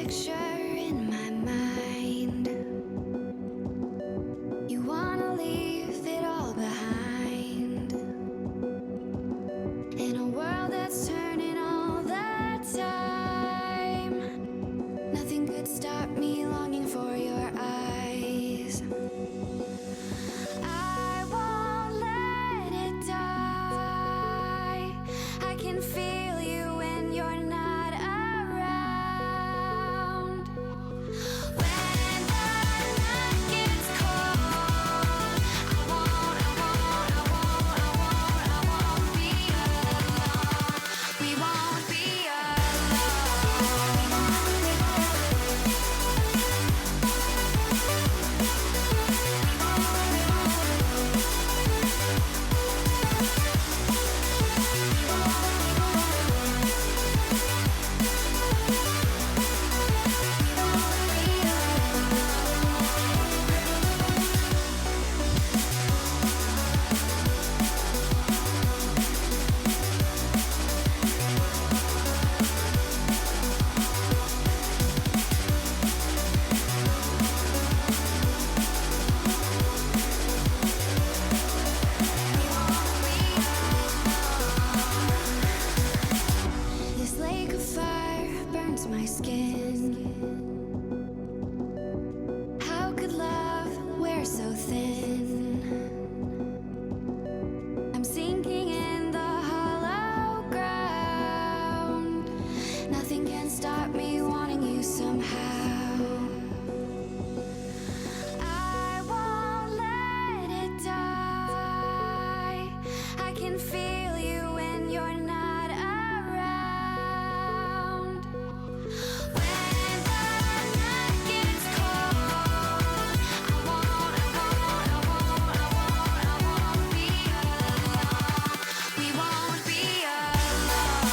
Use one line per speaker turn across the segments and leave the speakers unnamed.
picture in my mind. You wanna leave it all behind in a world that's turning all the time. Nothing could stop me longing for your eyes. I won't let it die. I can feel you when you're not around. When the night gets cold, I won't be alone. We won't be This lake of fire burns my skin. How could love wear so thin? I'm sinking in the hollow ground. Nothing can stop me wanting you somehow. I won't let it die. I can feel you when you're not around. When the night gets cold, I won't be alone. We won't be alone.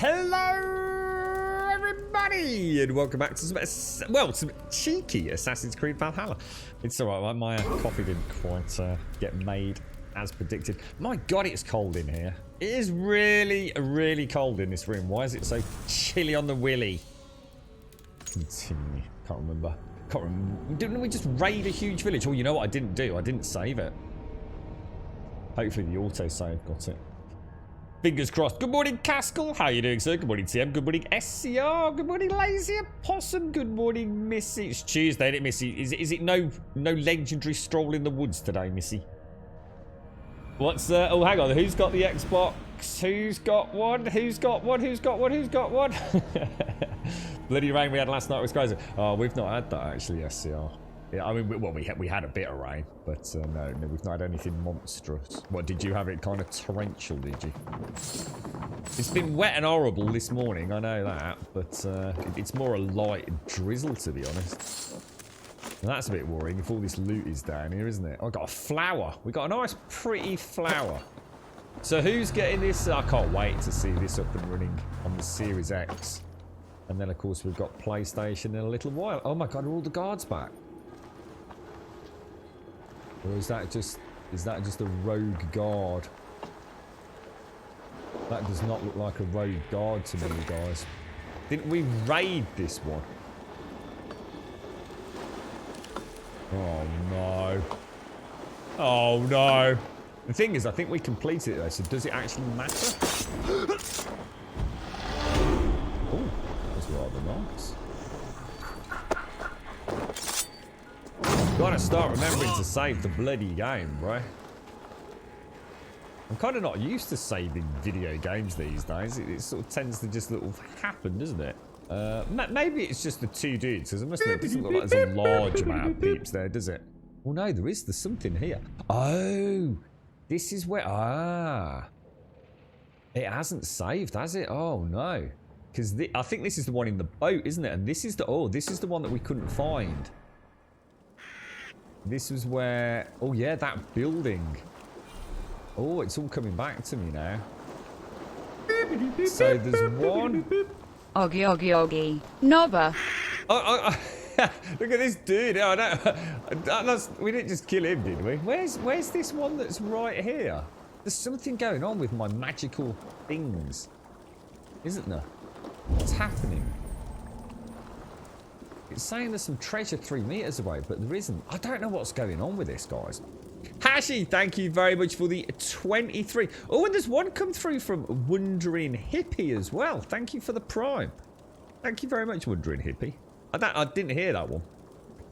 Hello, everybody, and welcome back to some cheeky Assassin's Creed Valhalla. It's alright, my coffee didn't quite get made as predicted. My God, it's cold in here. It is really, really cold in this room. Why is it so chilly on the willy? Continue. Can't remember. Didn't we just raid a huge village? Oh, you know what I didn't do? I didn't save it. Hopefully the autosave got it. Fingers crossed. Good morning, Caskell. How are you doing, sir? Good morning, TM. Good morning, SCR. Good morning, Lazy Possum. Good morning, Missy. It's Tuesday, isn't it, Missy? Is it no legendary stroll in the woods today, Missy? What's oh, hang on. Who's got the Xbox? Who's got one? Who's got one? Who's got one? Who's got one? Bloody rain we had last night was crazy. Oh, we've not had that actually, SCR. Yeah, I mean, well, we had a bit of rain, but no, we've not had anything monstrous. What, did you have it kind of torrential, did you? It's been wet and horrible this morning, I know that, but it's more a light drizzle, to be honest. And that's a bit worrying if all this loot is down here, isn't it? I got a flower. We got a nice, pretty flower. So who's getting this? I can't wait to see this up and running on the Series X. And then, of course, we've got PlayStation in a little while. Oh my God, are all the guards back? Or is that just a rogue guard? That does not look like a rogue guard to me, guys. Didn't we raid this one? Oh no. Oh no. The thing is, I think we completed it though, so does it actually matter? Oh, that's rather nice. Gotta start remembering to save the bloody game, bro. I'm kind of not used to saving video games these days. It sort of tends to just sort of happen, doesn't it? Maybe it's just the two dudes, because it doesn't look like there's a large amount of peeps there, does it? Oh no, there's something here. Oh, this is where, it hasn't saved, has it? Oh no. Because I think this is the one in the boat, isn't it? And this is the one that we couldn't find. This was where... Oh, yeah, that building. Oh, it's all coming back to me now. So there's one...
Oggy. Nova.
Look at this dude. Oh, no. We didn't just kill him, did we? Where's this one that's right here? There's something going on with my magical things. Isn't there? What's happening? It's saying there's some treasure 3 meters away, but there isn't. I don't know what's going on with this, guys. Hashi, thank you very much for the 23. Oh, and there's one come through from Wondering Hippie as well. Thank you for the prime. Thank you very much, Wondering Hippie. I didn't hear that one.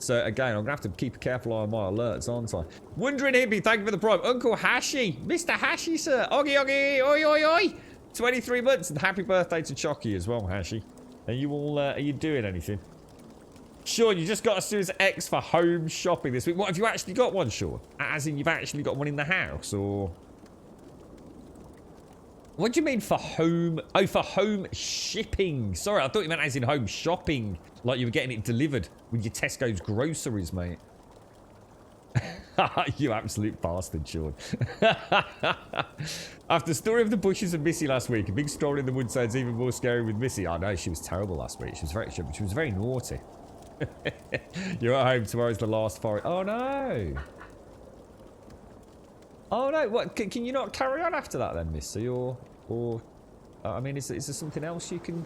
So, again, I'm going to have to keep a careful eye on my alerts, aren't I? Wondering Hippie, thank you for the prime. Uncle Hashi. Mr. Hashi, sir. Oggy, oi. 23 months, and happy birthday to Chucky as well, Hashi. Are you all, are you doing anything? Sean, you just got a Series X for home shopping this week. What, have you actually got one, Sean? As in, you've actually got one in the house, or... What do you mean for home? Oh, for home shipping. Sorry, I thought you meant as in home shopping. Like you were getting it delivered with your Tesco's groceries, mate. You absolute bastard, Sean. After the story of the bushes and Missy last week, a big stroll in the woods sounds even more scary with Missy. I know, she was terrible last week. She was very naughty. You're at home, tomorrow's the last forest. Oh no! Oh no, what, can you not carry on after that then, Missy? Or I mean, is there something else you can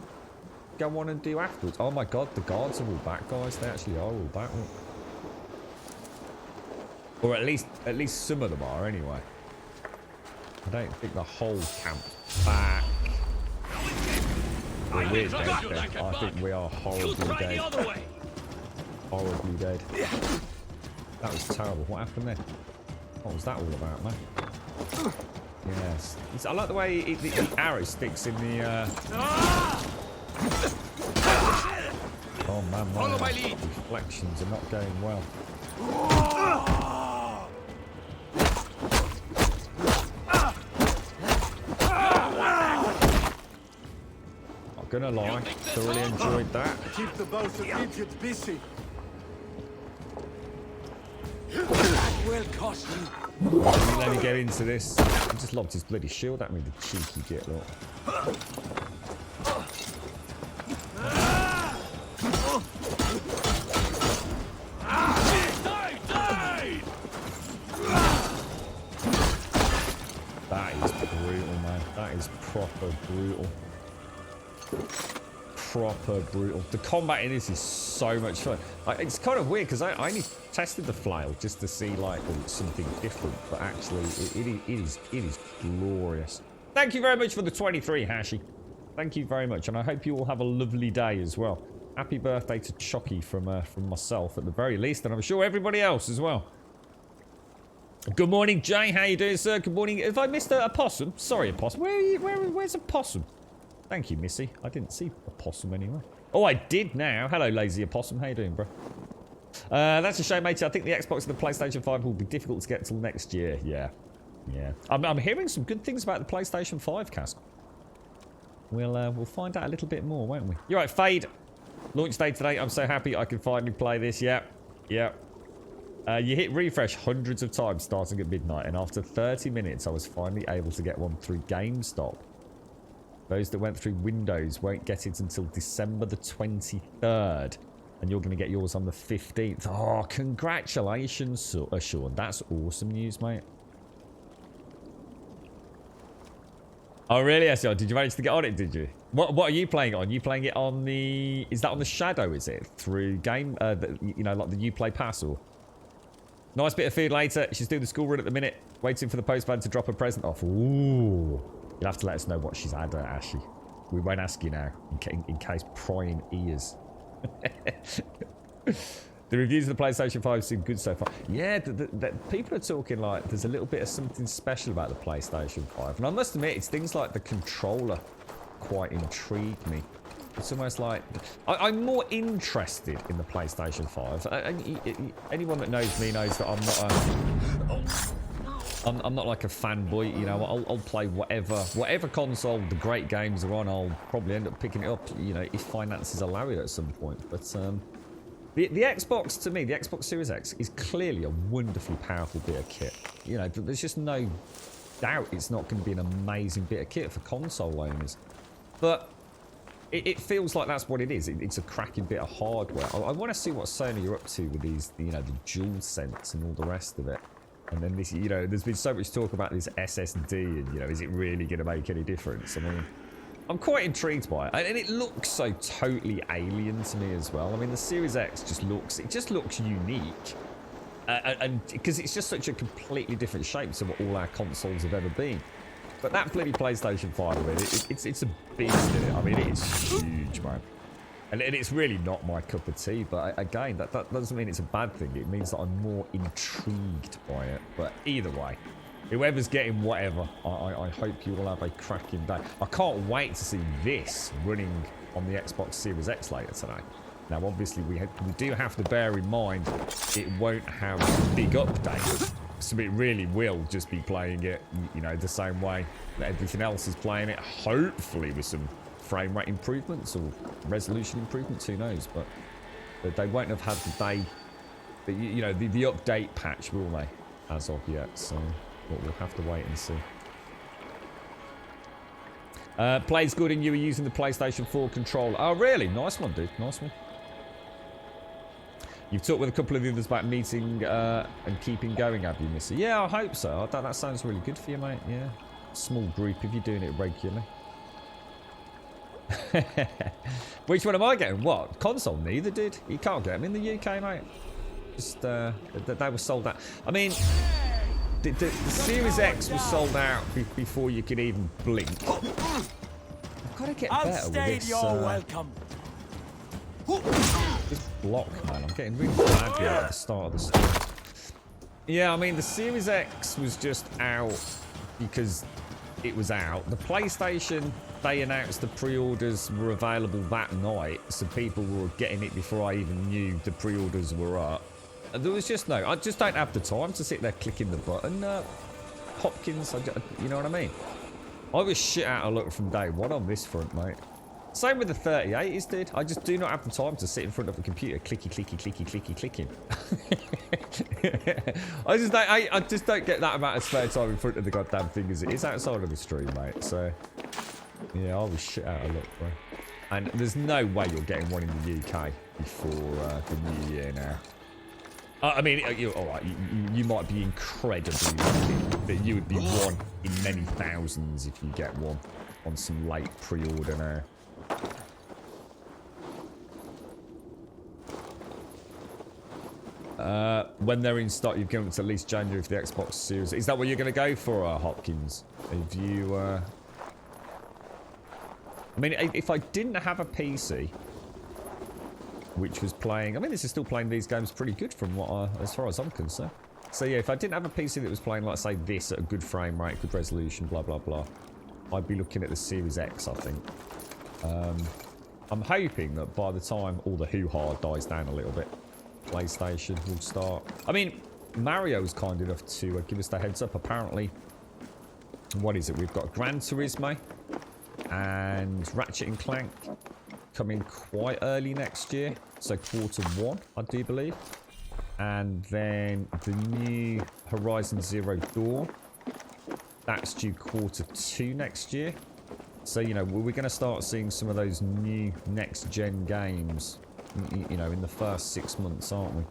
go on and do afterwards? Oh my God, the guards are all back, guys. They actually are all back. Or at least some of them are, anyway. I don't think the whole camp's back. We're dead, I think we are horribly dead. Horribly dead. That was terrible. What happened there? What was that all about, man? Yes. I like the way the arrow sticks in the... Oh man, my reflections are not going well. Not gonna lie, thoroughly enjoyed that.
Keep the boat of idiots busy.
That will cost you.
Let me get into this. He just lobbed his bloody shield at me, the cheeky git, look. proper brutal. Proper brutal. The combat in this is so much fun. It's kind of weird because I only tested the flail just to see like something different, but actually it is glorious. Thank you very much for the 23, Hashi. Thank you very much, and I hope you all have a lovely day as well. Happy birthday to Chucky from myself at the very least, and I'm sure everybody else as well. Good morning, Jay. How you doing, sir? Good morning. Have I missed a possum? Sorry, a possum. Where are you? Where's a possum? Thank you, Missy. I didn't see a possum anywhere. Oh, I did now. Hello, lazy opossum. How you doing, bro? That's a shame, matey. I think the Xbox and the PlayStation 5 will be difficult to get till next year. Yeah. Yeah. I'm hearing some good things about the PlayStation 5, Cask. We'll find out a little bit more, won't we? You're right, Fade. Launch day today. I'm so happy I can finally play this. Yeah. Yeah. You hit refresh hundreds of times starting at midnight, and after 30 minutes, I was finally able to get one through GameStop. Those that went through Windows won't get it until December the 23rd. And you're going to get yours on the 15th. Oh, congratulations, Sean. That's awesome news, mate. Oh, really, SR? Did you manage to get on it, did you? What are you playing on? You playing it on the... Is that on the Shadow, is it? Through game... you know, like the Uplay Pass or... Nice bit of food later. She's doing the school run at the minute. Waiting for the postman to drop a present off. Ooh. You'll have to let us know what she's had, Ashley. We won't ask you now, in case prying ears. The reviews of the PlayStation 5 seem good so far. Yeah, the people are talking like there's a little bit of something special about the PlayStation 5. And I must admit, it's things like the controller quite intrigued me. It's almost like... I'm more interested in the PlayStation 5. Anyone that knows me knows that I'm not I'm not like a fanboy, you know. I'll play whatever console the great games are on. I'll probably end up picking it up, you know, if finances allow it at some point. But the Xbox, to me, the Xbox Series X is clearly a wonderfully powerful bit of kit. You know, there's just no doubt it's not going to be an amazing bit of kit for console owners. But it feels like that's what it is. It's a cracking bit of hardware. I want to see what Sony are up to with these, you know, the DualSense and all the rest of it. And then this, you know, there's been so much talk about this SSD and, you know, is it really going to make any difference? I mean, I'm quite intrigued by it. And it looks so totally alien to me as well. I mean, the Series X just looks unique. And because it's just such a completely different shape to what all our consoles have ever been. But that bloody PlayStation 5, I mean, it's a beast in it. I mean, it is huge, man. And it's really not my cup of tea, but again, that doesn't mean it's a bad thing. It means that I'm more intrigued by it. But either way, whoever's getting whatever, I hope you all have a cracking day. I can't wait to see this running on the Xbox Series X later today. Now, obviously, we do have to bear in mind it won't have a big update. So it really will just be playing it, you know, the same way that everything else is playing it. Hopefully with some frame rate improvements or resolution improvements, who knows, but they won't have had the day, you know, the update patch, will they, as of yet, so we'll have to wait and see. Plays good and you were using the PlayStation 4 controller. Oh really? Nice one, dude, nice one. You've talked with a couple of the others about meeting and keeping going, have you, Missy? Yeah, I hope so. That sounds really good for you, mate, yeah. Small group if you're doing it regularly. Which one am I getting? What? Console? Neither, dude. You can't get them in the UK, mate. Just, they were sold out. I mean, the Series X was sold out before you could even blink. I've got to get better with this.
You're welcome.
This block, man. I'm getting really bad here at the start of the story. Yeah, I mean, the Series X was just out because it was out. The PlayStation, they announced the pre-orders were available that night, so people were getting it before I even knew the pre-orders were up. And there was just no... I just don't have the time to sit there clicking the button, Hopkins, you know what I mean? I was shit out of luck from day one on this front, mate. Same with the 3080s, dude. I just do not have the time to sit in front of a computer clicky, clicky, clicky, clicky, clicking. I just don't get that amount of spare time in front of the goddamn thing as it is outside of the stream, mate. So, yeah, I was shit out of luck, bro. And there's no way you're getting one in the UK before the new year now. I mean, all right, you might be incredibly lucky, but you would be one in many thousands if you get one on some late pre-order now. When they're in stock, you've given it to at least January for the Xbox Series. Is that what you're going to go for, Hopkins? If you, I mean, if I didn't have a PC, which was playing, I mean, this is still playing these games pretty good from what, as far as I'm concerned. So yeah, if I didn't have a PC that was playing, like, say, this at a good frame rate, good resolution, blah, blah, blah, I'd be looking at the Series X, I think. I'm hoping that by the time all the hoo-ha dies down a little bit, PlayStation will start. I mean, Mario was kind enough to give us the heads up. Apparently, what is it? We've got Gran Turismo and Ratchet and Clank coming quite early next year. So Q1, I do believe. And then the new Horizon Zero Dawn. That's due Q2 next year. So, you know, we're going to start seeing some of those new next-gen games, you know, in the first 6 months, aren't we?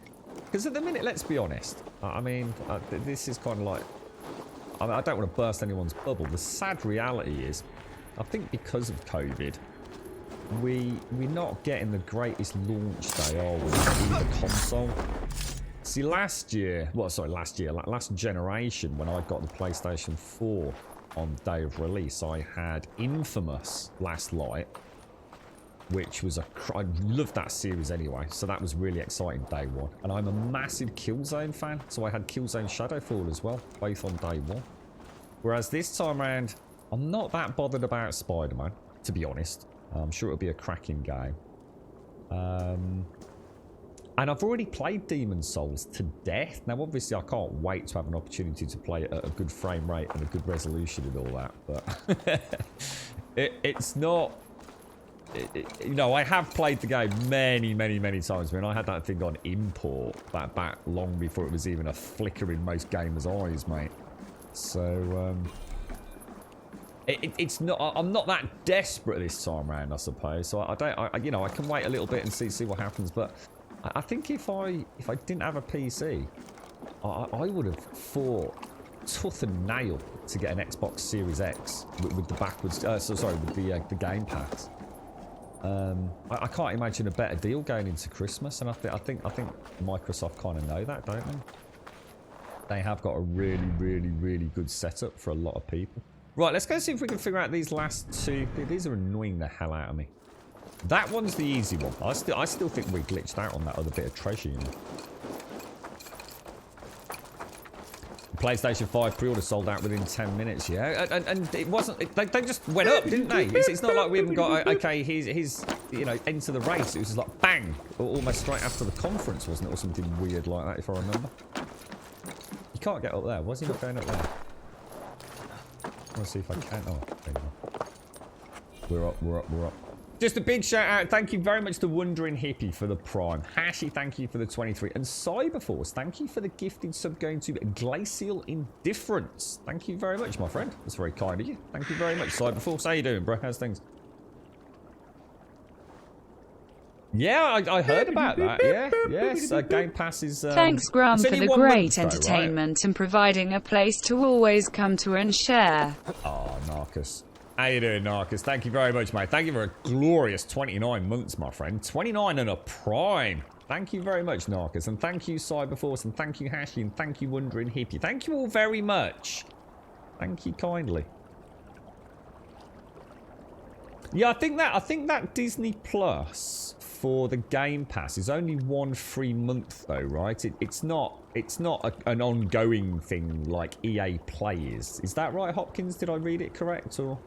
Because at the minute, let's be honest, I mean, this is kind of like, I don't want to burst anyone's bubble. The sad reality is, I think because of COVID, we're not getting the greatest launch day, are we, in the console? See, last generation, when I got the PlayStation 4 on the day of release, I had Infamous Last Light, which was I loved that series anyway, so that was really exciting day one. And I'm a massive Killzone fan, so I had Killzone Shadowfall as well, both on day one. Whereas this time around, I'm not that bothered about Spider-Man, to be honest. I'm sure it'll be a cracking game. And I've already played Demon's Souls to death. Now, obviously, I can't wait to have an opportunity to play it at a good frame rate and a good resolution and all that. But it's not... you know, I have played the game many, many, many times. I mean, I had that thing on import back long before it was even a flicker in most gamers' eyes, mate. So, it's not... I'm not that desperate this time around, I suppose. So you know, I can wait a little bit and see what happens. But I think if I didn't have a PC, I would have fought tooth and nail to get an Xbox Series X with the backwards... with the Game Pass. I can't imagine a better deal going into Christmas, and I think Microsoft kind of know that, don't they? They have got a really, really, really good setup for a lot of people. Right, let's go see if we can figure out these last two. These are annoying the hell out of me. That one's the easy one. I still think we glitched out on that other bit of treasure, you know. PlayStation 5 pre-order sold out within 10 minutes, yeah? And it wasn't... They just went up, didn't they? It's not like we haven't got... Okay, here's you know, enter the race. It was just like, bang! Almost straight after the conference, wasn't it? Or something weird like that, if I remember. You can't get up there. Why is he not going up there? Let's see if I can. Oh, there you go. We're up. Just a big shout out. Thank you very much to Wondering Hippie for the Prime. Hashi, thank you for the 23. And Cyberforce, thank you for the gifted sub going to Glacial Indifference. Thank you very much, my friend. That's very kind of you. Thank you very much, Cyberforce. How you doing, bro? How's things? Yeah, I heard about that. Yeah, yes. Game Pass is...
Thanks, Graham, for the great
month,
entertainment
right?
and providing a place to always come to and share.
Oh, Narcus. How you doing, Narcus? Thank you very much, mate. Thank you for a glorious 29 months, my friend. 29 and a prime. Thank you very much, Narcus. And thank you, Cyberforce. And thank you, Hashi. And thank you, Wondering Hippie. Thank you all very much. Thank you kindly. Yeah, I think that Disney Plus for the Game Pass is only 1 free month, though, right? It's not an ongoing thing like EA Play is. Is that right, Hopkins? Did I read it correct, or...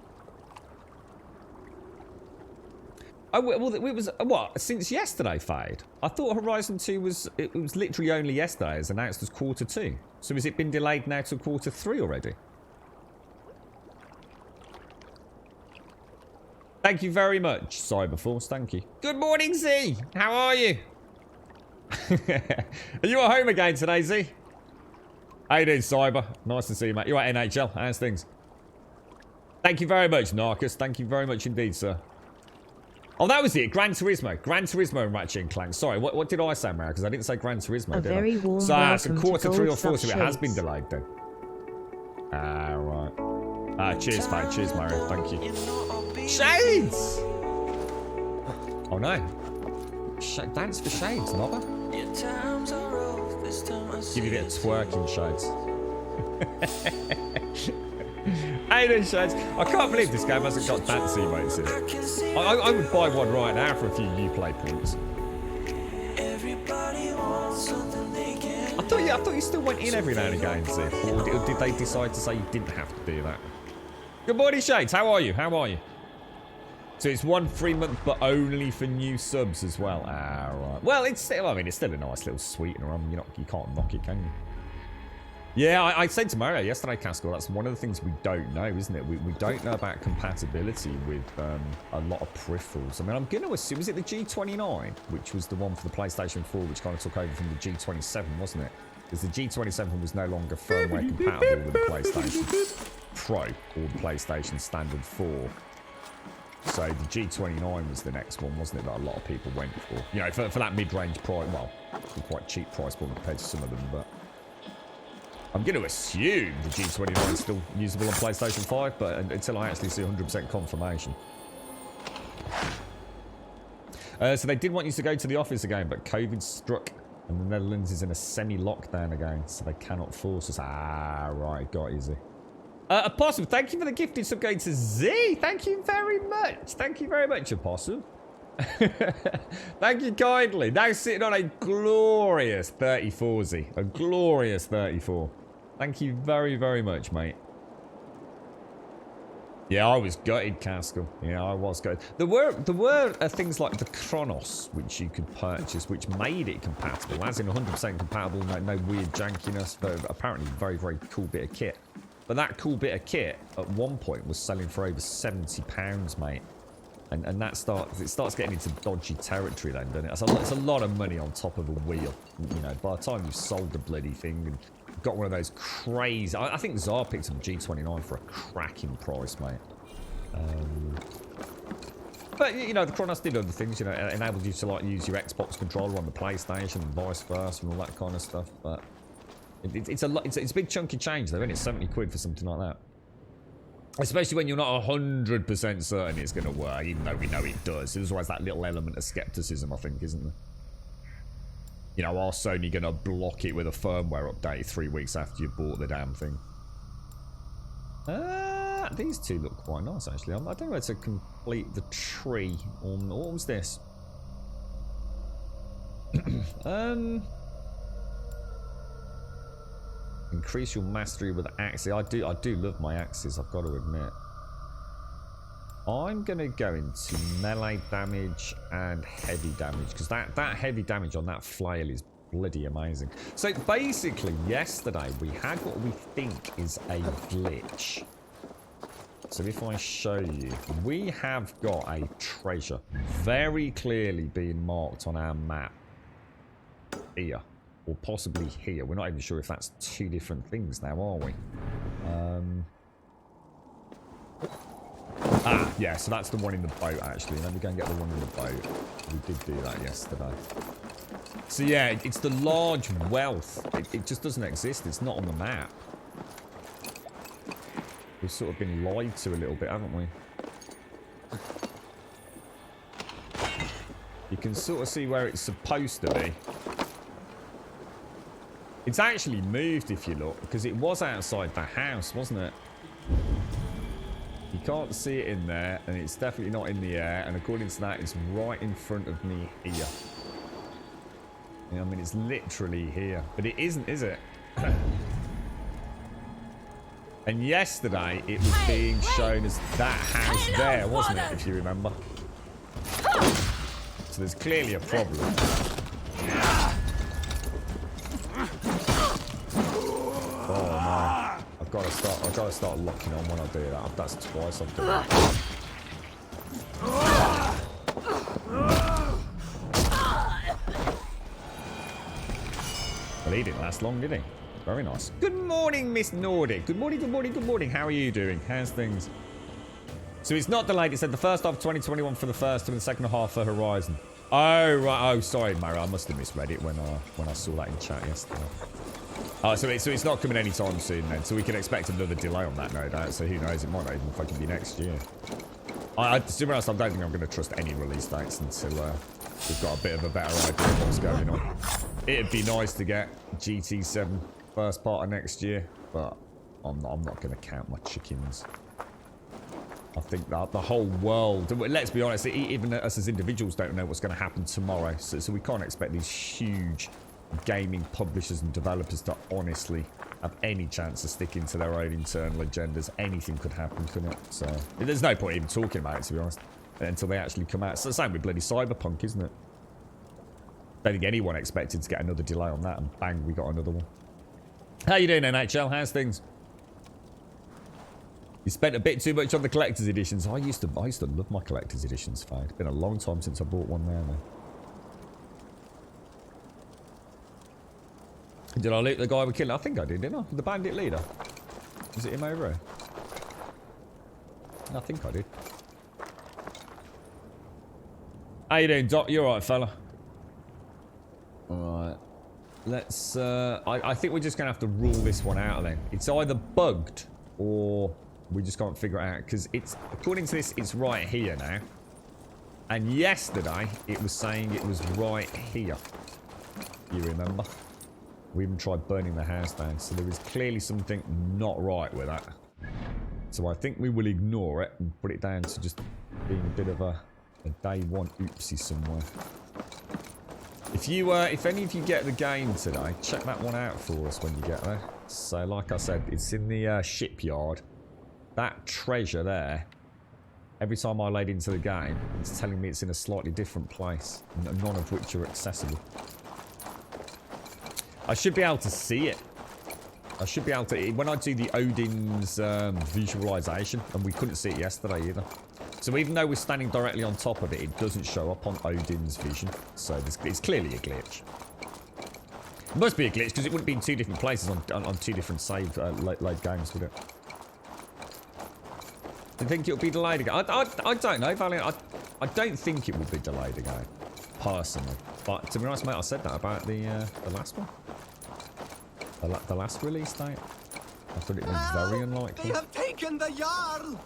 Oh, well, it was, what, since yesterday, Fade? I thought Horizon 2 was literally only yesterday, as announced as Q2. So has it been delayed now to Q3 already? Thank you very much, Cyberforce, thank you. Good morning, Z! How are you? Are you at home again today, Z? How you doing, Cyber? Nice to see you, mate. You're at NHL, how's things? Thank you very much, Narcus. Thank you very much indeed, sir. Oh, that was it. Gran Turismo. Gran Turismo and Ratchet and Clank. Sorry, what did I say, Mara? Because I didn't say Gran Turismo,
A
did
very
I?
warm
So it's a
welcome
quarter
to
3 or
Gold
4, so it has
Subshades.
been delayed then. Ah, right. Cheers, mate. Cheers, Mario. Thank you. Shades! Oh, no. Dance for Shades, Nobber. Give you a bit of twerking, Shades. Hey then, Shades. I can't believe this game hasn't got dance emotes in it. I would buy one right now for a few Uplay points. I thought you still went in every now and again, Sid. Or did they decide to say you didn't have to do that? Good morning, Shades. How are you? How are you? So it's 1 free month, but only for new subs as well. Ah, right. Well, it's still, I mean, it's still a nice little sweetener. You can't knock it, can you? Yeah, I said to Mario yesterday, Casco, that's one of the things we don't know, isn't it? We don't know about compatibility with a lot of peripherals. I mean, I'm going to assume, was it the G29, which was the one for the PlayStation 4, which kind of took over from the G27, wasn't it? Because the G27 was no longer firmware compatible with the PlayStation Pro or the PlayStation Standard 4. So the G29 was the next one, wasn't it, that a lot of people went for? You know, for that mid-range price, well, quite cheap price point compared to some of them, but I'm going to assume the G29 is still usable on PlayStation 5, but until I actually see 100% confirmation. So they did want you to go to the office again, but COVID struck and the Netherlands is in a semi-lockdown again, so they cannot force us. Ah, right, got easy. Apostle, thank you for the gifted sub going to Z. Thank you very much. Thank you very much, Apostle. Thank you kindly. Now sitting on a glorious 34Z. A glorious 34. Thank you very, very much, mate. Yeah, I was gutted, Caskell. Yeah, I was gutted. There were things like the Kronos, which you could purchase, which made it compatible, as in 100% compatible, no weird jankiness, but apparently very, very cool bit of kit. But that cool bit of kit, at one point, was selling for over £70, mate. And that starts getting into dodgy territory then, doesn't it? It's a lot of money on top of a wheel. You know, by the time you've sold the bloody thing and got one of those crazy... I think Zar picked up a G29 for a cracking price, mate. But, you know, the Kronos did other things, you know, it enabled you to, like, use your Xbox controller on the PlayStation and vice versa and all that kind of stuff, but... It's a big chunky change though, isn't it? 70 quid for something like that. Especially when you're not 100% certain it's going to work, even though we know it does. There's always that little element of skepticism, I think, isn't there? You know, are Sony going to block it with a firmware update 3 weeks after you bought the damn thing? These two look quite nice, actually. I don't know where to complete the tree. What was this? Increase your mastery with axes. I do love my axes, I've got to admit. I'm going to go into melee damage and heavy damage, because that heavy damage on that flail is bloody amazing. So basically, yesterday we had what we think is a glitch. So if I show you, we have got a treasure very clearly being marked on our map here. Or possibly here. We're not even sure if that's two different things now, are we? Yeah, so that's the one in the boat, actually. Let me go and get the one in the boat. We did do that yesterday. So yeah, it's the large wealth. It just doesn't exist. It's not on the map. We've sort of been lied to a little bit, haven't we? You can sort of see where it's supposed to be. It's actually moved, if you look, because it was outside the house, wasn't it? You can't see it in there, and it's definitely not in the air, and according to that, it's right in front of me here. Yeah, I mean, it's literally here, but it isn't, is it? And yesterday, it was being shown as that house there, wasn't it, if you remember? So there's clearly a problem. Oh no! I've got to start locking on when I do that. That's twice I've done that. Well, he didn't last long, did he? Very nice. Good morning, Miss Nordic. Good morning, good morning, good morning. How are you doing? How's things? So it's not delayed. It said the first half of 2021 for the first and the second half for Horizon. Oh, right. Oh, sorry, Mara. I must have misread it when I saw that in chat yesterday. Oh, so it's not coming anytime soon then. So we can expect another delay on that, no doubt. So who knows? It might not even fucking be next year. To be honest, I don't think I'm going to trust any release dates until we've got a bit of a better idea of what's going on. It'd be nice to get GT7 first part of next year, but I'm not going to count my chickens. I think that the whole world, let's be honest, even us as individuals don't know what's going to happen tomorrow. So we can't expect these huge gaming publishers and developers to honestly have any chance of sticking to their own internal agendas. Anything could happen, couldn't it? So there's no point even talking about it, to be honest, until they actually come out. So the same with bloody Cyberpunk, isn't it? Don't think anyone expected to get another delay on that, and bang, we got another one. How you doing, NHL? How's things? You spent a bit too much on the collector's editions. I used to love my collector's editions, Fade. It's been a long time since I bought one now. Did I loot the guy we killed? I think I did, didn't I? The bandit leader. Was it him over here? I think I did. How you doing, Doc? You alright, fella? Alright. Let's, I think we're just going to have to rule this one out then. It's either bugged or we just can't figure it out. Because it's, according to this, it's right here now. And yesterday, it was saying it was right here. You remember? We even tried burning the house down, so there is clearly something not right with that. So I think we will ignore it and put it down to just being a bit of a day one oopsie somewhere. If any of you get the game today, check that one out for us when you get there. So like I said, it's in the shipyard. That treasure there, every time I laid into the game, it's telling me it's in a slightly different place, none of which are accessible. I should be able to see it. I should be able to... When I do the Odin's visualization, and we couldn't see it yesterday either. So even though we're standing directly on top of it, it doesn't show up on Odin's vision. So it's clearly a glitch. It must be a glitch, because it wouldn't be in two different places on two different save load games, would it? Do you think it'll be delayed again? I don't know, Valiant. I don't think it will be delayed again, personally. But to be honest, mate, I said that about the last one. The last release date. I thought it was very unlikely.
They have taken the Jarl!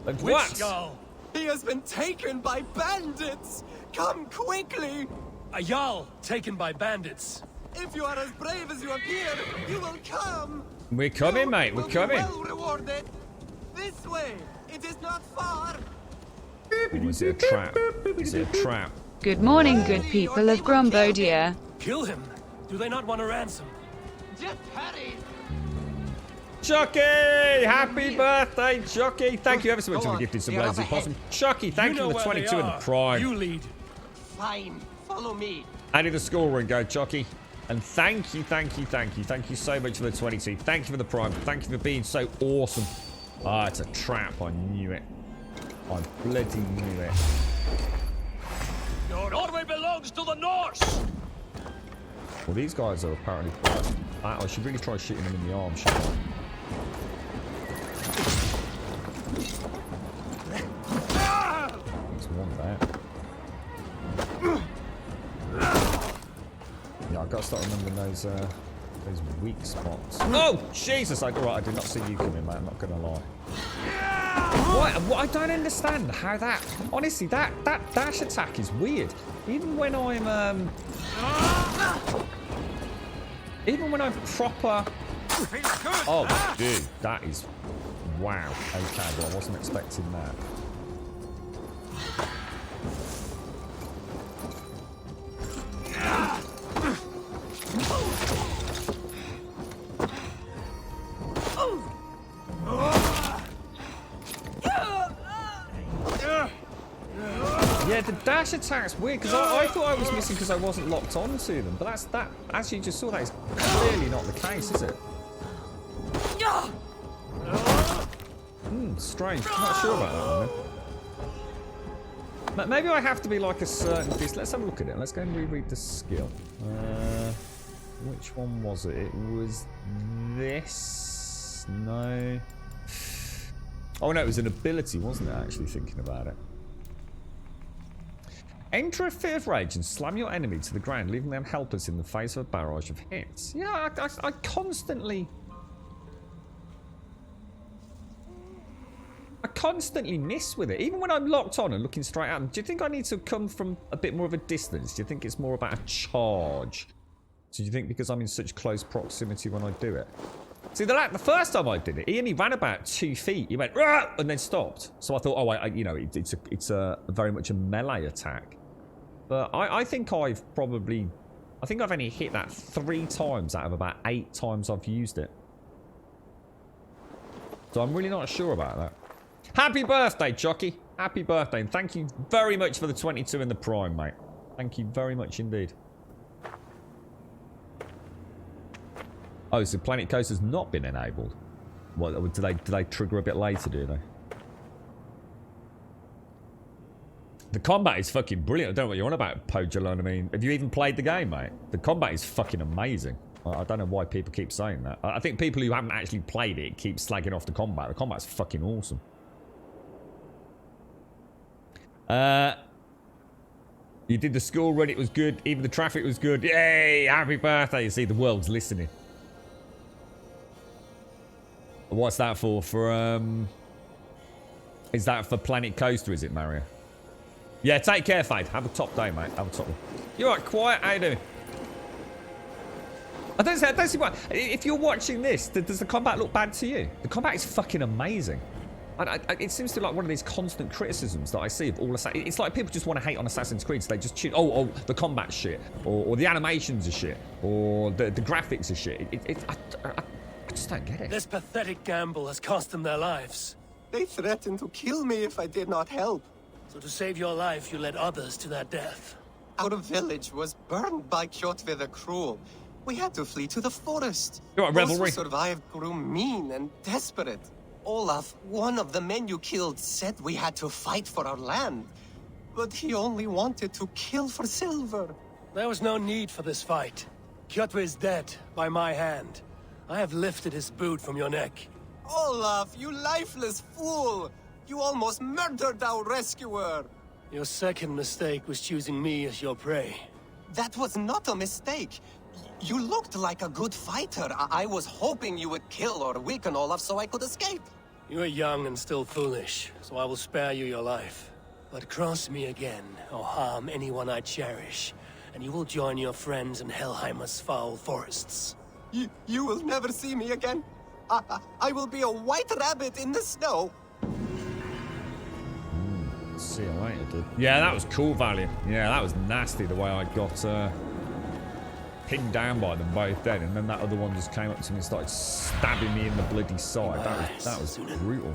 Like,
Which
what?
Jarl?
He has been taken by bandits! Come quickly!
A Jarl taken by bandits.
If you are as brave as you appear, you will come!
We're coming,
You
mate. We're
will be
coming.
well rewarded! This way! It is not far!
Or is it a trap? Is it a trap?
Good morning, good people of Grumbodia.
Kill him. Do they not want a ransom?
Just hurry!
Chucky! Happy birthday, Chucky! Thank you ever so much for the gifted some lazy possum. Chucky, thank you for the
know where they
22 and the
are.
prime.
You lead.
Fine, follow me.
Added the score and go, Chucky. And thank you so much for the 22. Thank you for the prime. Thank you for being so awesome. Ah, it's a trap. I knew it. I bloody knew it.
Norway belongs to the Norse.
Well, these guys are apparently... I should really try shooting them in the arm, shouldn't I? There's one there. Yeah, I've got to start remembering those weak spots. Oh, Jesus! I did not see you coming, mate. I'm not going to lie. What? I don't understand how that... Honestly, that dash attack is weird. Even when I'm... Even when I'm proper... Oh, dude, that is... Wow. Okay, well, I wasn't expecting that. Yeah, the dash attack's weird, because I thought I was missing because I wasn't locked on to them. But that, as you just saw, that is clearly not the case, is it? Strange. Not sure about that one, then. Maybe I have to be like a certain piece. Let's have a look at it. Let's go and reread the skill. Which one was it? It was this. No. Oh no, it was an ability, wasn't it, actually, thinking about it. Enter a fit of rage and slam your enemy to the ground, leaving them helpless in the face of a barrage of hits. Yeah, I constantly miss with it. Even when I'm locked on and looking straight at them. Do you think I need to come from a bit more of a distance? Do you think it's more about a charge? So do you think because I'm in such close proximity when I do it? See, the first time I did it, he only ran about 2 feet. He went, "Rah!" and then stopped. So I thought, oh, you know, it's a very much a melee attack. But I think I've only hit that 3 times out of about 8 times I've used it. So I'm really not sure about that. Happy birthday, Chucky. Happy birthday. And thank you very much for the 22 in the Prime, mate. Thank you very much indeed. Oh, so Planet Coast has not been enabled. What, do they trigger a bit later, do they? The combat is fucking brilliant. I don't know what you're on about, Pojalon. I mean, have you even played the game, mate? The combat is fucking amazing. I don't know why people keep saying that. I think people who haven't actually played it keep slagging off the combat. The combat's fucking awesome. You did the school run, it was good. Even the traffic was good. Yay! Happy birthday. You see, the world's listening. What's that for? Is that for Planet Coaster, is it, Mario? Yeah, take care, Fade. Have a top day, mate. Have a top day. You alright, quiet? How you doing? I don't see why. If you're watching this, does the combat look bad to you? The combat is fucking amazing. It seems to be like one of these constant criticisms that I see of all Assassin's. It's like people just want to hate on Assassin's Creed, so they just choose, oh, the combat's shit, or the animations are shit, or the graphics are shit. I just don't get it.
This pathetic gamble has cost them their lives.
They threatened to kill me if I did not help.
So to save your life, you led others to their death.
Our village was burned by Kjotve the Cruel. We had to flee to the forest.
You're right,
Those
revelry.
who survived grew mean and desperate. Olaf, one of the men you killed, said we had to fight for our land. But he only wanted to kill for silver.
There was no need for this fight. Kjotve is dead by my hand. I have lifted his boot from your neck.
Olaf, you lifeless fool! You almost murdered our rescuer!
Your second mistake was choosing me as your prey.
That was not a mistake. You looked like a good fighter. I was hoping you would kill or weaken Olaf so I could escape.
You are young and still foolish, so I will spare you your life. But cross me again, or harm anyone I cherish, and you will join your friends in Helheimer's foul forests.
You will never see me again. I will be a white rabbit in the snow.
See you later, dude. Yeah, that was cool, Valiant. Yeah, that was nasty the way I got pinned down by them both then, and then that other one just came up to me and started stabbing me in the bloody side. That was brutal.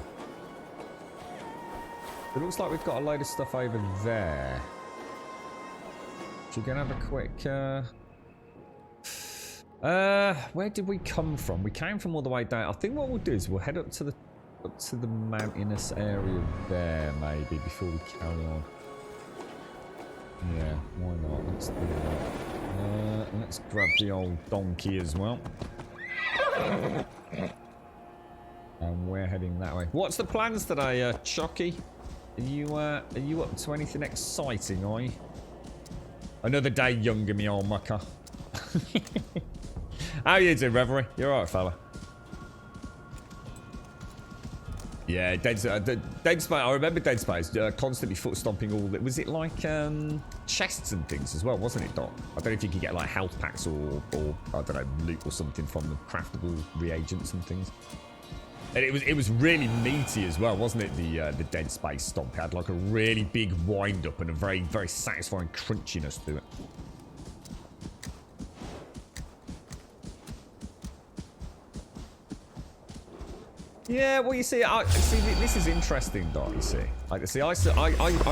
It looks like we've got a load of stuff over there. Should we go and have a quick where did we come from? We came from all the way down. I think what we'll do is we'll head up to the mountainous area there, maybe, before we carry on. Yeah, why not? Let's do that. Let's grab the old donkey as well. And we're heading that way. What's the plans today, Chucky? Are you up to anything exciting, are you? Another day younger, me old mucker. How you doing, Reverie? You alright, fella? Yeah, Dead Space. I remember Dead Space constantly foot stomping all that. Was it like chests and things as well, wasn't it, Doc? I don't know if you could get like health packs or I don't know, loot or something from the craftable reagents and things. And it was really meaty as well, wasn't it? The Dead Space stomp. It had like a really big wind up and a very, very satisfying crunchiness to it. Yeah, well, you see, this is interesting, Doc. You see, I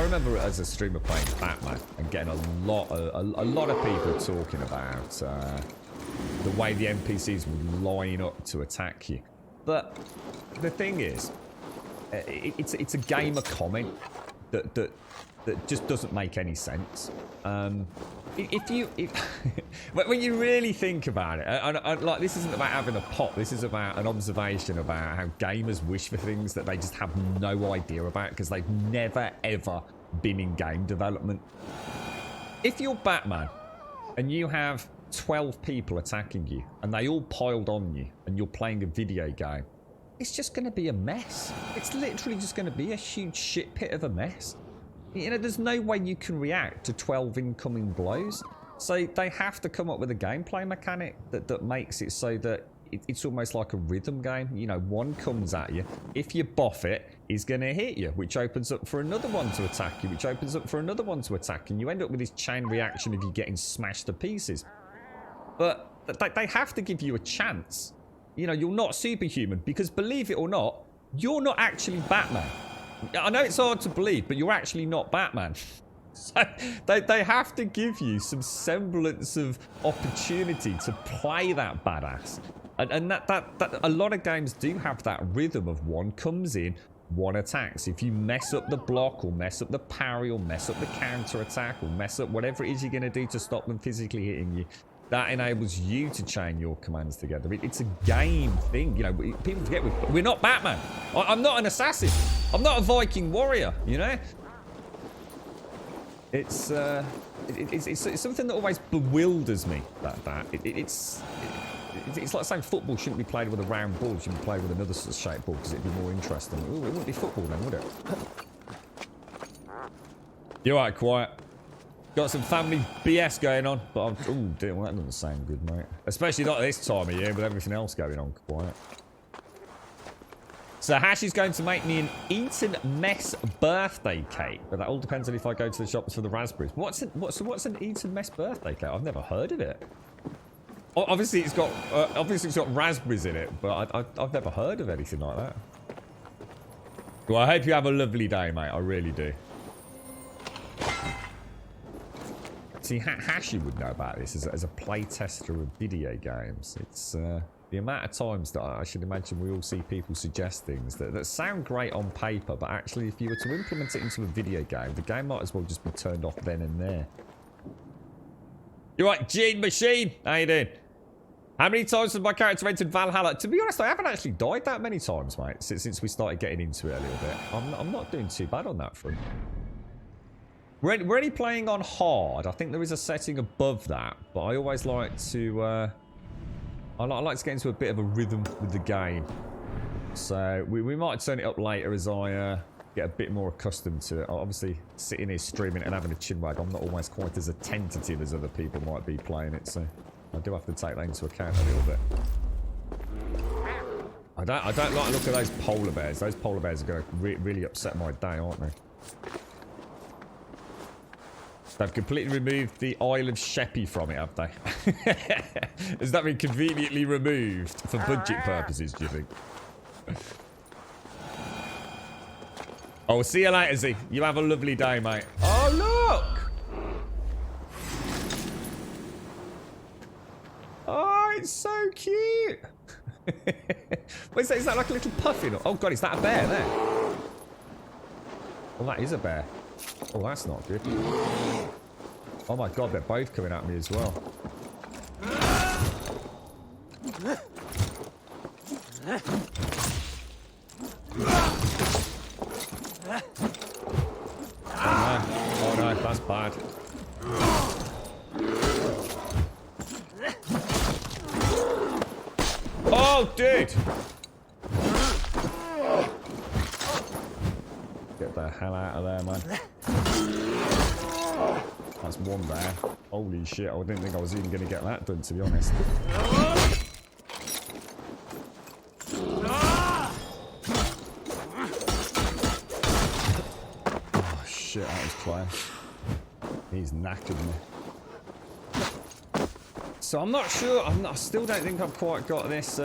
remember as a streamer playing Batman and getting a lot of people talking about the way the NPCs would line up to attack you. But the thing is, it's a gamer comment that that just doesn't make any sense. When you really think about it, like, this isn't about having a pop. This is about an observation about how gamers wish for things that they just have no idea about because they've never ever been in game development. If you're Batman and you have 12 people attacking you and they all piled on you and you're playing a video game, it's just going to be a mess. It's literally just going to be a huge shit pit of a mess. You know, there's no way you can react to 12 incoming blows. So they have to come up with a gameplay mechanic that makes it so that it's almost like a rhythm game. You know, one comes at you. If you buff it, he's going to hit you, which opens up for another one to attack you, which opens up for another one to attack. And you end up with this chain reaction of you getting smashed to pieces. But they have to give you a chance. You know, you're not superhuman because, believe it or not, you're not actually Batman. I know it's hard to believe, but you're actually not Batman. So they have to give you some semblance of opportunity to play that badass. And that a lot of games do have that rhythm of one comes in, one attacks. If you mess up the block or mess up the parry or mess up the counter attack or mess up whatever it is you're going to do to stop them physically hitting you, that enables you to chain your commands together. It's a game thing. You know, people forget we're not Batman. I'm not an assassin. I'm not a Viking warrior, you know? It's something that always bewilders me, it's like saying football shouldn't be played with a round ball, it should be played with another sort of shaped ball because it'd be more interesting. Ooh, it wouldn't be football then, would it? You're right, quiet. Got some family BS going on, but I'm... Oh, dear, well, that doesn't sound good, mate. Especially not this time of year with everything else going on, quiet. So Hash is going to make me an Eton Mess birthday cake, but that all depends on if I go to the shops for the raspberries. What's an Eton Mess birthday cake? I've never heard of it. Obviously, it's got raspberries in it, but I've never heard of anything like that. Well, I hope you have a lovely day, mate. I really do. See, Hashi would know about this as a playtester of video games. It's the amount of times that I should imagine we all see people suggest things that sound great on paper, but actually if you were to implement it into a video game, the game might as well just be turned off then and there. You're right, Gene Machine. How you doing? How many times has my character entered Valhalla? To be honest, I haven't actually died that many times, mate, since we started getting into it a little bit. I'm not doing too bad on that front. We're only playing on hard. I think there is a setting above that, but I always like to... I like to get into a bit of a rhythm with the game. So we might turn it up later as I get a bit more accustomed to it. Obviously, sitting here streaming and having a chinwag, I'm not always quite as attentive as other people might be playing it, so I do have to take that into account a little bit. I don't like the look of those polar bears. Those polar bears are going to really upset my day, aren't they? They've completely removed the Isle of Sheppey from it, have they? Has that been conveniently removed for budget purposes, do you think? Oh, we'll see you later, Z. You have a lovely day, mate. Oh, look! Oh, it's so cute! What is that? Is that like a little puffin? Oh, God, is that a bear there? Well, that is a bear. Oh, that's not good. Oh my God, they're both coming at me as well. Oh no, that's bad. Oh, dude! Get the hell out of there, man. That's one there. Holy shit, I didn't think I was even going to get that done, to be honest. Oh shit, that was close. He's knackered me. So I'm not sure, I still don't think I've quite got this...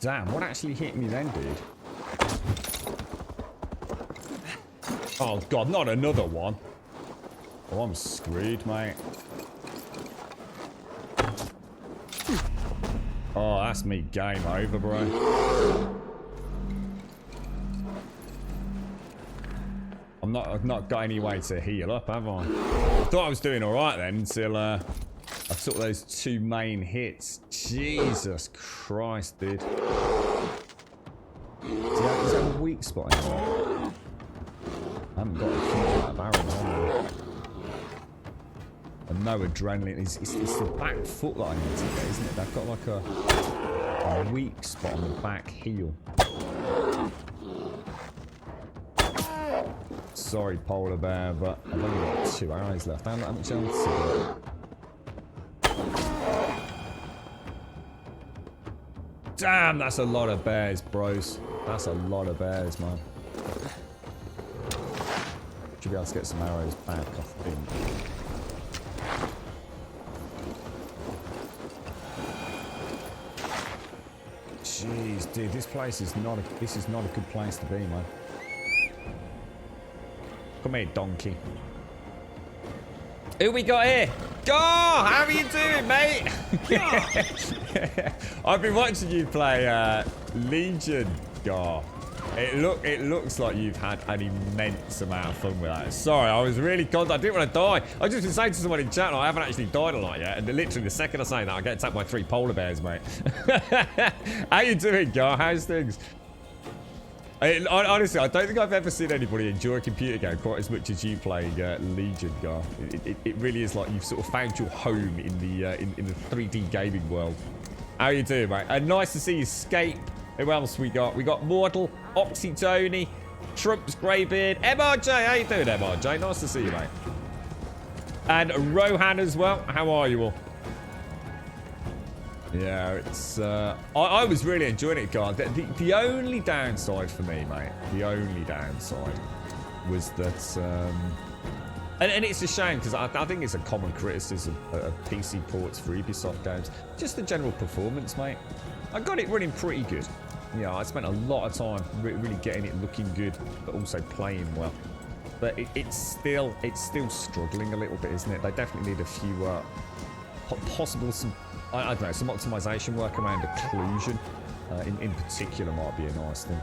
Damn, what actually hit me then, dude? Oh God, not another one. Oh, I'm screwed, mate. Oh, that's me. Game over, bro. I've not got any way to heal up, have I? I thought I was doing alright then until I took those 2 main hits. Jesus Christ, dude. Is there a weak spot in there? I haven't got a huge amount of arrows on me. And no adrenaline. It's the back foot that I need to get, isn't it? They've got like a weak spot on the back heel. Sorry, polar bear, but I've only got 2 arrows left. How much else have I got? Damn, that's a lot of bears, bros. That's a lot of bears, man. Should be able to get some arrows back, I think. Jeez, dude, this is not a good place to be, man. Come here, donkey. Who we got here? Go! How are you doing, mate? I've been watching you play Legion, Gar. It looks like you've had an immense amount of fun with that. Sorry, I was really content. I didn't want to die. I just been saying to someone in chat, I haven't actually died a lot yet. And literally the second I say that, I get attacked by 3 polar bears, mate. How you doing, Gar? How's things? Honestly, I don't think I've ever seen anybody enjoy a computer game quite as much as you playing Legion, Gar. It really is like you've sort of found your home in the 3D gaming world. How you doing, mate? And nice to see you escape. Who else we got? We got Mortal, Oxy Tony, Trump's Greybeard, MRJ. How you doing, MRJ? Nice to see you, mate. And Rohan as well. How are you all? Yeah, it's... I was really enjoying it, God. The only downside for me, mate, the only downside was that... And it's a shame, because I think it's a common criticism of PC ports for Ubisoft games. Just the general performance, mate. I got it running pretty good. Yeah, I spent a lot of time really getting it looking good, but also playing well. But it's still struggling a little bit, isn't it? They definitely need a few possible some I don't know, some optimization work around occlusion in particular might be a nice thing.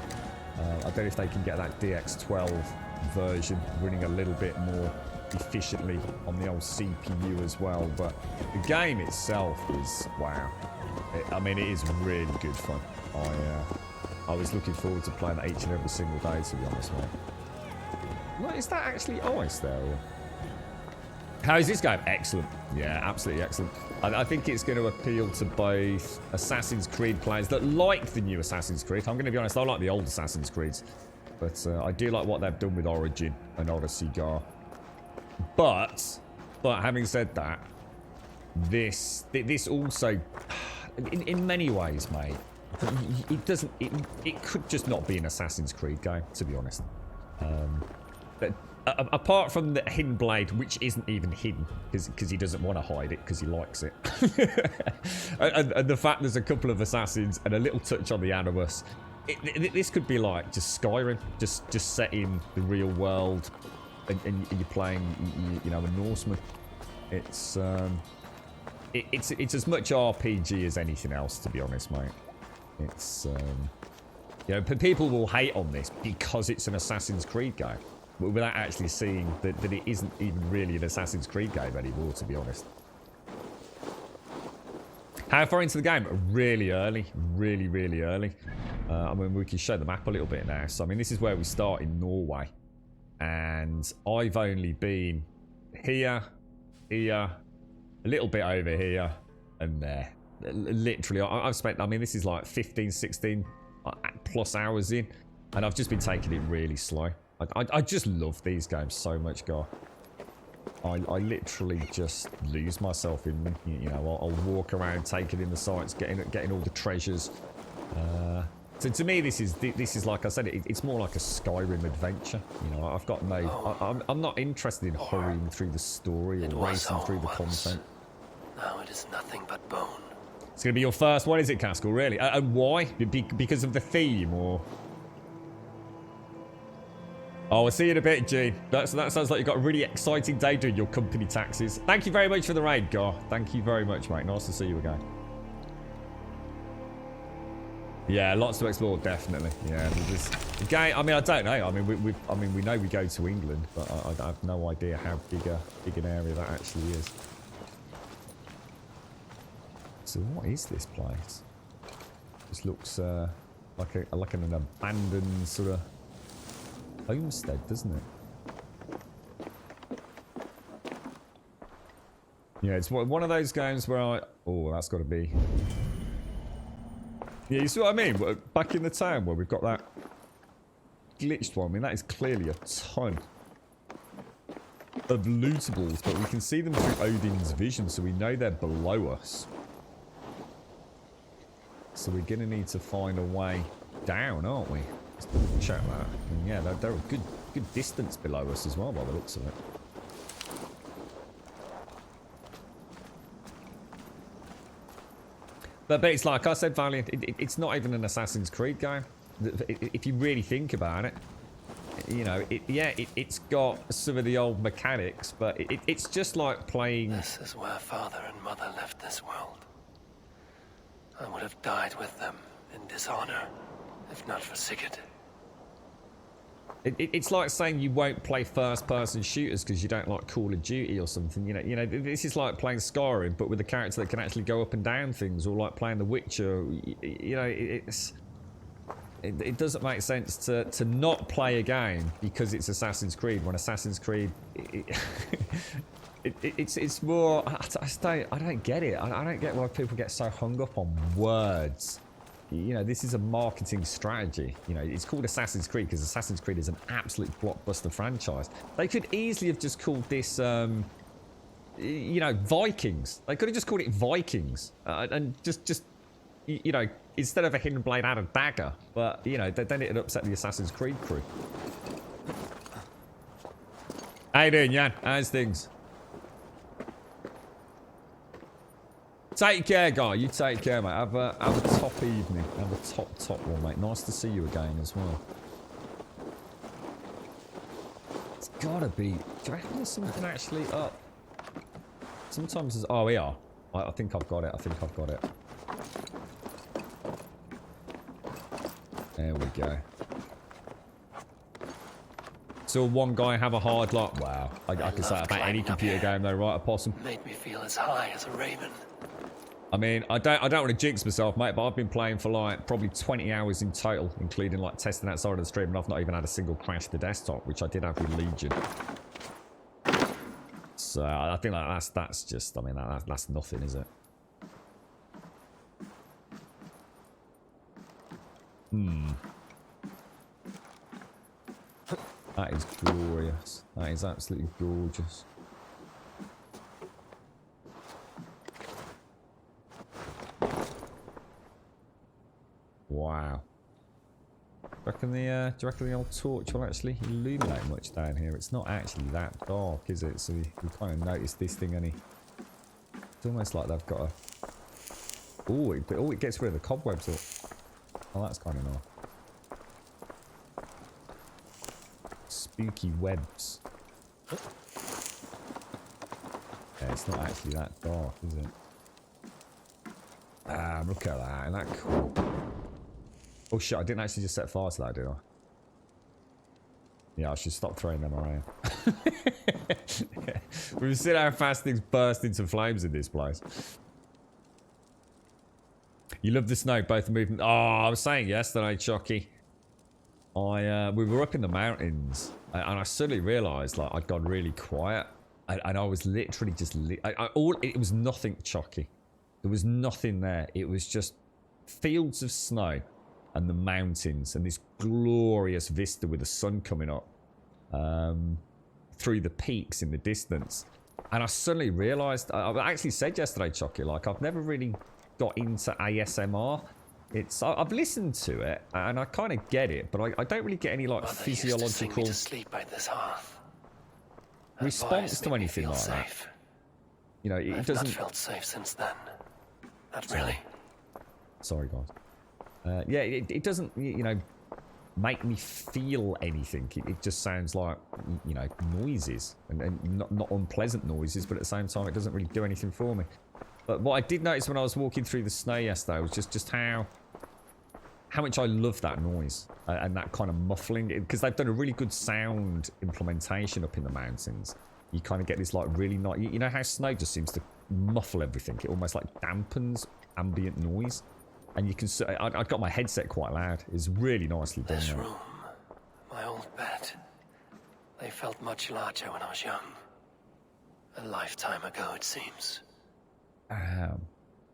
I don't know if they can get that DX12 version running a little bit more efficiently on the old CPU as well, but the game itself is wow. I mean, it is really good fun. I was looking forward to playing that each and every single day, to be honest, mate. What, is that actually ice there? Or? How is this game? Excellent. Yeah, absolutely excellent. I think it's going to appeal to both Assassin's Creed players that like the new Assassin's Creed. I'm going to be honest, I like the old Assassin's Creeds. But I do like what they've done with Origin and Odyssey Gar. But having said that, this also, in many ways, mate, it could just not be an Assassin's Creed game, to be honest. But apart from the hidden blade, which isn't even hidden, because he doesn't want to hide it, because he likes it. and the fact there's a couple of assassins and a little touch on the Animus. This could be like just Skyrim, just set in the real world, and you're playing, you know, a Norseman. It's as much RPG as anything else, to be honest, mate. It's you know, people will hate on this because it's an Assassin's Creed game, but without actually seeing that it isn't even really an Assassin's Creed game anymore, to be honest. How far into the game? Really early. Really, really early. I mean, we can show the map a little bit now. So, I mean, this is where we start in Norway. And I've only been here, a little bit over here, and there. Literally, I've spent, I mean, this is like 15, 16 plus hours in. And I've just been taking it really slow. I just love these games so much, guy. I literally just lose myself in them. You know, I'll walk around, taking in the sights, getting all the treasures. So to me, this is like I said, it's more like a Skyrim adventure. You know, I've got no, I'm not interested in hurrying through the story or racing through the content.
Now it is nothing but bone.
It's gonna be your first. What is it, Castle? Really? And why? Because of the theme, or? Oh, we'll see you in a bit, Gene. That sounds like you've got a really exciting day doing your company taxes. Thank you very much for the raid, Gar. Thank you very much, mate. Nice to see you again. Yeah, lots to explore, definitely. Yeah, this game. I mean, I don't know. I mean, we know we go to England, but I have no idea how big an area that actually is. So, what is this place? This looks like an abandoned sort of homestead, doesn't it? Yeah, it's one of those games where oh, that's got to be. Yeah, you see what I mean? Back in the town where we've got that glitched one. I mean, that is clearly a ton of lootables, but we can see them through Odin's vision, so we know they're below us. So we're going to need to find a way down, aren't we? Let's double check that. And yeah, they're a good distance below us as well, by the looks of it. But it's like I said, Valiant, it's not even an Assassin's Creed game. If you really think about it, you know, it's got some of the old mechanics, but it's just like playing...
This is where Father and Mother left this world. I would have died with them in dishonor, if not for Sigurd.
It's like saying you won't play first-person shooters because you don't like Call of Duty or something. You know, this is like playing Skyrim, but with a character that can actually go up and down things, or like playing The Witcher. You know, it doesn't make sense to not play a game because it's Assassin's Creed. When Assassin's Creed, it's more. I don't get it. I don't get why people get so hung up on words. You know, this is a marketing strategy. You know, it's called Assassin's Creed because Assassin's Creed is an absolute blockbuster franchise. They could easily have just called this, you know, Vikings. They could have just called it Vikings. And just, you know, instead of a hidden blade, add a dagger. But, you know, then it'd upset the Assassin's Creed crew. How you doing, Jan? How's things? Take care, guy. You take care, mate. Have a top evening. Have a top one, mate. Nice to see you again as well. It's gotta be. Do you reckon there's something actually up? Sometimes there's. Oh, we are. I think I've got it. I think I've got it. There we go. Saw one guy have a hard lock. Wow. I can say that about any computer game though, right, Opossum?
Made me feel as high as a raven.
I mean, I don't want to jinx myself, mate, but I've been playing for like probably 20 hours in total, including like testing outside of the stream, and I've not even had a single crash to the desktop, which I did have with Legion. So I think like that's just, I mean, that's nothing, is it? That is glorious. That is absolutely gorgeous. Wow. Do you reckon the old torch will actually illuminate much down here? It's not actually that dark, is it? So you kind of notice this thing only. It's almost like they've got a. Oh, it gets rid of the cobwebs. Oh, that's kind of nice. Spooky webs. Yeah, it's not actually that dark, is it? Ah, look at that. Isn't that cool? Oh shit, I didn't actually just set fire to that, did I? Yeah, I should stop throwing them around. We've seen how fast things burst into flames in this place. You love the snow, both the movement. Oh, I was saying yesterday, Chucky. We were up in the mountains, and I suddenly realised like I'd gone really quiet, and I was literally just it was nothing, Chucky. There was nothing there. It was just fields of snow and the mountains and this glorious vista with the sun coming up through the peaks in the distance. And I suddenly realised, I actually said yesterday, Chucky, like I've never really got into ASMR. I've listened to it and I kind of get it, but I don't really get any like physiological
to sleep by this hearth.
response to anything like that. You know, it doesn't.
I've not felt safe since then. Not really.
Sorry, guys. Yeah, it doesn't, you know, make me feel anything. It just sounds like, you know, noises and not unpleasant noises, but at the same time, it doesn't really do anything for me. But what I did notice when I was walking through the snow yesterday was just how how much I love that noise and that kind of muffling, because they've done a really good sound implementation up in the mountains. You kind of get this like really nice, you know how snow just seems to muffle everything. It almost like dampens ambient noise. And you can, I got my headset quite loud. It's really nicely done.
This room, my old bed, they felt much larger when I was young. A lifetime ago, it seems.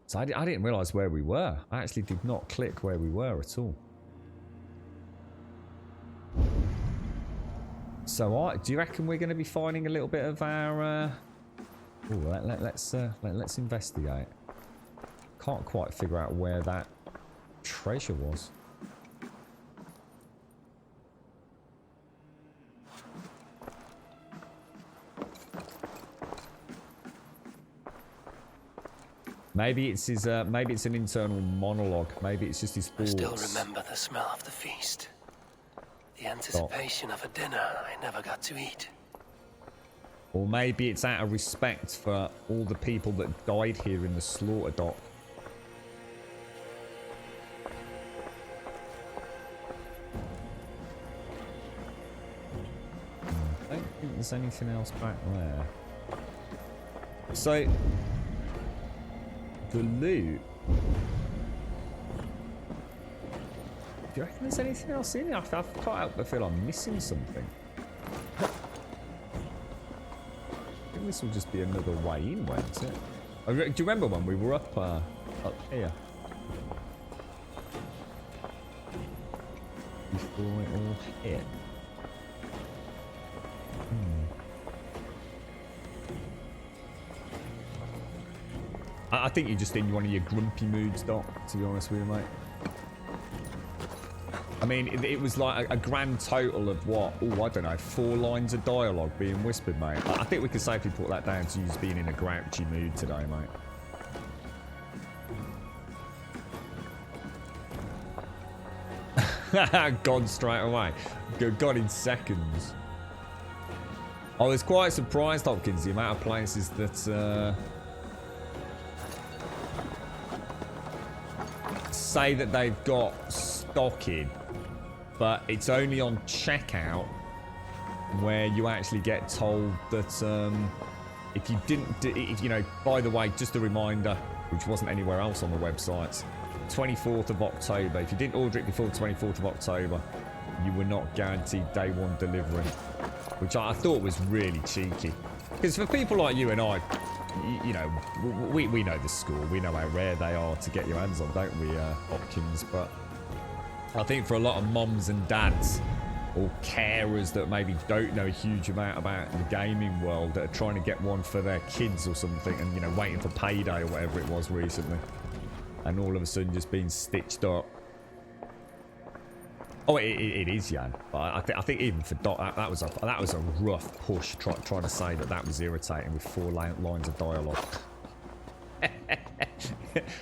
So I didn't realise where we were. I actually did not click where we were at all. So do you reckon we're going to be finding a little bit of our... let's investigate. Can't quite figure out where that treasure was. Maybe it's his. Maybe it's an internal monologue. Maybe it's just his thoughts.
I still remember the smell of the feast. The anticipation of a dinner I never got to eat.
Or maybe it's out of respect for all the people that died here in the slaughter dock. I don't think there's anything else back there. So, the loot. Do you reckon there's anything else in here? I can't help but feel I'm missing something. I think this will just be another way in, won't it? Do you remember when we were up here? Before it all hit. I think you're just in one of your grumpy moods, Doc, to be honest with you, mate. I mean, it was like a grand total of what? Oh, I don't know, 4 lines of dialogue being whispered, mate. I think we could safely put that down to you just being in a grouchy mood today, mate. Gone straight away. Gone in seconds. I was quite surprised, Hopkins, the amount of places that... say that they've got stock in, but it's only on checkout where you actually get told that if you didn't, if you know, by the way, just a reminder, which wasn't anywhere else on the website, 24th of October, if you didn't order it before 24th of October, you were not guaranteed day 1 delivery, which I thought was really cheeky. Because for people like you and I, you know, we know the score. We know how rare they are to get your hands on, don't we, Hopkins? But I think for a lot of moms and dads or carers that maybe don't know a huge amount about the gaming world, that are trying to get one for their kids or something, and, you know, waiting for payday or whatever it was recently, and all of a sudden just being stitched up. Oh, it is, Jan. But I think even for Doc, that was a rough push trying to say that was irritating with 4 lines of dialogue. I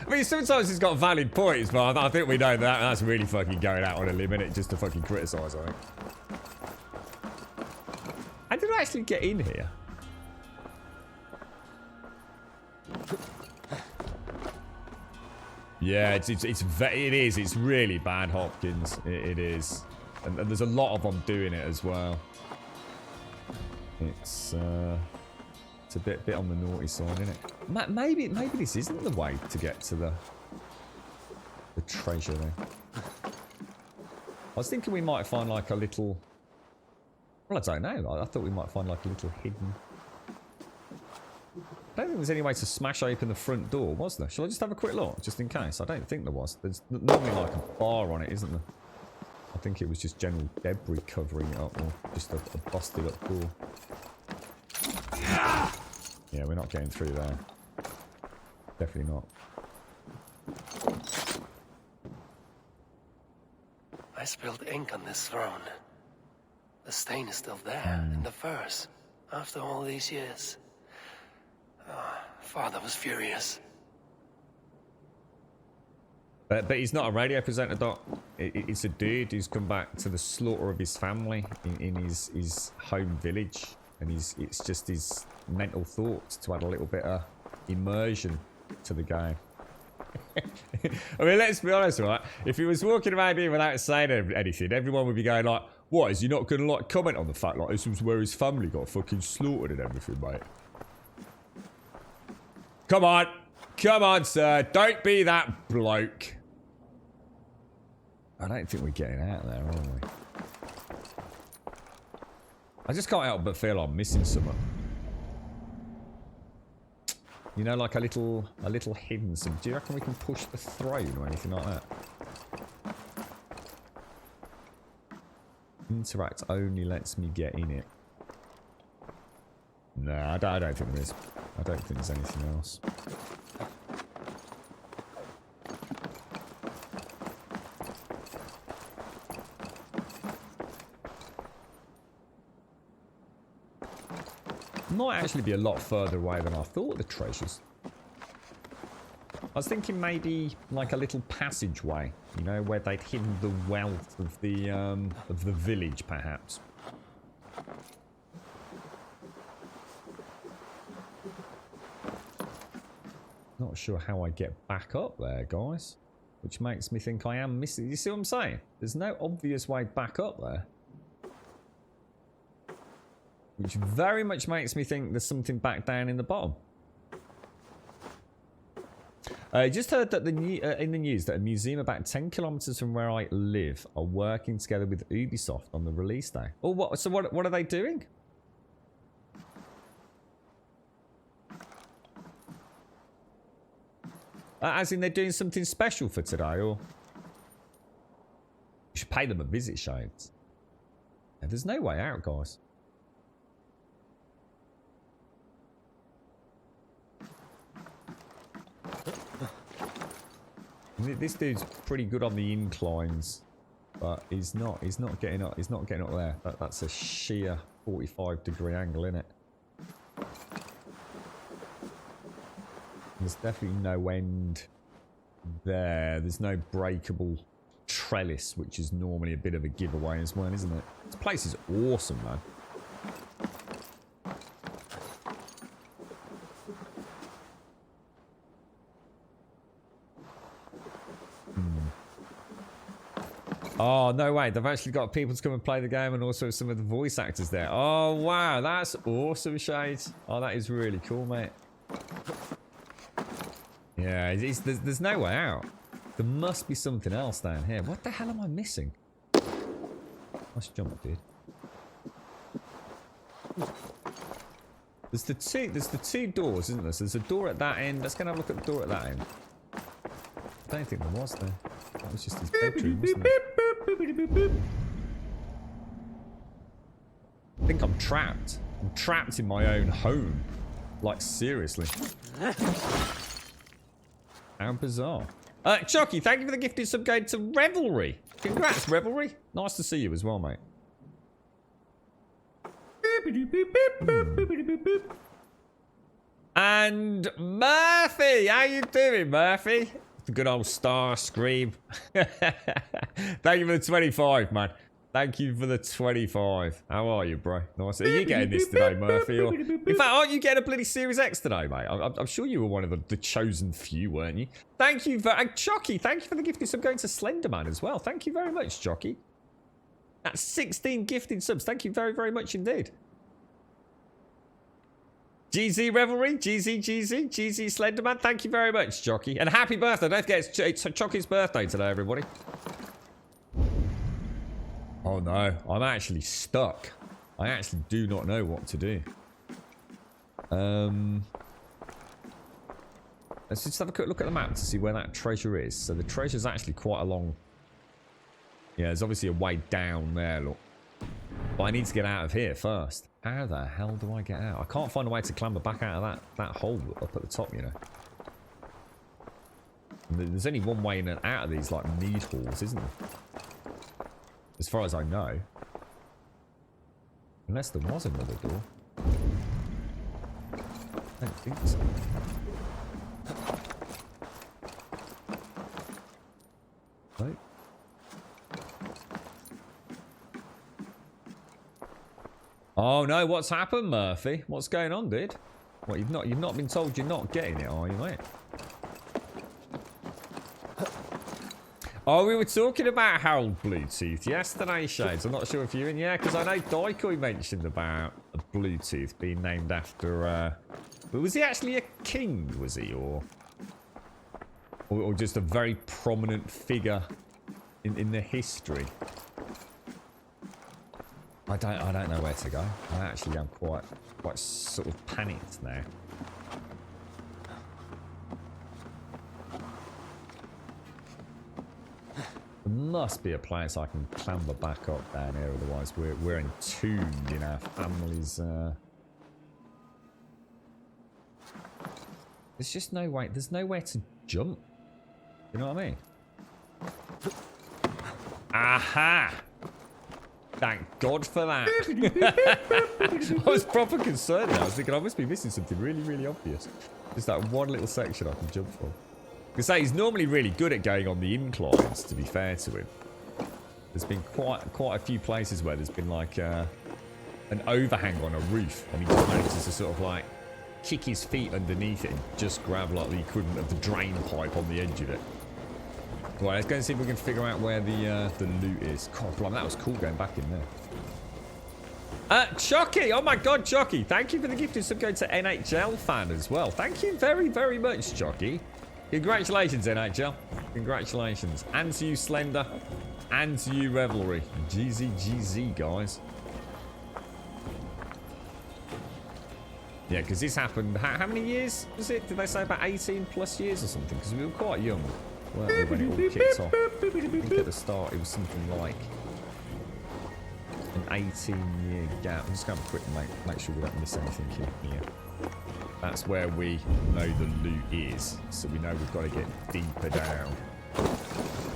mean, sometimes it's got valid points, but I think we know that's really fucking going out on a limb, innit? Just to fucking criticise, I think. How did I actually get in here? Yeah, it is. It's really bad, Hopkins. It is, and there's a lot of them doing it as well. It's a bit on the naughty side, isn't it? Maybe this isn't the way to get to the treasure there. I was thinking we might find like a little. Well, I don't know. I thought we might find like a little hidden. I don't think there's any way to smash open the front door, was there? Shall I just have a quick look, just in case? I don't think there was. There's normally like a bar on it, isn't there? I think it was just general debris covering it up, or just a busted up door. Yeah, we're not getting through there. Definitely not.
I spilled ink on this throne. The stain is still there, in the verse, after all these years. Father was furious.
But he's not a radio presenter, Doc. It's a dude who's come back to the slaughter of his family in his home village. And it's just his mental thoughts to add a little bit of immersion to the game. I mean, let's be honest, right? If he was walking around here without saying anything, everyone would be going like, what, is he not going to like comment on the fact like this was where his family got fucking slaughtered and everything, mate? Come on, sir. Don't be that bloke. I don't think we're getting out there, are we? I just can't help but feel I'm missing something. You know, like a little hidden some. Do you reckon we can push the throne or anything like that? Interact only lets me get in it. No, I don't think there is. I don't think there's anything else. Might actually be a lot further away than I thought, the treasures. I was thinking maybe like a little passageway, you know, where they'd hidden the wealth of the village, perhaps. Not sure how I get back up there, guys. Which makes me think I am missing. You see what I'm saying? There's no obvious way back up there. Which very much makes me think there's something back down in the bottom. I just heard that in the news that a museum about 10 kilometers from where I live are working together with Ubisoft on the release day. Oh, what? So what are they doing? As in they're doing something special for today, or... You should pay them a visit, Shades. Yeah, there's no way out, guys. This dude's pretty good on the inclines, but he's not getting up. He's not getting up there. That's a sheer 45-degree angle, isn't it? There's definitely no end there. There's no breakable trellis, which is normally a bit of a giveaway as well, isn't it? This place is awesome, man. Oh, no way. They've actually got people to come and play the game and also some of the voice actors there. Oh, wow. That's awesome, Shades. Oh, that is really cool, mate. Yeah, there's no way out. There must be something else down here. What the hell am I missing? Nice jump, dude. There's the two doors, isn't there? So there's a door at that end. Let's go and have a look at the door at that end. I don't think there was there. That was just his bedroom, wasn't it? I think I'm trapped. I'm trapped in my own home. Like, seriously. How bizarre. Chucky, thank you for the gifted subguide to Revelry. Congrats, Revelry. Nice to see you as well, mate. And Murphy, how you doing, Murphy? The good old star scream. Thank you for the 25, man. Thank you for the 25. How are you, bro? Nice. Are you getting this today, Murphy? Or, in fact, aren't you getting a bloody Series X today, mate? I'm sure you were one of the chosen few, weren't you? Thank you for... Jockey, thank you for the gifted sub going to Slenderman as well. Thank you very much, Jockey. That's 16 gifted subs. Thank you very, very much indeed. GZ Revelry, GZ Slenderman, thank you very much, Jockey. And happy birthday. Don't forget, it's Jockey's birthday today, everybody. Oh no, I'm actually stuck. I actually do not know what to do. Let's just have a quick look at the map to see where that treasure is. So the treasure's actually quite a long... Yeah, there's obviously a way down there, look. But I need to get out of here first. How the hell do I get out? I can't find a way to clamber back out of that hole up at the top, you know. And there's only one way in and out of these, like, mead halls, isn't there? As far as I know. Unless there was another door. I don't think so. Nope. Oh no, what's happened, Murphy? What's going on, dude? What, you've not been told you're not getting it, are you, mate? Oh, we were talking about Harold Bluetooth yesterday, Shades. I'm not sure if you're in. Yeah, because I know Daikoi mentioned about Bluetooth being named after... but was he actually a king, was he? Or just a very prominent figure in the history? I don't know where to go. I actually am quite sort of panicked now. There must be a place I can clamber back up down here, otherwise we're entombed in our family's. There's just no way. There's nowhere to jump. You know what I mean? Aha! Thank God for that. I was proper concerned now. I was thinking I must be missing something really, really obvious. Just that one little section I can jump from. Because say he's normally really good at going on the inclines, to be fair to him. There's been quite a few places where there's been like an overhang on a roof, and he just manages to sort of like kick his feet underneath it and just grab like the equivalent of the drain pipe on the edge of it. Right, let's go and see if we can figure out where the loot is. God, blimey, that was cool going back in there. Chucky! Oh my God, Chucky! Thank you for the gifted sub going to NHL fan as well. Thank you very, very much, Chucky. Congratulations, NHL. Congratulations. And to you, Slender. And to you, Revelry. GZGZ, guys. Yeah, because this happened... How many years was it? Did they say about 18 plus years or something? Because we were quite young, weren't we, when it all kicked off? I think at the start it was something like an 18-year gap. I'm just going to have a quick make sure we don't miss anything in here. That's where we know the loot is, so we know we've got to get deeper down.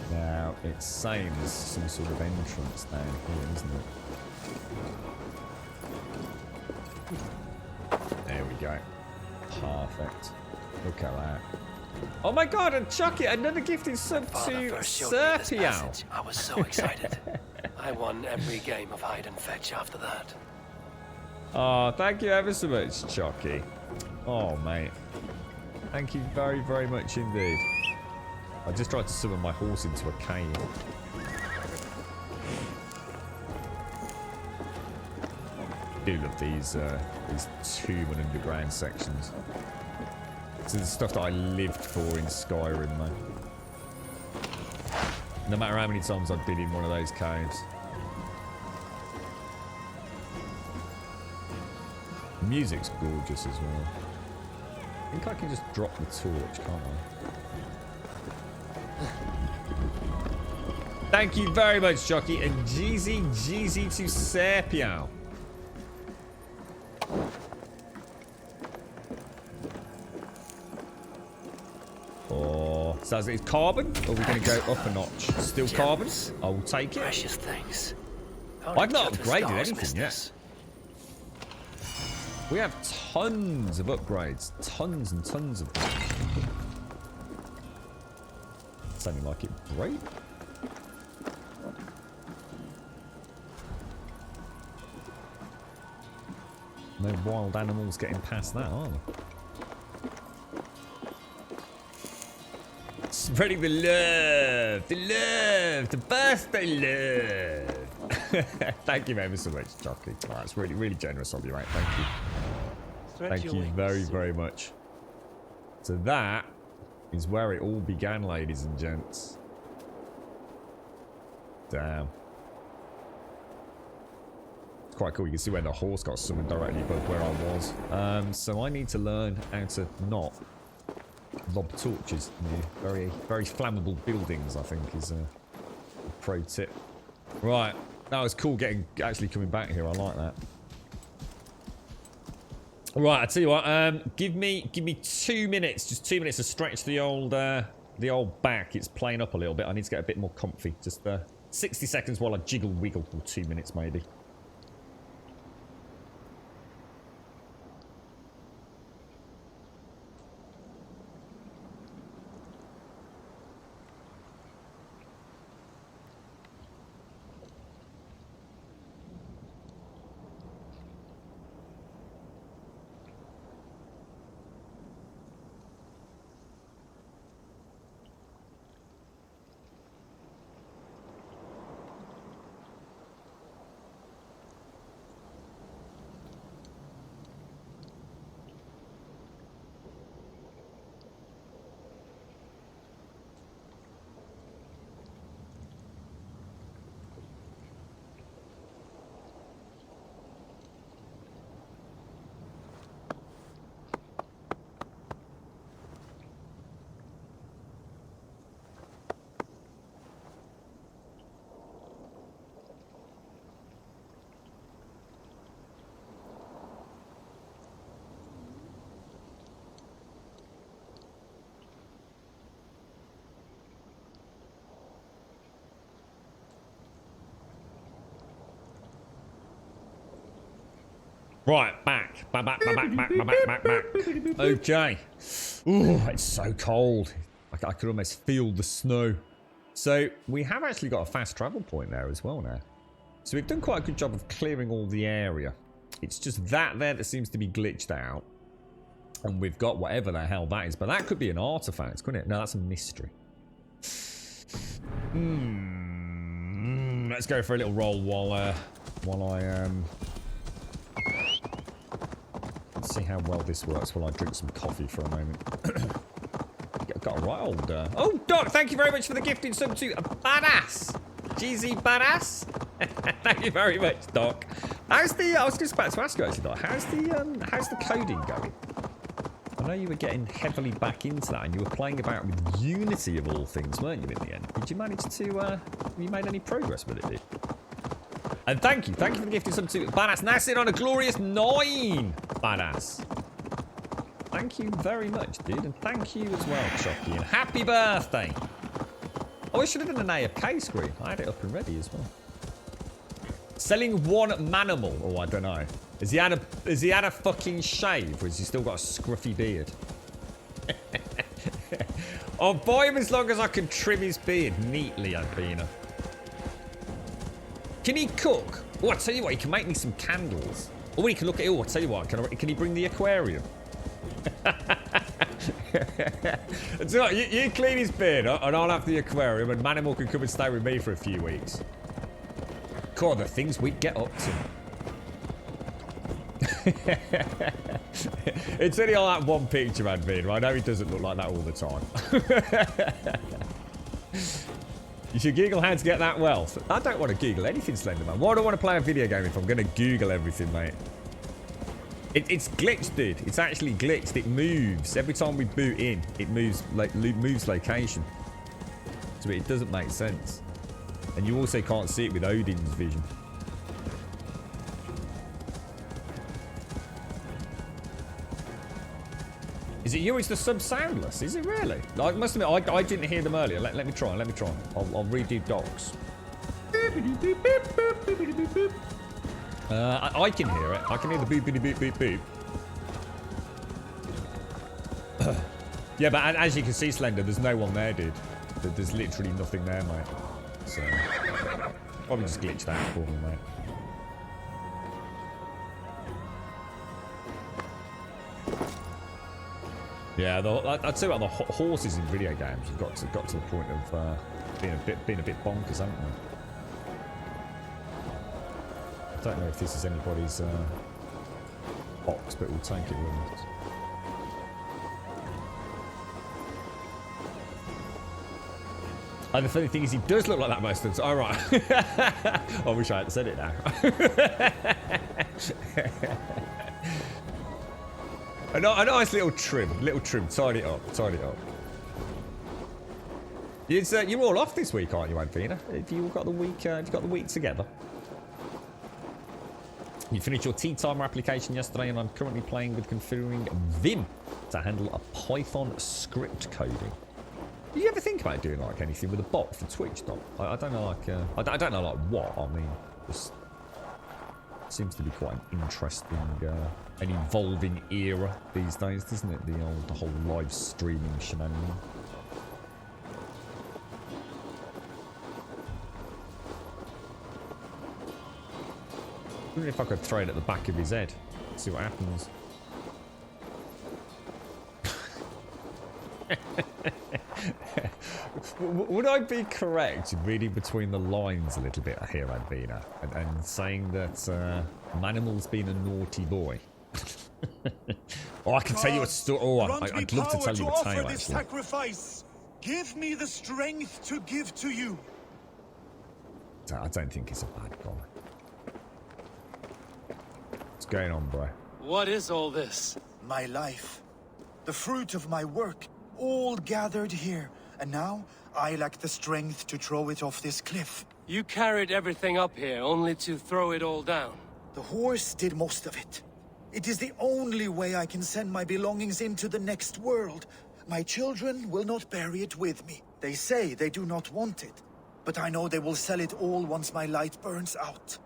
Now, it's saying there's some sort of entrance down here, isn't it? There we go. Perfect. Look at that. Oh my God, and Chucky, another gifted sub to Serpio.
I was so excited. I won every game of hide and fetch after that.
Oh, thank you ever so much, Chucky. Oh, mate. Thank you very, very much indeed. I just tried to summon my horse into a cave. I do love these tomb and underground sections. This is the stuff that I lived for in Skyrim, man. No matter how many times I've been in one of those caves. The music's gorgeous as well. I think I can just drop the torch, can't I? Thank you very much, Jockey, and GZ to Serpio. Oh, so is it carbon? Or are we going to go up a notch? Still carbon? I will take it.
Precious things.
I've not upgraded anything yet. We have tons of upgrades. Tons and tons of them. Sounding like it broke. No wild animals getting past that, are there? Spreading the love, the birthday love. Thank you ever so much, Jockey. Oh, it's really, really generous of you, right? Thank you. Thank you very, very much. So that is where it all began, ladies and gents. Damn. It's quite cool. You can see where the horse got summoned directly above where I was. So I need to learn how to not lob torches near very, very flammable buildings, I think, is a pro tip. Right. That was cool actually coming back here. I like that. Right, I tell you what, give me 2 minutes, just 2 minutes to stretch the old back. It's playing up a little bit. I need to get a bit more comfy. Just 60 seconds while I jiggle wiggle, or 2 minutes maybe. Right, back. Okay. Ooh, it's so cold. I could almost feel the snow. So we have actually got a fast travel point there as well now. So we've done quite a good job of clearing all the area. It's just that there that seems to be glitched out. And we've got whatever the hell that is. But that could be an artifact, couldn't it? No, that's a mystery. Let's go for a little roll while I let's see how well this works while I drink some coffee for a moment. Got a right old oh, Doc, thank you very much for the gifted sub to Badass. GZ Badass. Thank you very much, Doc. How's the I was just about to ask you actually, Doc, how's the coding going? I know you were getting heavily back into that and you were playing about with Unity of all things, weren't you, in the end? Did you manage to, have you made any progress with it, dude? And thank you for the gift of sub to Badass. Now sitting on a glorious 9, Badass. Thank you very much, dude, and thank you as well, Chucky, and happy birthday. Oh, I should have done an AFK screen. I had it up and ready as well. Selling one manimal. Oh, I don't know. Has he had a fucking shave, or has he still got a scruffy beard? I'll buy him as long as I can trim his beard neatly, Albina. Can he cook? Oh, I tell you what, he can make me some candles. Oh, he can look at it. Oh, I tell you what, can he bring the aquarium? So you clean his beard, and I'll have the aquarium, and Manimal can come and stay with me for a few weeks. God, the things we get up to. It's only on that one picture, Admin. I know he doesn't look like that all the time. You should Google how to get that wealth. I don't want to Google anything, Slenderman. Why do I want to play a video game if I'm going to Google everything, mate? It's glitched, dude. It's actually glitched. It moves. Every time we boot in, it moves location. So it doesn't make sense. And you also can't see it with Odin's vision. Is it you? Is the sub soundless? Is it really? I must admit, I didn't hear them earlier. Let me try. I'll redo docs. I can hear it. I can hear the boop, boop, boop, boop, boop. Yeah, but as you can see, Slender, there's no one there, dude. There's literally nothing there, mate. So, probably just glitched that for me, mate. Yeah, I'd say about the horses in video games have got to the point of being a bit bonkers, haven't they? I don't know if this is anybody's box, but we'll take it with us. And the funny thing is, he does look like that most of the time. All right. I wish I hadn't said it now. A nice little trim, tidy it up. You're all off this week, aren't you, Advina? Have you got the week together? You finished your tea timer application yesterday, and I'm currently playing with configuring Vim to handle a Python script coding. Do you ever think about doing like anything with a bot for Twitch, Dom? I don't know, like I don't know like what. I mean, just seems to be quite an interesting and evolving era these days, doesn't it? The whole live streaming shenanigans. I wonder if I could throw it at the back of his head. See what happens. Would I be correct in reading between the lines a little bit here, Advina, and saying that Manimal's been a naughty boy? Oh, I can tell you a story. Oh, I'd love to tell you a tale, actually.
Sacrifice. Give me the strength to give to you.
I don't think it's a bad guy. What's going on, bro?
What is all this?
My life. The fruit of my work. All gathered here. And now, I lack the strength to throw it off this cliff.
You carried everything up here only to throw it all down.
The horse did most of it. It is the only way I can send my belongings into the next world. My children will not bury it with me. They say they do not want it. But I know they will sell it all once my light burns out.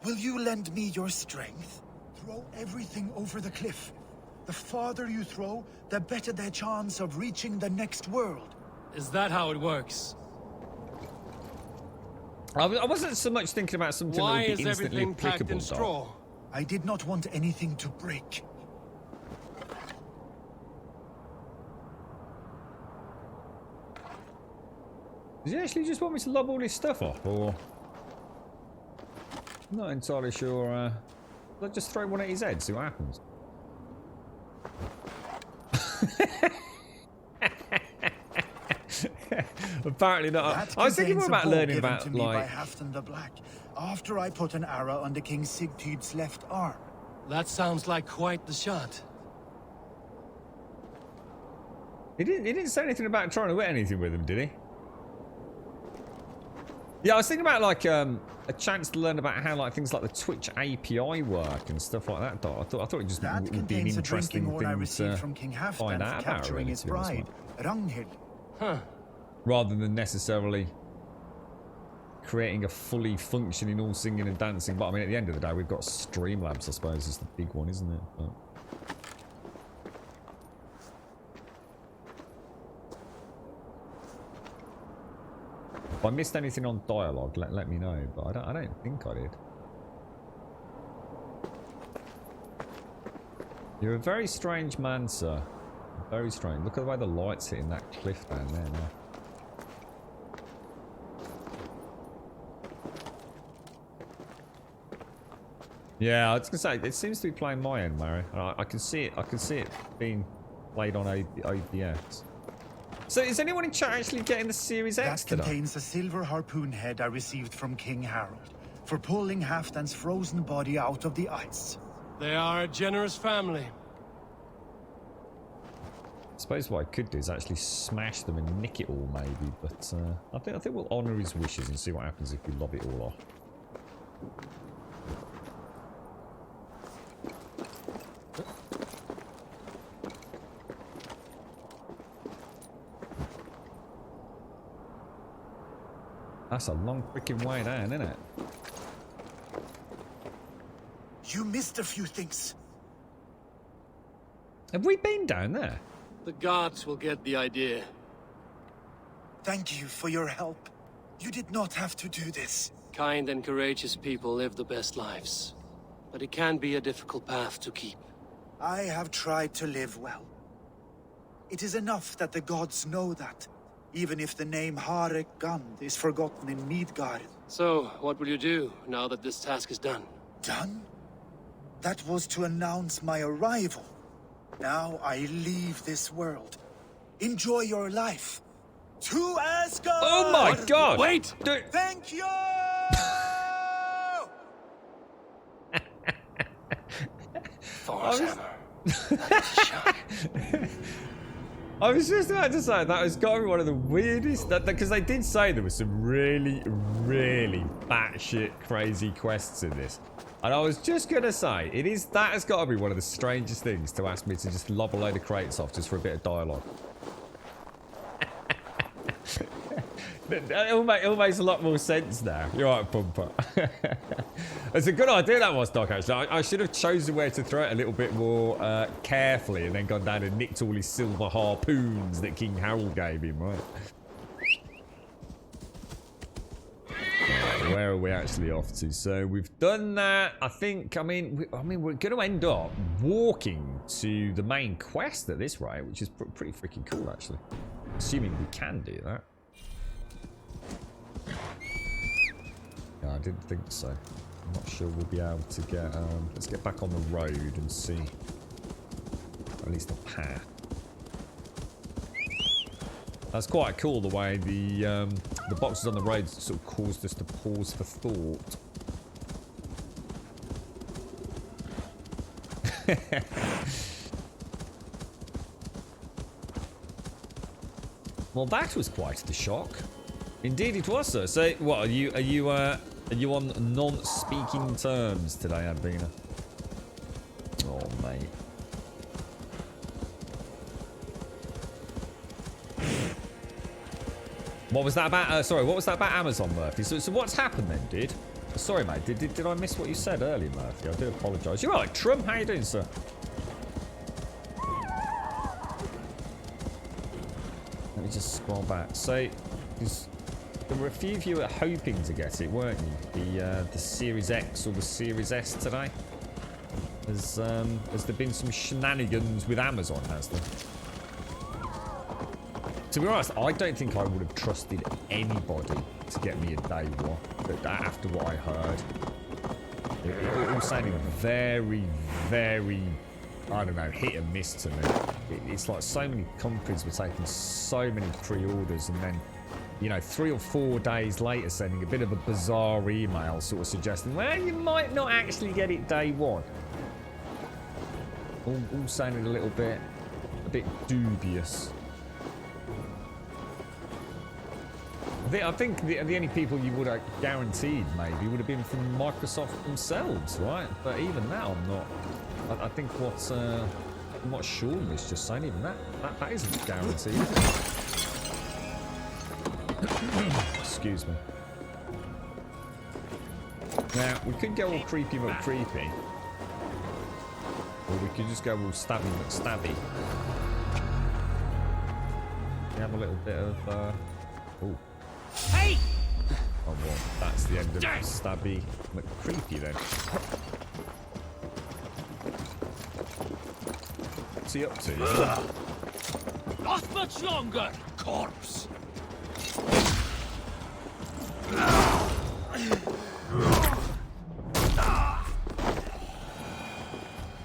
Will you lend me your strength? Throw everything over the cliff. The farther you throw, the better their chance of reaching the next world.
Is that how it works?
I wasn't so much thinking about something
Why
that would
is
be instantly
everything packed
applicable,
in
Doc.
straw?
I did not want anything to break.
Does he actually just want me to lob all this stuff off, or? I'm not entirely sure. Let's just throw one at his head, see what happens. Apparently not.
That
I was thinking more
contains a
about
bow
learning
given
about
to me by
like.
Halfdan the Black, after I put an arrow under King Sigtyd's left arm.
That sounds like quite the shot.
He didn't say anything about trying to hit anything with him, did he? Yeah, I was thinking about like a chance to learn about how like things like the Twitch API work and stuff like that. Doc. I thought it just
That
would be an
contains a
interesting
drinking horn I
thing
received
to
from King
find
Halfdan
out
for
about,
capturing
really,
his
to be honest,
bride, Ragnhild.
Huh.
rather than necessarily creating a fully functioning all singing and dancing. But I mean, at the end of the day, we've got Streamlabs, I suppose, is the big one, isn't it? But... if I missed anything on dialogue, let me know. But I don't think I did. You're a very strange man, sir. Very strange. Look at the way the light's hitting that cliff down there now. Yeah, I was gonna say it seems to be playing my end, Mary. I can see it. I can see it being played on OBS. So is anyone in chat actually getting the Series X
That
today?
contains a silver harpoon head I received from King Harold for pulling Halfdan's frozen body out of the ice.
They are a generous family.
I suppose what I could do is actually smash them and nick it all, maybe. But I think we'll honour his wishes and see what happens if we lob it all off. That's a long freaking way down, isn't it?
You missed a few things.
Have we been down there?
The gods will get the idea.
Thank you for your help. You did not have to do this.
Kind and courageous people live the best lives. But it can be a difficult path to keep.
I have tried to live well. It is enough that the gods know that, even if the name Harek Gand is forgotten in Midgard.
So, what will you do now that this task is done?
Done? That was to announce my arrival. Now I leave this world. Enjoy your life. To Asgard!
Oh my god!
Wait!
Dude.
Thank you!
Thor's hammer. That's a shot.
I was just about to say that has got to be one of the weirdest, because they did say there was some really, really batshit crazy quests in this. And I was just going to say, that has got to be one of the strangest things to ask me to just lob a load of crates off just for a bit of dialogue. It'll make a lot more sense now. You're right, Pumper. It's a good idea that was, Doc, actually. I should have chosen where to throw it a little bit more carefully and then gone down and nicked all his silver harpoons that King Harold gave him, right? Right, where are we actually off to? So we've done that. I mean, we're going to end up walking to the main quest at this rate, which is pretty freaking cool, actually. Assuming we can do that. Yeah, I didn't think so. I'm not sure we'll be able to get... let's get back on the road and see. Or at least a path. That's quite cool, the way the boxes on the road sort of caused us to pause for thought. Well, that was quite the shock. Indeed, it was, sir. So, what are you on non-speaking terms today, Advina? Oh, mate. What was that about? Sorry, what was that about Amazon, Murphy? So what's happened then, dude? Sorry, mate. Did I miss what you said earlier, Murphy? I do apologise. You're right, Trump. How you doing, sir? Let me just scroll back. So, there were a few of you that were hoping to get it, weren't you? The Series X or the Series S today. Has there been some shenanigans with Amazon? Has there? To be honest, I don't think I would have trusted anybody to get me a day one. But after what I heard, it all sounded very, very, I don't know, hit and miss to me. It's like so many companies were taking so many pre-orders and then, you know, 3 or 4 days later sending a bit of a bizarre email sort of suggesting, well, you might not actually get it day one. All sounded a bit dubious. I think the only people you would have guaranteed maybe would have been from Microsoft themselves, right? But even that, I'm not. I think what Sean was just saying, even that isn't guaranteed. Excuse me. Now we could go all creepy McCreepy, or we could just go all stabby McStabby. We have a little bit of. Oh.
Hey!
Oh, well, that's the end of Stabby McCreepy then. What's he up to?
Not much longer, corpse.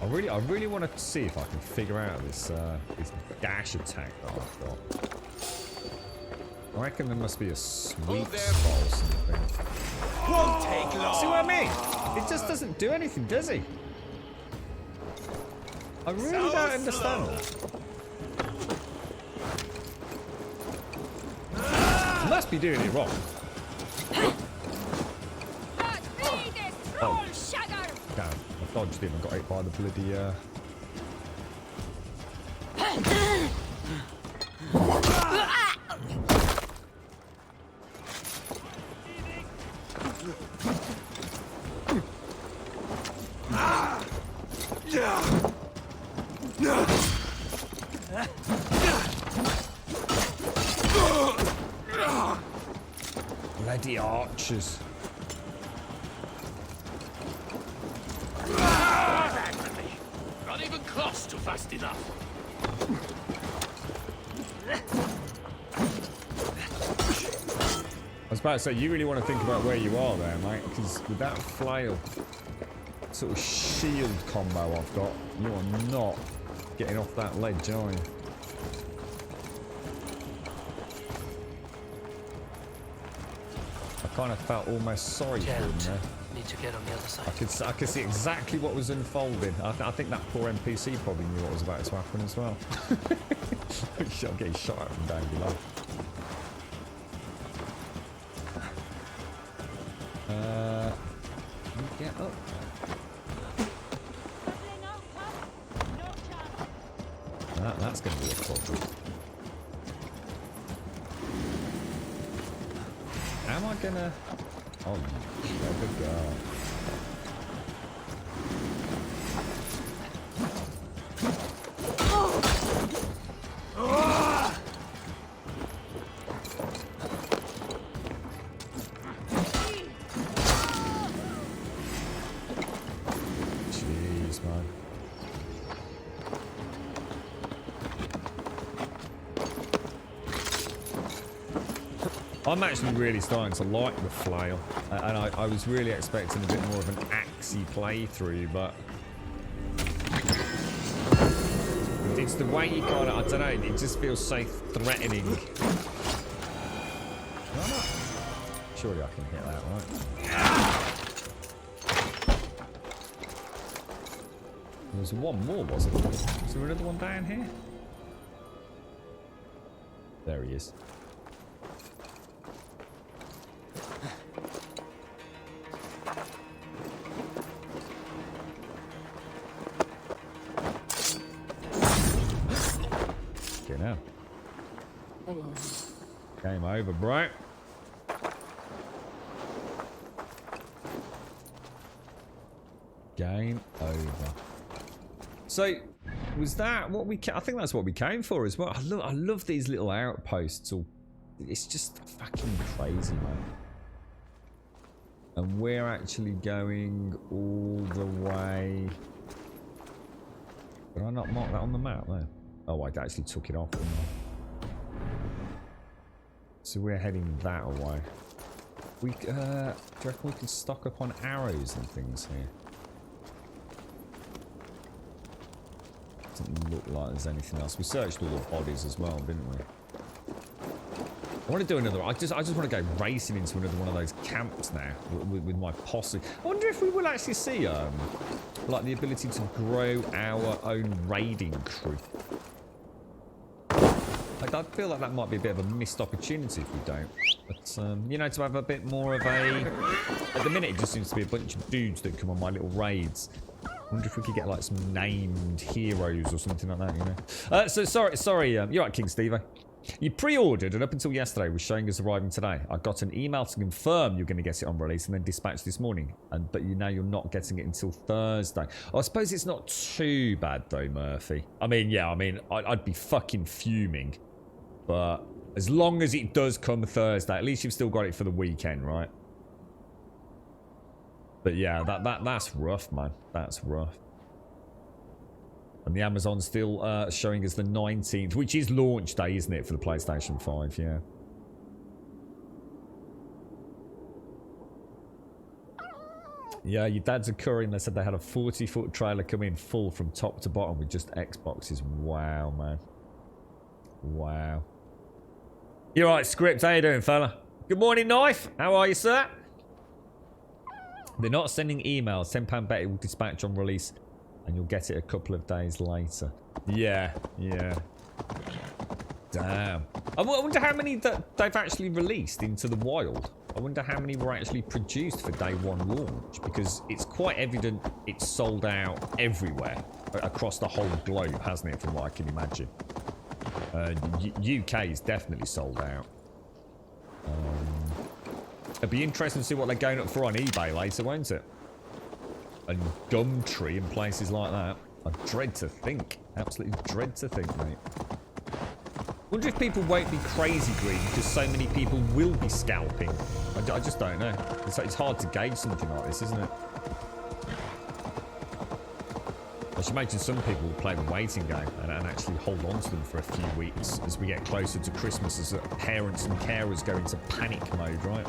I really want to see if I can figure out this dash attack that I've got. I reckon there must be a sweet spot or something.
Won't take long.
See what I mean? It just doesn't do anything, does he? I really don't understand that. He must be doing it wrong. Oh. Damn, I dodged him and got hit by the bloody bloody archers.
Not even close to fast enough.
I was about to say, you really want to think about where you are there, mate, because with that flail sort of shield combo I've got, you are not getting off that ledge, are you? I kind of felt almost sorry for him there.
Need to get on the other side.
I could see exactly what was unfolding. I think that poor NPC probably knew what was about to happen as well. I'm getting shot at from down below. Get up. That's going to be a problem. Am I gonna? Oh, there we go. Jeez, man. I'm actually really starting to like the flail, and I was really expecting a bit more of an axey playthrough, but it's the way you kind of, I don't know, it just feels so threatening. Surely I can hit that, right? There was one more, wasn't there? Is there another one down here? There he is. Now. Game over, bro. Game over. So, was that what we... I think that's what we came for as well. I love these little outposts. It's just fucking crazy, man. And we're actually going all the way... Did I not mark that on the map there? Oh, I actually took it off. Didn't I? So we're heading that way. Do you reckon we can stock up on arrows and things here? Doesn't look like there's anything else. We searched all the bodies as well, didn't we? I want to do another. I just want to go racing into another one of those camps now with my posse. I wonder if we will actually see like the ability to grow our own raiding crew. I feel like that might be a bit of a missed opportunity if we don't. But you know, to have a bit more of a. At the minute, it just seems to be a bunch of dudes that come on my little raids. I wonder if we could get like some named heroes or something like that, you know. So sorry. You're right, King Steve. You pre-ordered and up until yesterday was showing us arriving today. I got an email to confirm you're going to get it on release and then dispatched this morning. But you're not getting it until Thursday. I suppose it's not too bad though, Murphy. I mean, I'd be fucking fuming. But as long as it does come Thursday, at least you've still got it for the weekend, right? But yeah, that's rough, man. That's rough. And the Amazon's still showing us the 19th, which is launch day, isn't it, for the PlayStation 5, yeah. Yeah, your dad's occurring. They said they had a 40-foot trailer come in full from top to bottom with just Xboxes. Wow, man. Wow. You alright, Script? How you doing, fella? Good morning, Knife. How are you, sir? They're not sending emails. £10 bet it will dispatch on release. And you'll get it a couple of days later. Yeah. Damn. I wonder how many that they've actually released into the wild. I wonder how many were actually produced for day one launch. Because it's quite evident it's sold out everywhere. Across the whole globe, hasn't it, from what I can imagine. UK is definitely sold out. It'd be interesting to see what they're going up for on eBay later, won't it? And Gumtree and places like that. I dread to think. Absolutely dread to think, mate. Wonder if people won't be crazy greedy because so many people will be scalping. I just don't know. It's hard to gauge something like this, isn't it? I should imagine some people will play the waiting game and actually hold on to them for a few weeks as we get closer to Christmas, as parents and carers go into panic mode, right?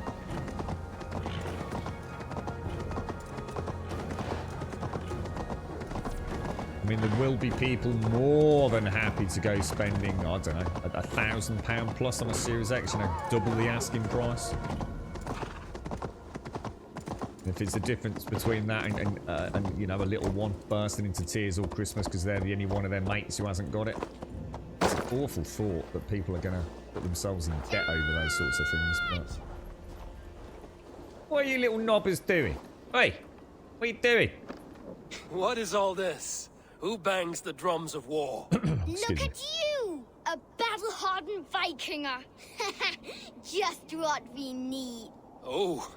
I mean, there will be people more than happy to go spending, I don't know, £1,000 plus on a Series X, you know, double the asking price. If it's the difference between that and you know, a little one bursting into tears all Christmas because they're the only one of their mates who hasn't got it. It's an awful thought that people are going to put themselves in debt over those sorts of things. But what are you little knobbers doing? Hey, what are you doing?
What is all this? Who bangs the drums of war?
Look at you! A battle-hardened Vikinger! Just what we need.
Oh,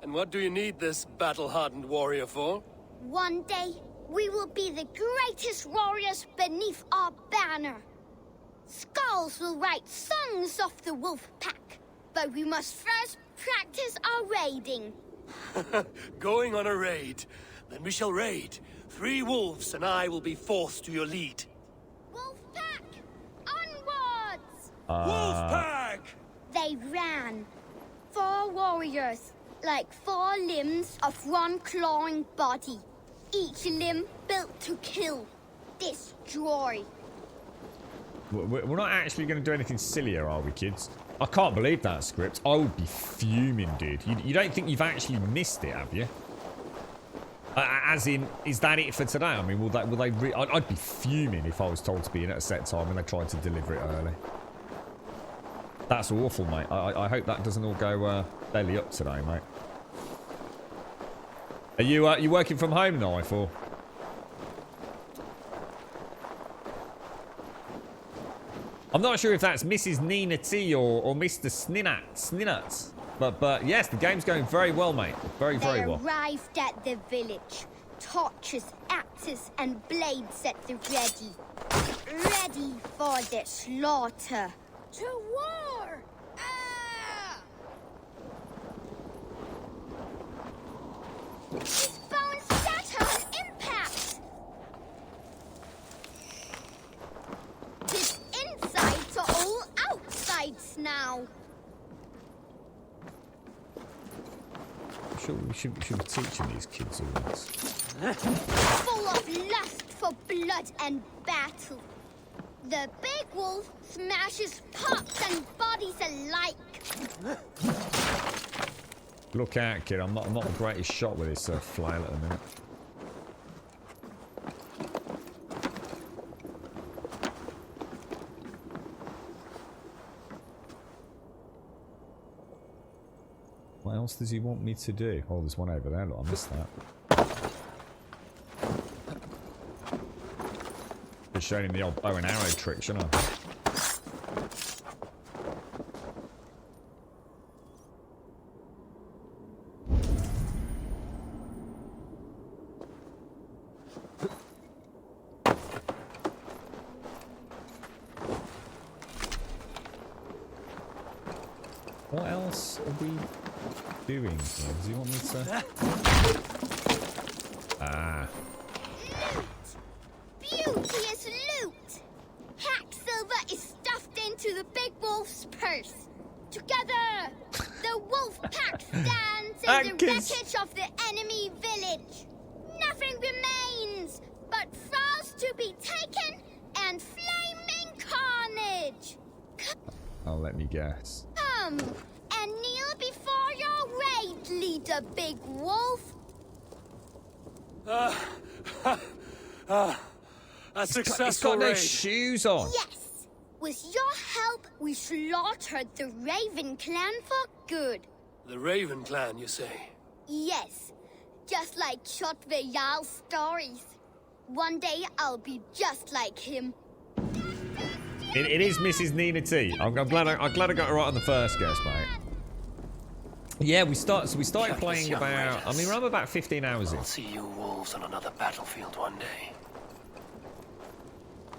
and what do you need this battle-hardened warrior for?
One day, we will be the greatest warriors beneath our banner. Skulls will write songs of the wolf pack, but we must first practice our raiding.
Going on a raid. Then we shall raid. 3 wolves and I will be forced to your lead.
Wolf pack! Onwards!
Wolf pack!
They ran. 4 warriors, like 4 limbs of one clawing body. Each limb built to kill, destroy.
We're not actually going to do anything sillier, are we, kids? I can't believe that, Script. I would be fuming, dude. You don't think you've actually missed it, have you? As in, is that it for today? I mean, will they? I'd be fuming if I was told to be in at a set time and they tried to deliver it early. That's awful, mate. I hope that doesn't all go belly up today, mate. Are you working from home, Knife, or? I'm not sure if that's Mrs. Nina T or Mr. Sninat. But yes, the game's going very well, mate. Very well.
They arrived at the village. torches, axes, and blades at the ready. Ready for the slaughter. To war! Ah! His bones shatter on impact! His insides are all outsides now.
We should be teaching these kids all this.
Full of lust for blood and battle. The big wolf smashes pots and bodies alike.
Look out, kid. I'm not the greatest shot with this flail at the minute. What else does he want me to do? Oh, there's one over there. Look, I missed that. Just showing him the old bow and arrow trick, shouldn't I? What else are we doing here? Does he want me to... Ah.
Beauteous loot! Hacksilver is stuffed into the big wolf's purse. Together, the wolf pack stands in the wreckage of the enemy village. Nothing remains but thralls to be taken and flaming carnage.
Oh, let me guess.
Come and kneel before your raid leader, big wolf.
A successful
He's got no
raid.
shoes on.
Yes. With your help, we slaughtered the Raven clan for good.
The Raven clan, you say?
Yes. Just like Shotvejal's stories. One day I'll be just like him.
It is Mrs. Nina T. I'm glad I got it right on the first guess, mate. Yeah, we started playing about. I mean, we're about 15 hours in.
I'll see you wolves on another battlefield one day.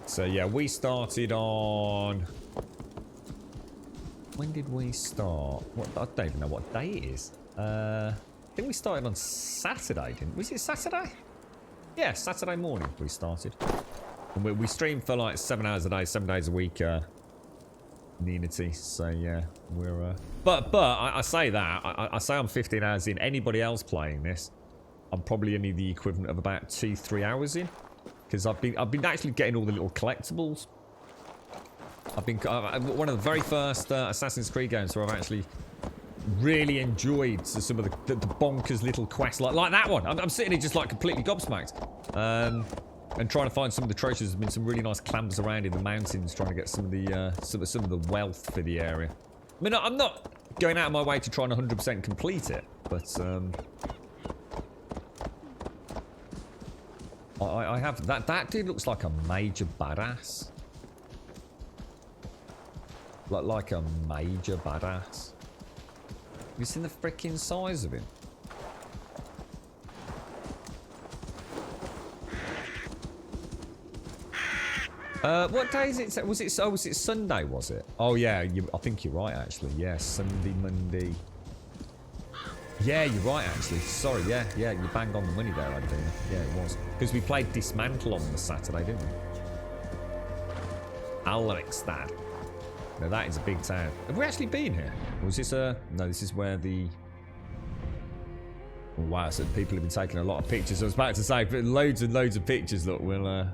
So yeah, we started on. When did we start? What, I don't even know what day it is. I think we started on Saturday, didn't we? Was it Saturday? Yeah, Saturday morning we started. And we streamed for like 7 hours a day, 7 days a week. Ninity. So yeah, we're. But I say that I say I'm 15 hours in. Anybody else playing this, I'm probably only the equivalent of about 2-3 hours in, because I've been actually getting all the little collectibles. I've been one of the very first Assassin's Creed games where I've actually really enjoyed some of the bonkers little quests like that one. I'm sitting here just like completely gobsmacked. And trying to find some of the treasures. There's been some really nice clams around in the mountains, trying to get some of the wealth for the area. I mean, I'm not going out of my way to try and 100% complete it, but I have that. That dude looks like a major badass. Like a major badass. Have you seen the freaking size of him? What day is it? Was it Sunday, was it? Oh yeah, I think you're right actually. Yeah, Sunday, Monday. Yeah, you're right actually. Sorry, yeah, you banged on the money there, Adina. Yeah, it was. Because we played Dismantle on the Saturday, didn't we? Alrikstad. Now that is a big town. Have we actually been here? Or was this no, this is where the... Oh, wow, so people have been taking a lot of pictures. I was about to say, but loads and loads of pictures. Look, we'll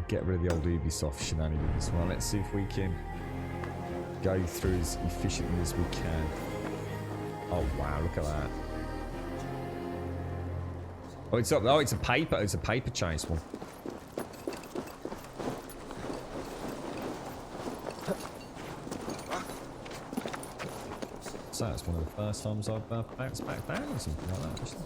get rid of the old Ubisoft shenanigans. Well, let's see if we can go through as efficiently as we can. Oh wow, look at that. Oh, it's up. Oh, it's a paper chase one. So that's one of the first times I've bounced back down or something like that, actually.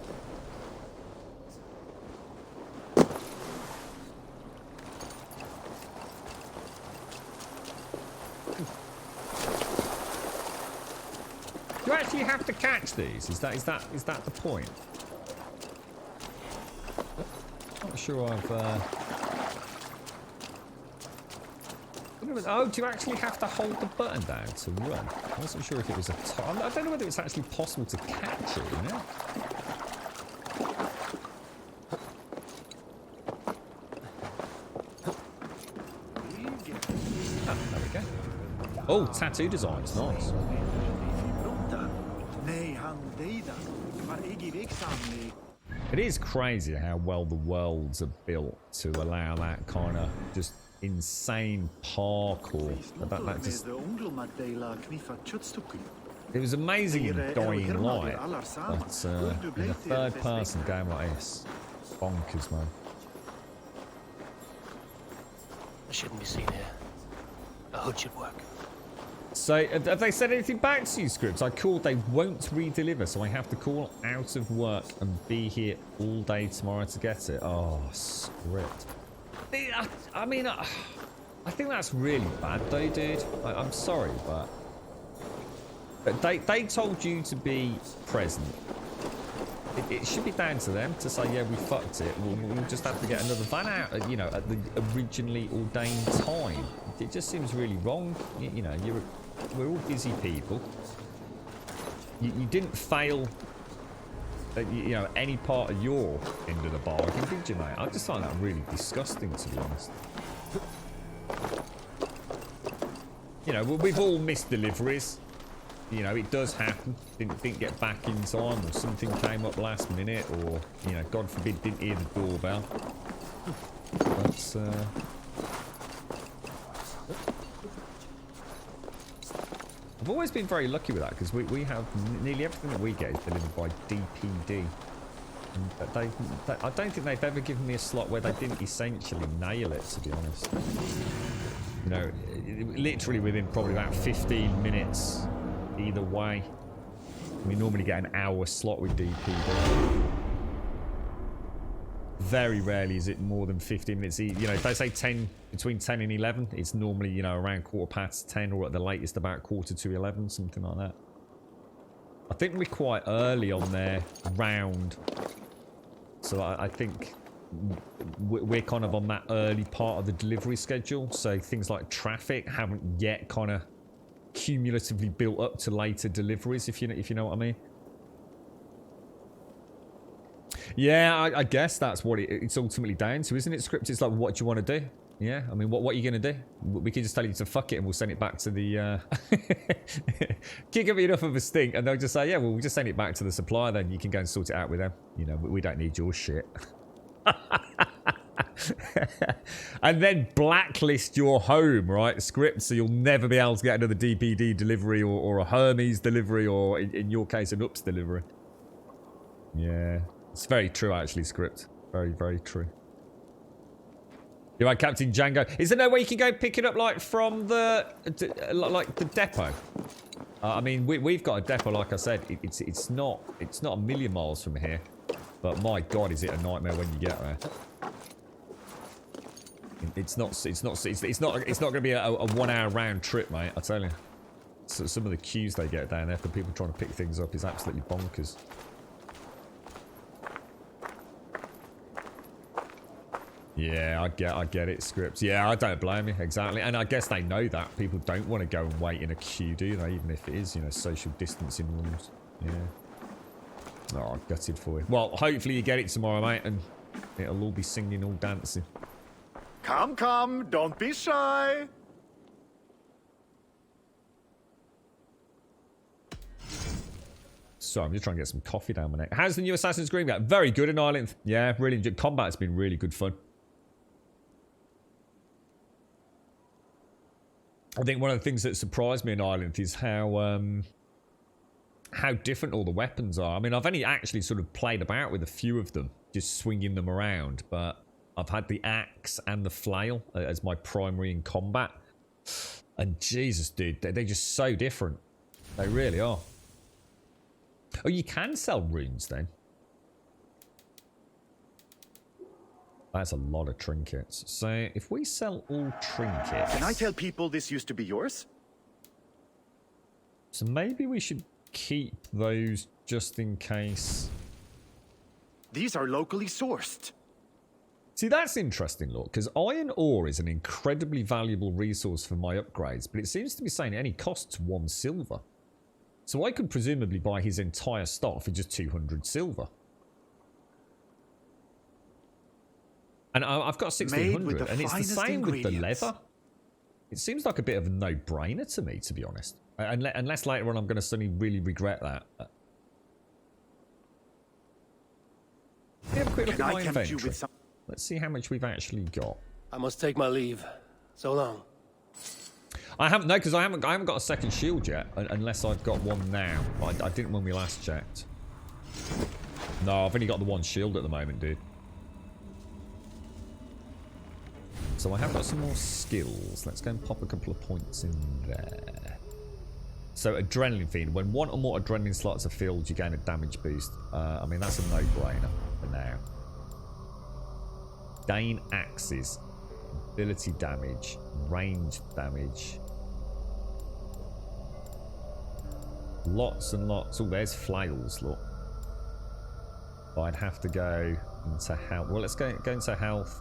You actually have to catch these. Is that the point? not sure I've... Oh, do you actually have to hold the button down to run? I wasn't sure if it was a time. I don't know whether it's actually possible to catch it, you know? Oh, there we go. Oh, tattoo designs, nice. It is crazy how well the worlds are built to allow that kind of just insane parkour. That just... It was amazing in Dying Light, but in a third-person game like this, bonkers, man.
I shouldn't be seen here. A hood should work.
So, have they said anything back to you, Scripts? I called, they won't re-deliver, so I have to call out of work and be here all day tomorrow to get it. Oh, Script. I mean, I think that's really bad though, dude. I'm sorry, but they told you to be present. It should be down to them to say, yeah, we fucked it. We'll just have to get another van out, you know, at the originally ordained time. It just seems really wrong. You know, we're all busy people. You didn't fail at, you know, any part of your end of the bargain, did you, mate? I just find that really disgusting, to be honest. You know, we've all missed deliveries. You know, it does happen. Didn't get back in time, or something came up last minute, or, you know, God forbid, didn't hear the doorbell. But, I've always been very lucky with that, because we have nearly everything that we get is delivered by DPD. And I don't think they've ever given me a slot where they didn't essentially nail it, to be honest. You know, literally within probably about 15 minutes either way. We normally get an hour slot with DPD. Very rarely is it more than 15 minutes. You know, if they say 10, between 10 and 11, it's normally, you know, around 10:15, or at the latest about 11:15, something like that. I think we're quite early on their round. So I think we're kind of on that early part of the delivery schedule. So things like traffic haven't yet kind of cumulatively built up to later deliveries, if you know what I mean. Yeah, I guess that's what it's ultimately down to, isn't it, Script? It's like, what do you want to do? Yeah, I mean, what are you going to do? We can just tell you to fuck it and we'll send it back to the... Give me enough of a stink and they'll just say, yeah, well, we'll just send it back to the supplier then. You can go and sort it out with them. You know, we don't need your shit. And then blacklist your home, right, Script, so you'll never be able to get another DPD delivery or a Hermes delivery, or in your case, an UPS delivery. Yeah. It's very true, actually, Script. Very, very true. You're right, Captain Django. Is there no way you can go pick it up, like, from the... like, the depot? I mean, we've got a depot, like I said. It's not a million miles from here. But, my God, is it a nightmare when you get there. It's not going to be a 1 hour round trip, mate, I tell you. So some of the queues they get down there for people trying to pick things up is absolutely bonkers. Yeah, I get it, Scripts. Yeah, I don't blame you, exactly. And I guess they know that. People don't want to go and wait in a queue, do they? Even if it is, you know, social distancing rules. Yeah. Oh, gutted for you. Well, hopefully you get it tomorrow, mate, and it'll all be singing, all dancing.
Come, don't be shy.
So I'm just trying to get some coffee down my neck. How's the new Assassin's Creed game? Very good in Ireland. Yeah, really enjoyed. Combat's been really good fun. I think one of the things that surprised me in Ireland is how different all the weapons are. I mean, I've only actually sort of played about with a few of them, just swinging them around, but I've had the axe and the flail as my primary in combat. And Jesus, dude, they're just so different. They really are. Oh, you can sell runes then. That's a lot of trinkets. So if we sell all trinkets...
Can I tell people this used to be yours?
So maybe we should keep those just in case.
These are locally sourced.
See, that's interesting, look, because iron ore is an incredibly valuable resource for my upgrades, but it seems to be saying it only costs 1 silver. So I could presumably buy his entire stock for just 200 silver. And I've got 1600, and it's the same with the leather. It seems like a bit of a no-brainer to me, to be honest. Unless later on I'm going to suddenly really regret that. Have a quick look at my inventory. Let's see how much we've actually got.
I must take my leave. So long.
I haven't, no, because I haven't got a second shield yet, unless I've got one now. I didn't when we last checked. No, I've only got the one shield at the moment, dude. So I have got some more skills. Let's go and pop a couple of points in there. So Adrenaline Fiend. When 1 or more adrenaline slots are filled, you gain a damage boost. I mean, that's a no-brainer for now. Gain axes. Ability damage. Range damage. Lots and lots. Oh, there's flails, look. But I'd have to go into health. Well, let's go into health.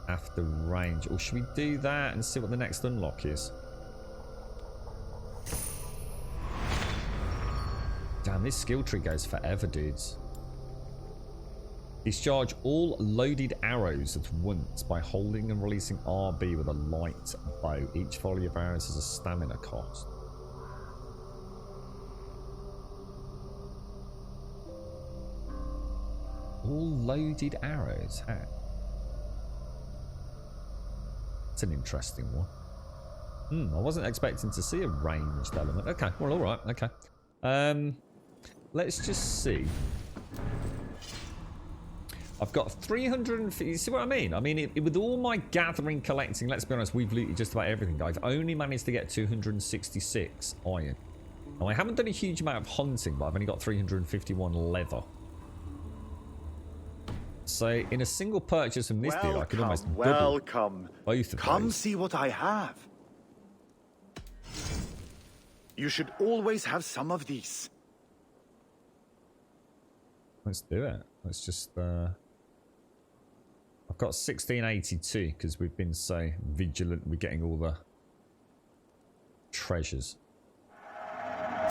After range. Or should we do that and see what the next unlock is? Damn, this skill tree goes forever, dudes. Discharge all loaded arrows at once by holding and releasing RB with a light bow. Each volley of arrows has a stamina cost. All loaded arrows? How? That's an interesting one. I wasn't expecting to see a ranged element. Okay, well, alright, okay. Let's just see. I've got 350. You see what I mean? I mean, with all my gathering, collecting, let's be honest, we've looted just about everything. I've only managed to get 266 iron. Now, I haven't done a huge amount of hunting, but I've only got 351 leather. So, in a single purchase from this deal, I could almost double both of
Come
those.
see what I have. You should always have some of these.
Let's do it. Let's just... I've got 1682 because we've been so vigilant with getting all the treasures.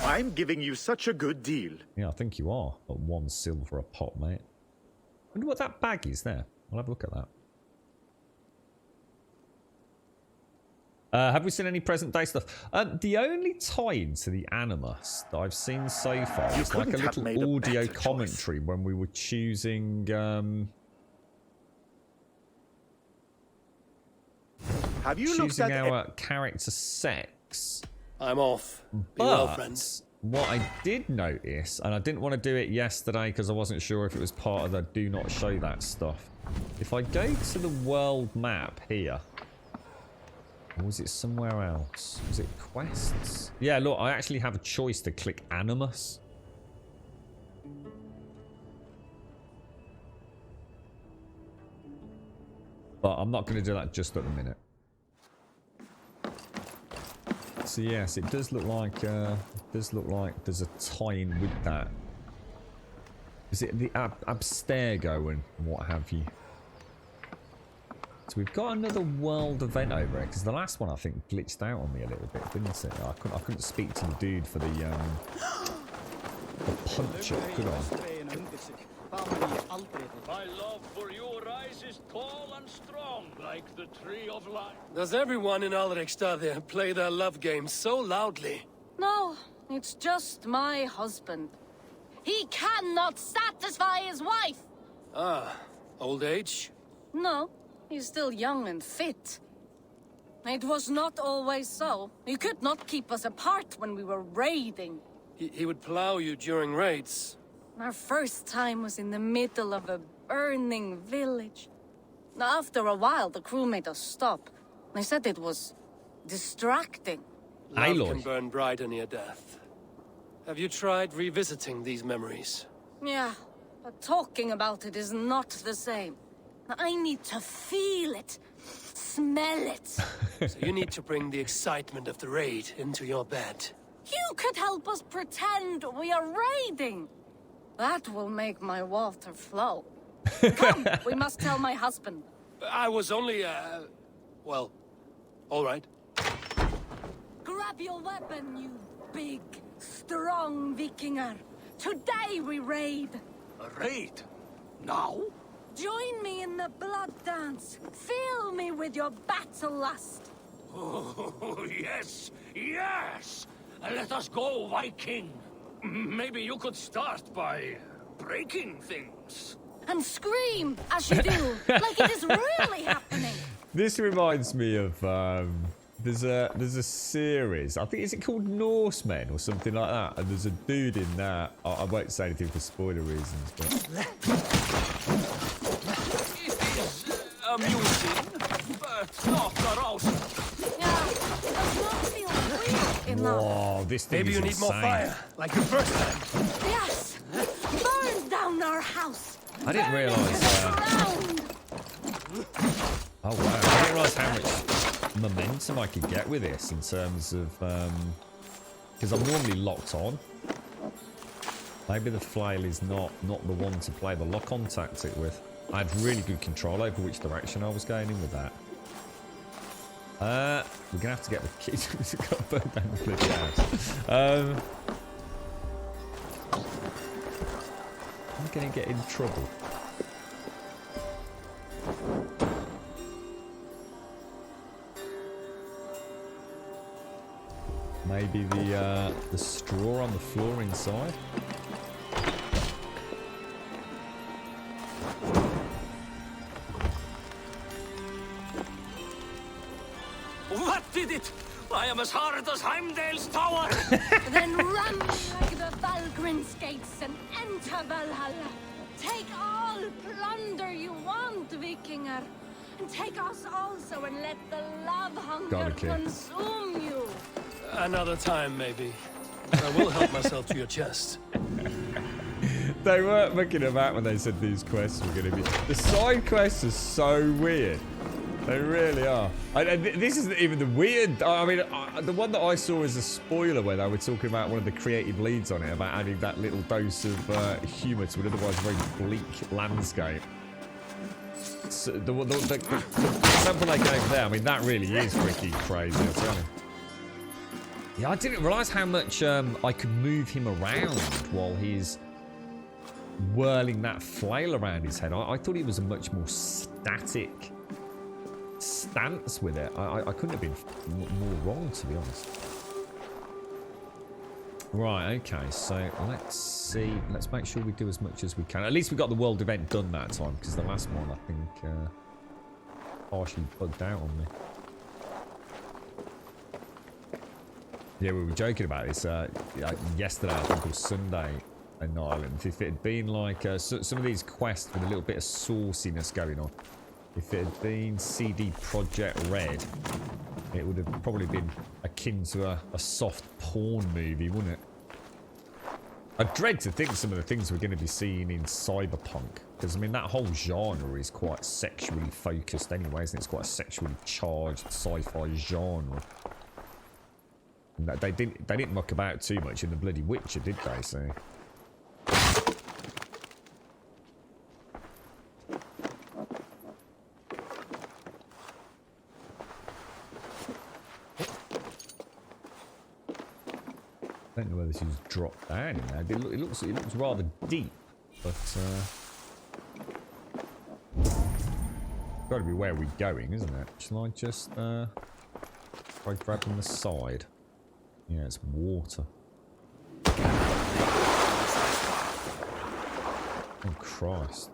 I'm giving you such a good deal.
Yeah, I think you are. At 1 silver a pot, mate. I wonder what that bag is there. I'll have a look at that. Have we seen any present day stuff? The only tie-in to the Animus that I've seen so far is like a little audio commentary when we were choosing...
Have you looked at
our character sex?
I'm off. Be well,
But
friends.
what I did notice, and I didn't want to do it yesterday because I wasn't sure if it was part of the do not show that stuff. If I go to the world map here, or was it somewhere else? Was it quests? Yeah, look, I actually have a choice to click Animus. But I'm not going to do that just at the minute. So yes, it does look like there's a tie-in with that. Is it the Abstergo and what have you? So we've got another world event over here because the last one I think glitched out on me a little bit, didn't it? I couldn't speak to the dude for the punch up, could I?
My love for you rises tall and strong like the tree of life.
Does everyone in Alrekstad play their love game so loudly?
No, it's just my husband. He cannot satisfy his wife!
Ah, old age?
No, he's still young and fit. It was not always so. He could not keep us apart when we were raiding.
He would plow you during raids.
Our first time was in the middle of a burning village. After a while, the crew made us stop. They said it was distracting.
Love can burn brighter near death. Have you tried revisiting these memories?
Yeah, but talking about it is not the same. I need to feel it, smell it.
So you need to bring the excitement of the raid into your bed.
You could help us pretend we are raiding. That will make my water flow. Come, we must tell my husband.
I was only, well, all right.
Grab your weapon, you big, strong Vikinger. Today we raid.
A raid? Now?
Join me in the blood dance. Fill me with your battle lust.
Oh, yes, yes! Let us go, Viking. Maybe you could start by breaking things.
And scream as you do, like it is really happening.
This reminds me of there's a series. I think is it called Norsemen or something like that. And there's a dude in that. I won't say anything for spoiler reasons, but
It is amusing, but not arousing.
Yeah, it does not feel real enough.
oh, this thing
Maybe
is
you need
insane.
more fire, like the first time.
Yes, burn down our house.
I didn't
Burn it
realise.
to the ground.
Oh wow! I didn't realise how much momentum I could get with this in terms of because I'm normally locked on. Maybe the flail is not the one to play the lock-on tactic with. I had really good control over which direction I was going in with that. We're gonna have to get the kids. We've got to burn down the bloody house. I'm gonna get in trouble. Maybe the straw on the floor inside.
What did it? I am as hard as Heimdall's tower.
Then run like the Valgrin's gates and enter Valhalla. Take all plunder you want, Vikinger. And take us also and let the love hunger
Got it, kid.
consume you.
Another time, maybe. I will help myself to your chest.
They weren't mucking about when they said these quests were going to be. The side quests are so weird. They really are. This isn't even the weird. I mean, the one that I saw is a spoiler where they were talking about one of the creative leads on it about adding that little dose of humour to an otherwise very bleak landscape. So the sample they gave there, I mean, that really is freaking crazy. I'm telling you. Yeah, I didn't realise how much I could move him around while he's whirling that flail around his head. I thought he was a much more static stance with it. I couldn't have been more wrong, to be honest. Right, okay, so let's see. Let's make sure we do as much as we can. At least we got the world event done that time, because the last one, I think, partially bugged out on me. Yeah, we were joking about this yesterday, I think, or Sunday in Ireland. If it had been like some of these quests with a little bit of sauciness going on, if it had been CD Projekt Red, it would have probably been akin to a soft porn movie, wouldn't it? I dread to think some of the things we're going to be seeing in Cyberpunk, because I mean that whole genre is quite sexually focused anyway, isn't it? It's quite a sexually charged sci-fi genre. They didn't muck about too much in the bloody Witcher, did they? So. I don't know whether this is dropped down in there. It looks rather deep, but got to be where we're going, isn't it? Shall I just try grabbing the side? Yeah, it's water. Oh Christ!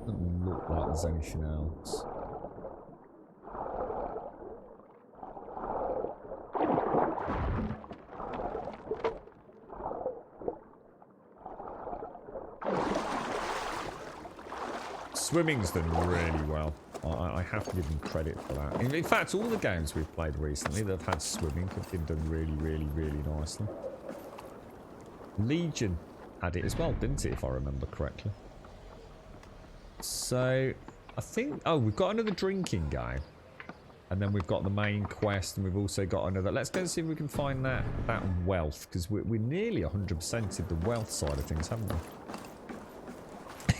Doesn't look like there's anything else. Swimming's done really well. I have to give them credit for that. In fact, all the games we've played recently that have had swimming have been done really, really, really nicely. Legion had it as well, didn't it, if I remember correctly? So, I think... Oh, we've got another drinking game. And then we've got the main quest, and we've also got another... Let's go and see if we can find that wealth, because we're nearly 100% in the wealth side of things, haven't we?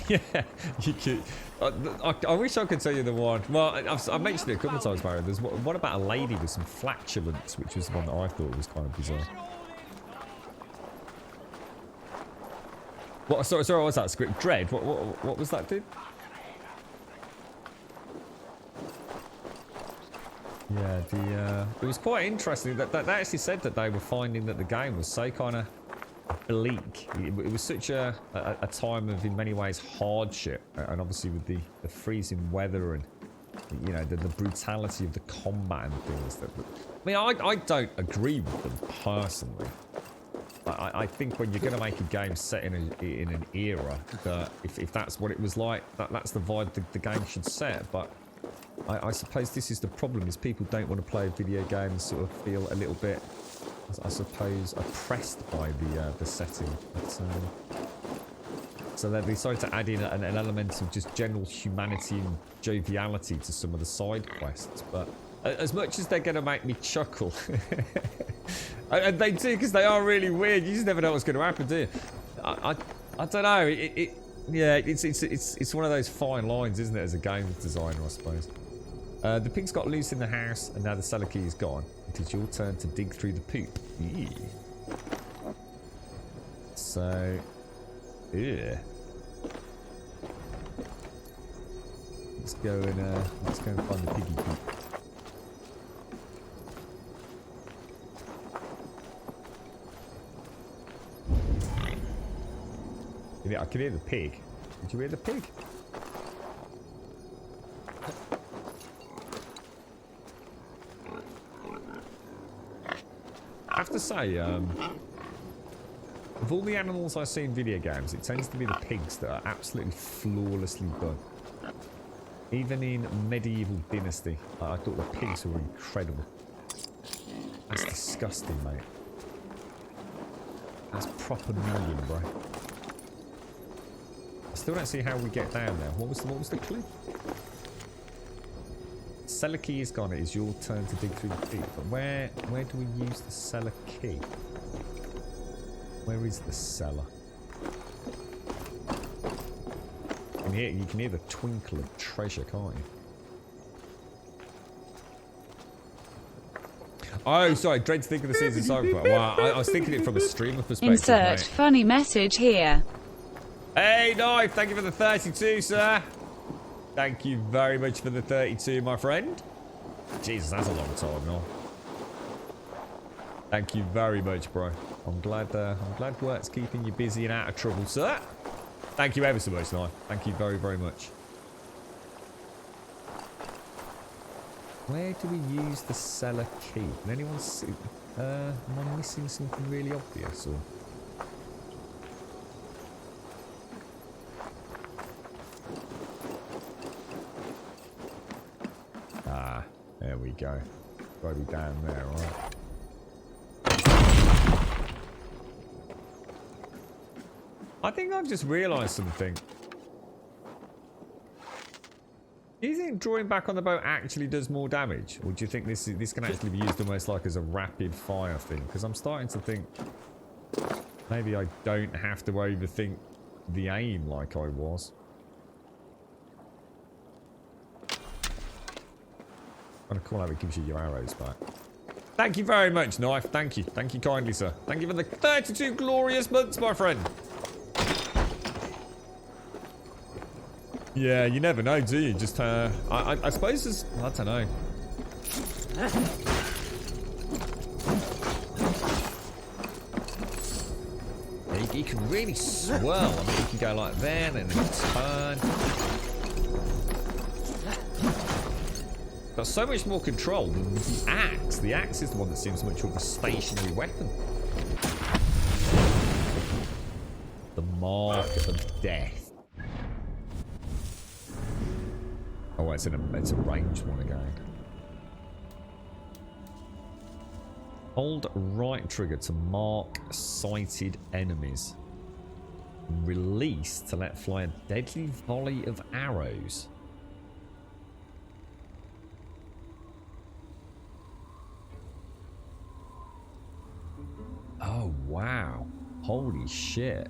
Yeah, you could... I wish I could tell you the one. Well, I've mentioned it a couple of times, Mario. There's what about a lady with some flatulence, which was the one that I thought was kind of bizarre. What? Sorry, what was that script? Dread? What was that, dude? Yeah, it was quite interesting that they actually said that they were finding that the game was so kind of bleak. It was such a time of, in many ways, hardship, and obviously with the freezing weather and, you know, the brutality of the combat and things. I mean, I don't agree with them personally. I think when you're going to make a game set in an era, that if that's what it was like, that's the vibe the game should set. But I suppose this is the problem: is people don't want to play a video game and sort of feel a little bit, I suppose, oppressed by the setting. But, so they decided to add in an element of just general humanity and joviality to some of the side quests. But as much as they're going to make me chuckle, and they do, because they are really weird. You just never know what's going to happen, do you? I don't know. Yeah, it's one of those fine lines, isn't it, as a game designer, I suppose. The pigs got loose in the house, and now the cellar key is gone. It is your turn to dig through the poop. Eee. So, yeah. Let's go and find the piggy poop. I can hear the pig. Did you hear the pig? I have to say, of all the animals I see in video games, it tends to be the pigs that are absolutely flawlessly done. Even in Medieval Dynasty, I thought the pigs were incredible. That's disgusting, mate. That's proper million, bro. I still don't see how we get down there. What was the clue? Cellar key is gone. It is your turn to dig through the pig. But where do we use the cellar key? Where is the cellar? You can hear the twinkle of treasure, can't you? Oh, sorry. Dread's thinking the season's over. Well, I was thinking it from a streamer perspective.
Insert funny message here.
Hey, Knife, thank you for the 32, sir. Thank you very much for the 32, my friend. Jesus, that's a long time, no? Thank you very much, bro. I'm glad work's keeping you busy and out of trouble, sir. Thank you ever so much, Knife. Thank you very, very much. Where do we use the cellar key? Can anyone see? Am I missing something really obvious, or? Ah, there we go. Gotta be down there, alright. I think I've just realised something. Do you think drawing back on the bow actually does more damage? Or do you think this can actually be used almost like as a rapid fire thing? Because I'm starting to think maybe I don't have to overthink the aim like I was. Kind of cool how it gives you your arrows back. Thank you very much, Knife. Thank you. Thank you kindly, sir. Thank you for the 32 glorious months, my friend. Yeah, you never know, do you? Just, I suppose there's... I don't know. Yeah, you can really swirl. I mean, you can go like that and then turn. Got so much more control than the axe. The axe is the one that seems much more of a stationary weapon. The mark of death. Oh, it's a ranged one again. Hold right trigger to mark sighted enemies. Release to let fly a deadly volley of arrows. wow. Holy shit.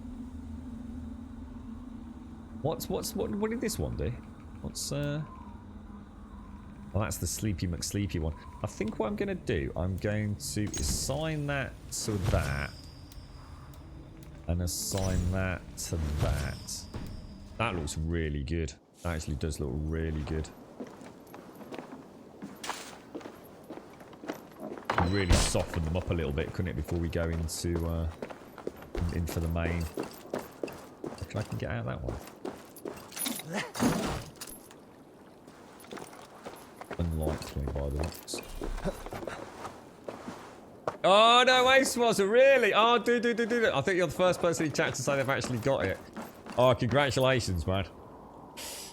What did this one do? What's well, that's the Sleepy McSleepy one. I think what I'm gonna do, I'm going to assign that to that. And assign that to that. That looks really good. That actually does look really good. Really soften them up a little bit, couldn't it, before we go into in for the main. I can get out of that one. Unlikely by the looks. Oh no, Ace wasn't really. Oh, dude. I think you're the first person in chat to say they've actually got it. Oh, congratulations, man.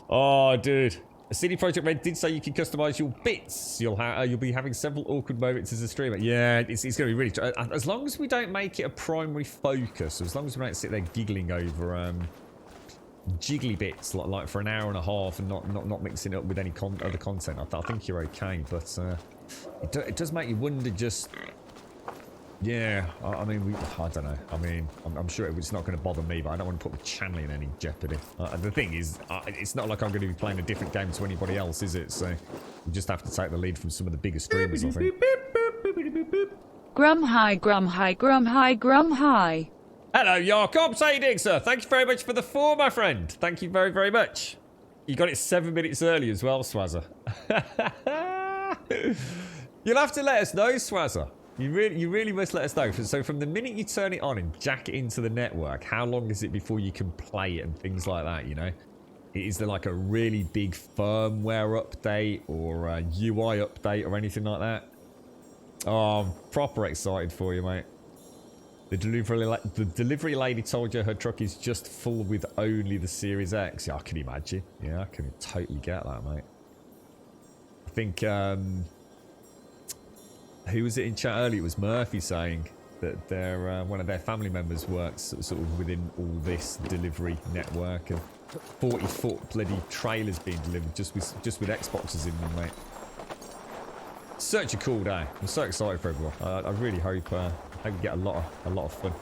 Oh, dude. CD Projekt Red did say you can customize your bits. You'll be having several awkward moments as a streamer. Yeah, it's going to be really. As long as we don't make it a primary focus, as long as we don't sit there giggling over jiggly bits like for an hour and a half and not mixing it up with any other content, I think you're okay. But it does make you wonder. Just yeah, I mean, I don't know. I mean, I'm sure it's not going to bother me, but I don't want to put the channel in any jeopardy. The thing is, it's not like I'm going to be playing a different game to anybody else, is it? So we just have to take the lead from some of the bigger streamers, I think.
Grum hi, grum hi, grum hi, grum hi.
Hello, Jakob. How you doing, sir? Thank you very much for the 4, my friend. Thank you very, very much. You got it 7 minutes early as well, Swazzer. You'll have to let us know, Swazzer. You really must let us know. So from the minute you turn it on and jack it into the network, how long is it before you can play it and things like that, you know? Is there like a really big firmware update or a UI update or anything like that? Oh, I'm proper excited for you, mate. The delivery lady told you her truck is just full with only the Series X. Yeah, I can imagine. Yeah, I can totally get that, mate. I think, who was it in chat earlier? It was Murphy saying that their one of their family members works sort of within all this delivery network, and 40-foot bloody trailers being delivered just with Xboxes in them, mate. Such a cool day. I'm so excited for everyone. I really hope we get a lot of fun.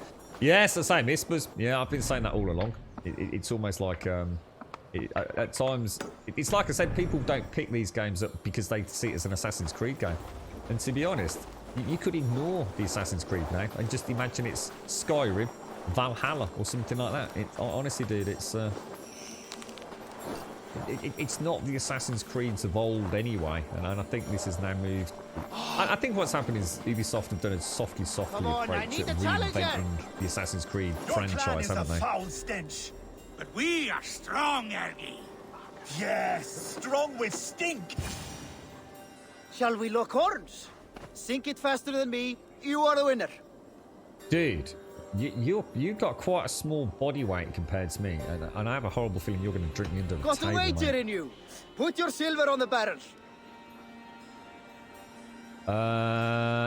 Yes, I say Mispers. Yeah, I've been saying that all along. It's almost like at times it's like I said, people don't pick these games up because they see it as an Assassin's Creed game. And to be honest, you could ignore the Assassin's Creed now and just imagine it's Skyrim, Valhalla, or something like that. Honestly, dude, it's not the Assassin's Creeds of old anyway, and I think this has now moved. I think what's happened is Ubisoft have done a softly approach at reinventing the Assassin's Creed franchise, haven't they?
Foul stench.
But we are strong, Ergi.
Yes, strong with stink.
Shall we lock horns? Sink it faster than me. You are the winner.
Dude, you got quite a small body weight compared to me, and I have a horrible feeling you're going to drink me under the
Got
table,
a wager in you. Put your silver on the barrel.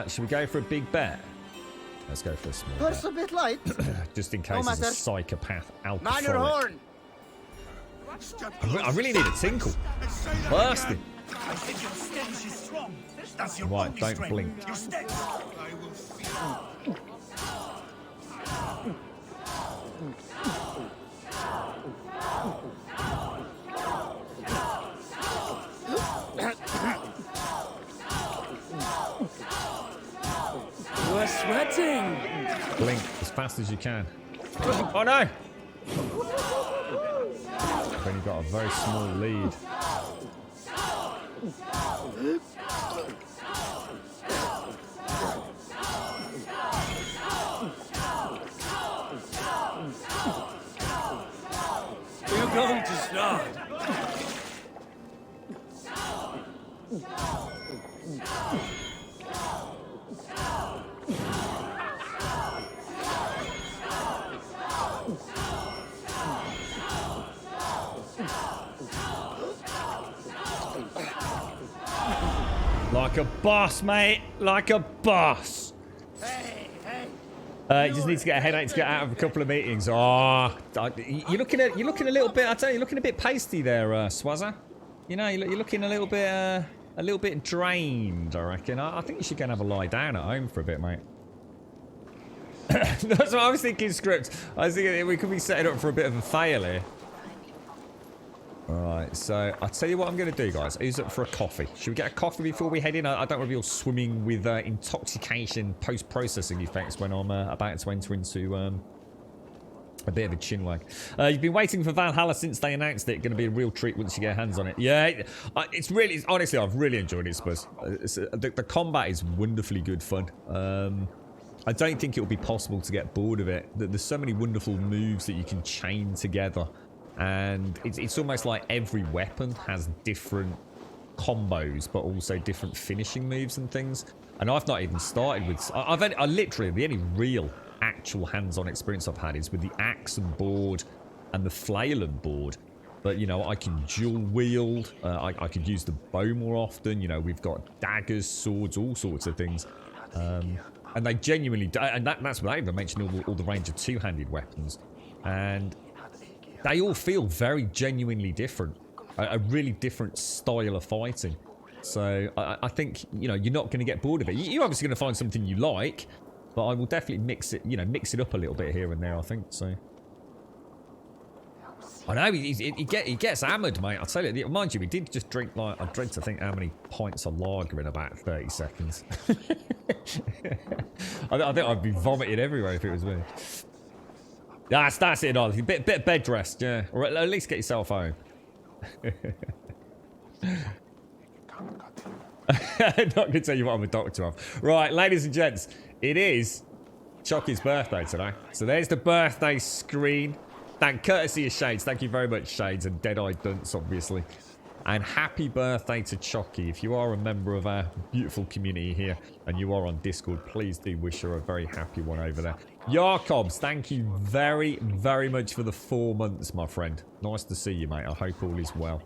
Should we go for a big bet? Let's go for a small
Purse
bet.
a bit light.
Just in case there's a psychopath
Man your
alcoholic.
horn.
I really need a tinkle. Bursting.
I think your stench is strong. That's your
Right,
only
don't
strength.
blink.
Your stench. I will feel.
You are sweating.
Blink as fast as you can. Oh no! I've only got a very small lead.
You're going to start.
Like a boss, mate. Like a boss. You just need to get a headache to get out of a couple of meetings. Oh, you're looking a little bit. I tell you, you're looking a bit pasty there, Swazza. You know, you're looking a little bit drained. I reckon. I think you should go and have a lie down at home for a bit, mate. That's what I was thinking, script. I was thinking we could be setting up for a bit of a fail here. Alright, so I'll tell you what I'm going to do, guys. Who's up for a coffee? Should we get a coffee before we head in? I don't want to be all swimming with intoxication post-processing effects when I'm about to enter into a bit of a chinwag. You've been waiting for Valhalla since they announced it. Going to be a real treat once you get hands on it. Yeah, it's honestly, I've really enjoyed it, Spurs. The combat is wonderfully good fun. I don't think it will be possible to get bored of it. There's so many wonderful moves that you can chain together. And it's almost like every weapon has different combos, but also different finishing moves and things. And I've not even started with... I literally, the only real actual hands-on experience I've had is with the axe and board and the flail and board. But, you know, I can dual wield. I could use the bow more often. You know, we've got daggers, swords, all sorts of things. And they genuinely... And that's without even mentioning all the range of two-handed weapons. And they all feel very genuinely different. A really different style of fighting. So I think, you know, you're not going to get bored of it. You're obviously going to find something you like. But I will definitely mix it up a little bit here and there, I think. So I know he gets hammered, mate. I'll tell you, mind you, we did just drink like I dread to think how many pints of lager in about 30 seconds. I think I'd be vomiting everywhere if it was me. That's it, all. A bit bed rest, yeah, or at least get yourself home. Not gonna tell you what I'm a doctor of. Right, ladies and gents, it is Chucky's birthday today. So there's the birthday screen. Courtesy of Shades. Thank you very much, Shades, and Dead-Eyed Dunce, obviously. And happy birthday to Chucky. If you are a member of our beautiful community here and you are on Discord, please do wish her a very happy one over there. Jakobs, thank you very, very much for the 4 months, my friend. Nice to see you, mate. I hope all is well.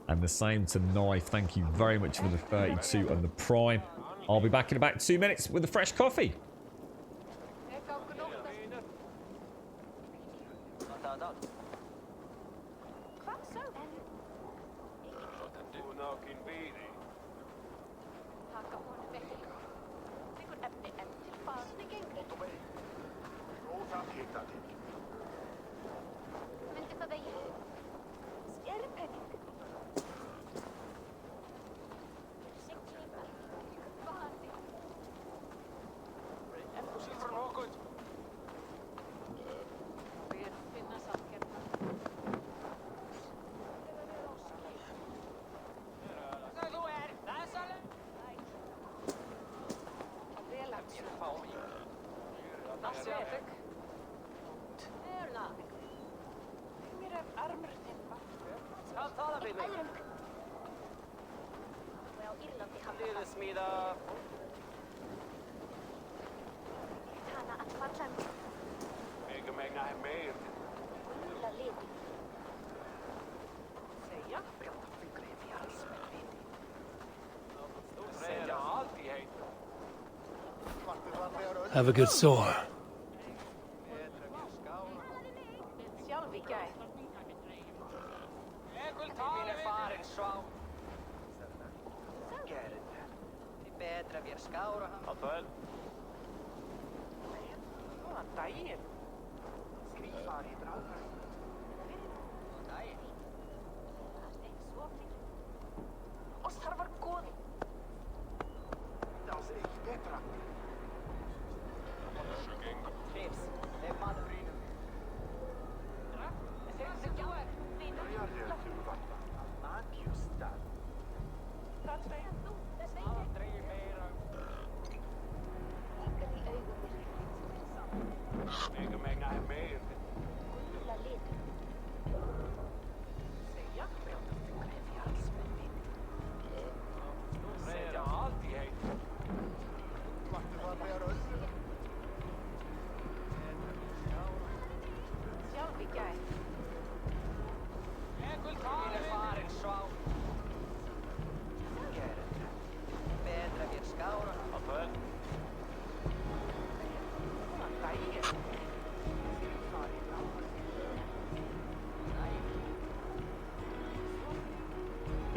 And the same to Knife. Thank you very much for the 32 and the Prime. I'll be back in about 2 minutes with a fresh coffee.
Have a good soar.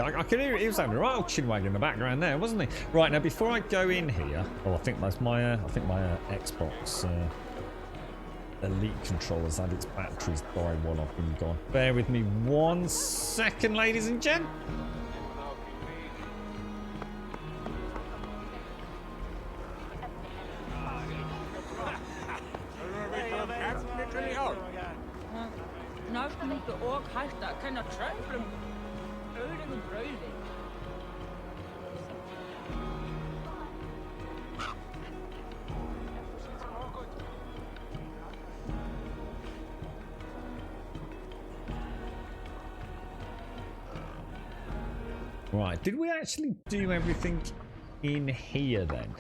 I could hear he was having a right old chinwag in the background there, wasn't he? Right, now before I go in here, oh, I think that's my Xbox elite controllers had its batteries die while I've been gone. Bear with me 1 second, ladies and gents.
Næsten ikke ork hægt að kenna tröflum auðvitað brauði.
Right, did we actually do everything in here then?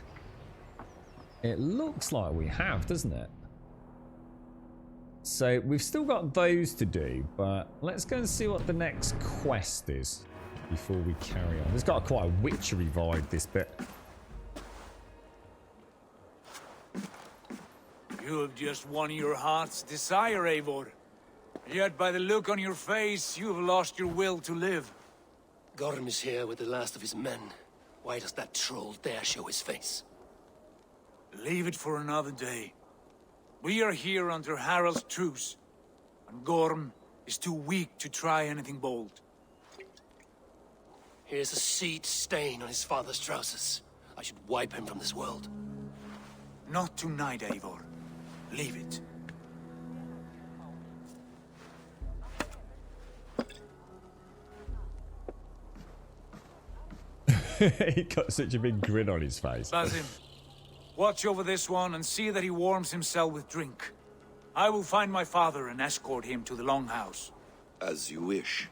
It looks like we have, doesn't it? So we've still got those to do, but let's go and see what the next quest is before we carry on. It's got quite a witchery vibe, this bit.
You have just won your heart's desire, Eivor. Yet by the look on your face, you have lost your will to live.
Gorm is here with the last of his men. Why does that troll dare show his face?
Leave it for another day. We are here under Harald's truce, and Gorm is too weak to try anything bold.
Here's a seed stain on his father's trousers. I should wipe him from this world.
Not tonight, Eivor. Leave it.
He got such a big grin on his face.
Basim, watch over this one and see that he warms himself with drink. I will find my father and escort him to the Longhouse.
As you wish.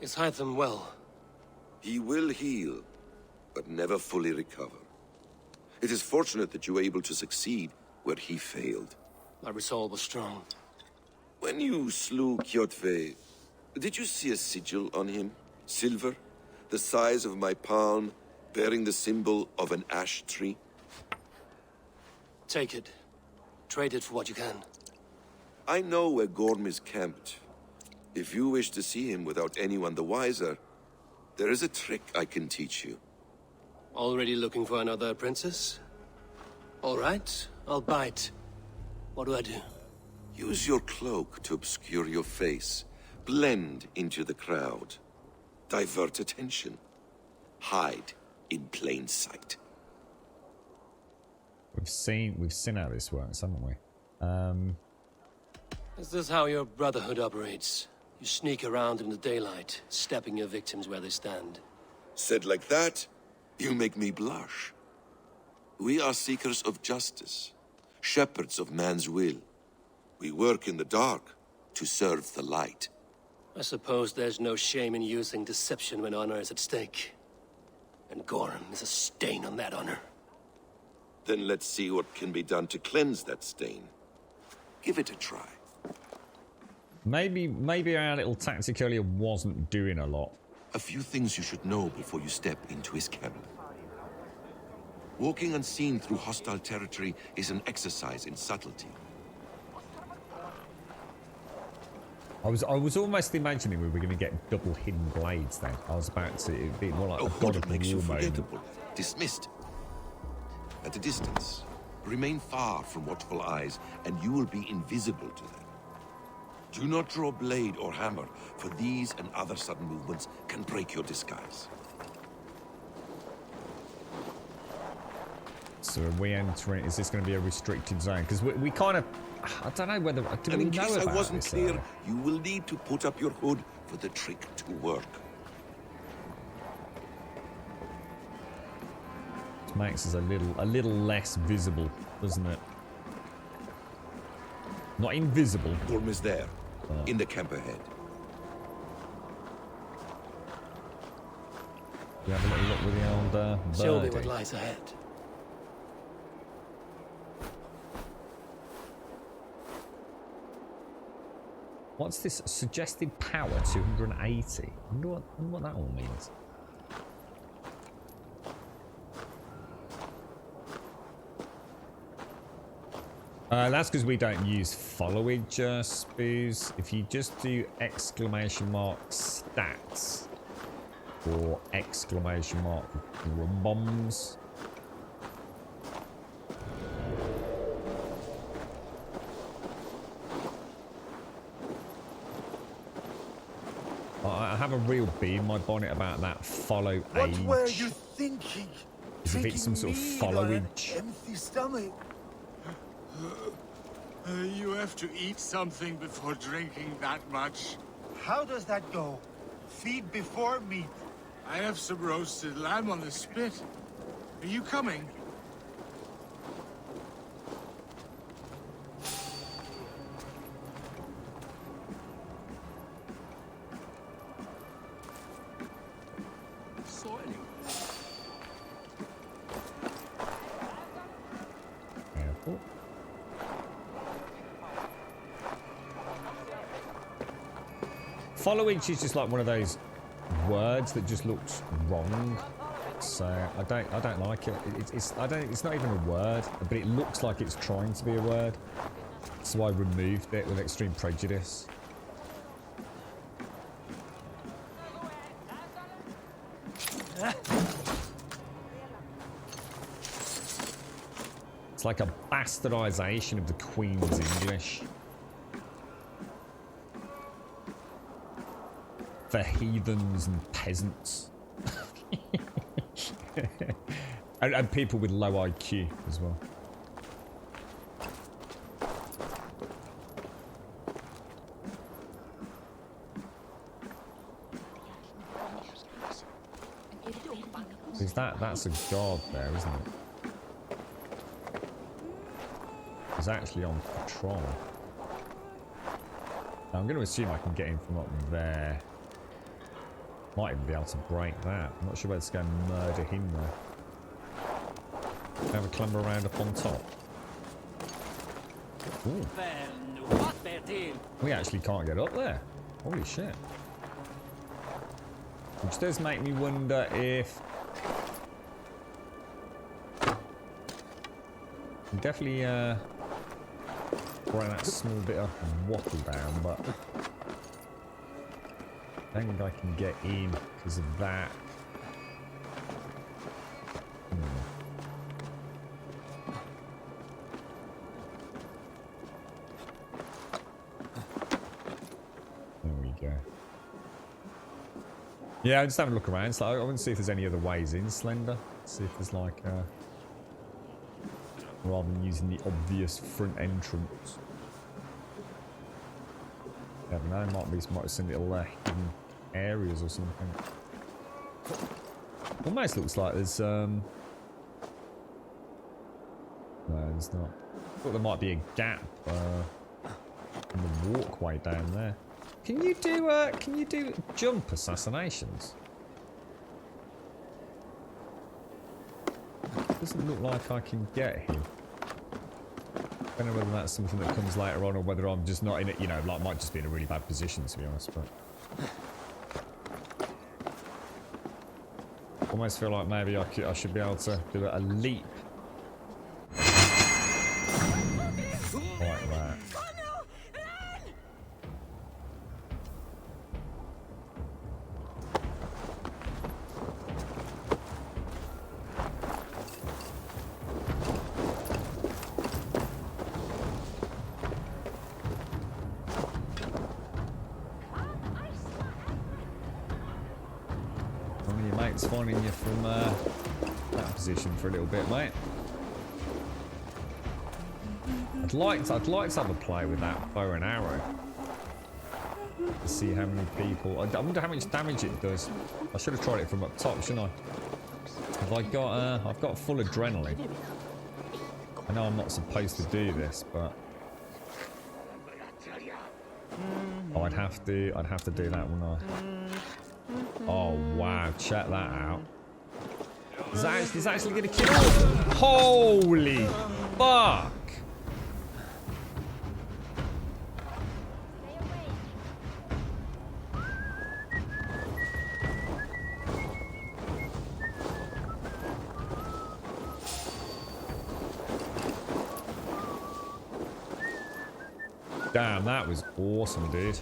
Is Hytham well?
He will heal, but never fully recover. It is fortunate that you were able to succeed where he failed.
My resolve was strong.
When you slew Kjotve, did you see a sigil on him? Silver, the size of my palm, bearing the symbol of an ash tree?
Take it. Trade it for what you can.
I know where Gorm is camped. If you wish to see him without anyone the wiser, there is a trick I can teach you.
Already looking for another princess? All right, I'll bite. What do I do?
Use your cloak to obscure your face. Blend into the crowd. Divert attention. Hide in plain sight.
We've seen how this works, haven't we?
Is this how your brotherhood operates? You sneak around in the daylight, stepping your victims where they stand.
Said like that, you make me blush. We are seekers of justice, shepherds of man's will. We work in the dark to serve the light.
I suppose there's no shame in using deception when honor is at stake. And Gorm is a stain on that honor.
Then let's see what can be done to cleanse that stain. Give it a try.
Maybe our little tactic earlier wasn't doing a lot.
A few things you should know before you step into his cabin. Walking unseen through hostile territory is an exercise in subtlety.
I was almost imagining we were going to get double hidden blades then. I was about to, it'd be more like a God of
makes you
War moment.
forgettable. Dismissed. At a distance. Remain far from watchful eyes, and you will be invisible to them. Do not draw blade or hammer, for these and other sudden movements can break your disguise.
So are we entering, is this going to be a restricted zone? Because we kind of, I don't know whether, do
And
we
in
know
case I
about
wasn't
this,
clear, you will need to put up your hood for the trick to work.
It makes us a little less visible, doesn't it? Not invisible.
Gorm is there, in the camp ahead.
We have a little look with the old
Show me
birdie.
what lies ahead.
What's this suggested power 280? I wonder what that all means. That's because we don't use followage spoos. If you just do exclamation mark stats, or exclamation mark for drum bombs. I have a real bee in my bonnet about that follow age.
What were you thinking?
As if it's some sort of followage.
Empty stomach.
You have to eat something before drinking that much.
How does that go? Feed before meat.
I have some roasted lamb on the spit. Are you coming?
Careful. Followage is just like one of those words that just looks wrong. So I don't like it. It's not even a word, but it looks like it's trying to be a word. So I removed it with extreme prejudice. It's like a bastardization of the Queen's English. For heathens and peasants. and people with low IQ as well. Is that's a guard there, isn't it? He's actually on patrol. Now, I'm going to assume I can get in from up there. Might even be able to break that. I'm not sure whether to go and murder him though. Have a climber around up on top. Ooh. We actually can't get up there. Holy shit. Which does make me wonder if... Definitely bring that small bit of wattle down, but I don't think I can get in because of that. There we go. Yeah, I'm just having a look around. So I want to see if there's any other ways in Slender. See if there's like rather than using the obvious front entrance. Never know, might be some little hidden areas or something. Almost looks like there's no, there's not. I thought there might be a gap in the walkway down there. Can you do jump assassinations? Doesn't look like I can get him. I don't know whether that's something that comes later on or whether I'm just not in it, you know, like might just be in a really bad position to be honest, but almost feel like maybe I should be able to do a leap. Like that. It's finding you from that position for a little bit, mate. I'd like to have a play with that bow and arrow to see how many people. I wonder how much damage it does. I should have tried it from up top, shouldn't I? Have I got? I've got full adrenaline. I know I'm not supposed to do this, but oh, I'd have to do that, wouldn't I? Oh wow, check that out. Is actually gonna kill all of them? Holy fuck! Damn, that was awesome, dude.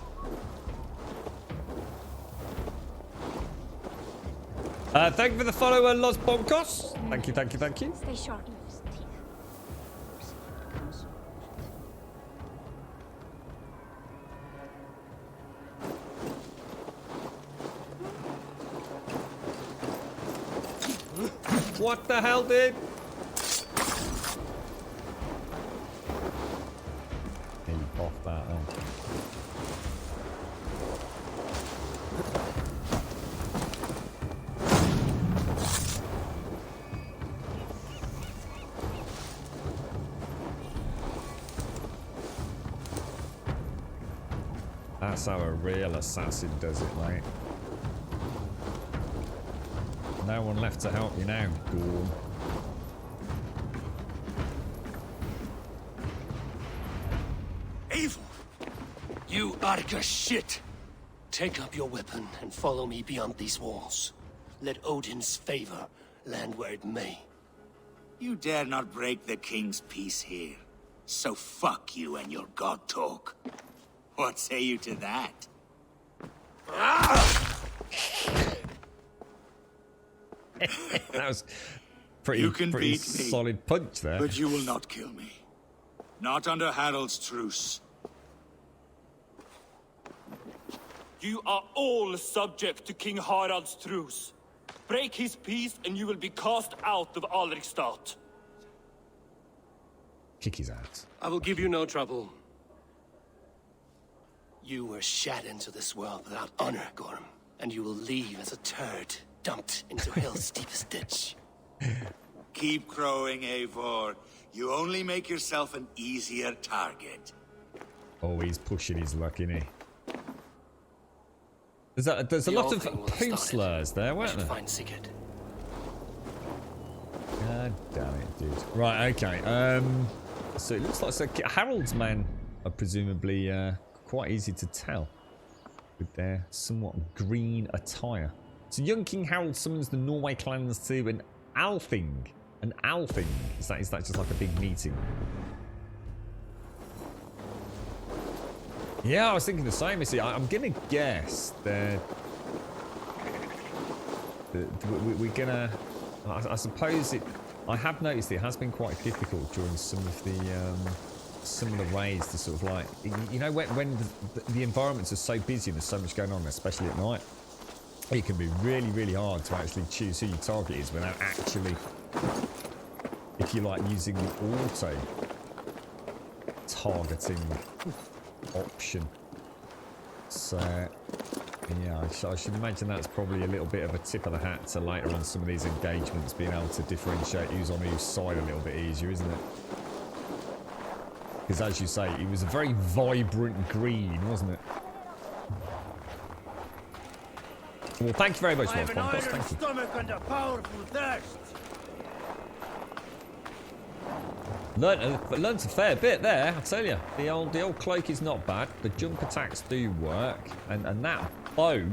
Thank you for the follower, Los Boncos. Thank you, thank you, thank you.
Stay sharp.
What the hell, dude? Keep off that. Oh. That's how a real assassin does it, mate. No one left to help you now, Gorm.
Evil! You Arga shit! Take up your weapon and follow me beyond these walls. Let Odin's favor land where it may.
You dare not break the king's peace here. So fuck you and your god talk. What say you to that?
That was pretty,
You can
pretty
beat me,
solid punch there.
but you will not kill me. Not under Harald's truce.
You are all subject to King Harald's truce. Break his peace and you will be cast out of Alrikstad.
Kick his ass.
I will give you no trouble. You were shat into this world without honor, Gorm, and you will leave as a turd dumped into hell's deepest ditch.
Keep crowing, Eivor. You only make yourself an easier target.
Oh, he's pushing his luck, isn't he? There's a lot of poo slurs there, weren't there?
Find Sigurd.
God damn it, dude. Right, okay. So it looks like Harold's men are presumably quite easy to tell with their somewhat green attire. So young King Harold summons the Norway clans to an Althing. An Althing. Is that just like a big meeting? Yeah, I was thinking the same. You see, I'm gonna guess that we're gonna. I suppose it. I have noticed it has been quite difficult during some of the raids to sort of like, you know, when the environments are so busy and there's so much going on, especially at night, it can be really, really hard to actually choose who your target is without actually, if you like, using the auto targeting option. So yeah, I should imagine that's probably a little bit of a tip of the hat to later on some of these engagements, being able to differentiate who's on whose side a little bit easier, isn't it? Because as you say, it was a very vibrant green, wasn't it? Well, thank you very much, Rob. Thank you.
Stomach and a powerful thirst.
Learned a fair bit there, I tell you. The old cloak is not bad. The jump attacks do work, and that bow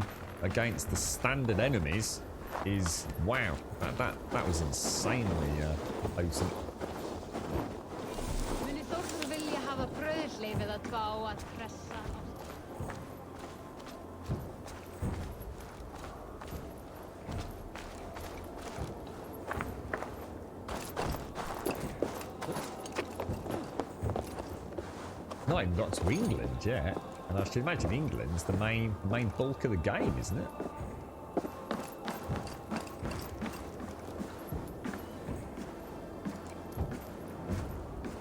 against the standard enemies is wow. That was insanely potent. Not even got to England yet, and I should imagine England's the main bulk of the game, isn't it?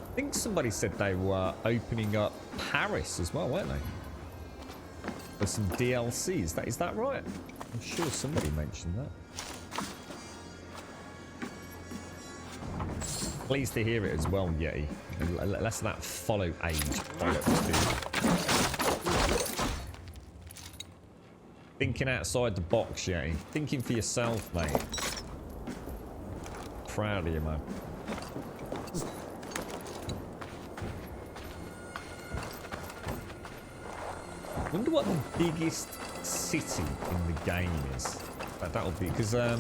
I think somebody said they were opening up Paris as well, weren't they? For some DLC. Is that right? I'm sure somebody mentioned that. Pleased to hear it as well, Yeti. Less of that follow age bollocks, dude. Thinking outside the box, Yeti. Thinking for yourself, mate. Proud of you, man. Wonder what the biggest city in the game is. That'll be because I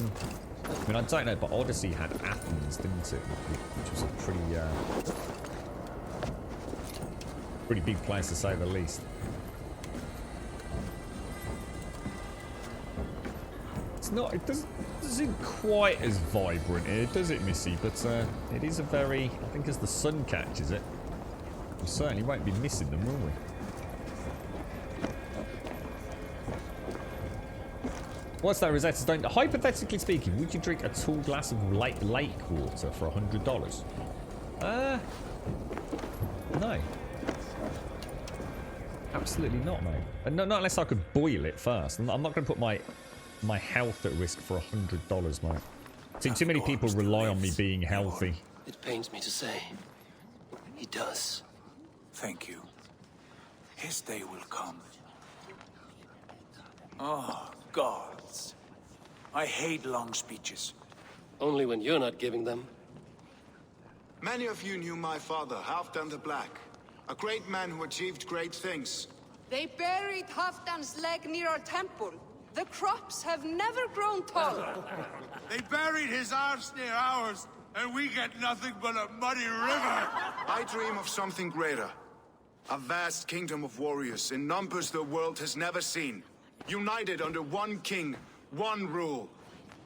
mean, I don't know, but Odyssey had Athens, didn't it? Which was a pretty big place to say the least. It's not. It doesn't doesn't quite as vibrant here, does it, Missy? But it is a very... I think as the sun catches it, we certainly won't be missing them, will we? What's that, Rosetta Stone? Hypothetically speaking, would you drink a tall glass of lake water for $100? No. Absolutely not, mate. And not unless I could boil it first. I'm not going to put my health at risk for $100, mate. I think too many people rely on me being healthy.
It pains me to say. He does.
Thank you. His day will come. Oh, gods. I hate long speeches.
Only when you're not giving them.
Many of you knew my father, Halfdan the Black. A great man who achieved great things.
They buried Halfdan's leg near our temple. The crops have never grown taller.
They buried his arse near ours, and we get nothing but a muddy river.
I dream of something greater. A vast kingdom of warriors in numbers the world has never seen. United under one king, one rule.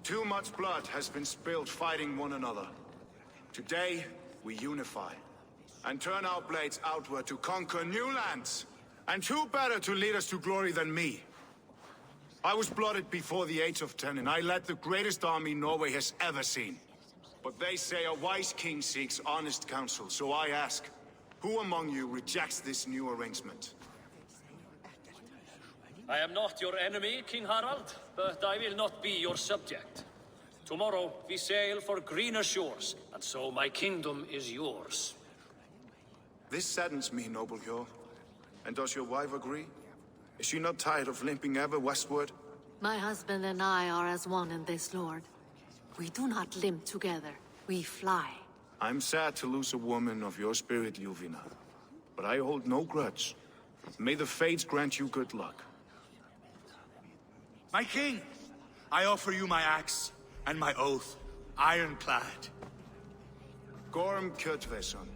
Too much blood has been spilled fighting one another. Today, we unify. And turn our blades outward to conquer new lands. And who better to lead us to glory than me? I was blooded before the age of 10, and I led the greatest army Norway has ever seen. But they say a wise king seeks honest counsel, so I ask, who among you rejects this new arrangement?
I am not your enemy, King Harald, but I will not be your subject. Tomorrow we sail for greener shores, and so my kingdom is yours.
This saddens me, noble Hjor. And does your wife agree? Is she not tired of limping ever westward?
My husband and I are as one in this, Lord. We do not limp together. We fly.
I'm sad to lose a woman of your spirit, Ljuvina. But I hold no grudge. May the fates grant you good luck.
My king, I offer you my axe and my oath, ironclad.
Gorm Kjotveson,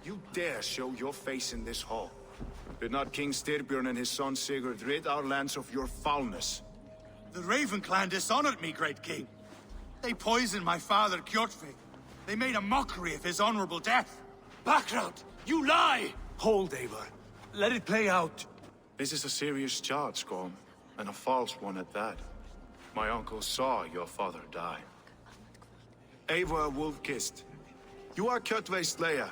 you dare show your face in this hall. Did not King Styrbjörn and his son Sigurd rid our lands of your foulness?
The Raven clan dishonored me, great king. They poisoned my father, Kjotve. They made a mockery of his honorable death. Background, you lie! Hold, Eivor. Let it play out.
This is a serious charge, Gorm, and a false one at that. My uncle saw your father die. Eivor Wolf-Kissed, you are Kjotve's slayer.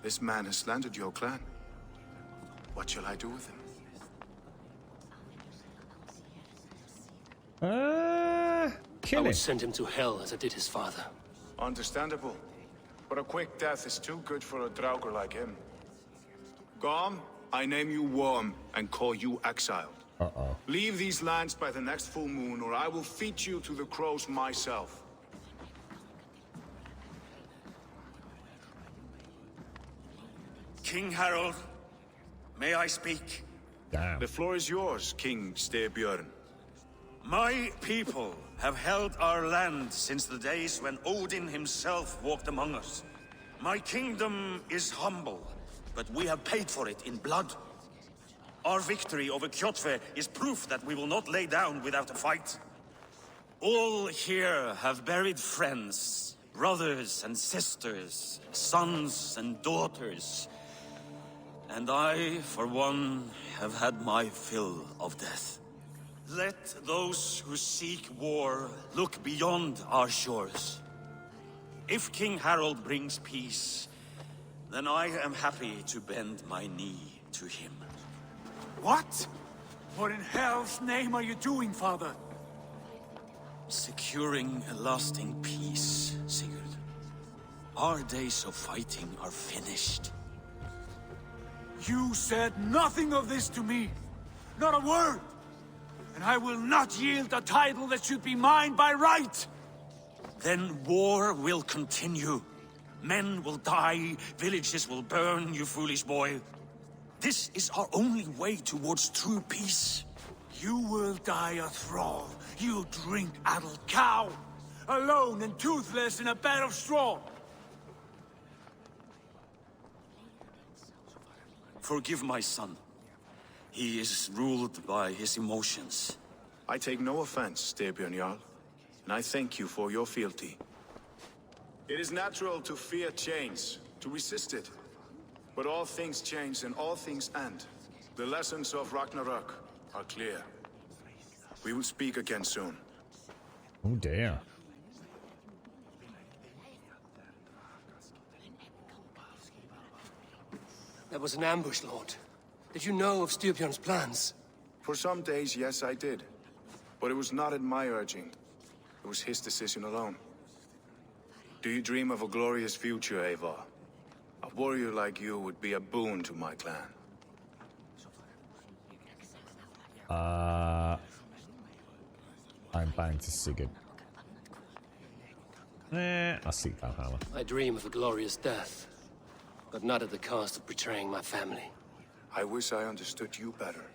This man has slandered your clan. What shall I do with him?
I would send him to hell as I did his father.
Understandable. But a quick death is too good for a Draugr like him. Gorm, I name you Worm and call you exiled.
Uh-oh.
Leave these lands by the next full moon, or I will feed you to the crows myself.
King Harald, may I speak?
Damn.
The floor is yours, King Styrbjörn.
My people have held our land since the days when Odin himself walked among us. My kingdom is humble, but we have paid for it in blood. Our victory over Kjotve is proof that we will not lay down without a fight. All here have buried friends, brothers and sisters, sons and daughters. And I, for one, have had my fill of death. Let those who seek war look beyond our shores. If King Harald brings peace, then I am happy to bend my knee to him.
What? What in hell's name are you doing, father?
Securing a lasting peace, Sigurd. Our days of fighting are finished.
You said nothing of this to me. Not a word. And I will not yield a title that should be mine by right.
Then war will continue. Men will die, villages will burn, you foolish boy. This is our only way towards true peace.
You will die a thrall. You drink-addled cow. Alone and toothless in a bed of straw.
Forgive my son. He is ruled by his emotions.
I take no offense, Styrbjörn Jarl, and I thank you for your fealty. It is natural to fear change, to resist it. But all things change and all things end. The lessons of Ragnarok are clear. We will speak again soon.
Oh dear.
That was an ambush, Lord. Did you know of Styrbjörn's plans?
For some days, yes, I did. But it was not at my urging. It was his decision alone. Do you dream of a glorious future, Eivor? A warrior like you would be a boon to my clan.
I'm bound to Sigurd. I'll seek Valhalla.
I dream of a glorious death, but not at the cost of betraying my family.
I wish I understood you better.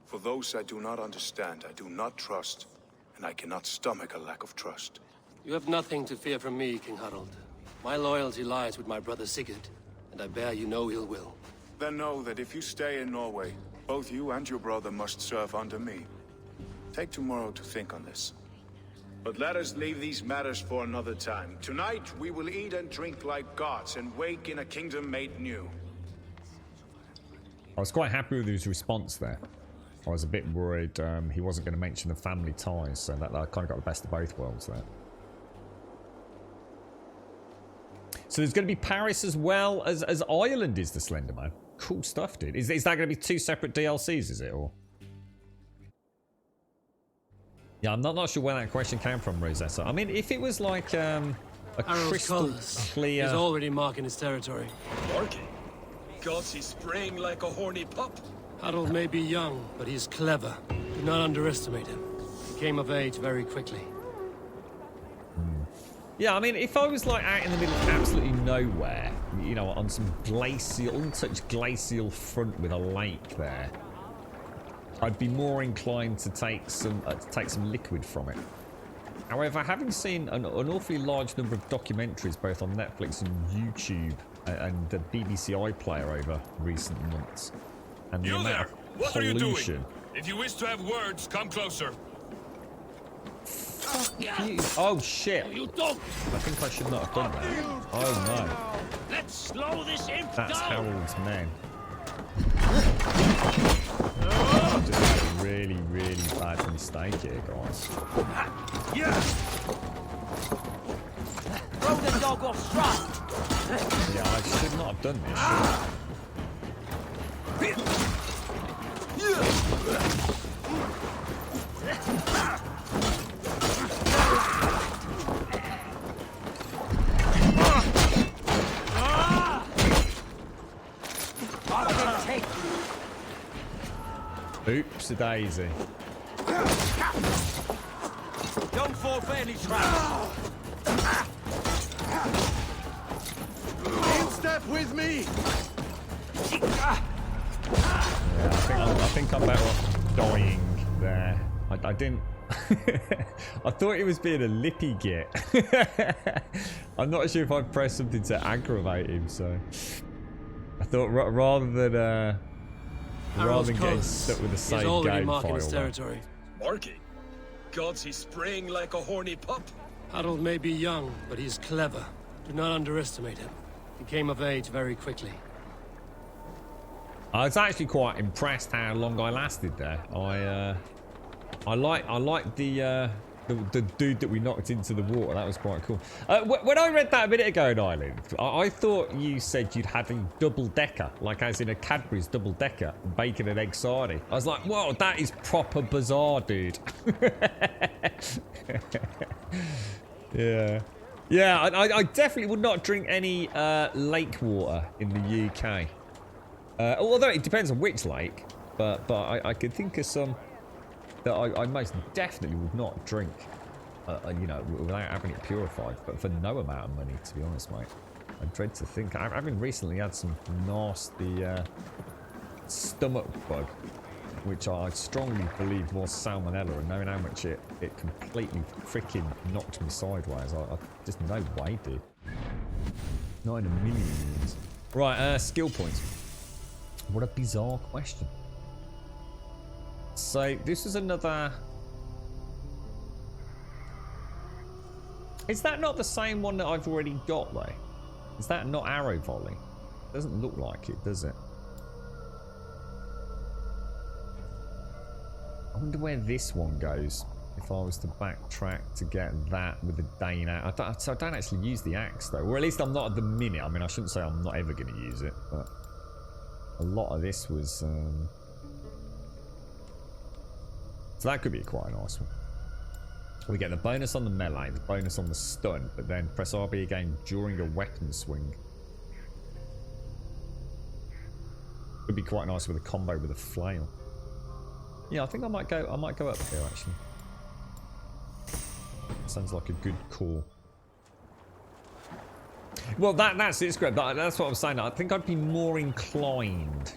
For those I do not understand, I do not trust, and I cannot stomach a lack of trust.
You have nothing to fear from me, King Harald. My loyalty lies with my brother Sigurd, and I bear you no ill will.
Then know that if you stay in Norway, both you and your brother must serve under me. Take tomorrow to think on this. But let us leave these matters for another time. Tonight, we will eat and drink like gods and wake in a kingdom made new.
I was quite happy with his response there. I was a bit worried he wasn't going to mention the family ties, so that kind of got the best of both worlds there. So there's going to be Paris as well as Ireland is the Slender Man. Cool stuff, dude. Is that going to be two separate DLCs, is it? Or yeah, I'm not sure where that question came from, Rosetta. I mean, if it was like a
Harald's
crystal
colours.
clear...
He's already marking his territory.
Marking? Gods, he's spraying like a horny pup.
Harald may be young, but he's clever. Do not underestimate him. He came of age very quickly.
Yeah, I mean, if I was like out in the middle of absolutely nowhere, you know, on some glacial, untouched glacial front with a lake there, I'd be more inclined to take some liquid from it. However, having seen an awfully large number of documentaries, both on Netflix and YouTube, and the BBC iPlayer over recent months, and the
You
amount
there!
of
What
pollution.
are you doing? If you wish to have words, come closer.
Oh shit!
You don't.
I think I should not have done that. Oh no!
Let's slow this imp
That's
down.
Harold's men. I just made a really, really bad mistake here, guys.
Yeah.
Throw the dog off stride.
Yeah, I should not have done Oops, a daisy.
Don't fall for any trap.
In step with me.
Yeah, I think I'm better off dying there. I didn't. I thought it was being a lippy git. I'm not sure if I pressed something to aggravate him, so I thought rather than getting stuck with the same game file.
His territory.
Marking? Gods, he's spraying like a horny pup.
Harold may be young, but he's clever. Do not underestimate him. He came of age very quickly.
I was actually quite impressed how long I lasted there. I like the dude that we knocked into the water. That was quite cool. When I read that a minute ago in Ireland, I thought you said you'd had a double-decker, like as in a Cadbury's double-decker, bacon and egg sarnie. I was like, whoa, that is proper bizarre, dude. Yeah. Yeah, I definitely would not drink any lake water in the UK. Although it depends on which lake, but I could think of some that I most definitely would not drink, you know, without having it purified, but for no amount of money, to be honest, mate. I dread to think. I've recently had some nasty stomach bug, which I strongly believe was salmonella, and knowing how much it completely freaking knocked me sideways, I just no way, dude. Not in a million years. Right, skill points. What a bizarre question. So this is another Is that not the same one that I've already got, though? Is that not arrow volley? Doesn't look like it, does it? I wonder where this one goes. If I was to backtrack to get that with the Dane axe. I don't actually use the axe, though. Or at least I'm not at the minute. I mean, I shouldn't say I'm not ever going to use it, but a lot of this was... So that could be quite a nice one. We get the bonus on the melee, the bonus on the stun, but then press RB again during a weapon swing. Would be quite nice with a combo with a flail. Yeah, I think I might go up here actually. Sounds like a good call. Well, that's it, Scrap. That's what I was saying. I think I'd be more inclined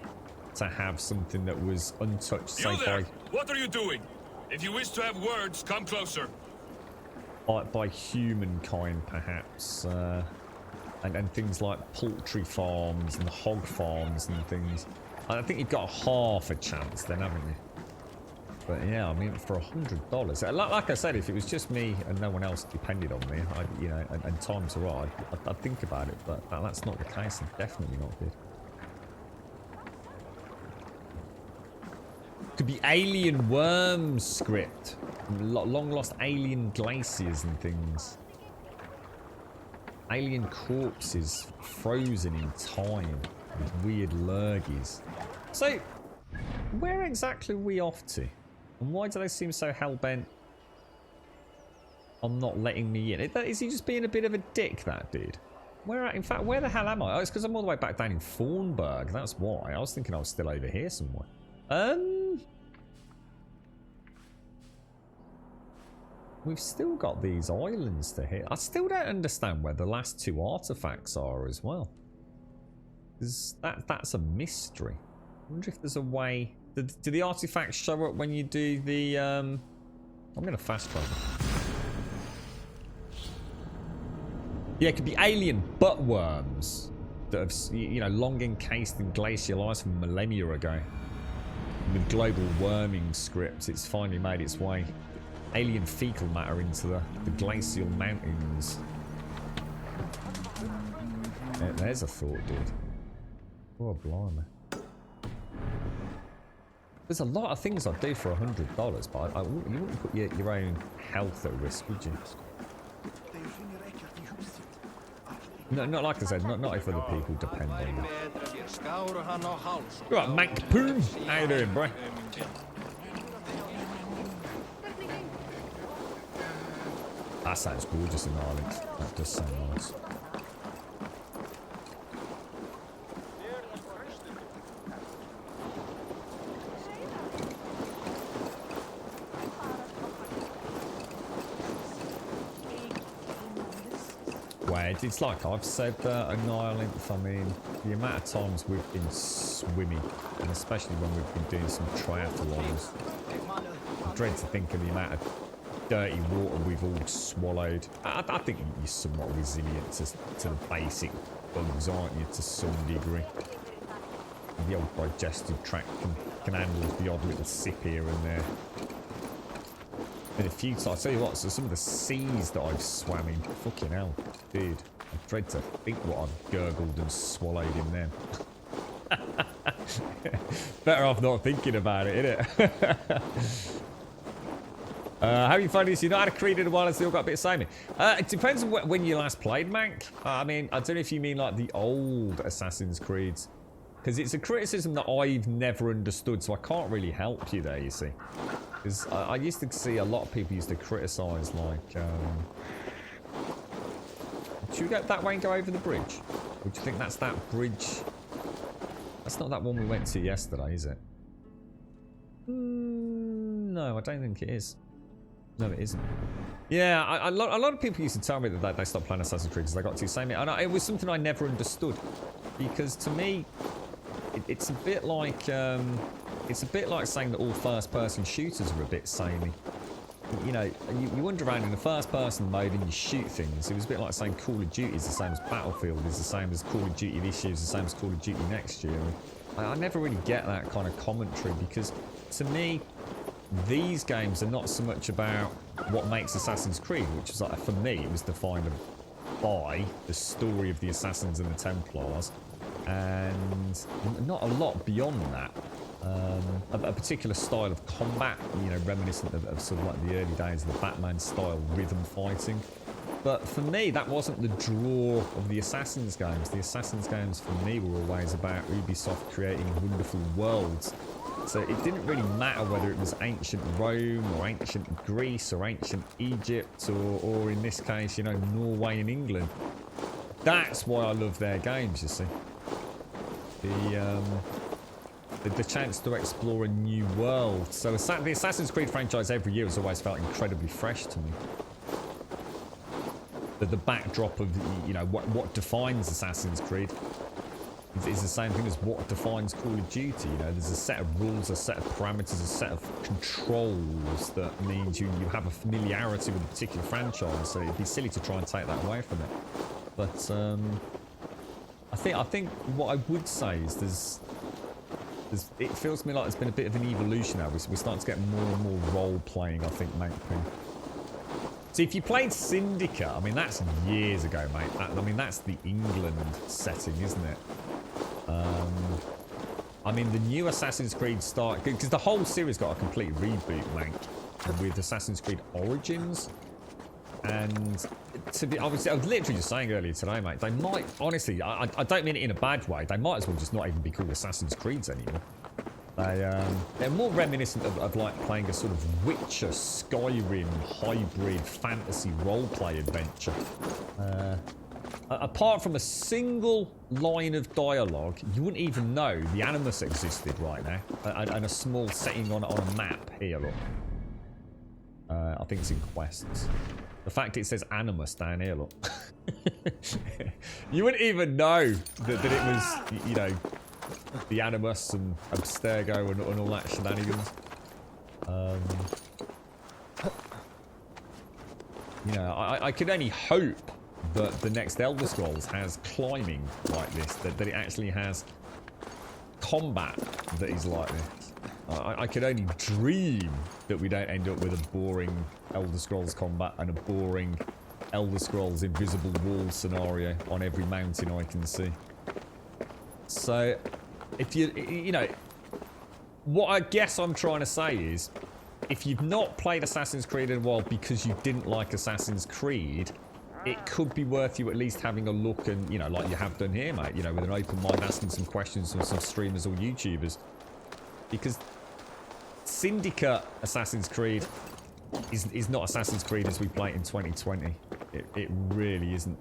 to have something that was untouched, say, by...
What are you doing? If you wish to have words, come closer.
By humankind, perhaps. And things like poultry farms and hog farms and things. I think you've got half a chance then, haven't you? But yeah, I mean, for $100. Like I said, if it was just me and no one else depended on me, you know, and times are right, I'd think about it. But that's not the case, and definitely not good. Could be alien worms script. Long lost alien glaciers and things. Alien corpses frozen in time with weird lurgies. So, where exactly are we off to? And why do they seem so hell-bent on not letting me in? Is he just being a bit of a dick, that dude? In fact, where the hell am I? Oh, it's because I'm all the way back down in Thornburg. That's why. I was thinking I was still over here somewhere. We've still got these islands to hit. I still don't understand where the last two artifacts are as well. That's a mystery. I wonder if there's a way... Do the artifacts show up when you do the... I'm going to fast travel. Yeah, it could be alien butt worms that have, you know, long encased in glacial ice from millennia ago. With global worming scripts, it's finally made its way. Alien fecal matter into the glacial mountains. There's a thought, dude. Oh, blimey. There's a lot of things I'd do for $100, but you wouldn't put your own health at risk, would you? No, not like I said, not if other people depend on you. Right, Mank Poom. How you doing, bro? That sounds gorgeous in Ireland. That does sound nice. Wait, it's like I've said in Ireland. I mean, the amount of times we've been swimming, and especially when we've been doing some triathlons, I dread to think of the amount of dirty water we've all swallowed. I think you're somewhat resilient to the basic bugs, aren't you, to some degree? The old digestive tract can handle the odd little sip here and there. And a few times, I'll tell you what, so some of the seas that I've swam in, fucking hell, dude, I dread to think what I've gurgled and swallowed in them. Better off not thinking about it, innit? How are you finding this? You've not had a Creed in a while and still got a bit of samey. It depends on when you last played, Mank. I mean, I don't know if you mean like the old Assassin's Creeds. Because it's a criticism that I've never understood, so I can't really help you there, you see. Because I used to see a lot of people used to criticise, like... Should we go that way and go over the bridge? Or do you think that's that bridge? That's not that one we went to yesterday, is it? No, I don't think it is. No, it isn't. Yeah, a lot of people used to tell me that they stopped playing Assassin's Creed because they got too samey. And it was something I never understood. Because to me, it's a bit like saying that all first-person shooters are a bit samey. You know, you wander around in the first-person mode and you shoot things. It was a bit like saying Call of Duty is the same as Battlefield is the same as Call of Duty this year is the same as Call of Duty next year. I never really get that kind of commentary because, to me, these games are not so much about what makes Assassin's Creed, which is like, for me, it was defined by the story of the Assassins and the Templars, and not a lot beyond that. A particular style of combat, you know, reminiscent of sort of like the early days of the Batman style rhythm fighting. But for me, that wasn't the draw of the Assassin's games. The Assassin's games for me were always about Ubisoft creating wonderful worlds. So it didn't really matter whether it was ancient Rome or ancient Greece or ancient Egypt or in this case, you know, Norway and England. That's why I love their games, you see. The chance to explore a new world. So the Assassin's Creed franchise every year has always felt incredibly fresh to me. The backdrop of, you know, what defines Assassin's Creed is the same thing as what defines Call of Duty. You know, there's a set of rules, a set of parameters, a set of controls that means you have a familiarity with a particular franchise. So it'd be silly to try and take that away from it. But I think what I would say is it feels to me like there's been a bit of an evolution now. We're starting to get more and more role playing, I think, Mankpin. See, if you played Syndicate, I mean, that's years ago, mate. I mean, that's the England setting, isn't it? I mean, the new Assassin's Creed start... Because the whole series got a complete reboot, Mank, with Assassin's Creed Origins. And I was literally just saying earlier today, mate, they might... Honestly, I don't mean it in a bad way. They might as well just not even be called Assassin's Creeds anymore. They're more reminiscent of like playing a sort of Witcher, Skyrim, hybrid fantasy roleplay adventure. Apart from a single line of dialogue, you wouldn't even know the Animus existed right now. And a small setting on a map here, look. I think it's in Quests. The fact it says Animus down here, look. You wouldn't even know that it was, you know, the Animus and Abstergo and all that shenanigans. You know, I could only hope that the next Elder Scrolls has climbing like this, that it actually has combat that is like this. I could only dream that we don't end up with a boring Elder Scrolls combat and a boring Elder Scrolls Invisible Wall scenario on every mountain I can see. So, if you know, what I guess I'm trying to say is, if you've not played Assassin's Creed in a while because you didn't like Assassin's Creed, it could be worth you at least having a look and, you know, like you have done here, mate, you know, with an open mind, asking some questions from some streamers or YouTubers. Because Syndicate Assassin's Creed is not Assassin's Creed as we play it in 2020. It really isn't.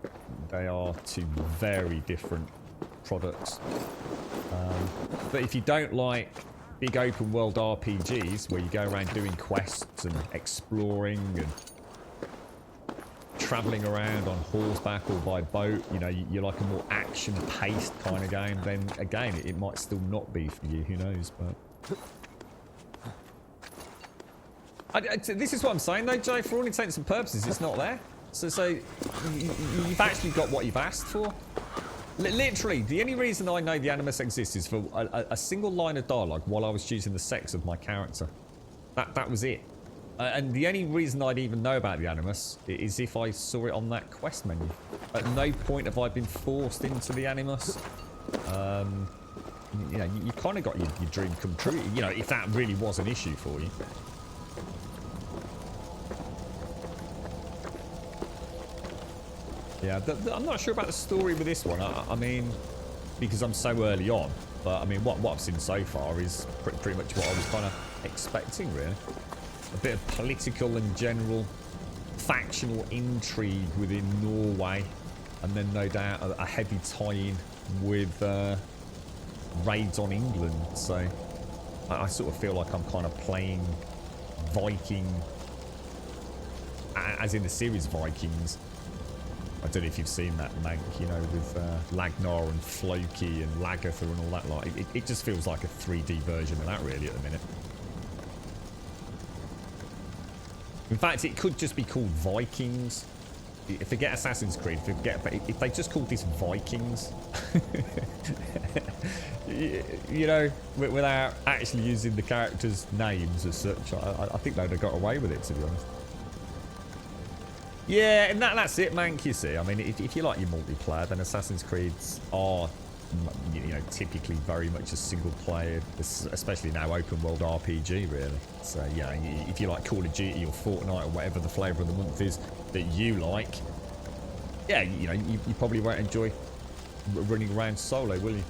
They are two very different products. But if you don't like big open world RPGs where you go around doing quests and exploring and traveling around on horseback or by boat, you know, you like a more action-paced kind of game, then again, it might still not be for you, who knows, but... this is what I'm saying though, Jay, for all intents and purposes, it's not there. So you've actually got what you've asked for. Literally, the only reason I know the Animus exists is for a single line of dialogue while I was choosing the sex of my character. That was it. And the only reason I'd even know about the Animus is if I saw it on that quest menu. At no point have I been forced into the Animus. You know, you've kind of got your dream come true, you know, if that really was an issue for you. Yeah, I'm not sure about the story with this one. I mean, because I'm so early on. But, I mean, what I've seen so far is pretty much what I was kind of expecting, really. A bit of political and general factional intrigue within Norway. And then, no doubt, a heavy tie-in with raids on England. So, I sort of feel like I'm kind of playing Viking, as in the series Vikings. I don't know if you've seen that, Mank, you know, with Ragnar and Floki and Lagertha and all that lot. It just feels like a 3D version of that, really, at the minute. In fact, it could just be called Vikings. Forget Assassin's Creed. If they just called this Vikings, you know, without actually using the characters' names as such, I think they'd have got away with it, to be honest. Yeah, and that's it, man. You see, I mean, if you like your multiplayer, then Assassin's Creeds are, you know, typically very much a single player, especially now open world RPG, really. So yeah, if you like Call of Duty or Fortnite or whatever the flavour of the month is that you like, yeah, you know, you probably won't enjoy running around solo, will you?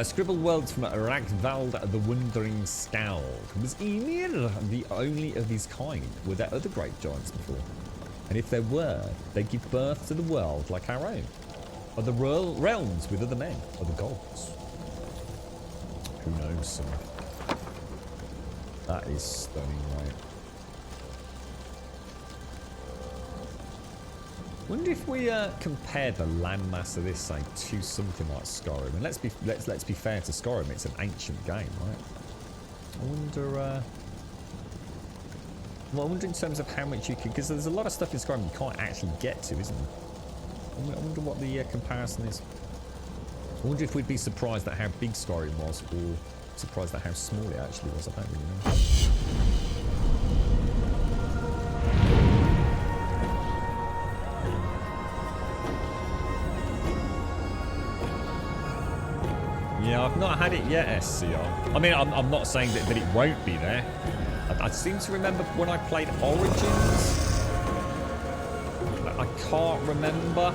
Scribbled words from Ragvald the Wandering Skald. Was Ymir the only of his kind? Were there other great giants before? And if there were, they give birth to the world like our own. Are the realms with other men? Or the gods? Who knows, son? That is stunning, right? Wonder if we compare the landmass of this, say, to something like Skyrim. And let's be fair to Skyrim. It's an ancient game, right? I wonder. Well, I wonder in terms of how much you can, because there's a lot of stuff in Skyrim you can't actually get to, isn't there? I wonder what the comparison is. I wonder if we'd be surprised at how big Skyrim was, or surprised at how small it actually was. I don't really know. Yeah, I've not had it yet, SCR. I mean, I'm not saying that it won't be there. I seem to remember when I played Origins. I can't remember.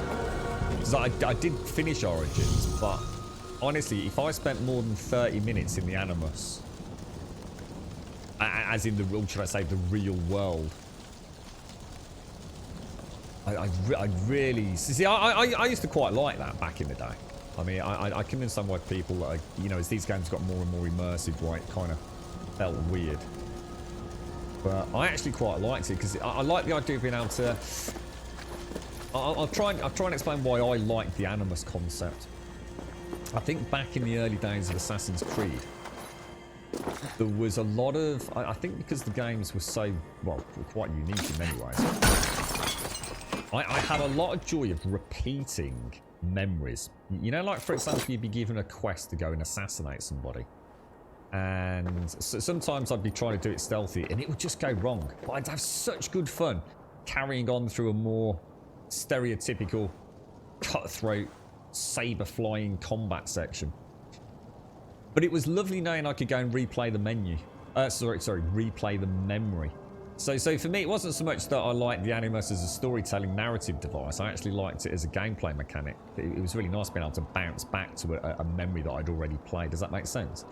Because I did finish Origins, but honestly, if I spent more than 30 minutes in the Animus, as in the real, should I say, the real world, I really... See, I used to quite like that back in the day. I mean, I can understand why people, like, you know, as these games got more and more immersive, why it kind of felt weird. But I actually quite liked it because I like the idea of being able to. I'll try and explain why I like the Animus concept. I think back in the early days of Assassin's Creed, there was a lot of. I think because the games were so, well, quite unique in many ways. I had a lot of joy of repeating memories. You know, like for example, you'd be given a quest to go and assassinate somebody. And so sometimes I'd be trying to do it stealthy and it would just go wrong. But I'd have such good fun carrying on through a more stereotypical cutthroat saber flying combat section. But it was lovely knowing I could go and replay the menu. Replay the memory. So for me, it wasn't so much that I liked the Animus as a storytelling narrative device. I actually liked it as a gameplay mechanic. It was really nice being able to bounce back to a memory that I'd already played. Does that make sense?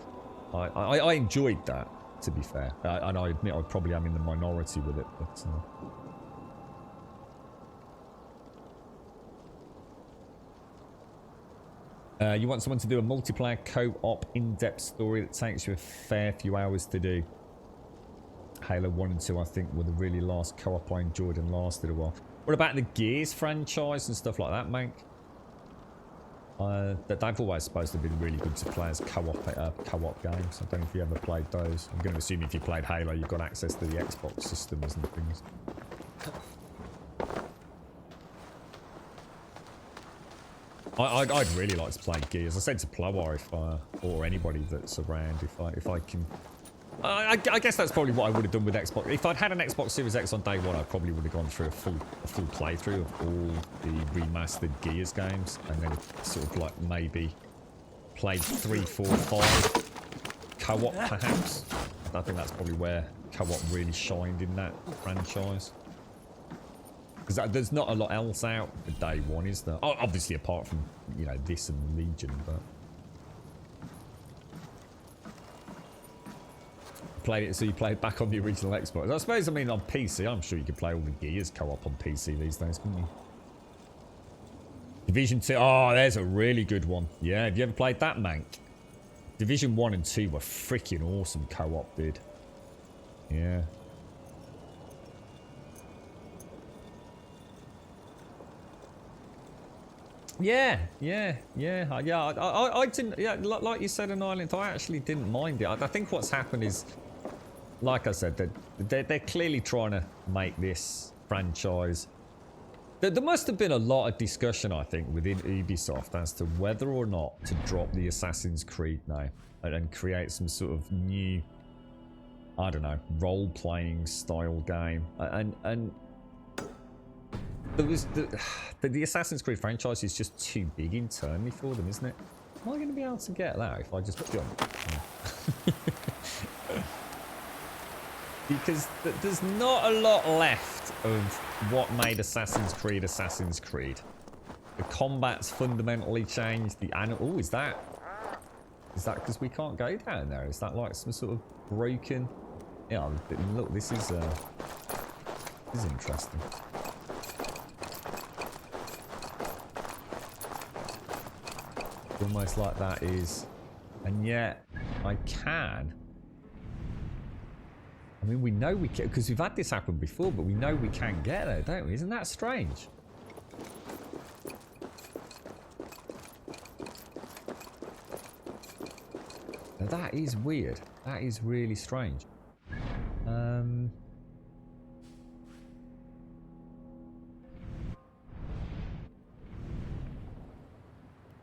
I enjoyed that, to be fair. And I admit I probably am in the minority with it. But, you want someone to do a multiplayer co-op in-depth story that takes you a fair few hours to do. Halo 1 and 2, I think, were the really last co-op I enjoyed and lasted a while. What about the Gears franchise and stuff like that, Mank? They've always supposed to have been really good to play as co-op games. I don't know if you ever played those. I'm going to assume if you played Halo, you've got access to the Xbox systems and things. I'd really like to play Gears. I said to Plowar or anybody that's around if I can. I guess that's probably what I would have done with Xbox. If I'd had an Xbox Series X on day one, I probably would have gone through a full playthrough of all the remastered Gears games, and then sort of like maybe played 3, 4, 5 co-op perhaps. I think that's probably where co-op really shined in that franchise. Because there's not a lot else out for day one, is there? Oh, obviously apart from, you know, this and Legion, but. Played it, so you played back on the original Xbox. I suppose, I mean, on PC, I'm sure you could play all the Gears co-op on PC these days, couldn't you? Division 2, oh, there's a really good one. Yeah, have you ever played that, Mank? Division 1 and 2 were freaking awesome co-op, dude. Yeah. Yeah. I didn't, yeah, like you said, an island, I actually didn't mind it. I think what's happened is like I said, they're clearly trying to make this franchise. There must have been a lot of discussion, I think, within Ubisoft as to whether or not to drop the Assassin's Creed name and create some sort of new, I don't know, role-playing style game. And there was the Assassin's Creed franchise is just too big internally for them, isn't it? Am I going to be able to get that if I just jump? Because there's not a lot left of what made Assassin's Creed Assassin's Creed. The combat's fundamentally changed. Oh, is that because we can't go down there? Is that like some sort of broken? Yeah, look, this is interesting. It's almost like that is, and yet I can. I mean, we know we can, because we've had this happen before, but we know we can get there, don't we? Isn't that strange? Now that is weird. That is really strange.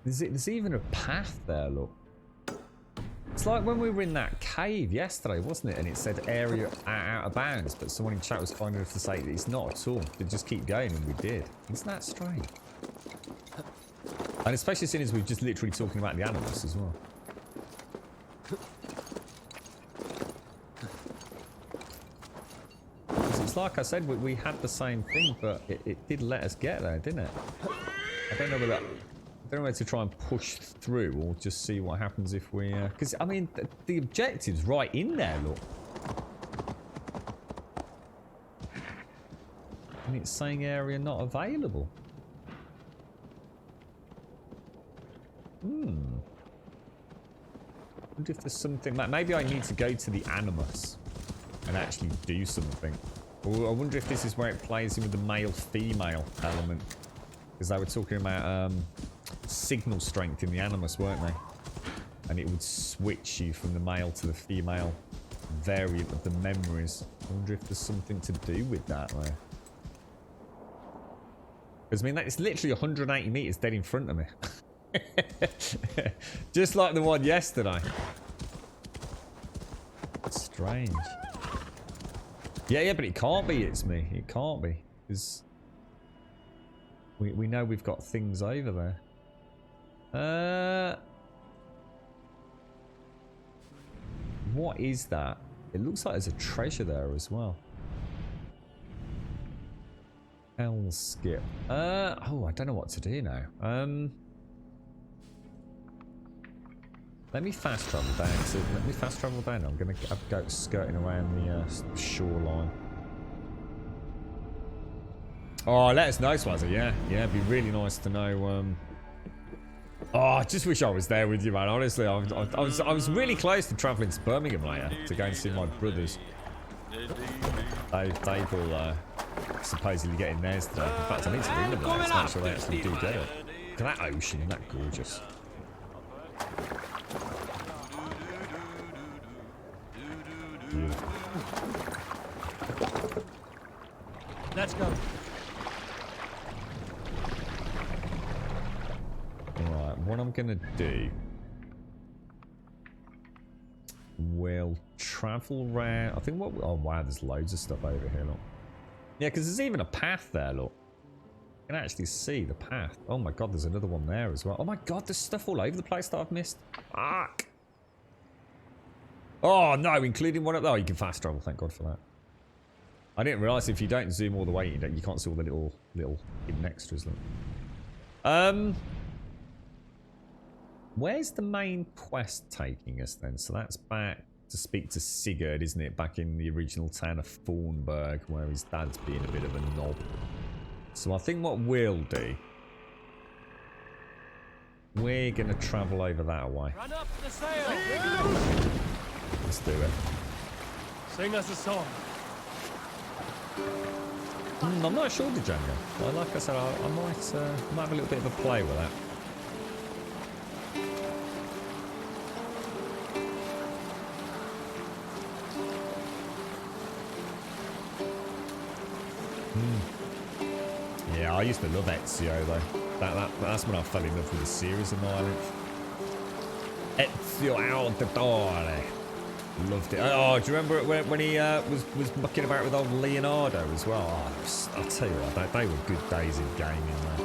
There's even a path there, look. It's like when we were in that cave yesterday, wasn't it? And it said area out of bounds, but someone in chat was kind enough to say that it's not at all. They just keep going, and we did. Isn't that strange? And especially since we're just literally talking about the animals as well. It's like I said, we had the same thing, but it did let us get there, didn't it? I don't know whether... I don't know whether to try and push through or just see what happens if we... Because, I mean, the objective's right in there, look. And it's saying area not available. I wonder if there's something... Maybe I need to go to the Animus and actually do something. Or I wonder if this is where it plays in with the male-female element. Because they were talking about... signal strength in the Animus, weren't they? And it would switch you from the male to the female variant of the memories. I wonder if there's something to do with that there. Because, I mean, that is literally 180 meters dead in front of me. Just like the one yesterday. Strange. Yeah, but it can't be it's me. It can't be. Because we know we've got things over there. What is that? It looks like there's a treasure there as well. Hell skip. Oh, I don't know what to do now. Let me fast travel down. I'm gonna go skirting around the shoreline. Oh, let us know, Swazzy. Yeah, it'd be really nice to know. Oh, I just wish I was there with you, man. Honestly, I was really close to travelling to Birmingham later to go and see my brothers. They will supposedly get in theirs today. In fact, I need to ring them later to make sure they actually do get it. Look at that ocean, isn't that gorgeous? Beautiful.
Let's go.
Right, what I'm gonna do, we'll travel around. I think what? Oh wow, there's loads of stuff over here. Look, yeah, because there's even a path there. Look, you can actually see the path. Oh my god, there's another one there as well. Oh my god, there's stuff all over the place that I've missed. Fuck. Oh no, including one up there. Oh, you can fast travel. Thank God for that. I didn't realise if you don't zoom all the way, you can't see all the little hidden extras. Look. Where's the main quest taking us then? So that's back to speak to Sigurd, isn't it? Back in the original town of Thornburg, where his dad's being a bit of a knob. So I think what we'll do, we're going to travel over that way.
Run up the sail.
Let's do it.
Sing us a song.
I'm not sure, Django. Well, like I said, I might have a little bit of a play with that. Yeah, I used to love Ezio though. That's when I fell in love with the series of Ireland. Ezio Auditore. Loved it. Oh, do you remember when he was mucking about with old Leonardo as well? Oh, I'll tell you what, they were good days in gaming, man.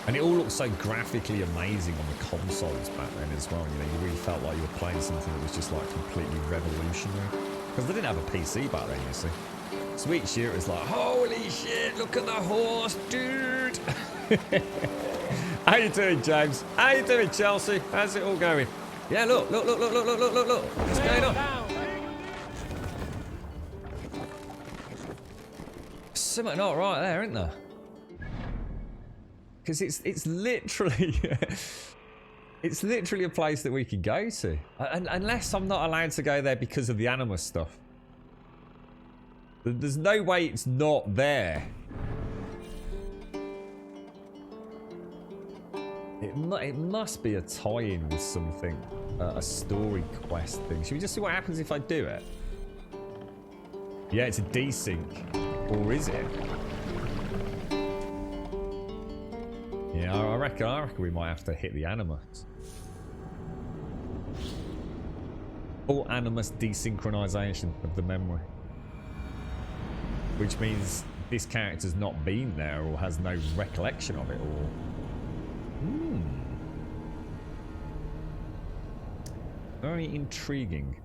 And it all looked so graphically amazing on the consoles back then as well. You know, you really felt like you were playing something that was just like completely revolutionary. Because they didn't have a PC back then, you see. So each year it was like, holy shit, look at the horse, dude. How you doing, James? How you doing, Chelsea? How's it all going? Yeah, look. What's going on? Something not right there, isn't there? Because it's literally it's literally a place that we could go to, unless I'm not allowed to go there because of the Animus stuff. There's no way it's not there. It must be a tie-in with something, a story quest thing. Should we just see what happens if I do it? Yeah, it's a desync, or is it? Yeah, I reckon we might have to hit the Animus. Full Animus desynchronization of the memory. Which means this character's not been there or has no recollection of it or... Very intriguing.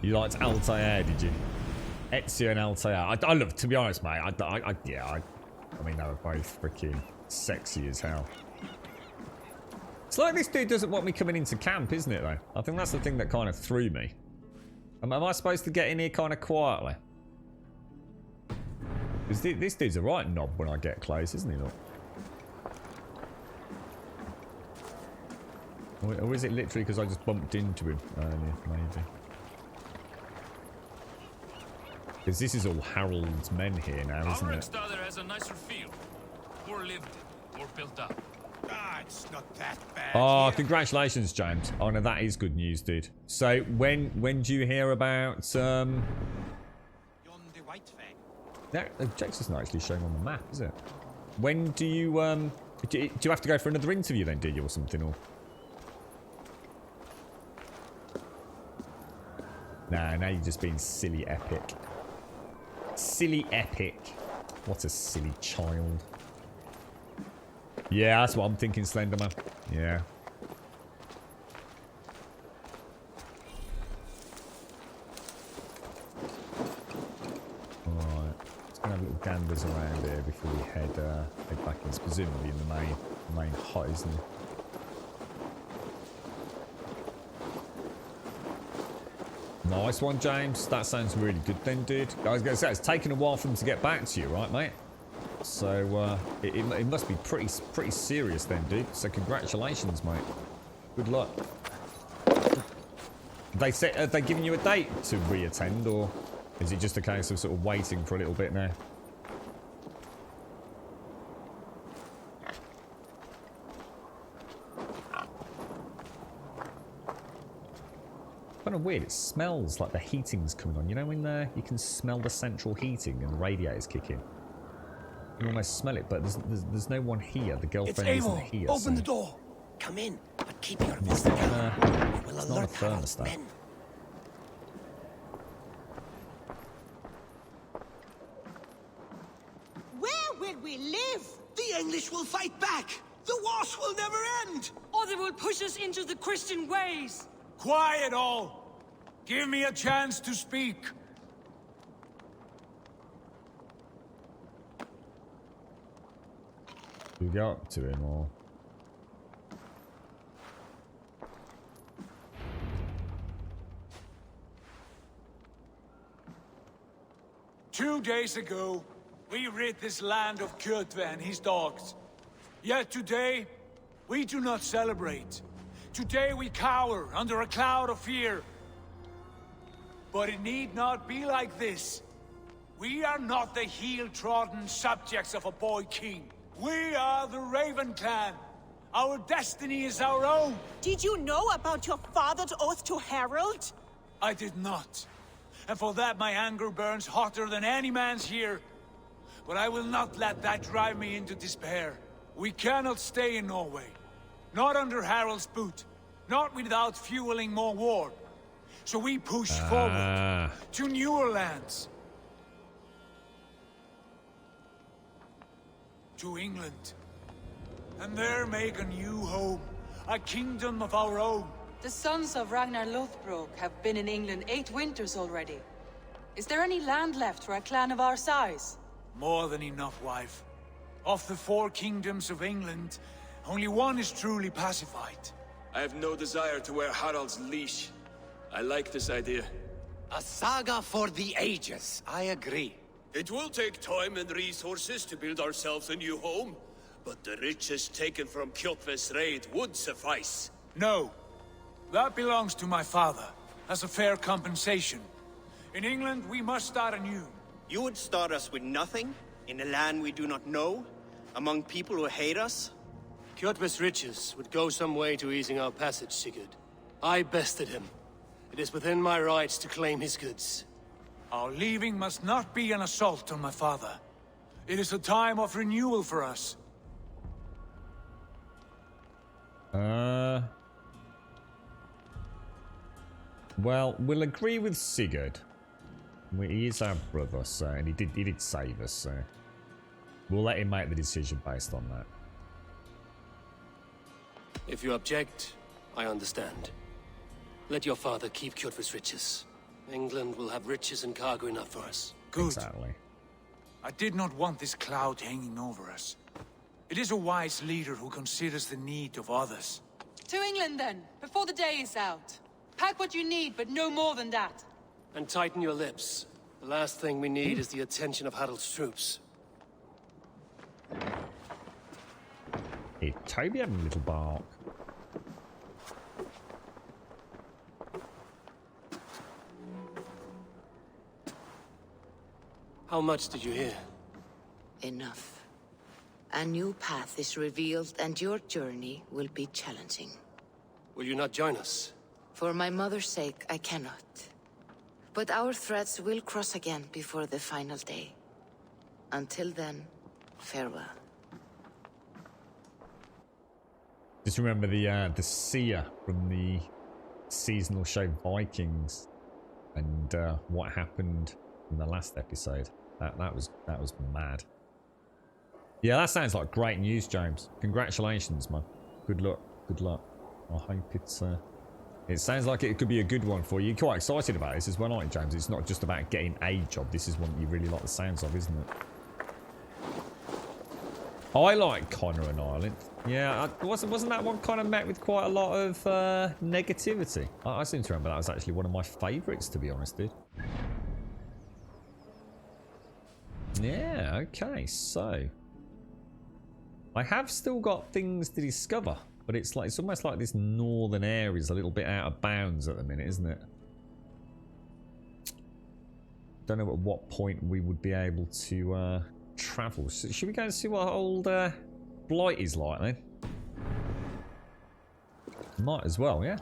You liked Altair, did you? Ezio and Altair. I love, to be honest, mate. I mean, they were both freaking sexy as hell. It's like this dude doesn't want me coming into camp, isn't it, though? I think that's the thing that kind of threw me. Am I supposed to get in here kind of quietly? Because this dude's a right knob when I get close, isn't he, look? Or is it literally because I just bumped into him earlier, maybe? Because this is all Harold's men here now, isn't it?
Our has a nicer feel. More lived in, more built up.
Ah, it's not that bad.
Oh,
here.
congratulations, James. Oh, no, that is good news, dude. So, when do you hear about, That objective's not actually showing on the map, is it? When do you, do you have to go for another interview then, do you, or something, or...? Nah, now you're just being silly epic. Silly epic. What a silly child. Yeah, that's what I'm thinking, Slenderman. Yeah. Alright. Just gonna have little ganders around here before we head back in. It's presumably in the main hut, isn't it? Nice one, James. That sounds really good then, dude. I was going to say, it's taken a while for them to get back to you, right, mate? So, it must be pretty serious then, dude. So, congratulations, mate. Good luck. Are they giving you a date to re-attend, or is it just a case of sort of waiting for a little bit now? Kind of weird. It smells like the heating's coming on. You know when you can smell the central heating and the radiators kick in? You can almost smell it, but there's no one here. The girlfriend isn't here.
Open the door. Come in, but keep your voice
It's
down.
not a thermostat.
Where will we live?
The English will fight back. The wars will never end.
Or they will push us into the Christian ways.
Quiet all! Give me a chance to speak.
Do we go up to him, or...?
Two days ago, we rid this land of Kjotve and his dogs. Yet today, we do not celebrate. Today we cower under a cloud of fear. But it need not be like this. We are not the heel-trodden subjects of a boy king. We are the Raven clan. Our destiny is our own.
Did you know about your father's oath to Harold?
I did not. And for that my anger burns hotter than any man's here. but I will not let that drive me into despair. We cannot stay in Norway. Not under Harald's boot. Not without fueling more war. So we push forward to newer lands. To England. And there make a new home. A kingdom of our own.
The sons of Ragnar Lothbrok have been in England 8 winters already. Is there any land left for a clan of our size?
More than enough, wife. Of the 4 kingdoms of England, only one is truly pacified.
I have no desire to wear Harald's leash. I like this idea.
A saga for the ages, I agree.
It will take time and resources to build ourselves a new home, but the riches taken from Kjotve's raid would suffice.
No. That belongs to my father, as a fair compensation. In England, we must start anew.
You would start us with nothing? In a land we do not know? Among people who hate us?
Kjotve's riches would go some way to easing our passage, Sigurd. I bested him. It is within my rights to claim his goods.
Our leaving must not be an assault on my father. It is a time of renewal for us.
Well, we'll agree with Sigurd. He is our brother, so, and he did save us, so we'll let him make the decision based on that.
If you object, I understand. Let your father keep Kjotve's riches. England will have riches and cargo enough for us.
Good.
Exactly.
I did not want this cloud hanging over us. It is a wise leader who considers the need of others.
To England then, before the day is out. Pack what you need, but no more than that.
And tighten your lips. The last thing we need is the attention of Harald's troops.
Hey, Toby having a little bark.
How much did you hear?
Enough. A new path is revealed and your journey will be challenging.
Will you not join us?
For my mother's sake, I cannot. But our threads will cross again before the final day. Until then, farewell.
Just remember the seer from the seasonal show Vikings, and what happened in the last episode. That was mad. Yeah, that sounds like great news, James. Congratulations, man. Good luck. Good luck. I hope it's. It sounds like it could be a good one for you. You're quite excited about this as well, aren't you, James? It's not just about getting a job. This is one you really like the sounds of, isn't it? I like Connor and Ireland. Yeah, wasn't that one kind of met with quite a lot of negativity? I seem to remember that was actually one of my favourites, to be honest, dude. Yeah, okay, so I have still got things to discover, but it's almost like this northern area is a little bit out of bounds at the minute, isn't it? Don't know at what point we would be able to travel. So should we go and see what old Blight is like then? Might as well, yeah.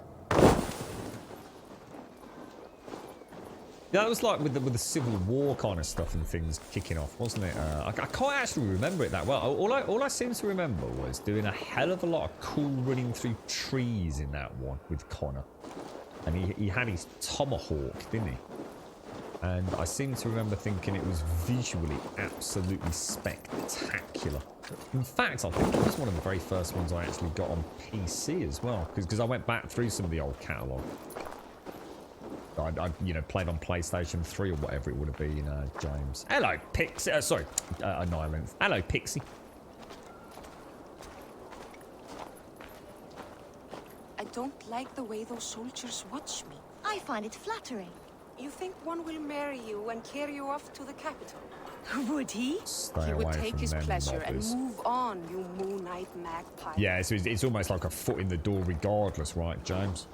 Yeah, that was like with the Civil War kind of stuff and things kicking off, wasn't it? I can't actually remember it that well. All I seem to remember was doing a hell of a lot of cool running through trees in that one with Connor. And he had his tomahawk, didn't he? And I seem to remember thinking it was visually absolutely spectacular. In fact, I think it was one of the very first ones I actually got on PC as well, because I went back through some of the old catalogue. I played on PlayStation 3 or whatever it would have been, James. Hello, Pixie. Sorry, Nyland. Hello, Pixie.
I don't like the way those soldiers watch me.
I find it flattering.
You think one will marry you and carry you off to the capital? Would he?
Stay
He would
away
take
from
his
them
pleasure
mobbers.
and move on, you Moon Knight magpie.
Yeah, so it's almost like a foot in the door regardless, right, James?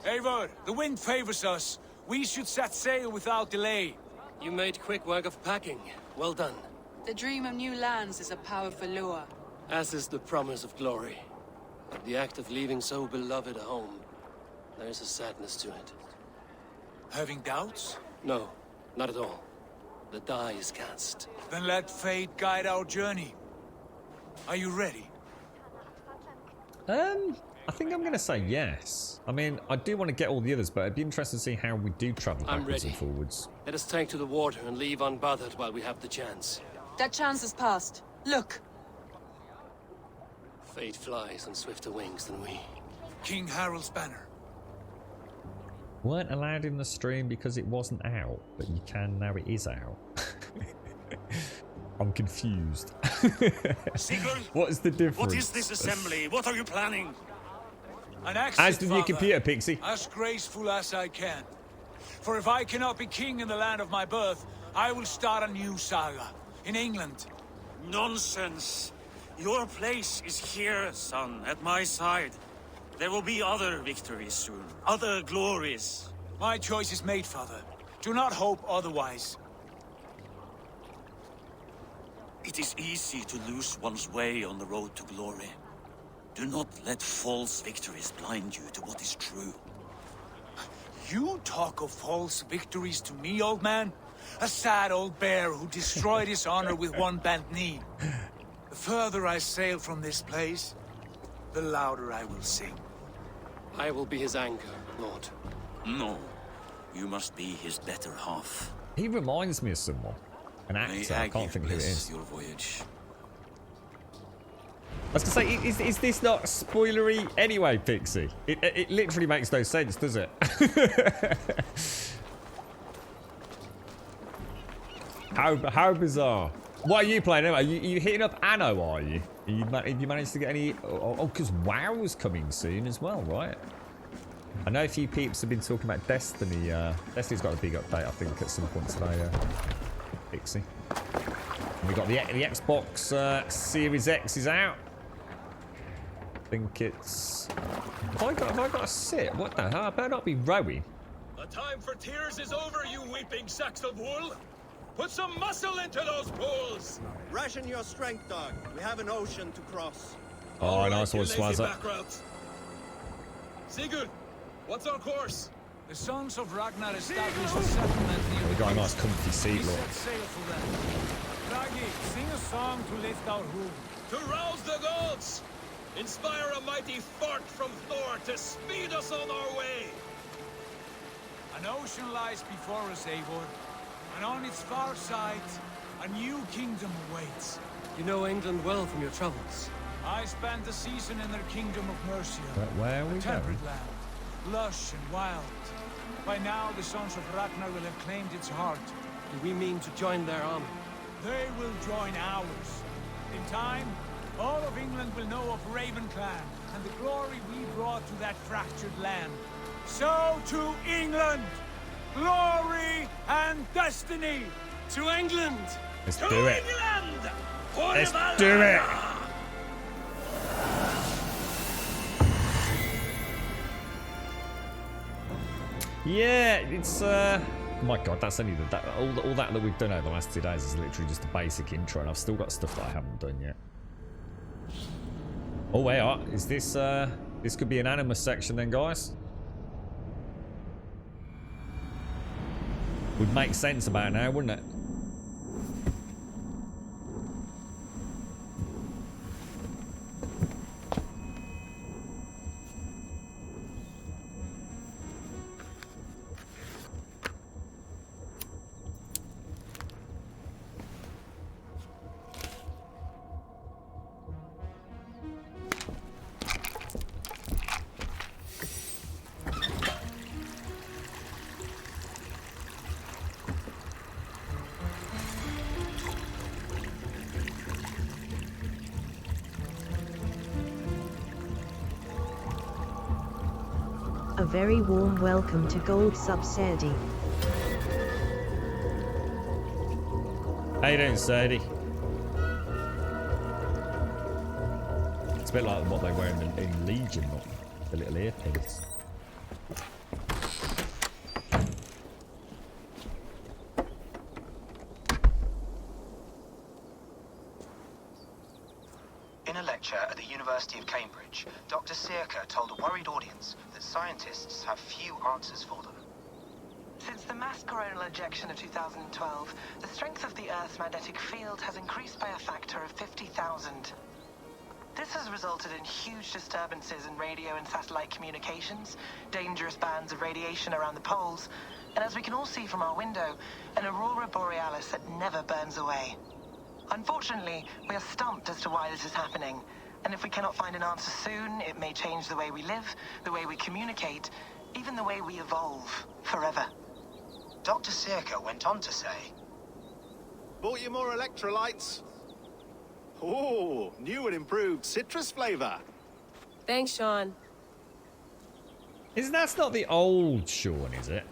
Eivor, the wind favors us. We should set sail without delay.
You made quick work of packing. Well done.
The dream of new lands is a powerful lure.
As is the promise of glory. The act of leaving so beloved a home. There is a sadness to it.
Having doubts?
No, not at all. The die is cast.
Then let fate guide our journey. Are you ready?
I think I'm going to say yes. I mean, I do want to get all the others, but it'd be interesting to see how we do travel backwards and forwards.
Let us take to the water and leave unbothered while we have the chance.
That chance is past. Look!
Fate flies on swifter wings than we.
King Harald's banner.
Weren't allowed in the stream because it wasn't out, but you can now. It is out. I'm confused.
Sigurd,
what is the difference?
What is this assembly? What are you planning?
An exit,
As did your
Father,
computer, Pixie.
as graceful as I can. For if I cannot be king in the land of my birth, I will start a new saga in England.
Nonsense. Your place is here, son, at my side. There will be other victories soon, other glories.
My choice is made, Father. Do not hope otherwise.
It is easy to lose one's way on the road to glory. Do not let false victories blind you to what is true.
You talk of false victories to me, old man? A sad old bear who destroyed his honor with one bent knee. The further I sail from this place, the louder I will sing.
I will be his anchor, Lord.
No. You must be his better half.
He reminds me of someone. An actor. I can't think who it is.
Your voyage.
I was going to say, is this not spoilery anyway, Pixie? It literally makes no sense, does it? how bizarre. What are you playing anyway? Are you hitting up Anno, are you? Have you managed to get any... Oh, because WoW's coming soon as well, right? I know a few peeps have been talking about Destiny. Destiny's got a big update, I think, at some point today, Pixie. And we got the Xbox Series X is out. I think it's... Have I got a sit? What the hell? I better not be rowing.
The time for tears is over, you weeping sacks of wool. Put some muscle into those pools.
Ration your strength, dog. We have an ocean to cross.
Oh, nice one,
lazy
Swazza.
backroads. Sigurd, what's our course?
The sons of Ragnar established a settlement near
We got a nice comfy seat,
We
look.
set sail for them. Raggi, sing a song to lift our rule.
To rouse the gods! Inspire a mighty fart from Thor to speed us on our way!
An ocean lies before us, Eivor, and on its far side, a new kingdom awaits.
You know England well from your travels.
I spent a season in their kingdom of Mercia.
Where are we
a temperate
going?
land, lush and wild. By now, the sons of Ragnar will have claimed its heart.
Do we mean to join their army?
They will join ours. In time, all of England will know of Raven Clan and the glory we brought to that fractured land. So to England! Glory and destiny!
To England!
Let's
to
do it.
England!
Let's do it. Yeah, it's my god, that's only all that we've done over the last 2 days is literally just a basic intro, and I've still got stuff that I haven't done yet. Oh, wait, is this this could be an Animus section then, guys? Would make sense about now, wouldn't it?
A very warm welcome to Gold Sub Sadie.
How you doing, Sadie? It's a bit like what they wear in Legion, not the little earpiece.
In a lecture at the University of Cambridge, Dr. Sirka told a worried audience that
scientists have few answers for them.
Since the mass coronal ejection of 2012, the strength of the Earth's magnetic field has increased by a factor of 50,000. This has resulted in huge disturbances in radio and satellite communications, dangerous bands of radiation around the poles, and as we can all see from our window, an aurora borealis that never burns away. Unfortunately, we are stumped as to why this is happening, and if we cannot find an answer soon, it may change the way we live, the way we communicate, even the way we evolve, forever.
Dr. Circa went on to say,
Bought you more electrolytes? Oh, new and improved citrus flavor.
Thanks, Sean.
That's not the old Sean, is it?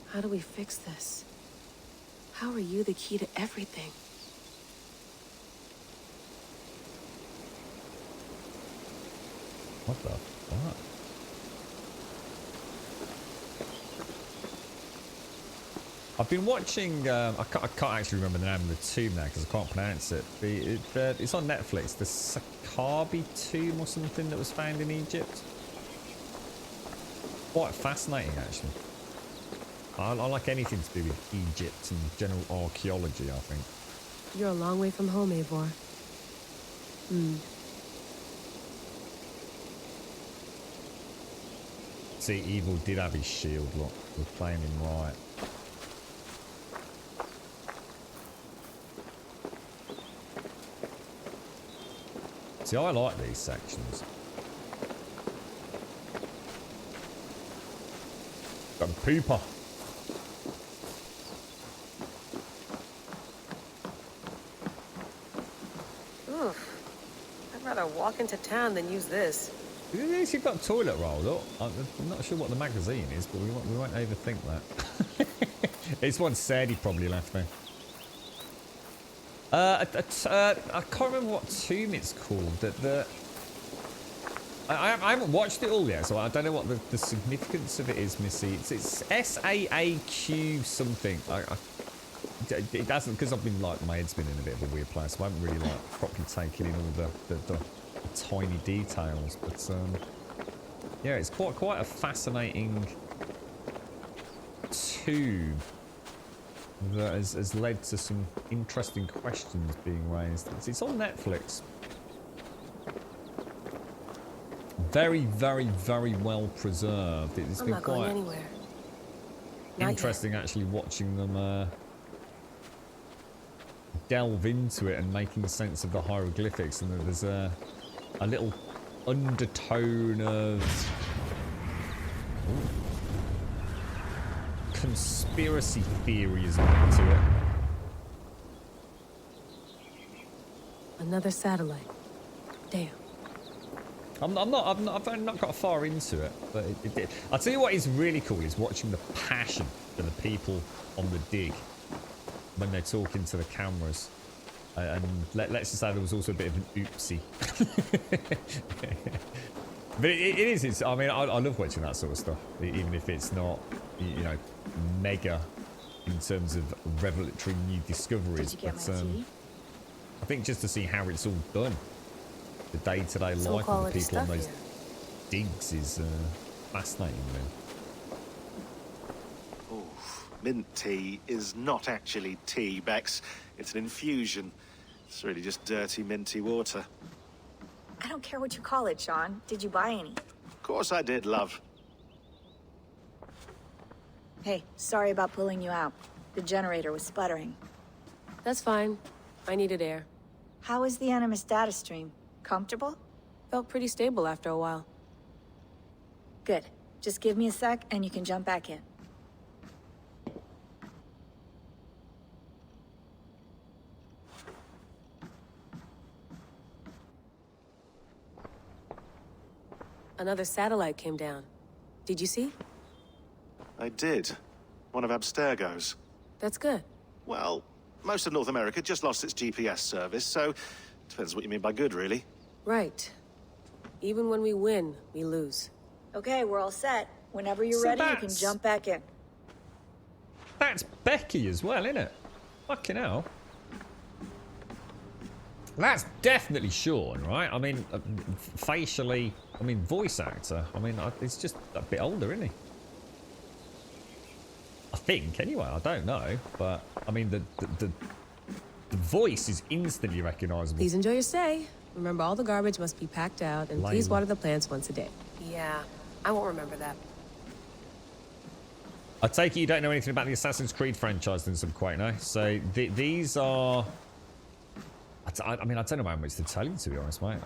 How do we fix this? How are you the key to everything?
What the fuck? I've been watching, I can't actually remember the name of the tomb now because I can't pronounce it. It's on Netflix, the Sakabi tomb or something that was found in Egypt. Quite fascinating, actually. I like anything to do with Egypt and general archaeology, I think.
You're a long way from home, Eivor.
See, Evil did have his shield, look. We're playing him right. See, I like these sections. Got a pooper.
Oof. I'd rather walk into town than use this.
At least you've got toilet roll, look. I'm not sure what the magazine is, but we won't overthink that. It's one Sadie probably left me. I can't remember what tomb it's called. I haven't watched it all yet, so I don't know what the significance of it is, Missy. It's SAAQ something. It doesn't, because I've been like, my head's been in a bit of a weird place, so I haven't really like properly taken in all the tiny details. But yeah, it's quite a fascinating tomb that has led to some interesting questions being raised. It's on Netflix. Very, very, very well preserved. It's been quite interesting actually watching them delve into it and making sense of the hieroglyphics, and there's a little undertone of conspiracy theoryism to it.
Another satellite. Damn.
I've not got far into it, but it did. I'll tell you what is really cool is watching the passion for the people on the dig when they're talking to the cameras. And let's just say there was also a bit of an oopsie. But it is. I mean, I love watching that sort of stuff, even if it's not, you know, mega in terms of revelatory new discoveries. But I think just to see how it's all done, the day-to-day life of the people on those digs is fascinating, man.
Oh, mint tea is not actually tea, Bex. It's an infusion. It's really just dirty, minty water.
I don't care what you call it, Sean. Did you buy any?
Of course I did, love.
Hey, sorry about pulling you out. The generator was sputtering.
That's fine. I needed air.
How is the Animus data stream? Comfortable?
Felt pretty stable after a while.
Good. Just give me a sec and you can jump back in.
Another satellite came down. Did you see?
I did. One of Abstergo's.
That's good.
Well, most of North America just lost its GPS service, so depends what you mean by good, really.
Right. Even when we win, we lose.
Okay, we're all set. Whenever you're
So
ready, you can jump back in.
That's Becky as well, isn't it? Fucking hell. That's definitely Sean, right? I mean, facially, I mean, voice actor. I mean, it's just a bit older, isn't he? I think, anyway. I don't know, but I mean, the voice is instantly recognisable.
Please enjoy your stay. Remember, all the garbage must be packed out, and please water the plants once a day. Yeah, I won't remember that.
I take it you don't know anything about the Assassin's Creed franchise, then, some quite no. So these are. I mean, I don't know how much to tell you, to be honest, mate.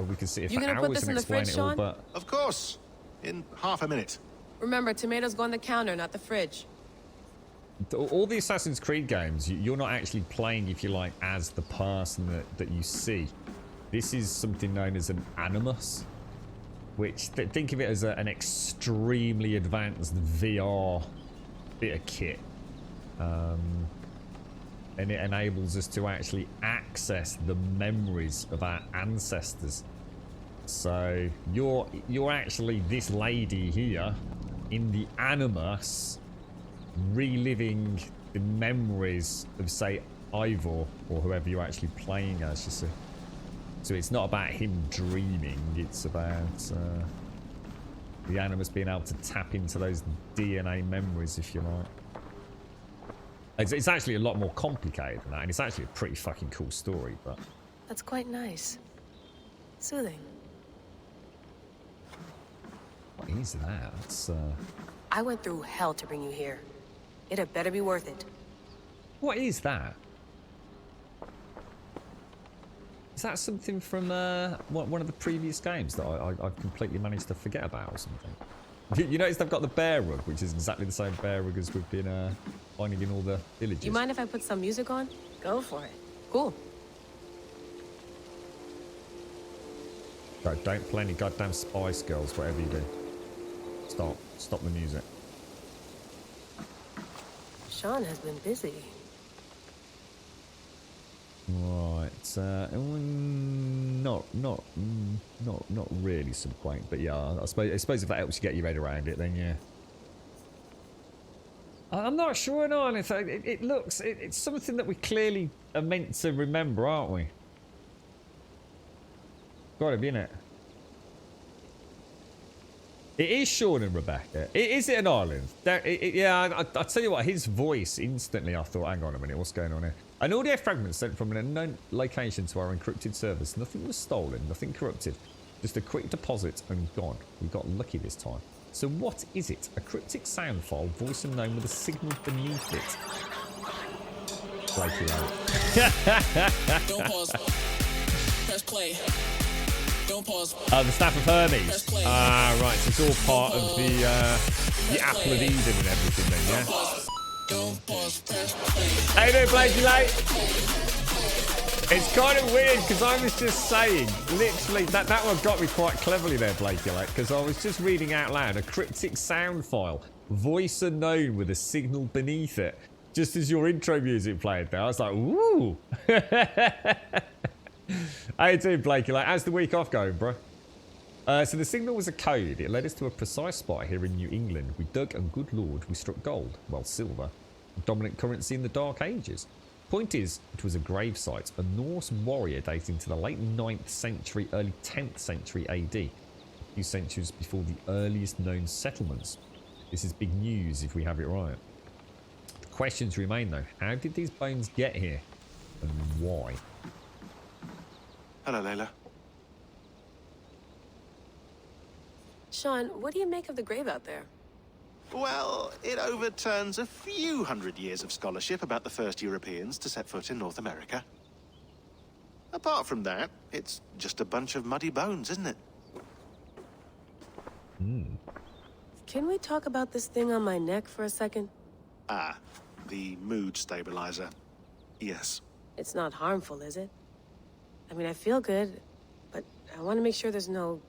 We can sit here for hours and explain it all, but
Of course, in half a minute.
Remember, tomatoes go on the counter, not the fridge.
all the Assassin's Creed games, you're not actually playing, if you like, as the person that you see. This is something known as an animus, which think of it as an extremely advanced VR bit of kit. And it enables us to actually access the memories of our ancestors. So you're actually this lady here in the animus, reliving the memories of, say, Ivor, or whoever you're actually playing as, you see. So it's not about him dreaming, it's about the animus being able to tap into those DNA memories, if you like. It's actually a lot more complicated than that, and it's actually a pretty fucking cool story, but...
That's quite nice. Soothing.
What is that? That's,
I went through hell to bring you here. It had better be worth it.
What is that? Is that something from one of the previous games that I've completely managed to forget about or something? You notice they've got the bear rug, which is exactly the same bear rug as we've been finding in all the villages.
Do you mind if I put some music on? Go for it. Cool.
Don't play any goddamn Spice Girls, whatever you do. Stop the music.
Sean has been busy.
Right, not really some quaint, but yeah, I suppose if that helps you get your head around it, then yeah. I'm not sure, no, it looks, it's something that we clearly are meant to remember, aren't we? Gotta be, innit? It is Sean and Rebecca. Is it an island? Yeah, I'll tell you what, his voice instantly, I thought, hang on a minute, what's going on here? An audio fragment sent from an unknown location to our encrypted servers. Nothing was stolen, nothing corrupted. Just a quick deposit and gone. We got lucky this time. So what is it? A cryptic sound file, voice unknown with a signal beneath it. Blakey out.
Don't pause. Press play. Don't pause.
The staff of Hermes. Right, so it's all part of the apple of Eden and everything then, yeah?
Don't pause. Press play.
How you doing, Blakey Late? It's kind of weird because I was just saying, literally, that one got me quite cleverly there, Blakey Late, because I was just reading out loud a cryptic sound file, voice unknown with a signal beneath it, just as your intro music played there. I was like, ooh. How you doing, Blakey? Like, how's the week off going, bro? So the signal was a code. It led us to a precise spot here in New England. We dug, and good lord, we struck gold. Well, silver. A dominant currency in the Dark Ages. Point is, it was a gravesite. A Norse warrior dating to the late 9th century, early 10th century AD. A few centuries before the earliest known settlements. This is big news if we have it right. The questions remain, though. How did these bones get here? And why?
Hello, Layla.
Sean, what do you make of the grave out there?
Well, it overturns a few hundred years of scholarship about the first Europeans to set foot in North America. Apart from that, it's just a bunch of muddy bones, isn't it?
Can we talk about this thing on my neck for a second?
Ah, the mood stabilizer. Yes.
It's not harmful, is it? I mean, I feel good, but I want to make sure there's no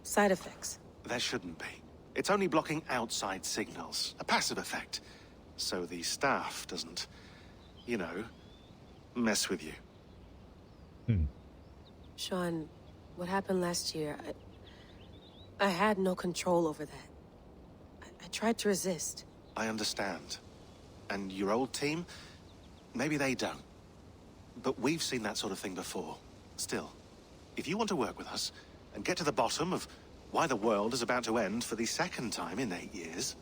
side effects.
There shouldn't be. It's only blocking outside signals, a passive effect. So the staff doesn't, you know, mess with you.
Sean, what happened last year, I had no control over that. tried to resist.
I understand. And your old team? Maybe they don't. But we've seen that sort of thing before. Still, if you want to work with us and get to the bottom of why the world is about to end for the second time in 8 years,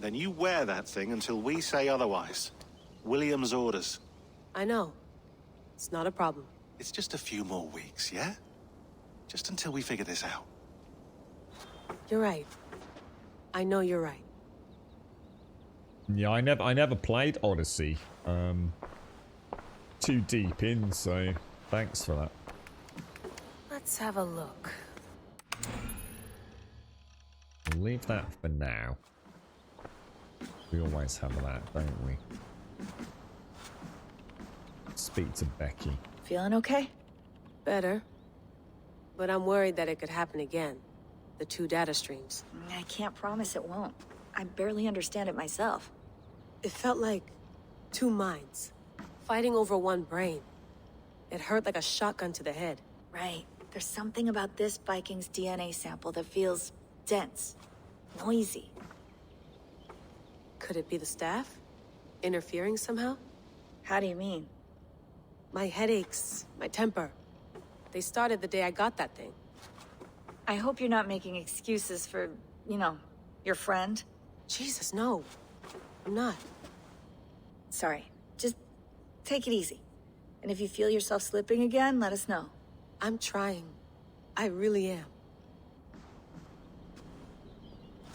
then you wear that thing until we say otherwise. William's orders.
I know. It's not a problem.
It's just a few more weeks, yeah? Just until we figure this out.
You're right. I know you're right.
Yeah, I never played Odyssey. Too deep in, so thanks for that.
Let's have a look.
We'll leave that for now. We always have that, don't we? Speak to Becky.
Feeling okay?
Better. But I'm worried that it could happen again. The 2 data streams.
I can't promise it won't. I barely understand it myself.
It felt like 2 minds, fighting over 1 brain. It hurt like a shotgun to the head.
Right. There's something about this Viking's DNA sample that feels dense, noisy.
Could it be the staff? Interfering somehow?
How do you mean?
My headaches, my temper. They started the day I got that thing.
I hope you're not making excuses for, you know, your friend.
Jesus, no. I'm not.
Sorry. Just take it easy. And if you feel yourself slipping again, let us know.
I'm trying. I really am.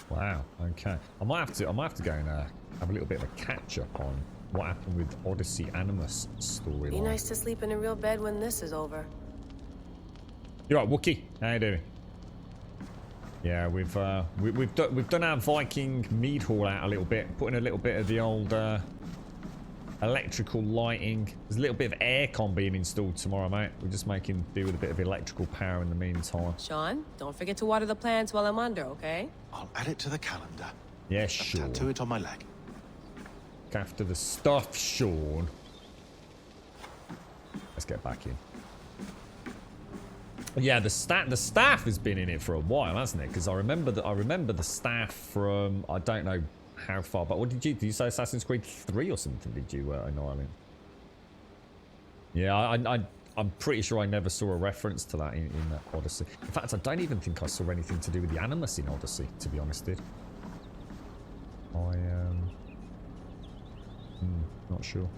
Wow. Okay. I might have to go and have a little bit of a catch up on what happened with Odyssey Animus storyline.
Be nice to sleep in a real bed when this is over.
You're right, Wookie. How you doing? Yeah, we've done our Viking mead hall out a little bit, putting a little bit of the old electrical lighting. There's a little bit of aircon being installed tomorrow, mate. We're just making do with a bit of electrical power in the meantime.
Sean, don't forget to water the plants while I'm under, okay?
I'll add it to the calendar.
Yeah, sure.
Tattoo it on my leg.
Look after the stuff, Sean. Let's get back in. Yeah, the staff has been in it for a while, hasn't it? Because I remember the staff from I don't know how far, but what did you say Assassin's Creed 3 or something? Did you Annihilate? Yeah, I'm pretty sure I never saw a reference to that in Odyssey. In fact, I don't even think I saw anything to do with the Animus in Odyssey, to be honest, dude. Not sure.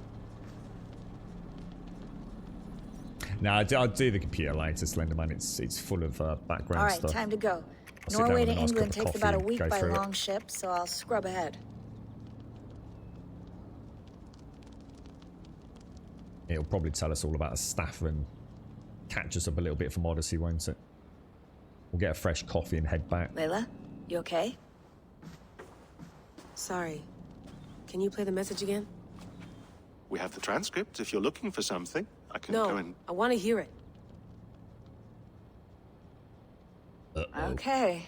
No, I'll do the computer later, Slenderman. It's full of background
All right,
stuff.
time to go.
I'll
Norway to
sit down with a nice
England
cup of
takes about a
coffee
week
and go
by
through it.
long ship, so I'll scrub ahead.
It'll probably tell us all about the staff and catch us up a little bit from Odyssey, won't it? We'll get a fresh coffee and head back.
Layla, you okay?
Sorry. Can you play the message again?
We have the transcript. If you're looking for something, I can go and...
I want to hear it.
Okay.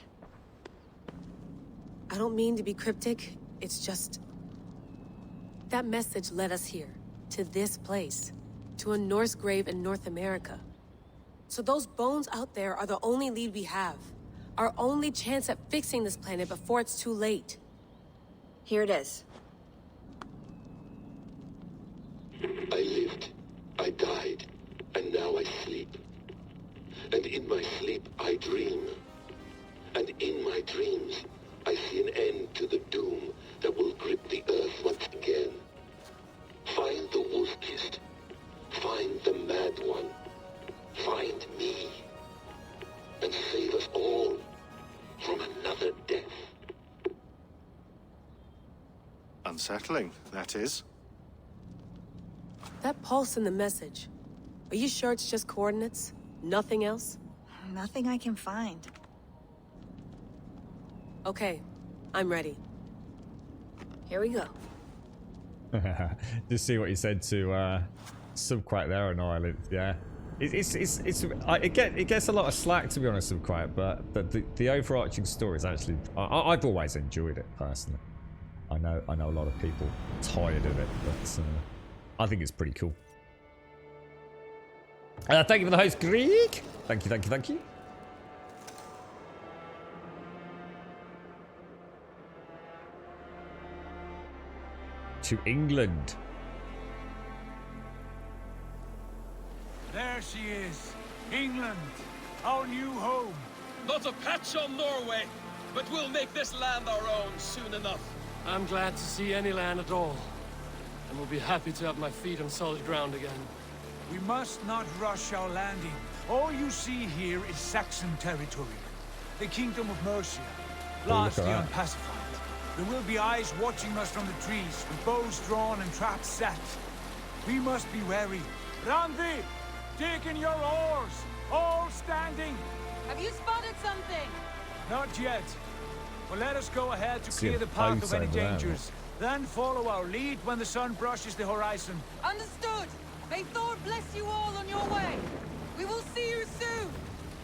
I don't mean to be cryptic. It's just... that message led us here. To this place. To a Norse grave in North America. So those bones out there are the only lead we have. Our only chance at fixing this planet before it's too late.
Here it is.
I lived, I died, and now I sleep. And in my sleep I dream. And in my dreams I see an end to the doom that will grip the earth once again. Find the wolf-kissed. Find the mad one. Find me. And save us all from another death.
Unsettling, that is.
That pulse in the message. Are you sure it's just coordinates? Nothing else?
Nothing I can find.
Okay, I'm ready.
Here we go.
Just see what you said to Subquack there on Ireland. Yeah, it gets a lot of slack, to be honest, Subquack, but the overarching story is actually I've always enjoyed it personally. I know a lot of people are tired of it, but I think it's pretty cool. Thank you for the host, Greek. Thank you. to England.
There she is. England, our new home.
Not a patch on Norway, but we'll make this land our own soon enough.
I'm glad to see any land at all. And will be happy to have my feet on solid ground again.
We must not rush our landing. All you see here is Saxon territory. The Kingdom of Mercia, largely unpacified. There will be eyes watching us from the trees, with bows drawn and traps set. We must be wary. Randi, dig in your oars, all standing.
Have you spotted something?
Not yet. But let us go ahead to clear the path of any dangers. Then follow our lead when the sun brushes the horizon.
Understood. May Thor bless you all on your way. We will see you soon.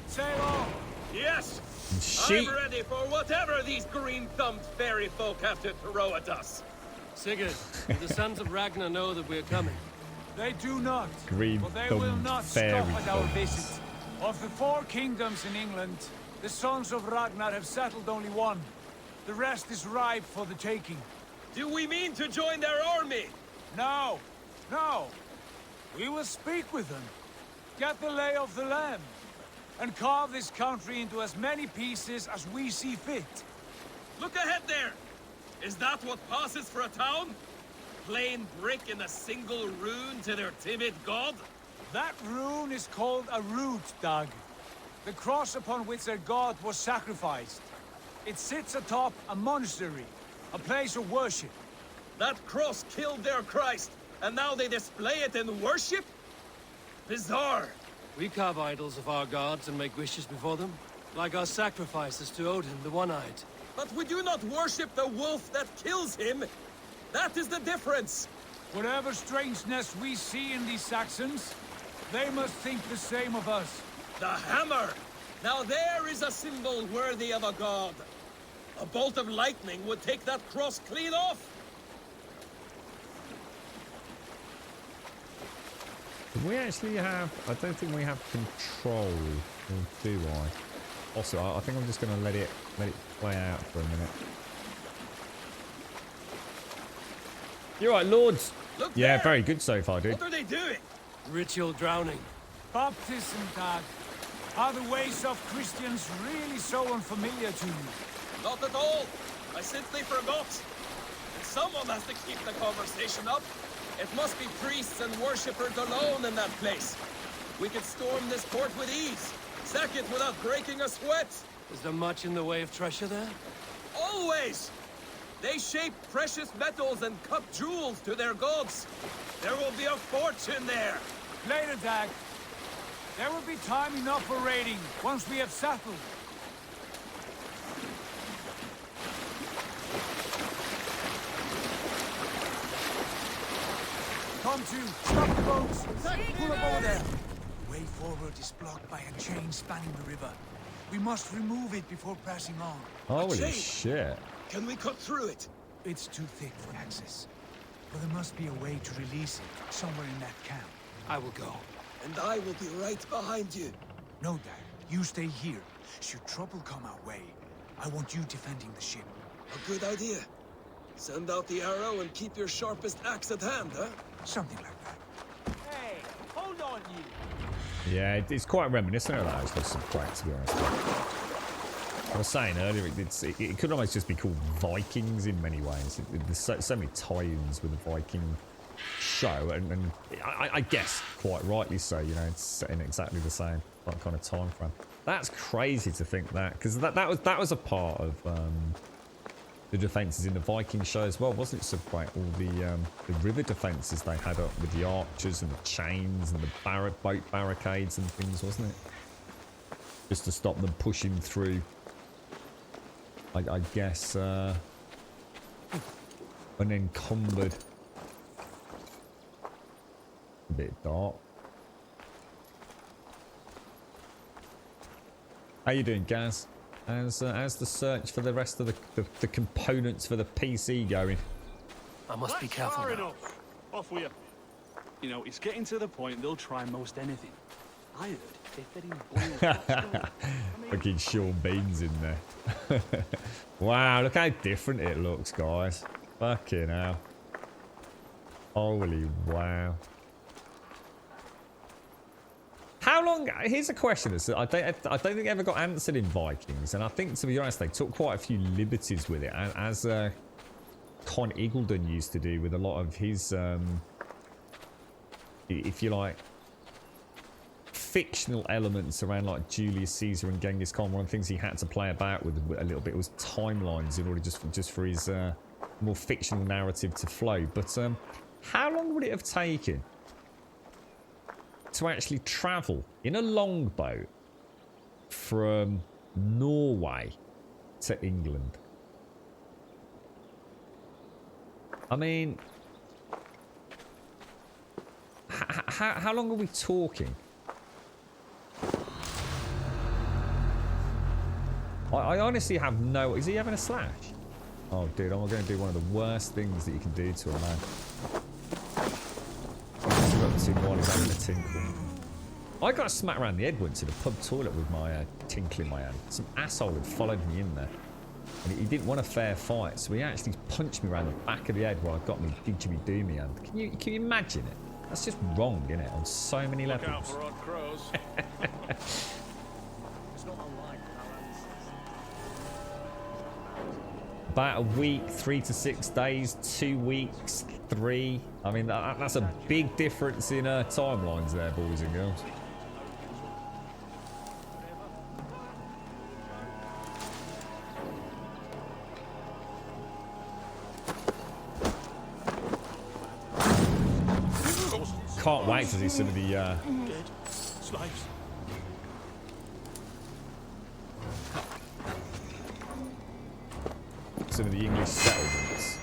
Sail on.
Yes.
She...
I'm ready for whatever these green-thumbed fairy folk have to throw at us.
Sigurd, do the sons of Ragnar know that we're coming?
They do not.
Green-thumbed
but they will not
fairy
scoff at our
thumbs.
visit. Of the 4 kingdoms in England, the sons of Ragnar have settled only one. The rest is ripe for the taking.
Do we mean to join their army?
No. No. We will speak with them. Get the lay of the land. And carve this country into as many pieces as we see fit.
Look ahead there! Is that what passes for a town? Plain brick in a single rune to their timid god?
That rune is called a root, Dag. The cross upon which their god was sacrificed. It sits atop a monastery, a place of worship.
That cross killed their Christ, and now they display it in worship? Bizarre.
We carve idols of our gods and make wishes before them, like our sacrifices to Odin, the One-Eyed.
But we do not worship the wolf that kills him. That is the difference.
Whatever strangeness we see in these Saxons, they must think the same of us.
The hammer! Now there is a symbol worthy of a god. A bolt of lightning would take that cross clean off.
Do we actually have... I don't think we have control, or do I? Also, I think I'm just going to let it play out for a minute. You're right, Lords.
Look
yeah,
there.
very good so far, dude.
What are they doing?
Ritual drowning.
Baptism, Dag. Are the ways of Christians really so unfamiliar to you?
Not at all. I simply forgot. And someone has to keep the conversation up. It must be priests and worshippers alone in that place. We could storm this port with ease. Sack it without breaking a sweat.
Is there much in the way of treasure there?
Always! They shape precious metals and cut jewels to their gods. There will be a fortune there.
Later, Dag. There will be time enough for raiding once we have settled. Come to. Stop the boats. Pull up over there. The way forward is blocked by a chain spanning the river. We must remove it before passing on.
Holy shit.
Can we cut through it?
It's too thick for access. But there must be a way to release it, somewhere in that camp.
I will go.
And I will be right behind you.
No, Dad. You stay here. Should trouble come our way, I want you defending the ship.
A good idea. Send out the arrow and keep your sharpest axe at hand, huh?
Something like that.
Hey, hold on, you.
Yeah, it's quite reminiscent of that. It's got some crack, to be honest. I was saying earlier, it could almost just be called Vikings in many ways. There's so many tie-ins with the Viking show, and I guess quite rightly so. You know, it's set in exactly the same kind of time frame. That's crazy to think that, because that was a part of the defences in the Viking show as well, wasn't it? So quite all the river defences they had up with the archers and the chains and the boat barricades and things, wasn't it? Just to stop them pushing through. I guess unencumbered. A bit dark. How you doing, Gaz? How's the search for the rest of the components for the PC going?
I must be careful
Far
now.
enough. Off with you. You know, it's getting to the point they'll try most anything. I heard they're fitting boiled
Fucking Sean Bean's in there. Wow, look how different it looks, guys. Fucking hell. Holy wow. How long? Here's a question that I don't think ever got answered in Vikings, and I think, to be honest, they took quite a few liberties with it, as Con Eagledon used to do with a lot of his, if you like, fictional elements around like Julius Caesar and Genghis Khan. One of the things he had to play about with a little bit was timelines in order just for his more fictional narrative to flow. But how long would it have taken to actually travel in a longboat from Norway to England? I mean, how long are we talking? I honestly have no... Is he having a slash? Oh, dude, I'm going to do one of the worst things that you can do to a man. He's having a tinkle. I got smacked around the head once in a pub toilet with my tinkle in my hand. Some asshole had followed me in there. And he didn't want a fair fight, so he actually punched me around the back of the head while I got me didgeridoo hand. Can you imagine it? That's just wrong, isn't it? On so many levels.
Look out for odd crows.
About a week, 3 to 6 days, 2 weeks, 3. I mean, that's a big difference in timelines there, boys and girls. Can't wait to see some of the
Slaves.
some of the English settlements.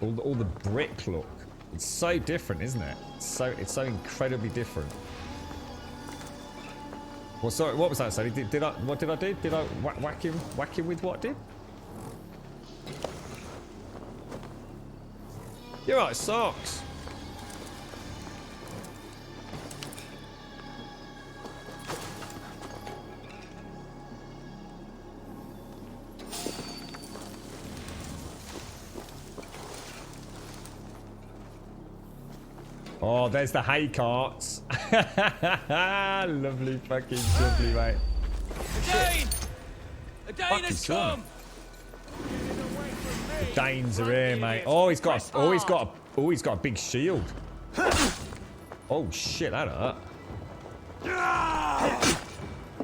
All the brick look. It's so different, isn't it? It's so incredibly different. Well, sorry, what was that? Sorry, what did I do? Did I whack him with what? Did? You're right, socks. Oh, there's the hay carts. Lovely fucking jubbly, mate.
A Dane! A Dane has come!
The Danes are here, mate. Oh, he's got a big shield. Oh shit, that hurt.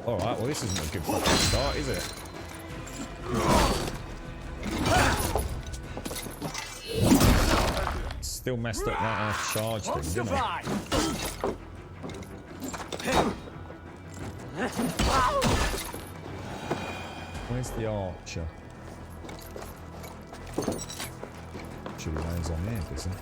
All right, well this isn't a good fucking start, is it? Still messed up that charge thing, didn't I? Where's the archer? Should be lands on there, doesn't it?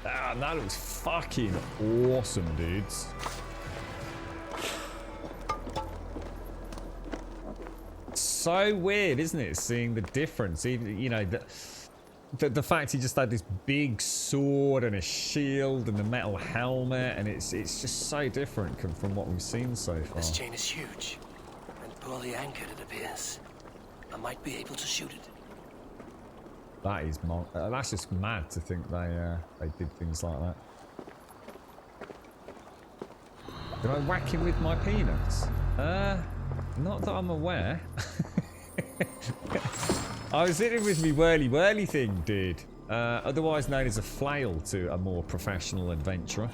Ah, that looks fucking awesome, dudes. So weird, isn't it? Seeing the difference, even, you know, the fact he just had this big sword and a shield and the metal helmet, and it's just so different from what we've seen so far.
This chain is huge and poorly anchored, it appears. I might be able to shoot it.
That is that's just mad to think they did things like that. Did I whack him with my peanuts? Not that I'm aware. I was hitting with me whirly thing, dude. Otherwise known as a flail to a more professional adventurer.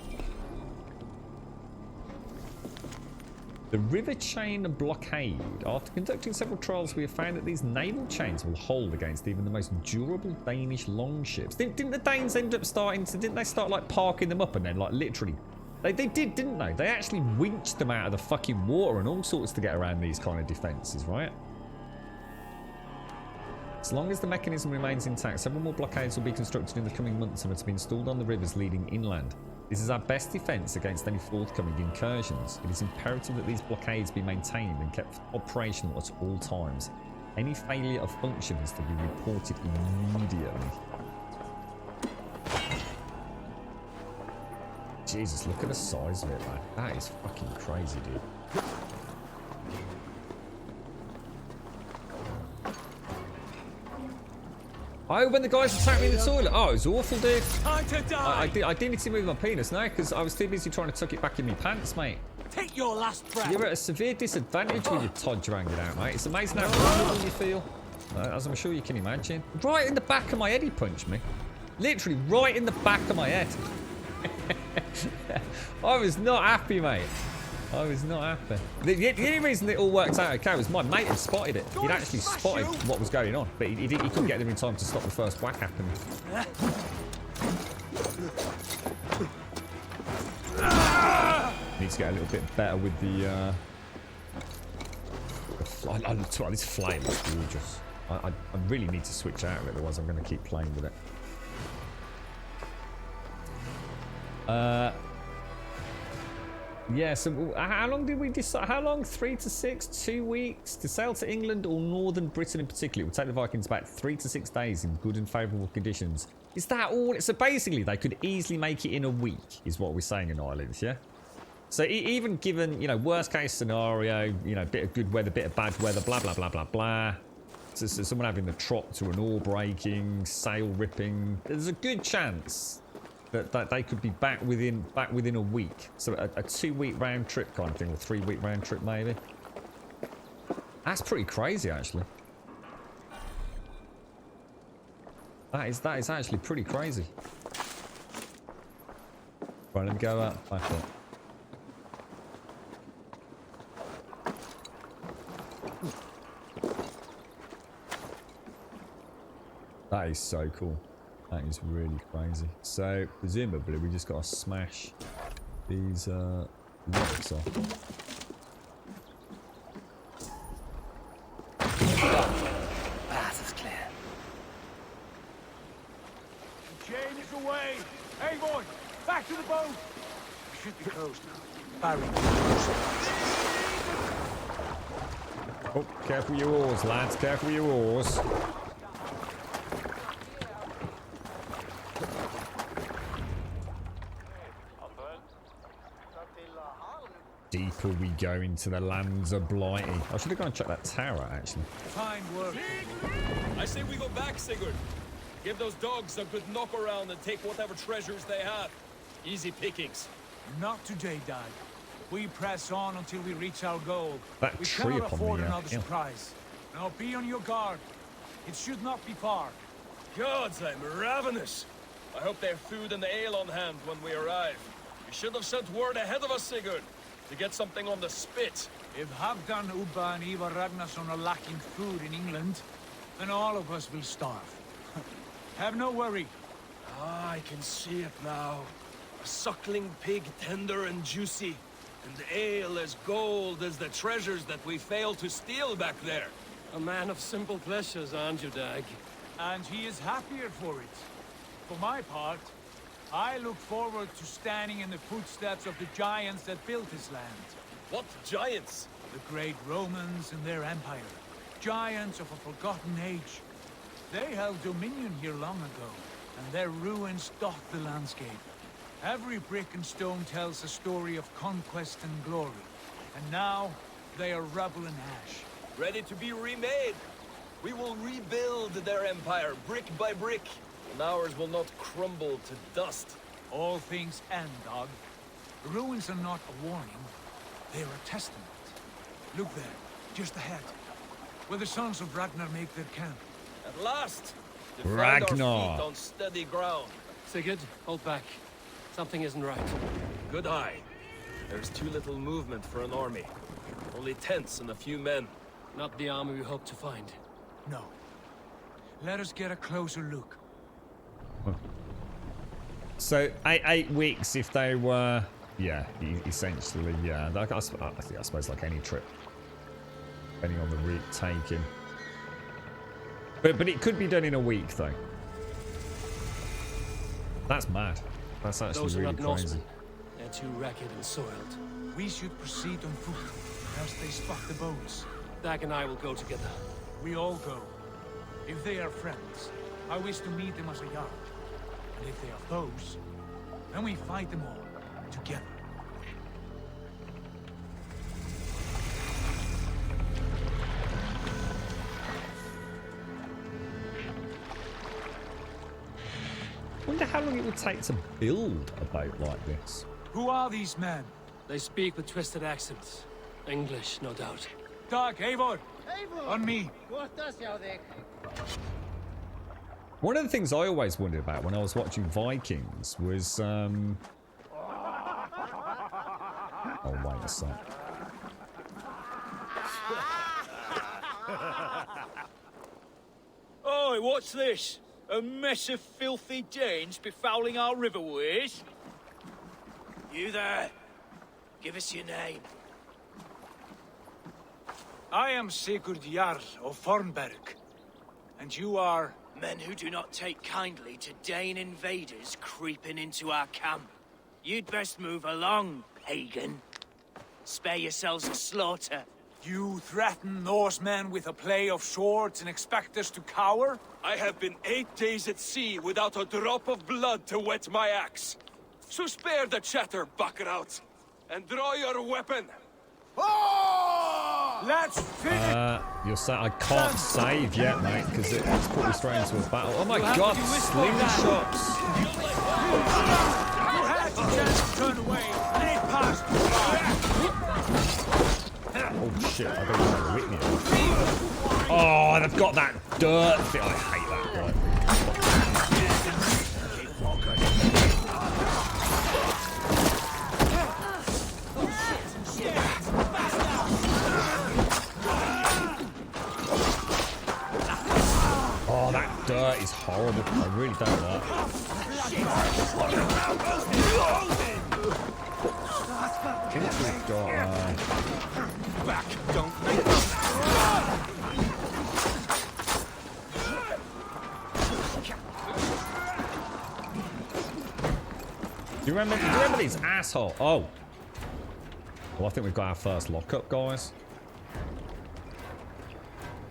The river chain blockade. After conducting several trials, we have found that these naval chains will hold against even the most durable Danish longships. Didn't the Danes end up didn't they start like parking them up and then like literally... They did, didn't they? They actually winched them out of the fucking water and all sorts to get around these kind of defences, right? As long as the mechanism remains intact, several more blockades will be constructed in the coming months and are to be installed on the rivers leading inland. This is our best defense against any forthcoming incursions. It is imperative that these blockades be maintained and kept operational at all times. Any failure of function is to be reported immediately. Jesus, look at the size of it, man. That is fucking crazy, dude. Oh, when the guys attacked me in the toilet. Oh, it was awful, dude.
Time to die.
I didn't need to move my penis, no, because I was too busy trying to tuck it back in my pants, mate.
Take your last breath.
You're at a severe disadvantage with your Todd dragging out, mate. It's amazing how vulnerable you feel. As I'm sure you can imagine. Right in the back of my head he punched me. Literally right in the back of my head. I was not happy, mate. I was not happy. The only reason it all worked out okay was my mate had spotted it. He'd actually spotted what was going on, but he couldn't get there in time to stop the first whack happening. Need to get a little bit better with the this flame is gorgeous. I really need to switch out of it, otherwise I'm going to keep playing with it. Yeah, so how long did we decide? How long? 3 to 6? 2 weeks? To sail to England or Northern Britain in particular? It would take the Vikings about 3 to 6 days in good and favourable conditions. Is that all? So basically, they could easily make it in a week, is what we're saying in Ireland, yeah? So even given, you know, worst case scenario, you know, bit of good weather, bit of bad weather, blah, blah, blah, blah, blah. So someone having the trot to an oar breaking, sail ripping. There's a good chance that they could be back within a week. So a 2-week round trip kind of thing, or 3-week round trip maybe. That's pretty crazy, actually. That is actually pretty crazy. Right, let me go back up. That is so cool. That is really crazy. So, presumably, we just got to smash these locks off.
Path is clear.
The chain is away. Hey, boy, back to the boat. We should be close now. Barry.
Oh, careful with your oars, lads. Careful with your oars. Deeper we go into the lands of Blighty. I should have gone and checked that tower, actually.
Fine work.
I say we go back, Sigurd. Give those dogs a good knock around and take whatever treasures they have. Easy pickings.
Not today, Dad. We press on until we reach our goal.
That
we
tree
cannot
upon
afford
the
another
hill.
surprise. Now be on your guard. It should not be far.
Gods, I'm ravenous. I hope they have food and ale on hand when we arrive. You should have sent word ahead of us, Sigurd, to get something on the spit.
If Halfdan, Ubba and Ivar Ragnarsson are lacking food in England, then all of us will starve. Have no worry.
Ah, I can see it now. A suckling pig, tender and juicy. And ale as gold as the treasures that we failed to steal back there.
A man of simple pleasures, aren't you, Dag?
And he is happier for it. For my part, I look forward to standing in the footsteps of the giants that built this land.
What giants?
The great Romans and their empire. Giants of a forgotten age. They held dominion here long ago, and their ruins dot the landscape. Every brick and stone tells a story of conquest and glory. And now, they are rubble and ash.
Ready to be remade. We will rebuild their empire, brick by brick. And ours will not crumble to dust.
All things end, Dog. The ruins are not a warning. They are a testament. Look there, just ahead, where the sons of Ragnar make their camp.
At last! To find
Ragnar.
our feet on steady ground.
Sigurd, hold back. Something isn't right.
Good eye. There's too little movement for an army. Only tents and a few men.
Not the army we hoped to find.
No. Let us get a closer look.
So 8 weeks if they were, yeah, essentially, yeah. I suppose like any trip, depending on the route taken. But it could be done in a week though. That's mad. That's actually
Those are
really
not
crazy.
Norsemen. They're too ragged and soiled.
We should proceed on foot, else they spot the boats.
Dag and I will go together.
We all go. If they are friends, I wish to meet them as a yard. And if they are foes, then we fight them all, together.
I wonder how long it would take to build a boat like this.
Who are these men?
They speak with twisted accents. English, no doubt.
Dag, Eivor! On me!
One of the things I always wondered about when I was watching Vikings was, oh, wait a sec.
Oi, what's this? A mess of filthy Danes befouling our riverways? You there. Give us your name.
I am Sigurd Jarl of Fornberg. And you are...
Men who do not take kindly to Dane invaders creeping into our camp. You'd best move along, pagan. Spare yourselves a slaughter.
You threaten Norsemen with a play of swords and expect us to cower?
I have been 8 days at sea without a drop of blood to wet my axe. So spare the chatter, buckerouts, and draw your weapon.
Let's finish!
You're saying I can't save yet, mate, because it's put me straight into a battle. Oh my god, slingshots!
You had the chance to turn away, and it passed you by.
Oh shit, I don't know the Whitney. Oh, they've got that dirt thing. I hate that dirt thing. Oh, that dirt is horrible. I really don't like it. We've got,
Back, don't
Do you remember these assholes? Oh. Well, I think we've got our first lockup, guys.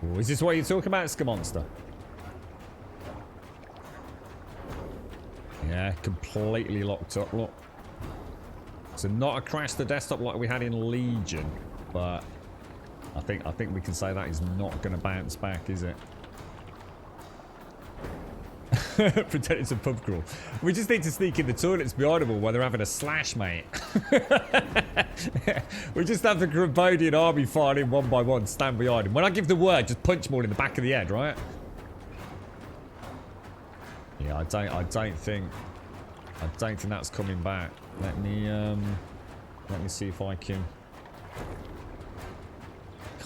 Ooh, is this what you're talking about, Scamonster? Yeah, completely locked up, look. So not a crash to desktop like we had in Legion, but I think we can say that is not going to bounce back, is it? Pretend it's a pub crawl. We just need to sneak in the toilets behind them all while they're having a slash, mate. We just have the Gravodian army filing one by one, stand behind him. When I give the word, just punch them all in the back of the head, right? Yeah, I don't think that's coming back. Let me see if I can.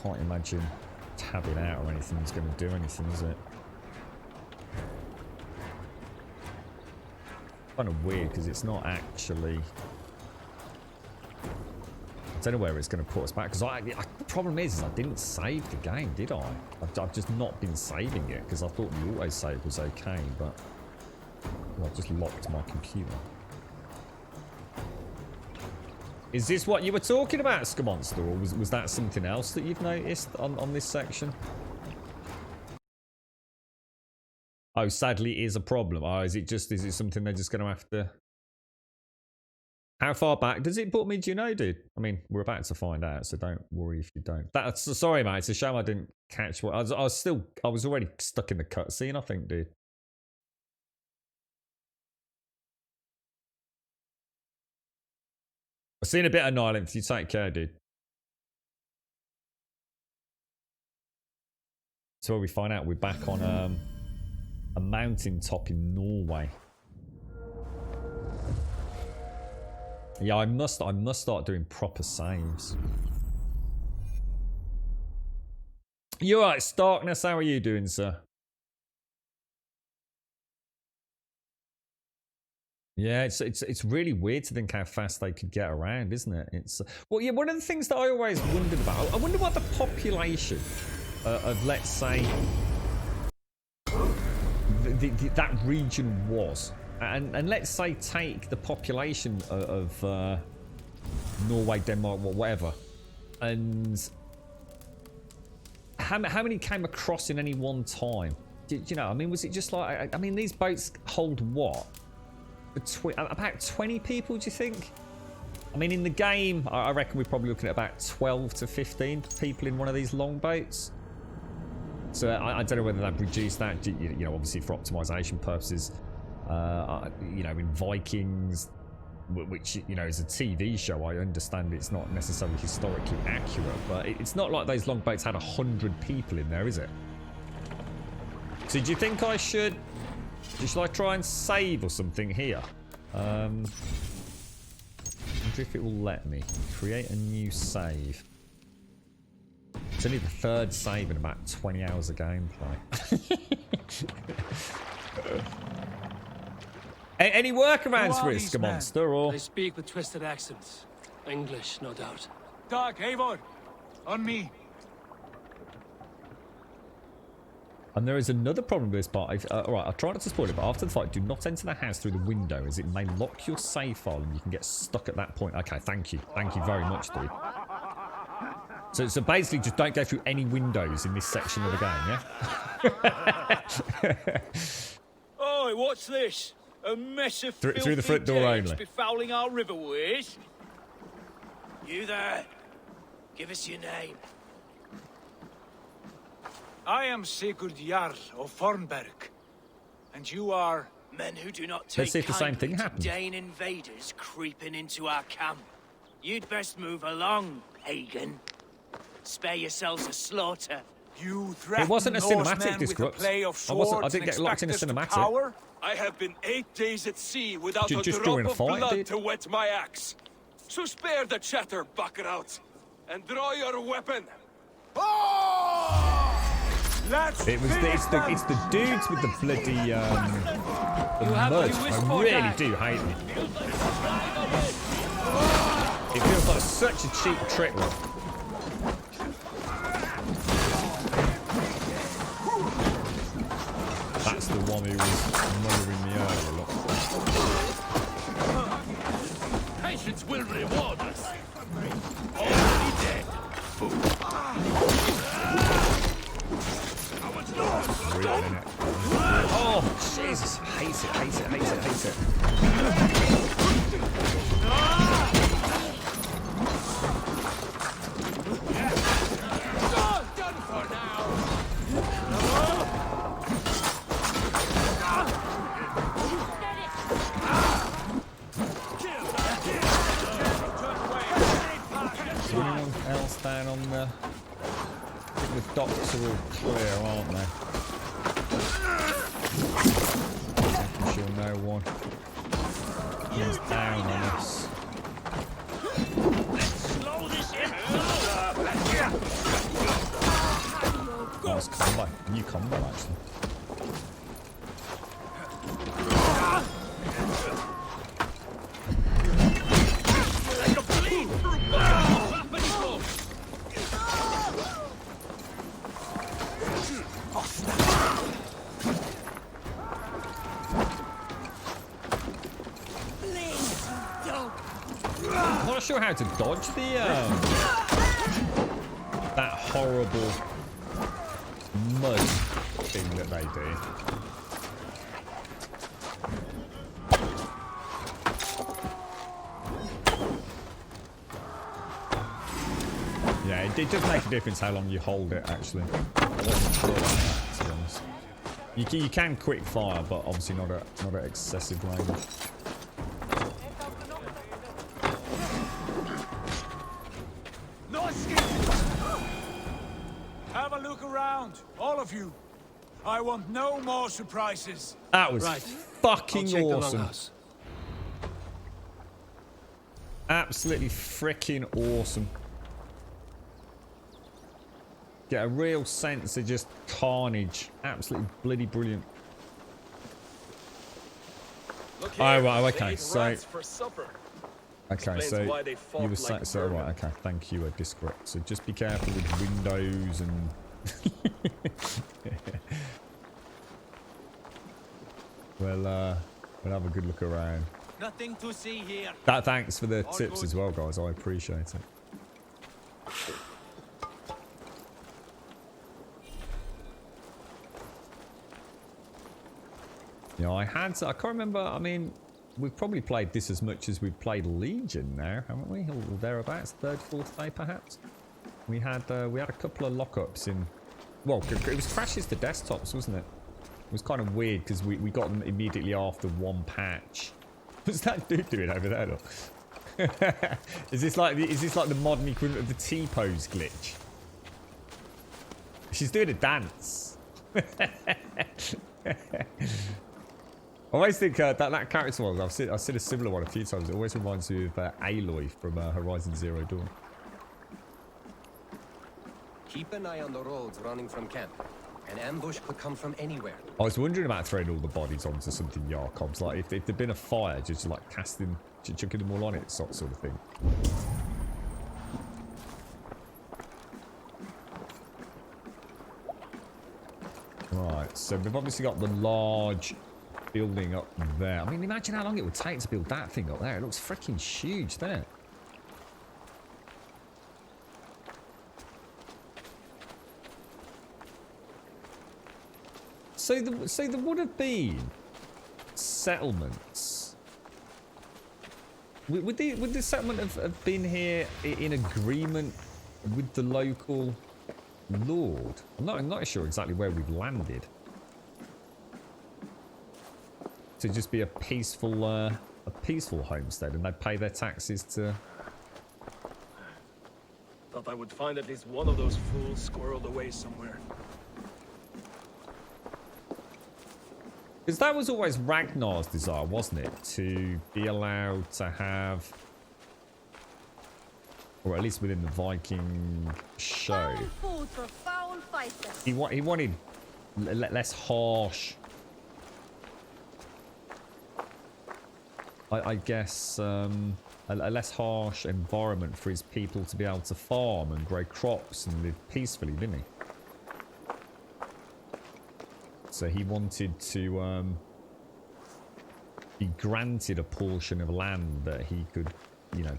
Can't imagine tabbing out or anything's going to do anything, is it? Kind of weird because it's not actually. I don't know where it's going to put us back because the problem is I didn't save the game, did I? I've just not been saving it because I thought the autosave was okay, but I just locked my computer. Is this what you were talking about, Scamonster, or was that something else that you've noticed on this section? Oh, sadly, it is a problem. Oh, is it something they're just going to have to... How far back does it put me? Do you know, dude? I mean, we're about to find out, so don't worry if you don't. Sorry, mate. It's a shame I didn't catch what... I was already stuck in the cutscene, I think, dude. I've seen a bit of Nyland. You take care, dude. So we find out we're back on a mountain top in Norway. Yeah, I must start doing proper saves. You alright, Starkness? How are you doing, sir? Yeah, it's really weird to think how fast they could get around, isn't it? It's well, yeah. One of the things that I always wondered about. I wonder what the population of, let's say, that region was And let's say take the population of Norway, Denmark, whatever, and how many came across in any one time? You know, I mean, was it just like, I mean, these boats hold what? About 20 people, do you think? I mean, in the game, I reckon we're probably looking at about 12 to 15 people in one of these longboats. So I don't know whether they've reduced that, you know, obviously for optimization purposes. You know, in Vikings, which, you know, is a TV show, I understand it's not necessarily historically accurate, but it's not like those longboats had 100 people in there, is it? So do you think I should I try and save or something here? I wonder if it will let me create a new save. It's only the third save in about 20 hours of gameplay. Any workarounds for this monster, or?
They speak with twisted accents. English, no doubt.
Dag, Eivor! On me!
And there is another problem with this part. Alright, I'll try not to spoil it, but after the fight, do not enter the house through the window, as it may lock your save file and you can get stuck at that point. Okay, thank you. Thank you very much, dude. So basically, just don't go through any windows in this section of the game, yeah?
Oh, what's this? A mess of
through the front door only.
Befouling our riverways. You there? Give us your name.
I am Sigurd Jarl of Fornberg. And you are?
Men who do not
Let's
take
see if the same thing
kindly to
happens.
Dane invaders creeping into our camp. You'd best move along, pagan. Spare yourselves a slaughter.
You threaten
It wasn't a cinematic,
Norsemen
this
with a
Crux.
play of
I
swords
didn't
and
get locked in a
expect us to
cinematic.
cower?
I have been 8 days at sea without a
Just
drop
during a
of
fight,
blood
dude?
to wet my axe. So spare the chatter, buckerout, and draw your weapon.
Let's
It's the dudes with the bloody the mud. I really do hate it. It feels like such a cheap trick. Look. That's the one who was murdering me earlier. Look.
Patience will reward us. Already dead.
Really, innit? Oh, Jesus. Hate it.
Done for now.
Is there anyone else down on the... I think the docks are all clear, aren't they? Making sure no one comes down on us. Nice combo. New combo, actually. I'm not sure how to dodge the that horrible mud thing that they do. Yeah, it does make a difference how long you hold it, actually. I wasn't sure about that, to be honest. You can quick fire, but obviously not at excessive range.
Have a look around, all of you. I want no more surprises.
That was fucking awesome. Absolutely freaking awesome. Get a real sense of just carnage. Absolutely bloody brilliant. Oh, right, okay, so... Okay, so you were saying, so right, okay, thank you, Discord. So just be careful with windows and... well, and have a good look around.
Nothing to see here.
Thanks for the tips as well, guys. I appreciate it. Yeah, I can't remember. I mean, we've probably played this as much as we've played Legion now, haven't we? Or thereabouts, third, fourth day perhaps. We had a couple of lockups in. Well, it was crashes to desktops, wasn't it? It was kind of weird because we got them immediately after one patch. What's that dude doing over there? Though? Is this like the modern equivalent of the T-pose glitch? She's doing a dance. I always think that character model, I've seen a similar one a few times. It always reminds me of Aloy from Horizon Zero Dawn.
Keep an eye on the roads running from camp. An ambush could come from anywhere.
I was wondering about throwing all the bodies onto something Yarkob's. Like, if there'd been a fire, just like chucking them all on it, sort of thing. Right, so we've obviously got the large building up there. I mean, imagine how long it would take to build that thing up there. It looks freaking huge, doesn't it? So there would have been settlements. Would the settlement have been here in agreement with the local lord? I'm not sure exactly where we've landed. To just be a peaceful homestead, and they'd pay their taxes to.
Thought I would find at least one of those fools squirreled away somewhere.
Because that was always Ragnar's desire, wasn't it? To be allowed to have, or at least within the Viking show,
Food for foul fighters.
he wanted less harsh. I guess a less harsh environment for his people to be able to farm and grow crops and live peacefully, didn't he? So he wanted to be granted a portion of land that he could, you know,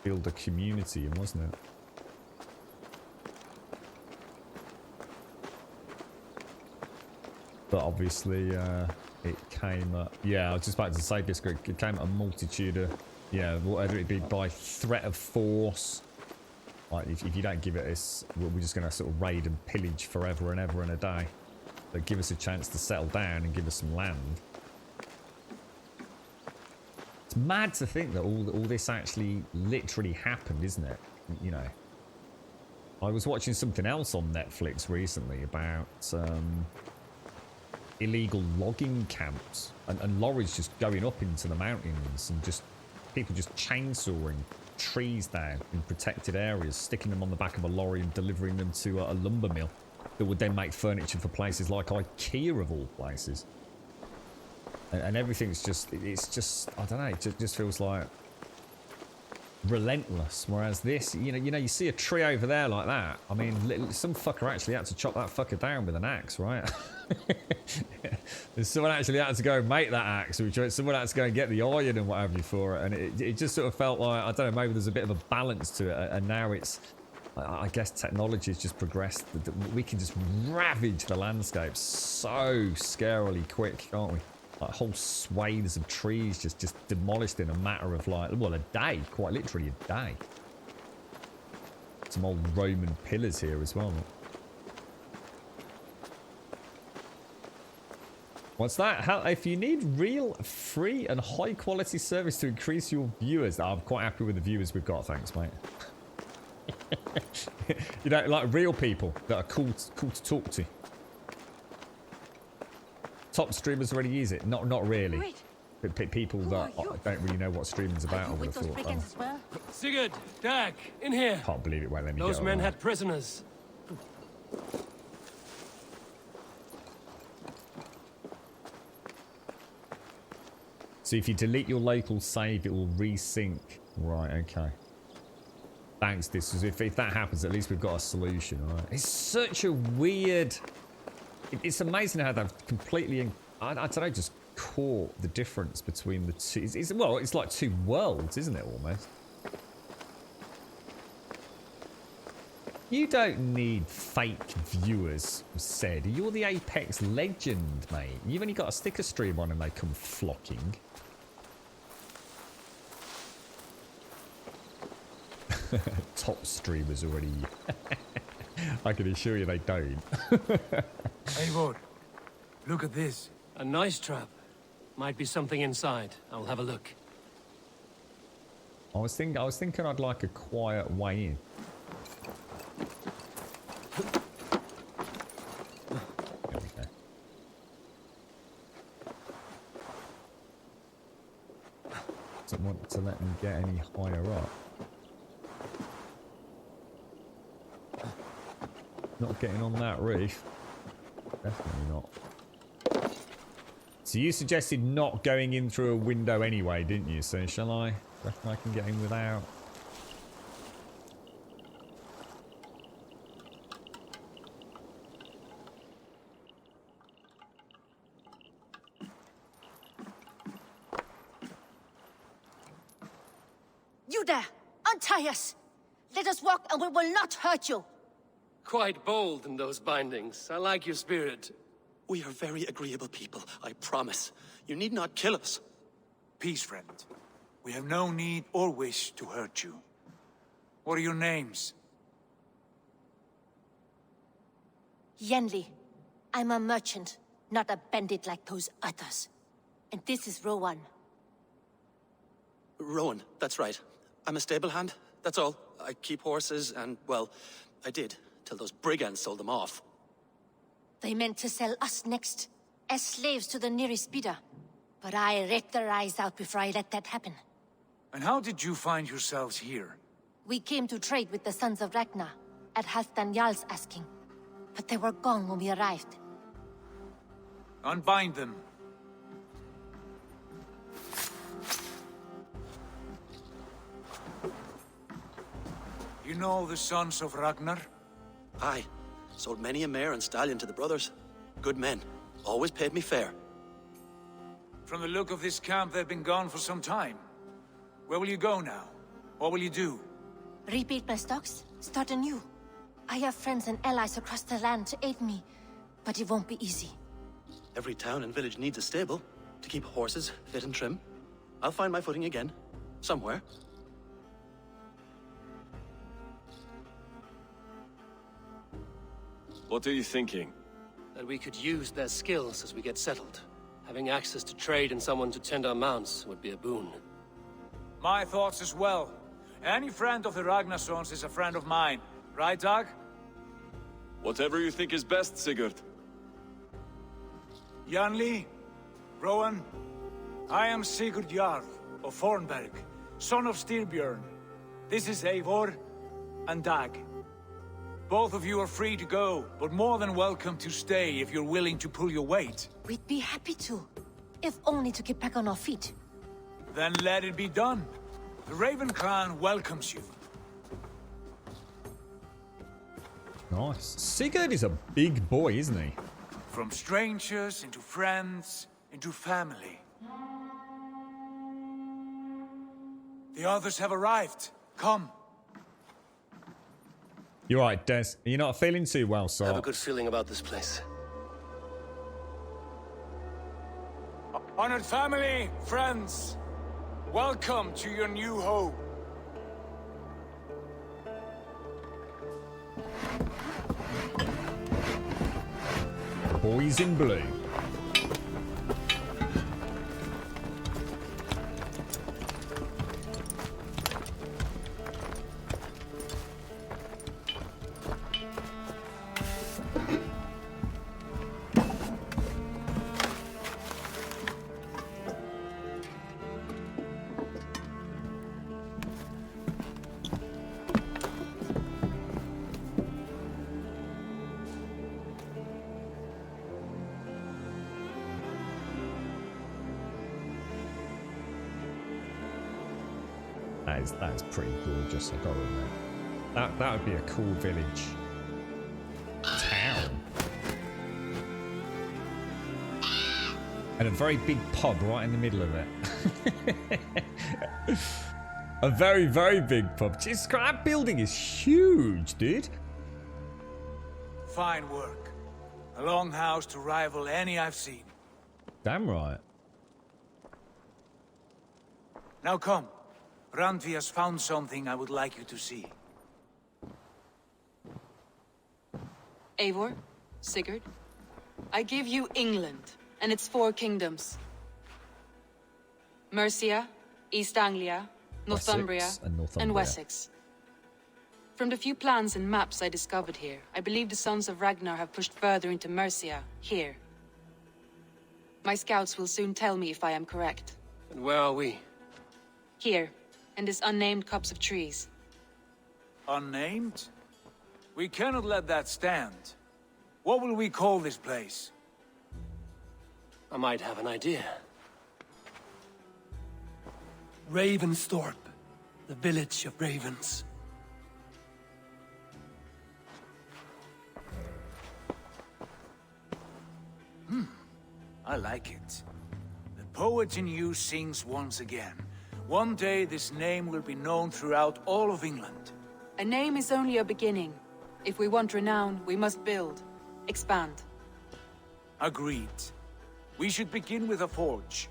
build a community in, wasn't it? But obviously, it came at, yeah, I was just about to say this, it came at a multitude of, yeah, whether it be by threat of force, like if you don't give it us, we're just going to sort of raid and pillage forever and ever and a day. But give us a chance to settle down and give us some land. It's mad to think that all this actually literally happened, isn't it? You know, I was watching something else on Netflix recently about illegal logging camps and lorries just going up into the mountains and just people just chainsawing trees down in protected areas, sticking them on the back of a lorry and delivering them to a lumber mill that would then make furniture for places like IKEA of all places. And everything's just, it's just, I don't know, it just feels like relentless. Whereas this, you know, you see a tree over there like that. I mean, some fucker actually had to chop that fucker down with an axe, right? Someone actually had to go and make that axe, which someone had to go and get the iron and what have you for it. And it just sort of felt like, I don't know, maybe there's a bit of a balance to it. And now it's, I guess technology has just progressed. We can just ravage the landscape so scarily quick, can't we? Like whole swathes of trees just demolished in a matter of like, well, a day, quite literally a day. Some old Roman pillars here as well. What's that? How, if you need real, free and high quality service to increase your viewers, I'm quite happy with the viewers we've got, thanks mate. You know, like real people that are cool to talk to. Top streamers already use it. Not really. But people that don't really know what streaming's about, I would have thought.
Sigurd, Dag, in here.
Can't believe it won't let me
Those
get
men
on.
had prisoners.
So if you delete your local save, it will resync. Right, okay. Thanks, this is if that happens, at least we've got a solution, right? It's such a weird... It's amazing how they've completely, I don't know, just caught the difference between the two. Well, it's like two worlds, isn't it, almost? You don't need fake viewers, said. You're the Apex legend, mate. You've only got a sticker stream on and they come flocking. Top streamers already. I can assure you they don't.
Eivor, look at this.
A nice trap. Might be something inside. I'll have a look.
I was thinking I'd like a quiet way in. There we go. Doesn't want to let me get any higher up. Not getting on that roof. Definitely not. So you suggested not going in through a window anyway, didn't you? So shall I? Reckon I can get in without.
You there! Untie us! Let us walk and we will not hurt you!
Quite bold in those bindings. I like your spirit.
We are very agreeable people, I promise. You need not kill us.
Peace, friend. We have no need or wish to hurt you. What are your names?
Yenli. I'm a merchant, not a bandit like those others. And this is Rowan.
Rowan, that's right. I'm a stable hand, that's all. I keep horses and, well, I did, till those brigands sold them off.
They meant to sell us next, as slaves to the nearest bidder. But I ripped their eyes out before I let that happen.
And how did you find yourselves here?
We came to trade with the Sons of Ragnar, at Halfdan Jarl's asking. But they were gone when we arrived.
Unbind them. You know the Sons of Ragnar?
Aye. Sold many a mare and stallion to the brothers. Good men. Always paid me fair.
From the look of this camp, they've been gone for some time. Where will you go now? What will you do?
Rebuild my stocks, start anew. I have friends and allies across the land to aid me, but it won't be easy.
Every town and village needs a stable to keep horses fit and trim. I'll find my footing again. Somewhere.
What are you thinking?
That we could use their skills as we get settled. Having access to trade and someone to tend our mounts would be a boon.
My thoughts as well. Any friend of the Ragnarsons is a friend of mine. Right, Dag?
Whatever you think is best, Sigurd.
Janli, Rowan, I am Sigurd Jarl of Fornberg, son of Styrbjörn. This is Eivor and Dag. Both of you are free to go, but more than welcome to stay if you're willing to pull your weight.
We'd be happy to, if only to get back on our feet.
Then let it be done. The Raven clan welcomes you.
Nice. Sigurd is a big boy, isn't he?
From strangers into friends, into family. The others have arrived. Come.
You're right, Des. You're not feeling too well, so.
I have a good feeling about this place.
Honored family, friends, welcome to your new home.
Boys in blue. That is pretty gorgeous, I gotta admit. That would be a cool village. Town. And a very big pub right in the middle of it. A very, very big pub. Jesus Christ, that building is huge, dude.
Fine work. A longhouse to rival any I've seen.
Damn right.
Now come. Randvi has found something I would like you to see.
Eivor, Sigurd, I give you England and its 4 kingdoms. Mercia, East Anglia, Northumbria, and Wessex. From the few plans and maps I discovered here, I believe the Sons of Ragnar have pushed further into Mercia, here. My scouts will soon tell me if I am correct.
And where are we?
Here, in this unnamed copse of trees.
Unnamed? We cannot let that stand. What will we call this place?
I might have an idea. Ravensthorpe, the village of ravens.
I like it. The poet in you sings once again. One day this name will be known throughout all of England.
A name is only a beginning. If we want renown, we must build. Expand.
Agreed. We should begin with a forge.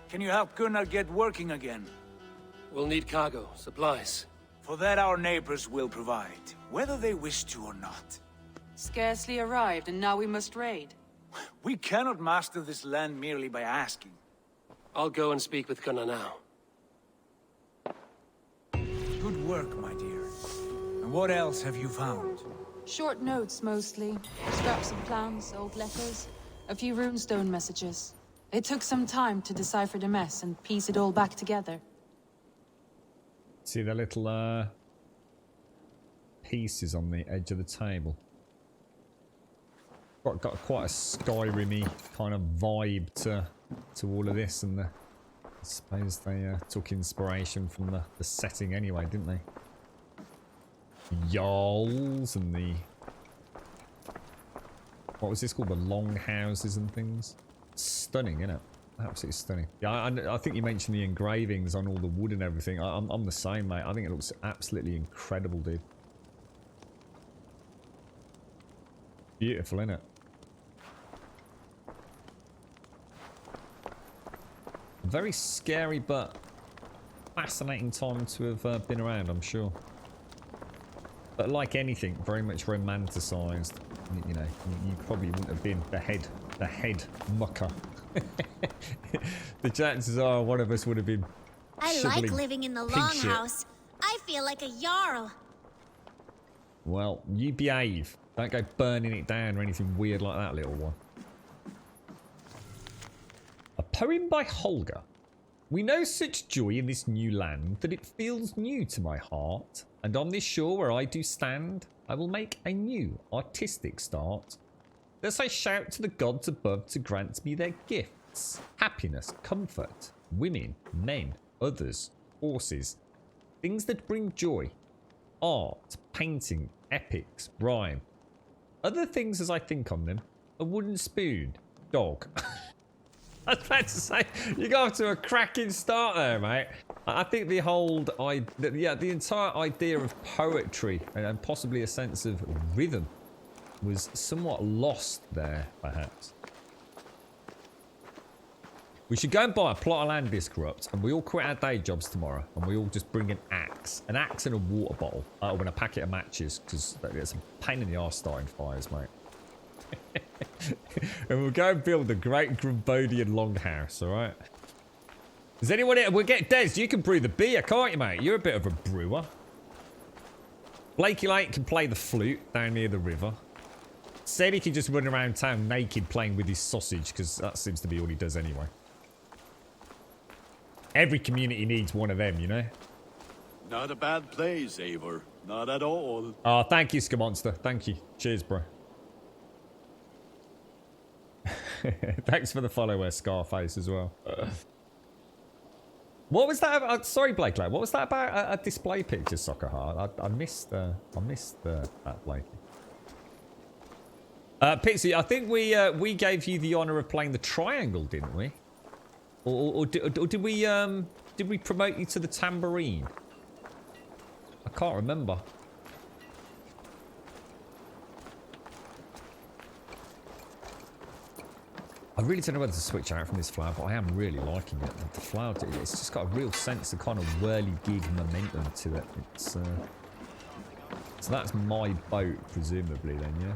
Can you help Gunnar get working again?
We'll need cargo, supplies.
For that our neighbors will provide, whether they wish to or not.
Scarcely arrived, and now we must raid.
We cannot master this land merely by asking.
I'll go and speak with Gunnar now.
Good work, my dear. And what else have you found?
Short notes, mostly. Scraps of plans, old letters, a few runestone messages. It took some time to decipher the mess and piece it all back together.
See the little pieces on the edge of the table. Got quite a Skyrim-y kind of vibe to all of this, and I suppose they took inspiration from the setting anyway, didn't they? Jarls and the... What was this called? The longhouses and things? Stunning, isn't it? Absolutely stunning. Yeah, I think you mentioned the engravings on all the wood and everything. I'm the same, mate. I think it looks absolutely incredible, dude. Beautiful, isn't it? Very scary, but fascinating time to have been around, I'm sure. But like anything, very much romanticised. You know, you probably wouldn't have been the head mucker. The chances are one of us would have been.
I like living in the longhouse. I feel like a jarl.
Well, you behave. Don't go burning it down or anything weird like that, little one. A poem by Holger. We know such joy in this new land that it feels new to my heart, and on this shore where I do stand, I will make a new artistic start. Thus I shout to the gods above to grant me their gifts, happiness, comfort, women, men, others, horses, things that bring joy, art, painting, epics, rhyme. Other things as I think on them, a wooden spoon, dog. I was about to say, you got off to a cracking start there, mate. I think the whole, the entire idea of poetry and possibly a sense of rhythm was somewhat lost there, perhaps. We should go and buy a plot of land disrupt, and we all quit our day jobs tomorrow, and we all just bring an axe and a water bottle, and a packet of matches, because it's a pain in the arse starting fires, mate. And we'll go and build a great Grumbodian longhouse, alright? Does anyone... We'll get Des, you can brew the beer, can't you, mate? You're a bit of a brewer. Blakey Lake can play the flute down near the river. Said he can just run around town naked playing with his sausage, because that seems to be all he does anyway. Every community needs one of them, you know?
Not a bad place, Eivor. Not at all.
Oh, thank you, Skamonster. Thank you. Cheers, bro. Thanks for the follow, Scarface, as well. What was that about? Sorry, Blake. What was that about? A display picture, Soccer Heart. I missed that, Blakey. Pixie, I think we gave you the honor of playing the triangle, didn't we? Or did we promote you to the tambourine? I can't remember. I really don't know whether to switch out from this flower, but I am really liking it. The flower, it's just got a real sense of kind of whirly-gig momentum to it. It's so that's my boat, presumably, then, yeah?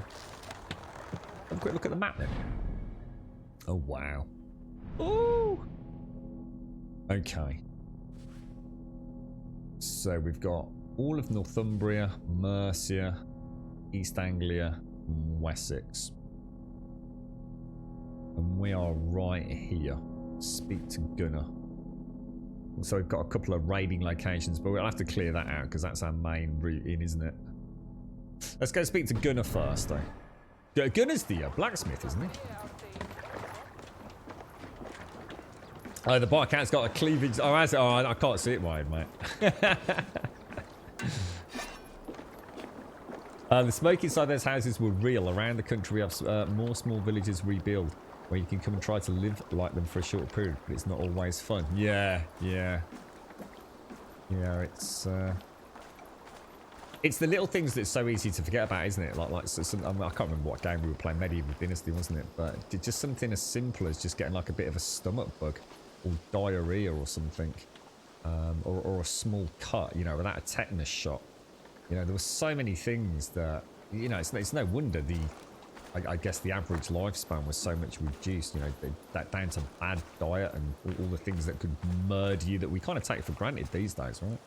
Have a quick look at the map, then. Oh, wow. Ooh! Okay. So we've got all of Northumbria, Mercia, East Anglia, and Wessex. And we are right here. Speak to Gunnar. So we've got a couple of raiding locations, but we'll have to clear that out because that's our main route in, isn't it? Let's go speak to Gunnar first, though. Gunnar's the blacksmith, isn't he? Oh, the Bobcat's got a cleavage. Oh, I can't see it wide, mate. The smoke inside those houses were real. Around the country, we have more small villages rebuild, where you can come and try to live like them for a short period, but it's not always fun. Yeah. It's the little things that's so easy to forget about, isn't it? Like I can't remember what game we were playing, Medieval Dynasty, wasn't it? But just something as simple as just getting like a bit of a stomach bug, or diarrhea or something, or a small cut, you know, without a tetanus shot. You know, there were so many things that, you know, it's no wonder I guess the average lifespan was so much reduced, you know, that down to bad diet and all the things that could murder you that we kind of take for granted these days, right?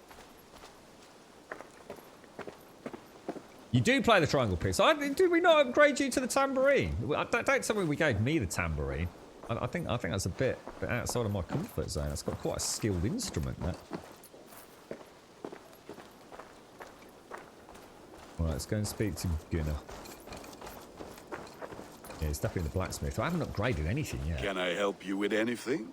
You do play the triangle piece. Did we not upgrade you to the tambourine? Don't tell me we gave me the tambourine. I think that's a bit outside of my comfort zone. It's got quite a skilled instrument, that. Right, let's go and speak to Gunnar. Yeah, it's definitely the blacksmith. I haven't upgraded anything yet.
Can I help you with anything?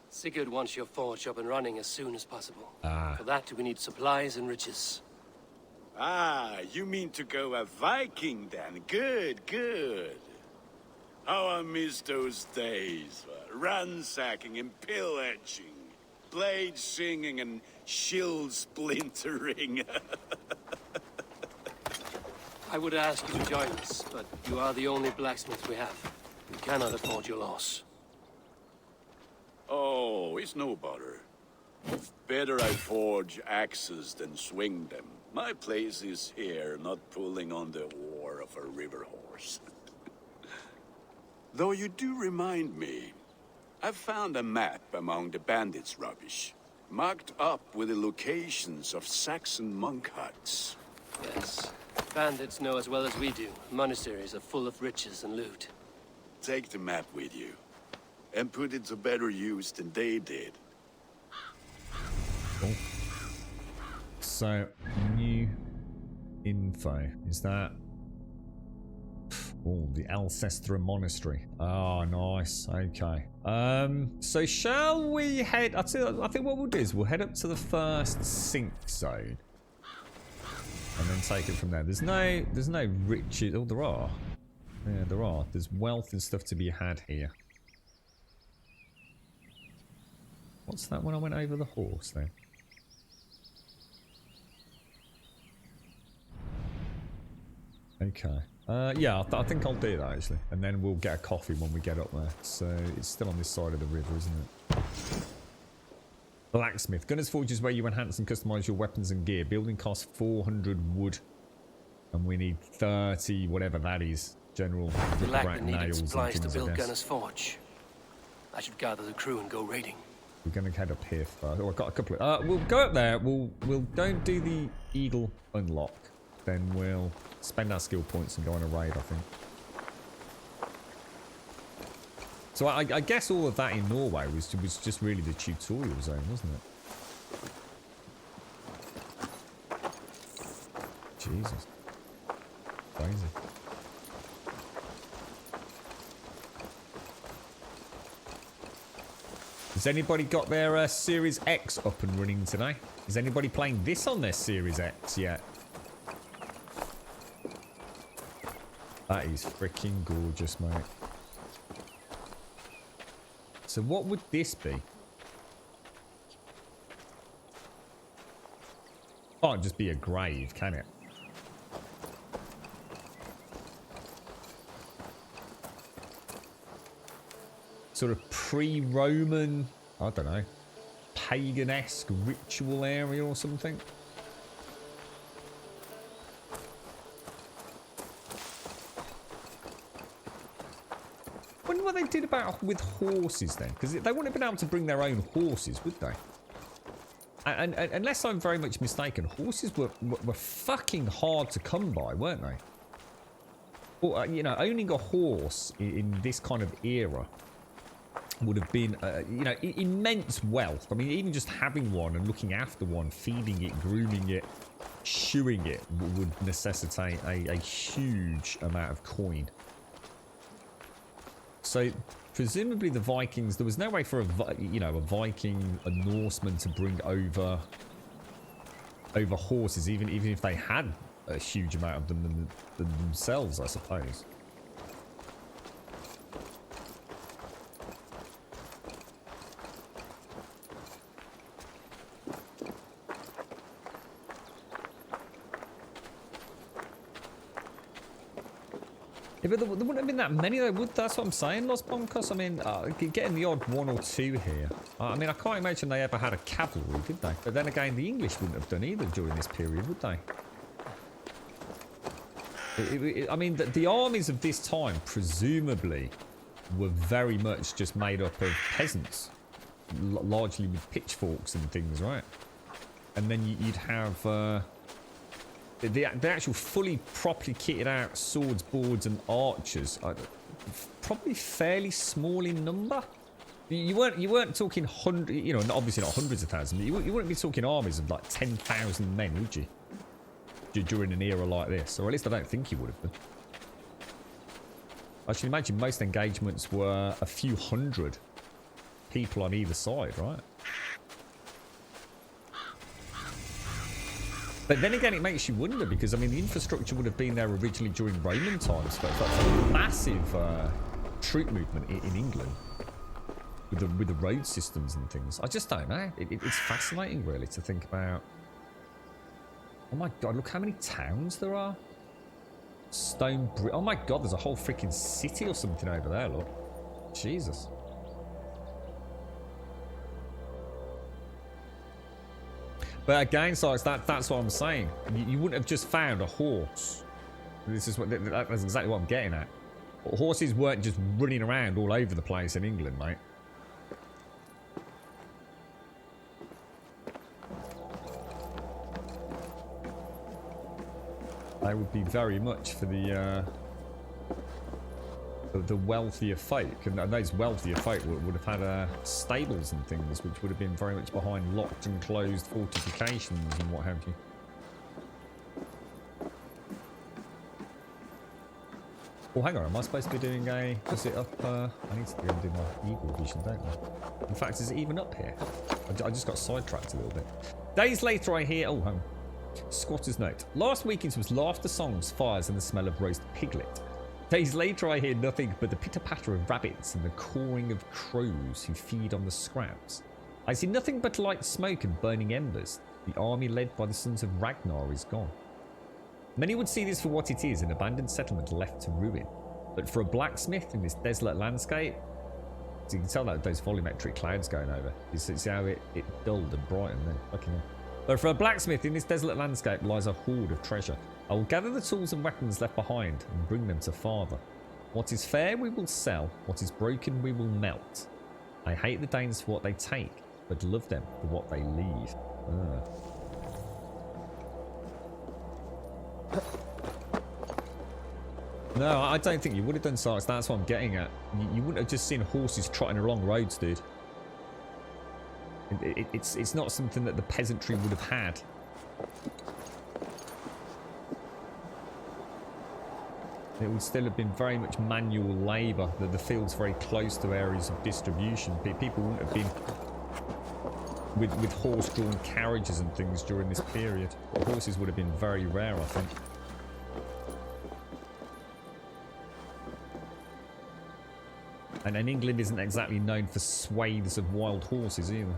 Sigurd wants your forge up and running as soon as possible.
Ah.
For that, we need supplies and riches.
Ah, you mean to go a Viking then? Good, good. How I miss those days. Ransacking and pillaging. Blade singing and shield splintering.
I would ask you to join us, but you are the only blacksmith we have. We cannot afford your loss.
Oh, it's no bother. Better I forge axes than swing them. My place is here, not pulling on the oar of a river horse. Though you do remind me, I found a map among the bandits' rubbish, marked up with the locations of Saxon monk huts.
Yes. Bandits know as well as we do. Monasteries are full of riches and loot.
Take the map with you, and put it to better use than they did.
Cool. So, new info. Is that... Oh, the Alcestra Monastery. Oh, nice. Okay. So shall we head... I think what we'll do is we'll head up to the first sink zone. And then take it from there. There's no riches. Oh, there are. Yeah, there are. There's wealth and stuff to be had here. What's that when I went over the horse then? Okay. Yeah, I think I'll do that actually. And then we'll get a coffee when we get up there. So it's still on this side of the river, isn't it? Blacksmith. Gunner's Forge is where you enhance and customize your weapons and gear. Building costs 400 wood. And we need 30, whatever that is. General
We lack the
nails
needed
and
supplies to
things, I
build
guess.
Gunner's Forge. I should gather the crew and go raiding.
We're going to head up here first. Oh, I've got a couple of... we'll go up there. We'll don't do the Eagle unlock. Then we'll spend our skill points and go on a raid, I think. So I guess all of that in Norway was just really the tutorial zone, wasn't it? Jesus. Crazy. Has anybody got their Series X up and running today? Is anybody playing this on their Series X yet? That is freaking gorgeous, mate. So what would this be? Can't just be a grave, can it? Sort of pre-Roman, I don't know, pagan-esque ritual area or something. Wonder what they did about with horses then, because they wouldn't have been able to bring their own horses, would they? And unless I'm very much mistaken, horses were fucking hard to come by, weren't they? Well, you know, owning a horse in this kind of era would have been, you know, immense wealth. I mean, even just having one and looking after one, feeding it, grooming it, shoeing it would necessitate a huge amount of coin. So, presumably the Vikings, there was no way for a Viking, a Norseman to bring over horses, even if they had a huge amount of them themselves, I suppose. Yeah, but there wouldn't have been that many though, would that's what I'm saying, Los Boncos? I mean, getting the odd one or two here. I mean, I can't imagine they ever had a cavalry, did they? But then again, the English wouldn't have done either during this period, would they? I mean, the armies of this time, presumably, were very much just made up of peasants. Largely with pitchforks and things, right? And then you'd have... the actual fully properly kitted out swords, boards and archers are probably fairly small in number. You weren't talking you know, obviously not hundreds of thousands. You wouldn't be talking armies of like 10,000 men, would you? During an era like this, or at least I don't think you would have been. I should imagine most engagements were a few hundred people on either side, right? But then again, it makes you wonder, because I mean, the infrastructure would have been there originally during Roman times, but massive troop movement in England with the road systems and things. I just don't know. It's fascinating, really, to think about. Oh my god! Look how many towns there are. Oh my god! There's a whole freaking city or something over there. Look, Jesus. But again, Sykes, that's what I'm saying. You wouldn't have just found a horse. This is that's exactly what I'm getting at. Horses weren't just running around all over the place in England, mate. They would be very much for the wealthier folk, and those wealthier folk would have had stables and things, which would have been very much behind locked and closed fortifications and what have you. Oh, hang on, am I supposed to be doing is it up, I need to go and do my eagle vision, don't I? In fact, is it even up here? I just got sidetracked a little bit. Days later I hear, oh, hang on. Squatter's note. Last weekend was laughter, songs, fires and the smell of roast piglet. Days later I hear nothing but the pitter-patter of rabbits and the cawing of crows who feed on the scraps. I see nothing but light smoke and burning embers. The army led by the sons of Ragnar is gone. Many would see this for what it is, an abandoned settlement left to ruin. But for a blacksmith in this desolate landscape, so you can tell that those volumetric clouds going over. You see how it dulled and brightened then. Fucking hell. But for a blacksmith in this desolate landscape lies a hoard of treasure. I will gather the tools and weapons left behind and bring them to father. What is fair we will sell, what is broken we will melt. I hate the Danes for what they take, but love them for what they leave. No, I don't think you would have done, Sarks. That's what I'm getting at. You wouldn't have just seen horses trotting along roads, dude. It's not something that the peasantry would have had. It would still have been very much manual labour. The field's very close to areas of distribution. People wouldn't have been with horse-drawn carriages and things during this period. Horses would have been very rare, I think. And England isn't exactly known for swathes of wild horses either.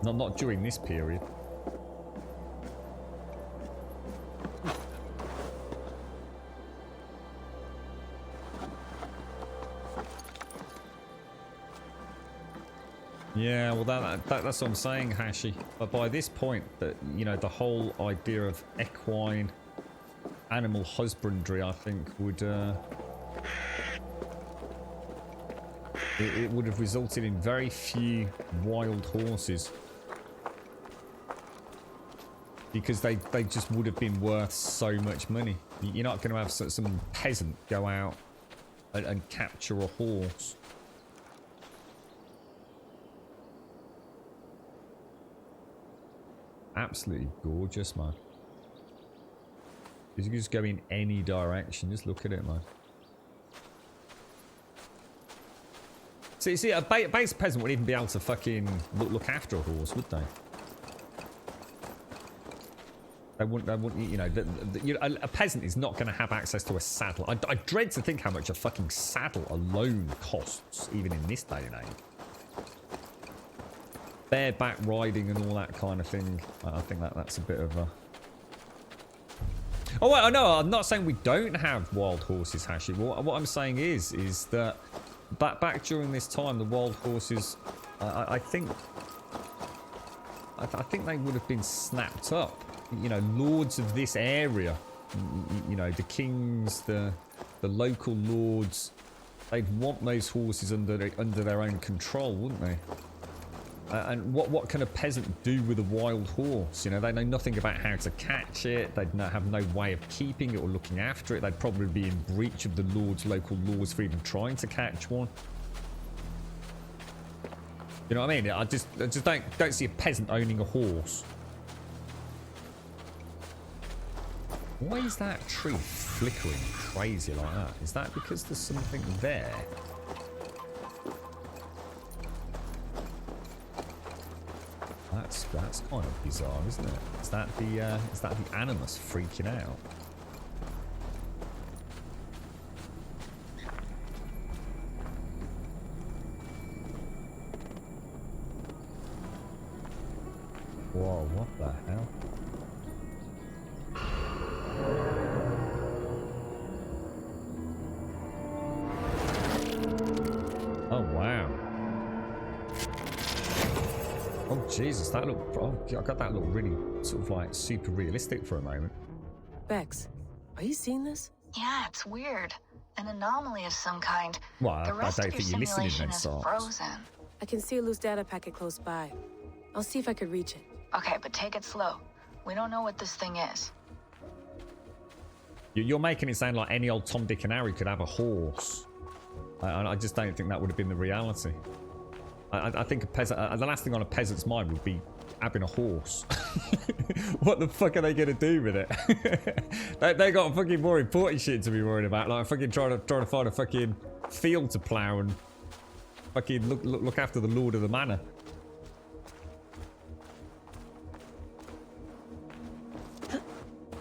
Not during this period. Yeah, well, that's what I'm saying, Hashi. But by this point, that you know, the whole idea of equine animal husbandry, I think, would it would have resulted in very few wild horses, because they just would have been worth so much money. You're not going to have some peasant go out and capture a horse. Absolutely gorgeous, man. You can just go in any direction. Just look at it, man. See, a base peasant wouldn't even be able to fucking look after a horse, would they? They wouldn't, you know, a peasant is not going to have access to a saddle. I dread to think how much a fucking saddle alone costs, even in this day and age. Bareback riding and all that kind of thing. I think that's a bit of a... Oh, well, no, I'm not saying we don't have wild horses, Hashi. What I'm saying is that back during this time, the wild horses, I think they would have been snapped up. You know, lords of this area, you know, the kings, the local lords, they'd want those horses under their own control, wouldn't they? And what can a peasant do with a wild horse? You know, they know nothing about how to catch it. They'd have no way of keeping it or looking after it. They'd probably be in breach of the lord's local laws for even trying to catch one. You know what I mean? I just don't see a peasant owning a horse. Why is that tree flickering crazy like that? Is that because there's something there? That's kind of bizarre, isn't it? Is that the animus freaking out? Whoa, what the hell? Oh wow. Oh Jesus, that looked... Oh, I got that look really sort of like super realistic for a moment.
Bex, are you seeing this?
Yeah, it's weird. An anomaly of some kind.
Well,
the
I
rest
don't
of your
think you're listening
simulation
then,
is
Sarks.
frozen.
I can see a loose data packet close by. I'll see if I could reach it.
Okay, but take it slow. We don't know what this thing is.
You're making it sound like any old Tom, Dick and Harry could have a horse. I just don't think that would have been the reality. I think a peasant, the last thing on a peasant's mind would be having a horse. What the fuck are they going to do with it? they got fucking more important shit to be worried about, like fucking trying to find a fucking field to plow and fucking look after the lord of the manor.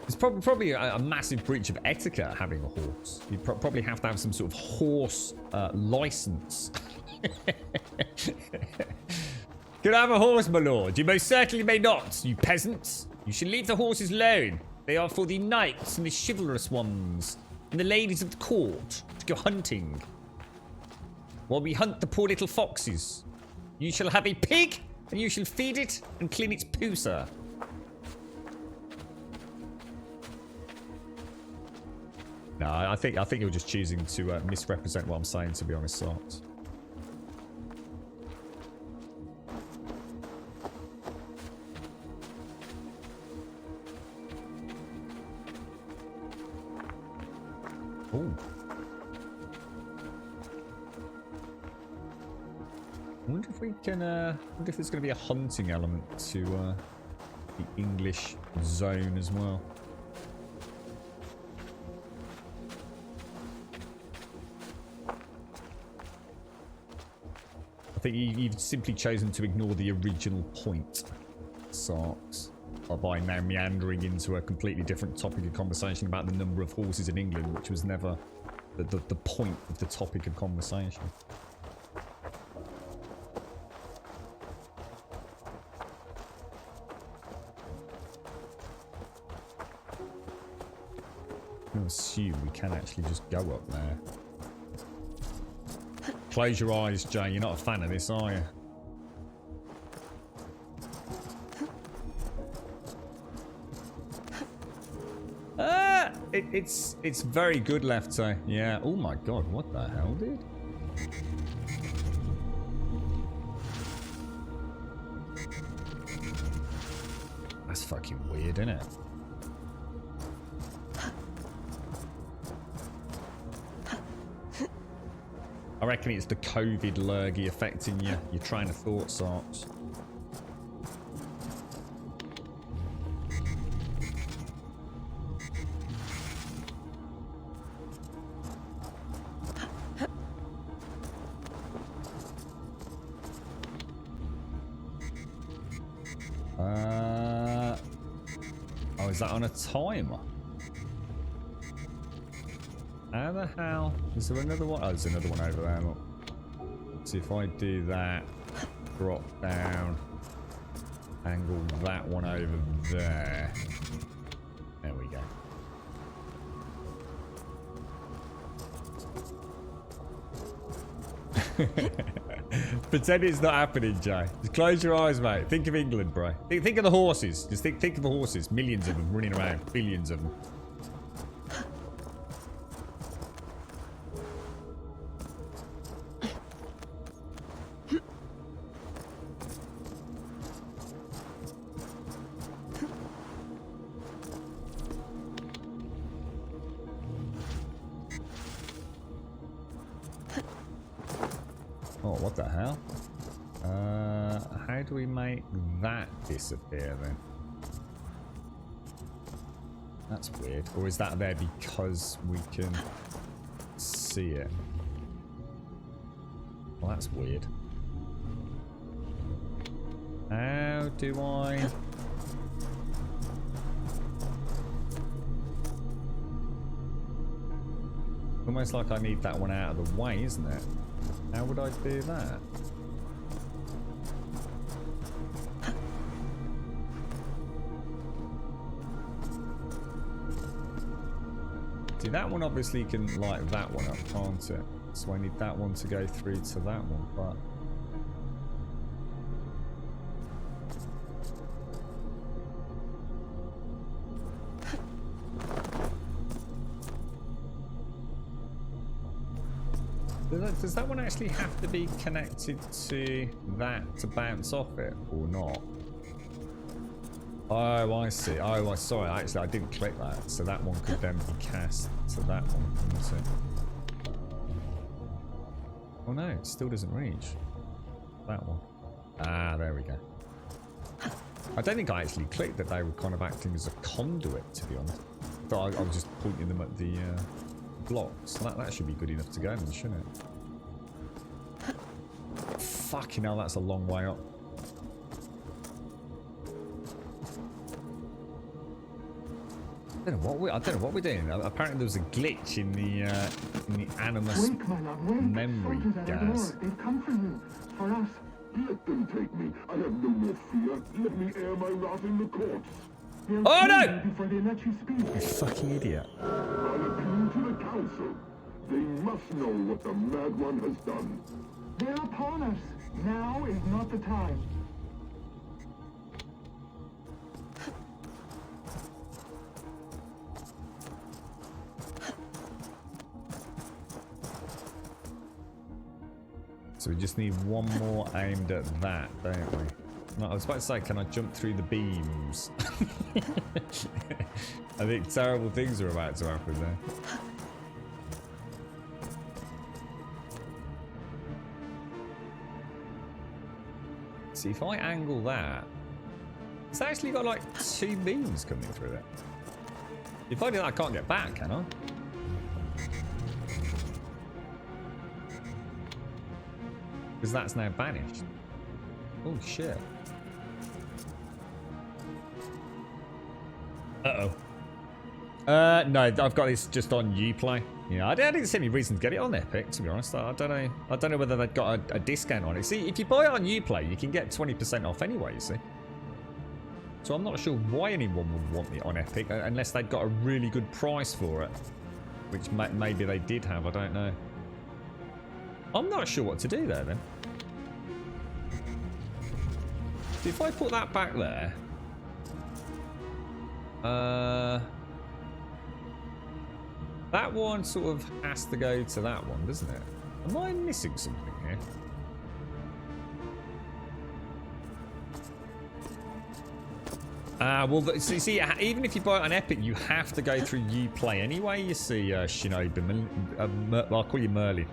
It's probably a massive breach of etiquette having a horse. You probably have to have some sort of horse license. Can I have a horse, my lord? You most certainly may not, you peasants. You should leave the horses alone. They are for the knights and the chivalrous ones and the ladies of the court to go hunting. While we hunt the poor little foxes. You shall have a pig and you shall feed it and clean its poo, sir. No, I think you're just choosing to misrepresent what I'm saying, to be honest, Sarks. Oh. I wonder if we can, wonder if there's going to be a hunting element to the English zone as well. I think you've simply chosen to ignore the original point, Sarks. by now meandering into a completely different topic of conversation about the number of horses in England, which was never the point of the topic of conversation. I'm going to assume we can actually just go up there. Close your eyes, Jay. You're not a fan of this, are you? It's very good, Lefty. Yeah. Oh my god, what the hell, dude? That's fucking weird, isn't it? I reckon it's the COVID lurgy affecting your train of thought, sorts. Oh, is that on a timer? How the hell? Is there another one? Oh, there's another one over there. Look. So if I do that, drop down, angle that one over there. There we go. Pretend it's not happening, Jay. Just close your eyes, mate. Think of England, bro. Think of the horses. Just think of the horses. Millions of them running around. Billions of them. Oh, what the hell? How do we make that disappear then? That's weird. Or is that there because we can see it? Well, that's weird. How do I... Almost like I need that one out of the way, isn't it? How would I do that? See, that one obviously can light that one up, can't it? So I need that one to go through to that one, but... Does that one actually have to be connected to that to bounce off it, or not? Oh, I see. Oh, sorry. Actually, I didn't click that, so that one could then be cast to that one, couldn't it? Oh no, it still doesn't reach. That one. Ah, there we go. I don't think I actually clicked that they were kind of acting as a conduit, to be honest. I thought I was just pointing them at the block, so that should be good enough to go then, shouldn't it? Fucking hell, that's a long way up. I don't know what we're doing. Apparently there was a glitch in the animus memory gas.
They've come for you. For us. Let them take me. I have no more fear. Let me air my wrath in the courts.
Oh no!
Before they let you speak.
You fucking idiot.
I'll appeal to the council. They must know what the Mad One has done. They're upon us. Now is not the time.
So we just need one more aimed at that, don't we? No, I was about to say, can I jump through the beams? I think terrible things are about to happen there. See, if I angle that, it's actually got like 2 beams coming through it. If I do that, I can't get back, can I? Because that's now banished. Oh shit. Uh-oh. No, I've got this just on Uplay. Yeah, I didn't see any reason to get it on Epic, to be honest. I don't know whether they've got a discount on it. See, if you buy it on Uplay, you can get 20% off anyway, you see. So I'm not sure why anyone would want it on Epic, unless they'd got a really good price for it. Which maybe they did have, I don't know. I'm not sure what to do there, then. So if I put that back there... that one sort of has to go to that one, doesn't it? Am I missing something here? Well, see, even if you buy it on Epic, you have to go through Uplay anyway, you see, Shinobi. I'll call you Merlin.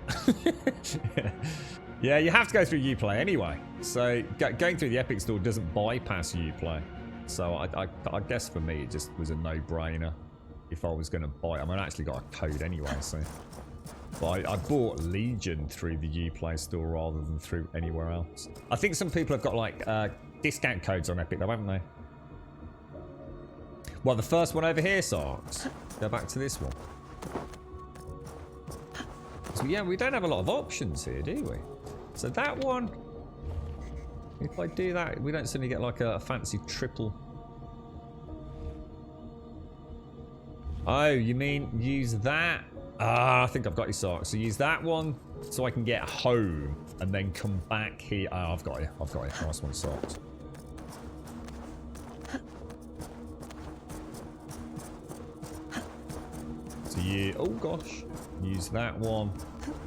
Yeah, you have to go through Uplay anyway. So, going through the Epic store doesn't bypass Uplay. So, I guess for me, it just was a no-brainer if I was going to buy it. I mean, I actually got a code anyway, so... But I bought Legion through the Uplay store rather than through anywhere else. I think some people have got, like, discount codes on Epic, though, haven't they? Well, the first one over here, Sarks. Go back to this one. So, yeah, we don't have a lot of options here, do we? So that one... If I do that, we don't suddenly get, like, a fancy triple... Oh, you mean use that? Ah, I think I've got your socks. So use that one so I can get home and then come back here. Oh, I've got you. I've got you. Nice one, socks. So you, oh gosh, use that one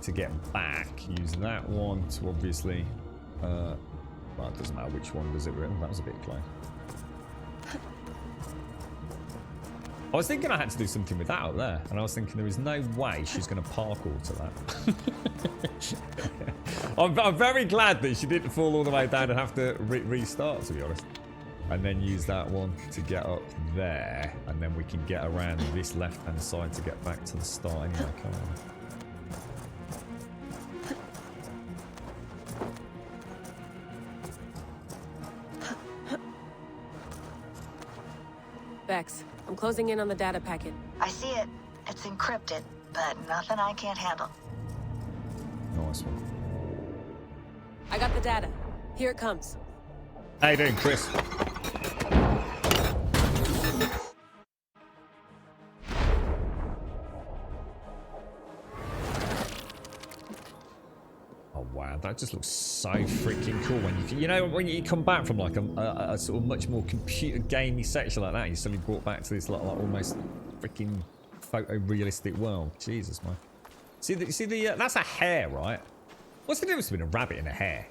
to get back. Use that one to obviously, well, it doesn't matter which one does it really. That was a bit close. I was thinking I had to do something with that up there, and I was thinking there is no way she's going to parkour to that. I'm very glad that she didn't fall all the way down and have to restart, to be honest. And then use that one to get up there, and then we can get around this left-hand side to get back to the start anyway, can't we?
Vex, I'm closing in on the data packet.
I see it. It's encrypted, but nothing I can't handle.
Nice one.
I got the data. Here it comes.
How you doing, Chris? Oh wow, that just looks so freaking cool when you know when you come back from like a sort of much more computer gamey section like that, you suddenly brought back to this like almost freaking photorealistic world. Jesus, man. See the that's a hare, right? What's the difference between a rabbit and a hare?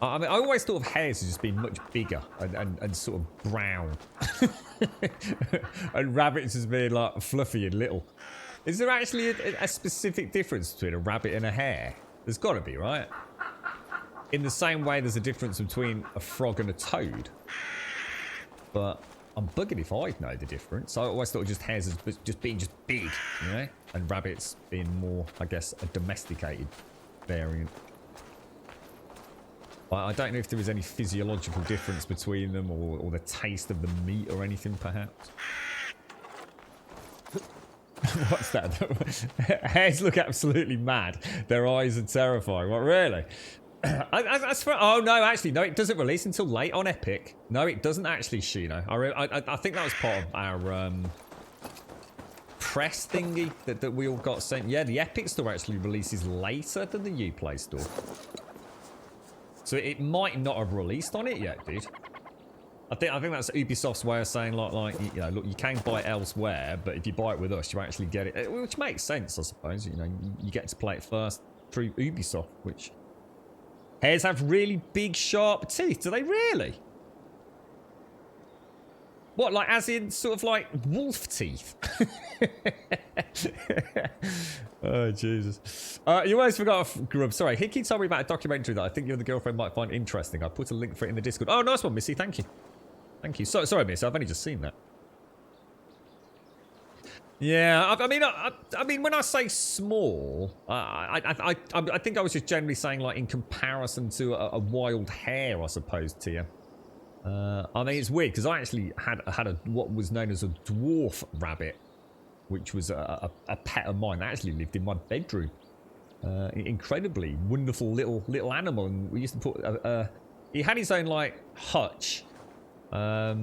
I mean, I always thought of hares as just being much bigger and sort of brown. And rabbits as being like fluffy and little. Is there actually a specific difference between a rabbit and a hare? There's got to be, right? In the same way there's a difference between a frog and a toad. But I'm bugging if I know the difference. I always thought of just hares as just being just big, you know? And rabbits being more, I guess, a domesticated variant. I don't know if there is any physiological difference between them or the taste of the meat or anything, perhaps. What's that? Hares look absolutely mad. Their eyes are terrifying. What, really? Oh, no, actually, no, it doesn't release until late on Epic. No, it doesn't actually, Shino. I think that was part of our press thingy that we all got sent. Yeah, the Epic store actually releases later than the Uplay store. So it might not have released on it yet, dude. I think that's Ubisoft's way of saying like you know, look, you can buy it elsewhere, but if you buy it with us, you actually get it, which makes sense, I suppose. You know, you get to play it first through Ubisoft. Which hares have really big, sharp teeth. Do they really? What, like as in sort of like wolf teeth? Oh, Jesus. You always forgot, Grub. Sorry, Hickey told me about a documentary that I think you and the girlfriend might find interesting. I put a link for it in the Discord. Oh, nice one, Missy. Thank you. Thank you. Sorry, Miss. I've only just seen that. Yeah, I mean, when I say small, I think I was just generally saying like in comparison to a wild hare, I suppose, Tia. I mean, it's weird because I actually had what was known as a dwarf rabbit, which was a pet of mine that actually lived in my bedroom. Incredibly wonderful little animal, and we used to put. He had his own like hutch, but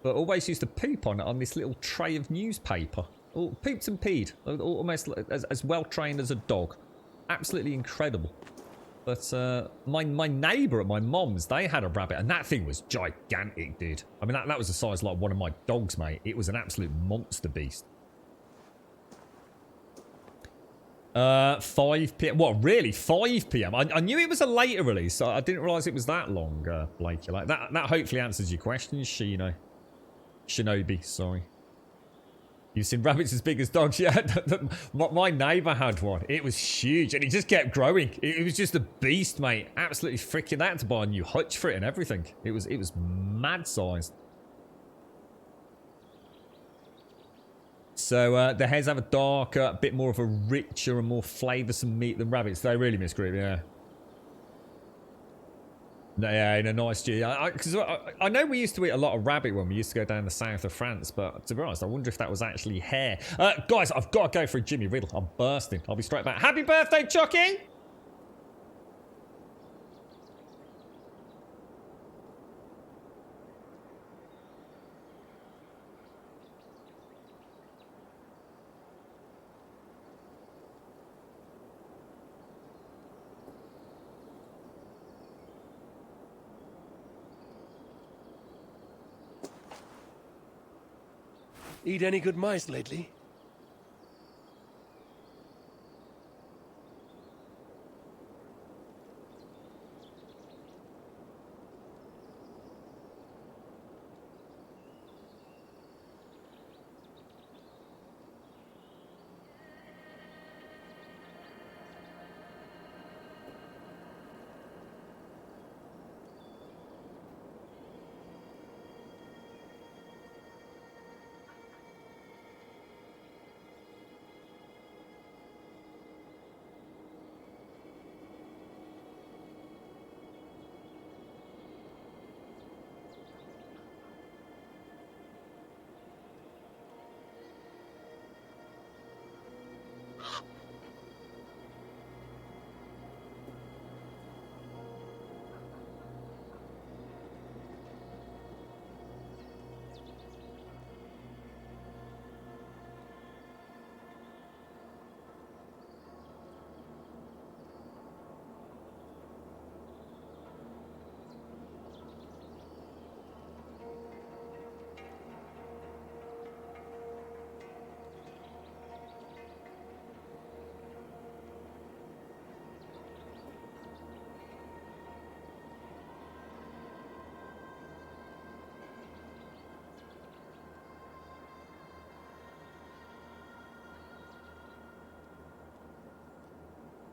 always used to poop on this little tray of newspaper. Pooped and peed, almost as well trained as a dog. Absolutely incredible. But my neighbour at my mom's, they had a rabbit, and that thing was gigantic, dude. I mean, that was the size like one of my dogs, mate. It was an absolute monster beast. 5 p.m. What, really? 5 p.m.? I knew it was a later release, so I didn't realise it was that long, Blake. Like that hopefully answers your questions, Shinobi, sorry. You've seen rabbits as big as dogs? Yeah, my neighbour had one. It was huge, and it just kept growing. It was just a beast, mate. Absolutely freaking. They had to buy a new hutch for it and everything. It was mad sized. So the hares have a darker, a bit more of a richer and more flavoursome meat than rabbits. They really miss Group, yeah. Yeah, in a nice G. Because I know we used to eat a lot of rabbit when we used to go down the south of France, but to be honest, I wonder if that was actually hare. Guys, I've got to go for a Jimmy Riddle. I'm bursting. I'll be straight back. Happy birthday, Chucky!
Eat any good mice lately?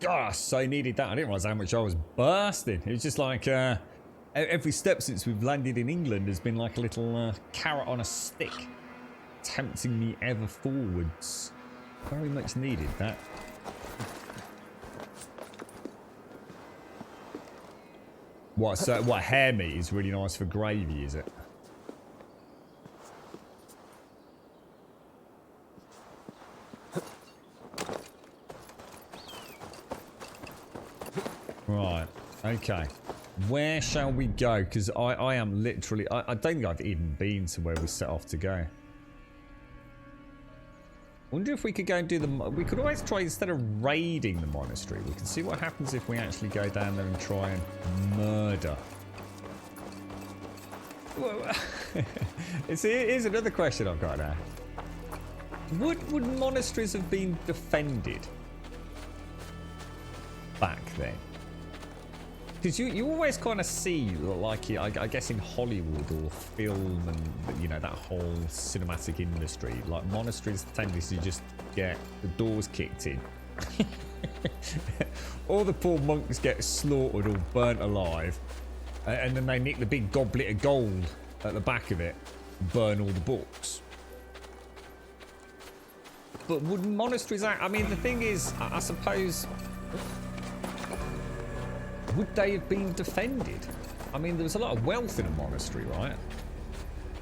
Gosh, so needed that. I didn't realise how much I was bursting. It was just like every step since we've landed in England has been like a little carrot on a stick, tempting me ever forwards. Very much needed that. What hare meat is really nice for gravy, is it? Right, okay. Where shall we go? Because I am literally... I don't think I've even been to where we set off to go. Wonder if we could go and do the... We could always try, instead of raiding the monastery, we can see what happens if we actually go down there and try and murder. See, here's another question I've got now. Would monasteries have been defended back then? Because you always kind of see, like, I guess in Hollywood or film and, you know, that whole cinematic industry, like monasteries tend to just get the doors kicked in. All the poor monks get slaughtered or burnt alive, and then they nick the big goblet of gold at the back of it, burn all the books. But would monasteries act? I mean, the thing is, I suppose... Would they have been defended? I mean, there was a lot of wealth in a monastery, right?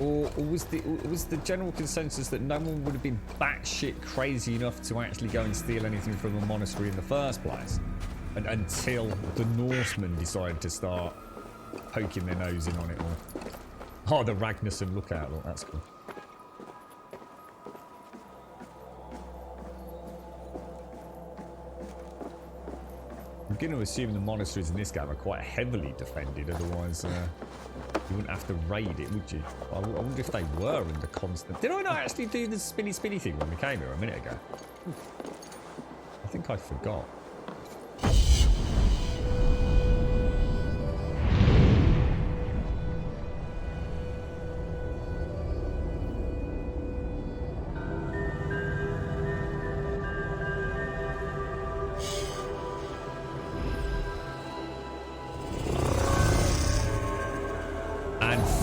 Or was the general consensus that no one would have been batshit crazy enough to actually go and steal anything from a monastery in the first place, until the Norsemen decided to start poking their nose in on it all. Oh, the Ragnarsson lookout! Look, that's cool. I'm going to assume the monasteries in this game are quite heavily defended, otherwise you wouldn't have to raid it, would you? I wonder if they were under constant... Did I not actually do the spinny thing when we came here a minute ago? I think I forgot.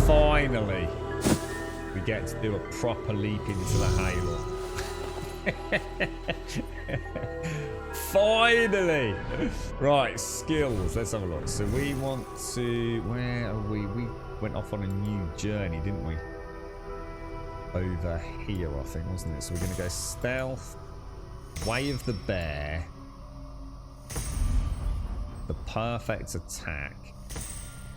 Finally, we get to do a proper leap into the Halo. Finally! Right, skills. Let's have a look. So we want to... Where are we? We went off on a new journey, didn't we? Over here, I think, wasn't it? So we're going to go stealth, way of the bear, the perfect attack,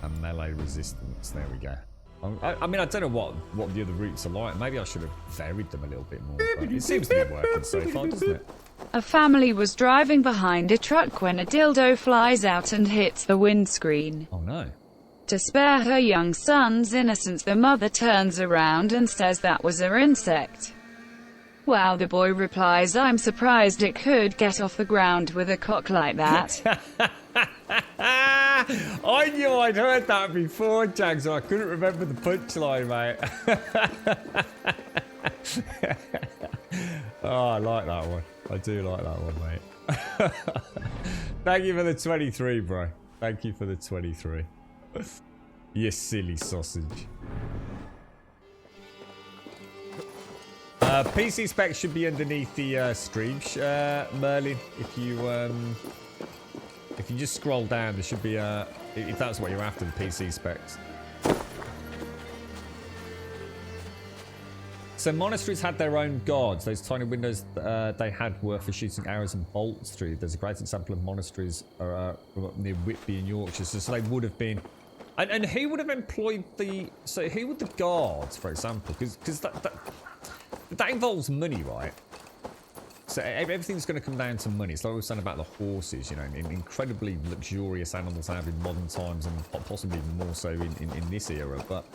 and melee resistance. There we go. I mean, I don't know what the other routes are like. Maybe I should have varied them a little bit more. But it seems to be working so far, doesn't it?
A family was driving behind a truck when a dildo flies out and hits the windscreen.
Oh no.
To spare her young son's innocence, the mother turns around and says that was her insect. Well, the boy replies, I'm surprised it could get off the ground with a cock like that.
I knew I'd heard that before, Jack, so I couldn't remember the punchline, mate. Oh, I like that one. I do like that one, mate. Thank you for the 23, bro. Thank you for the 23. You silly sausage. PC specs should be underneath the stream, Merlin. If you just scroll down, there should be if that's what you're after, the PC specs. So monasteries had their own gods. Those tiny windows they had were for shooting arrows and bolts through. There's a great example of monasteries near Whitby in Yorkshire. So they would have been. And who would have employed the? So who would the guards, for example? Because that involves money, right? So everything's going to come down to money. It's like we were saying about the horses, you know, incredibly luxurious animals have in modern times, and possibly even more so in this era. But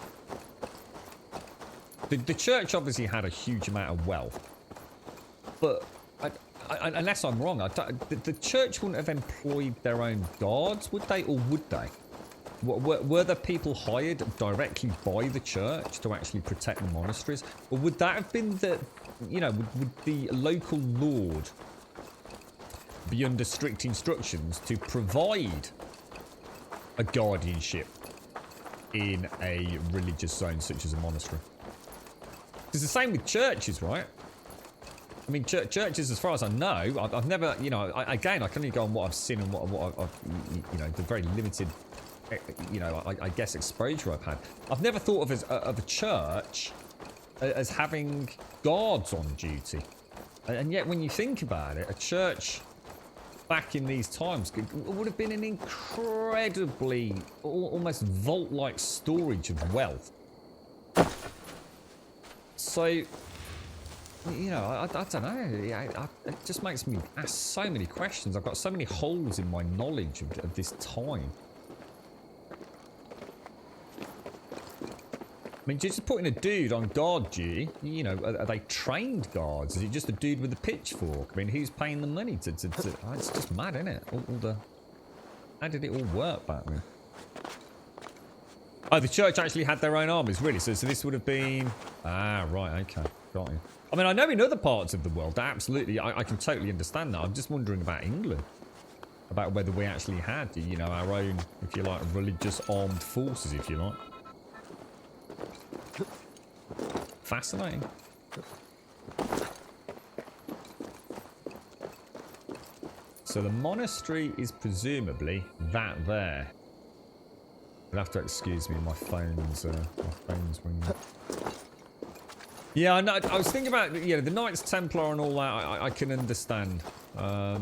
the church obviously had a huge amount of wealth. But unless I'm wrong, the church wouldn't have employed their own guards, would they? Or would they? Were the people hired directly by the church to actually protect the monasteries? Or would that have been the... You know, would the local lord be under strict instructions to provide a guardianship in a religious zone such as a monastery? It's the same with churches, right? I mean, churches, as far as I know, I've never, you know, again, I can only go on what I've seen and what I've, you know, the very limited, you know, I guess exposure I've had. I've never thought of a church as having guards on duty, and yet when you think about it, a church back in these times would have been an incredibly, almost vault-like storage of wealth. So, you know, I don't know. It just makes me ask so many questions. I've got so many holes in my knowledge of this time. I mean, just putting a dude on guard duty, you know, are they trained guards? Is it just a dude with a pitchfork? I mean, who's paying the money to oh, it's just mad, isn't it? How did it all work back then? Oh, the church actually had their own armies, really? So this would have been... Ah, right, okay. Got you. I mean, I know in other parts of the world, absolutely, I can totally understand that. I'm just wondering about England. About whether we actually had, you know, our own, if you like, religious armed forces, if you like. Fascinating. So the monastery is presumably that there. You'll have to excuse me, my phone's ringing. Yeah, no, I was thinking about, you know, the Knights Templar and all that, I can understand. I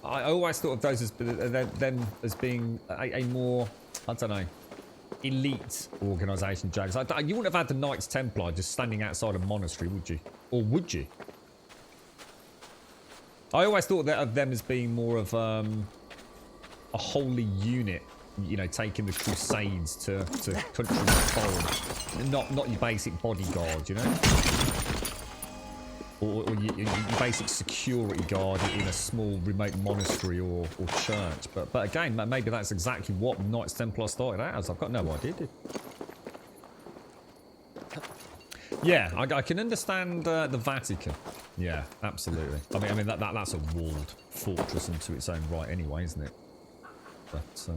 always thought of those as them as being a more, I don't know, elite organisation, Jags. You wouldn't have had the Knights Templar just standing outside a monastery, would you? Or would you? I always thought that of them as being more of a holy unit, you know, taking the Crusades to countries foreign, not your basic bodyguard, you know, or your basic security guard in a small remote monastery or church. But again, maybe that's exactly what Knights Templar started out as. I've got no idea, dude. Yeah, I can understand the Vatican. Yeah, absolutely. I mean that's a walled fortress into its own right, anyway, isn't it? But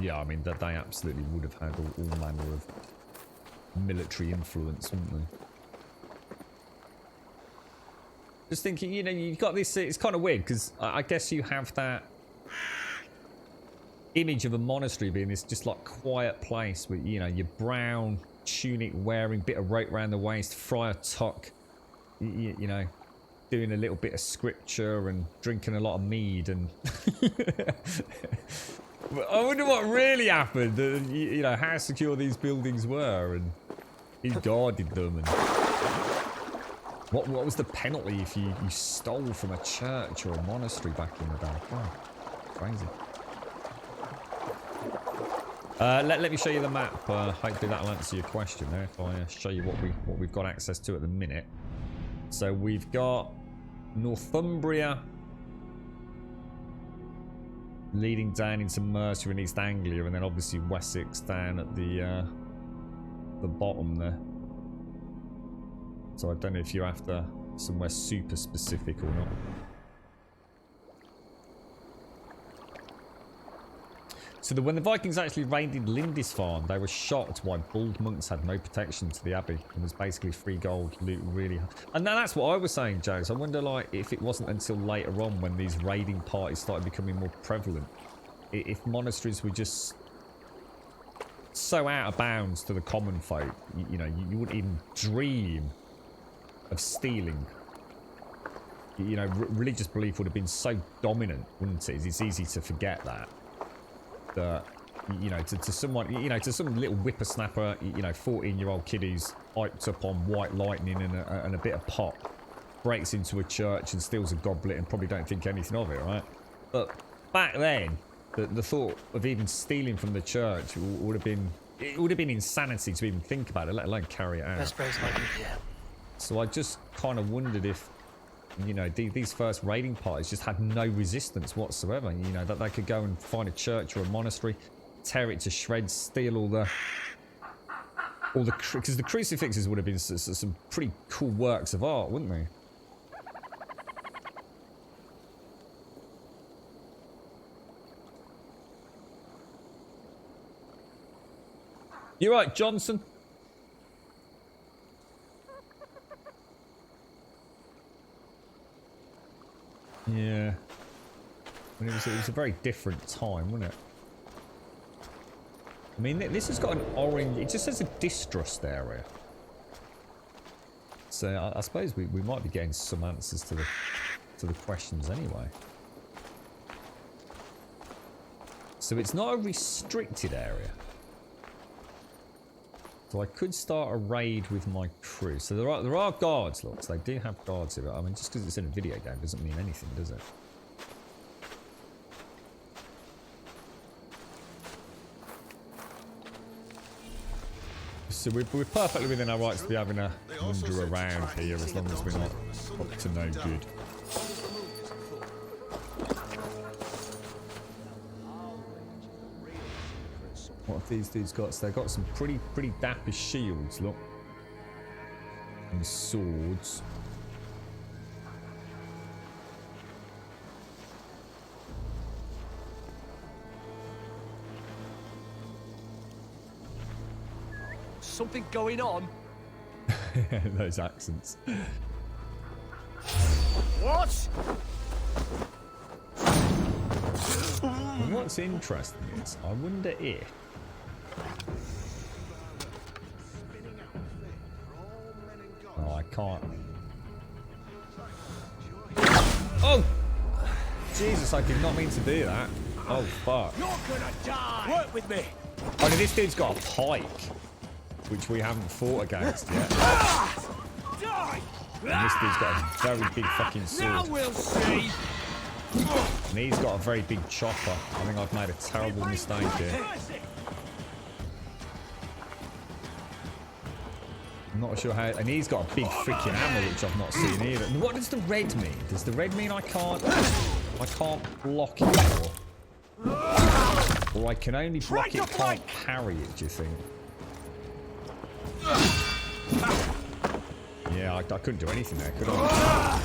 yeah, I mean that they absolutely would have had all manner of military influence, wouldn't they? Just thinking, you know, you've got this. It's kind of weird because I guess you have that image of a monastery being this just like quiet place with, you know, your brown tunic wearing, bit of rope around the waist, friar tuck, you know, doing a little bit of scripture and drinking a lot of mead. And I wonder what really happened, you know, how secure these buildings were and who guarded them, and what was the penalty if you stole from a church or a monastery back in the day. Oh, crazy. Let me show you the map. Hopefully that'll answer your question there if I show you what we've got access to at the minute. So we've got Northumbria leading down into Mercia and East Anglia, and then obviously Wessex down at the bottom there. So I don't know if you're after somewhere super specific or not. So when the Vikings actually raided Lindisfarne, they were shocked why bald monks had no protection to the abbey. It was basically free gold loot, really. And that's what I was saying, James. I wonder, like, if it wasn't until later on when these raiding parties started becoming more prevalent, if monasteries were just so out of bounds to the common folk, you know, you wouldn't even dream of stealing. You know, religious belief would have been so dominant, wouldn't it? It's easy to forget that. That, you know, to someone, you know, to some little whippersnapper, you know, 14-year-old kid who's hyped up on white lightning and a bit of pop, breaks into a church and steals a goblet and probably don't think anything of it, right? But back then, the thought of even stealing from the church would have been, it would have been insanity to even think about it, let alone carry it out.
Best place like it, yeah.
So I just kind of wondered if, you know, these first raiding parties just had no resistance whatsoever. You know, that they could go and find a church or a monastery, tear it to shreds, steal all the because the crucifixes would have been some pretty cool works of art, wouldn't they? You're right, Johnson. Yeah. I mean, it was a very different time, wasn't it? I mean, this has got an orange... It just says a distrust area. So I suppose we might be getting some answers to the questions anyway. So it's not a restricted area. So I could start a raid with my crew. So there are guards, look. So they do have guards here. I mean, just because it's in a video game doesn't mean anything, does it? So we're perfectly within our rights to be having a wander around here as long as we're not up to no good. What have these dudes got? So they've got some pretty dapper shields, look. And swords.
Something going on?
Those accents.
What?
what's interesting is, I wonder if... Oh, I can't. Oh! Jesus, I did not mean to do that. Oh, fuck.
You're gonna die! Work with me!
Only this dude's got a pike, which we haven't fought against yet. And this dude's got a very big fucking sword.
Now we'll see!
And he's got a very big chopper. I think I've made a terrible mistake here. I'm not sure how... And he's got a big freaking hammer, which I've not seen either. And what does the red mean? Does the red mean I can't block it? Or I can only block it, can't parry it, do you think? Yeah, I couldn't do anything there, could I?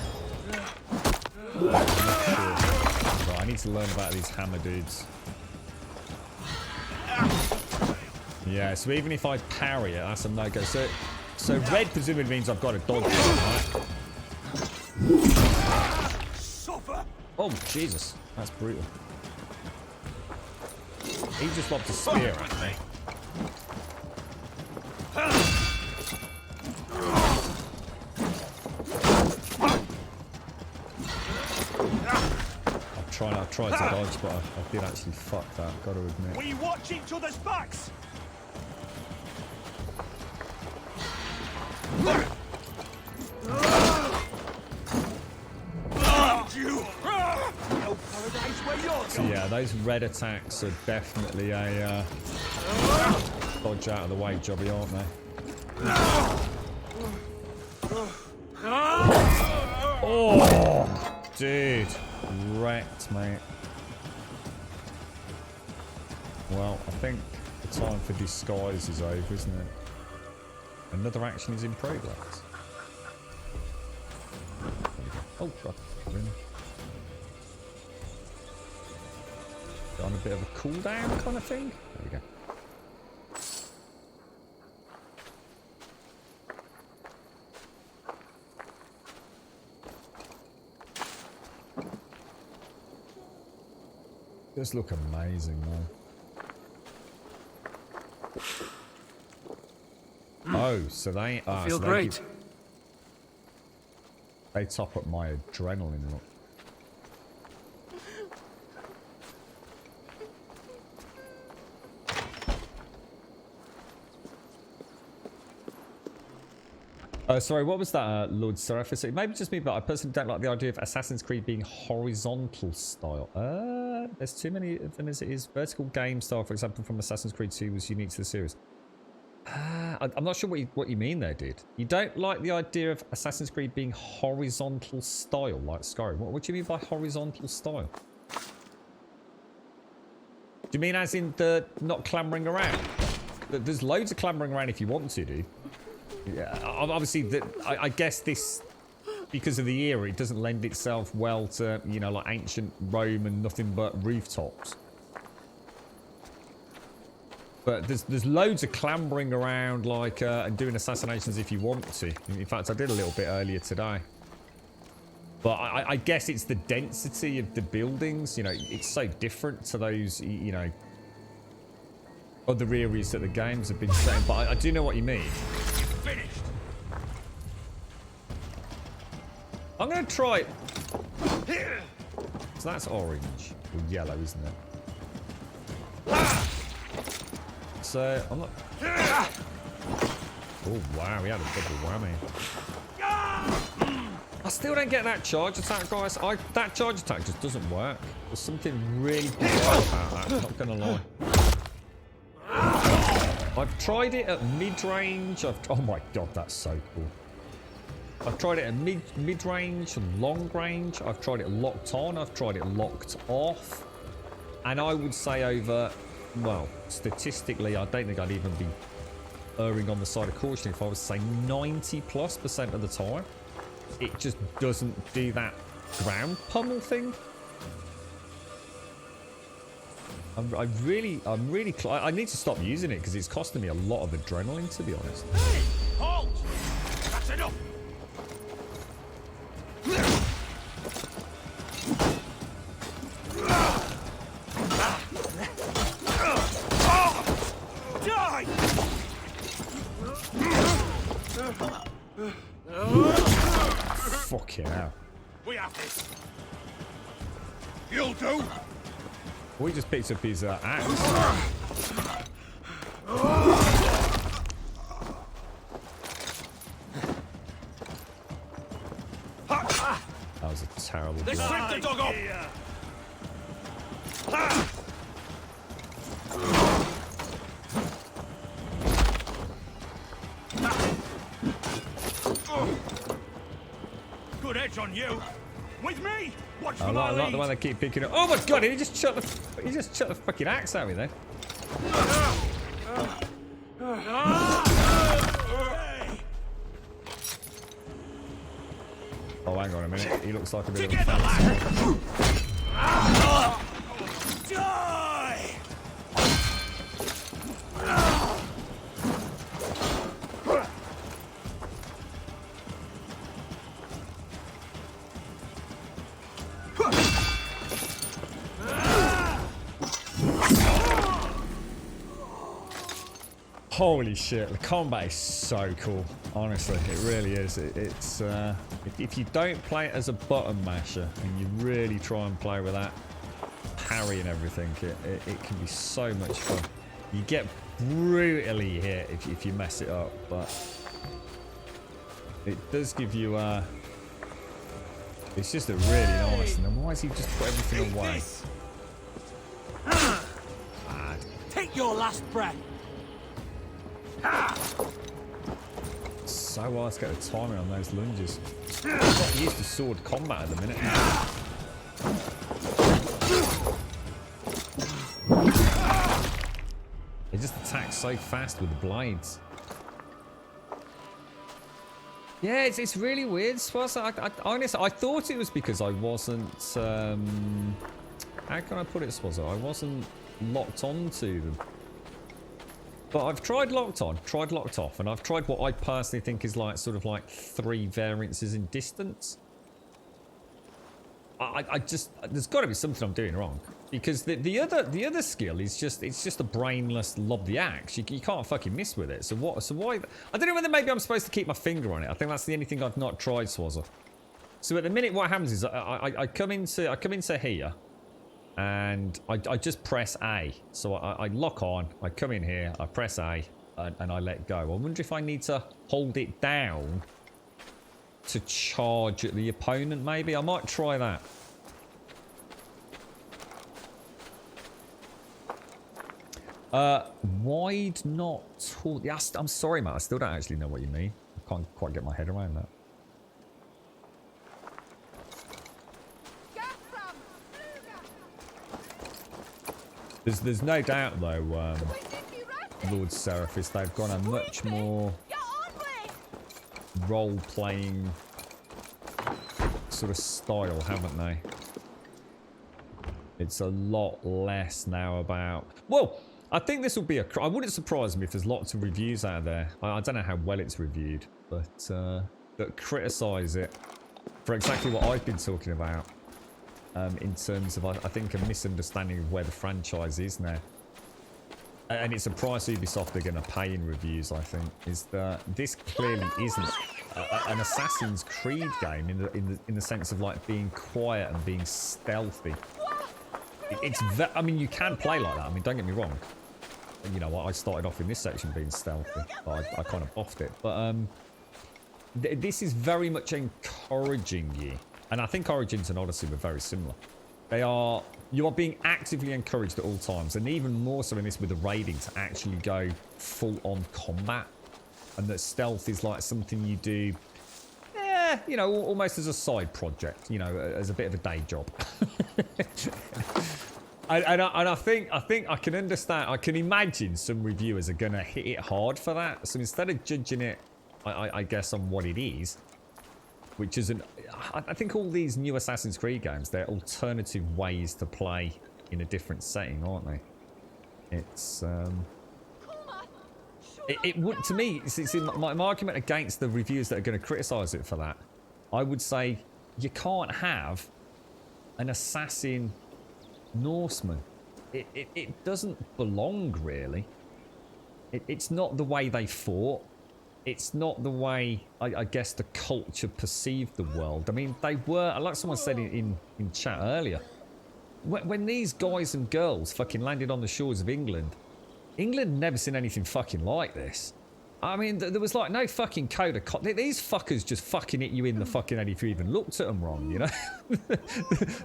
Right, I need to learn about these hammer dudes. Yeah, so even if I parry it, that's a no-go. So red presumably means I've got to dodge it, right? Oh, Jesus. That's brutal. He just lobbed a spear at me. I tried to dodge, but I did actually fuck that, gotta admit.
We watch each other's backs!
So yeah, those red attacks are definitely a dodge out of the way jobby, aren't they? Oh, dude, wrecked, mate. Well, I think the time for disguise is over, isn't it? Another action is in progress. Oh, God. Really? On a bit of a cooldown kind of thing. There we go. Just look amazing, man. Oh, so they
I feel great.
They top up my adrenaline. Look. Sorry, what was that, Lord Seraphis? Maybe just me, but I personally don't like the idea of Assassin's Creed being horizontal style. There's too many of them as it is. Vertical game style, for example, from Assassin's Creed 2 was unique to the series. I'm not sure what you mean there, dude. You don't like the idea of Assassin's Creed being horizontal style, like Skyrim. What do you mean by horizontal style? Do you mean as in the not clambering around? There's loads of clambering around if you want to, dude. Yeah, obviously, I guess this, because of the era, it doesn't lend itself well to, you know, like ancient Rome and nothing but rooftops. But there's loads of clambering around, like, and doing assassinations if you want to. In fact, I did a little bit earlier today. But I guess it's the density of the buildings, you know, it's so different to those, you know, other areas that the games have been set in. But I do know what you mean.
Finished.
I'm going to try... So that's orange. Or yellow, isn't it? So, I'm not... Oh, wow. We had a double whammy. I still don't get that charge attack, guys. That charge attack just doesn't work. There's something really bizarre about that. I'm not going to lie. I've tried it at mid-range. Oh my god, that's so cool. I've tried it at mid-range and long-range. I've tried it locked on. I've tried it locked off. And I would say over, well, statistically, I don't think I'd even be erring on the side of caution if I was to say 90+% of the time. It just doesn't do that ground pummel thing. I need to stop using it because it's costing me a lot of adrenaline, to be honest.
Hey, halt! That's enough.
Fucking hell.
We have this. You'll do.
We just picked up his axe. That was a terrible blow.
Strip the dog up.
Good edge on you. With me. Watch
I
for my
like the one they keep picking up. Oh my god! He just chucked the fucking axe at me then. Oh, hang on a minute. He looks like a bit of a fancy.
Die!
Holy shit, the combat is so cool. Honestly, it really is. It's if you don't play it as a button masher and you really try and play with that parry and everything, it can be so much fun. You get brutally hit if you mess it up, but it does give you it's just a really nice. And then why does he just put everything away? Bad.
Take your last breath.
So hard to get the timing on those lunges. I'm not used to sword combat at the minute. They just attack so fast with the blades. Yeah, it's really weird. Honestly, I thought it was because I wasn't. How can I put it, Swazza? I wasn't locked onto them. But I've tried locked on, tried locked off, and I've tried what I personally think is like sort of like 3 variances in distance. I just, there's got to be something I'm doing wrong, because the other skill is just, it's just a brainless lob the axe. You can't fucking miss with it. So why? I don't know whether maybe I'm supposed to keep my finger on it. I think that's the only thing I've not tried, Swazza. So at the minute, what happens is I come into here. And I just press A. So I lock on, I come in here, I press A, and I let go. I wonder if I need to hold it down to charge at the opponent, maybe? I might try that. Wide not tall. Yeah, I'm sorry, Matt. I still don't actually know what you mean. I can't quite get my head around that. There's no doubt though, Lord Seraphis, they've got a much more role-playing sort of style, haven't they? It's a lot less now about... Well, I think this will be a... I wouldn't surprise me if there's lots of reviews out there. I don't know how well it's reviewed, but that criticise it for exactly what I've been talking about. In terms of, I think, a misunderstanding of where the franchise is now. And it's a price Ubisoft are going to pay in reviews, I think, is that this clearly isn't an Assassin's Creed game in the sense of like being quiet and being stealthy. I mean, you can play like that. I mean, don't get me wrong. You know, I started off in this section being stealthy, but I kind of offed it. But this is very much encouraging you. And I think Origins and Odyssey were very similar. You are being actively encouraged at all times, and even more so in this with the raiding, to actually go full-on combat. And that stealth is like something you do, you know, almost as a side project, you know, as a bit of a day job. and I think I can understand, I can imagine some reviewers are going to hit it hard for that. So instead of judging it, I guess, on what it is, which is I think all these new Assassin's Creed games, they're alternative ways to play in a different setting, aren't they? It's it would, to me, it's my argument against the reviewers that are going to criticize it for that. I would say you can't have an assassin Norseman. It doesn't belong, really. It's not the way they fought. It's not the way, I guess, the culture perceived the world. I mean, they were, like someone said in chat earlier, when these guys and girls fucking landed on the shores of England, England never seen anything fucking like this. I mean, there was like no fucking code of these fuckers just fucking hit you in the fucking head if you even looked at them wrong, you know?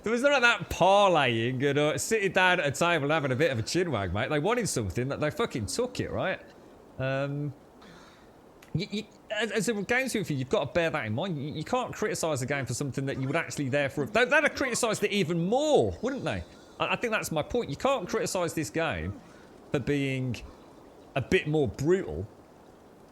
There was none of that parlaying and sitting down at a table and having a bit of a chinwag, mate. They wanted something, that they fucking took it, right? As a games reviewer, you've got to bear that in mind. You can't criticise a game for something that you would actually therefore... They'd have criticised it even more, wouldn't they? I think that's my point. You can't criticise this game for being a bit more brutal,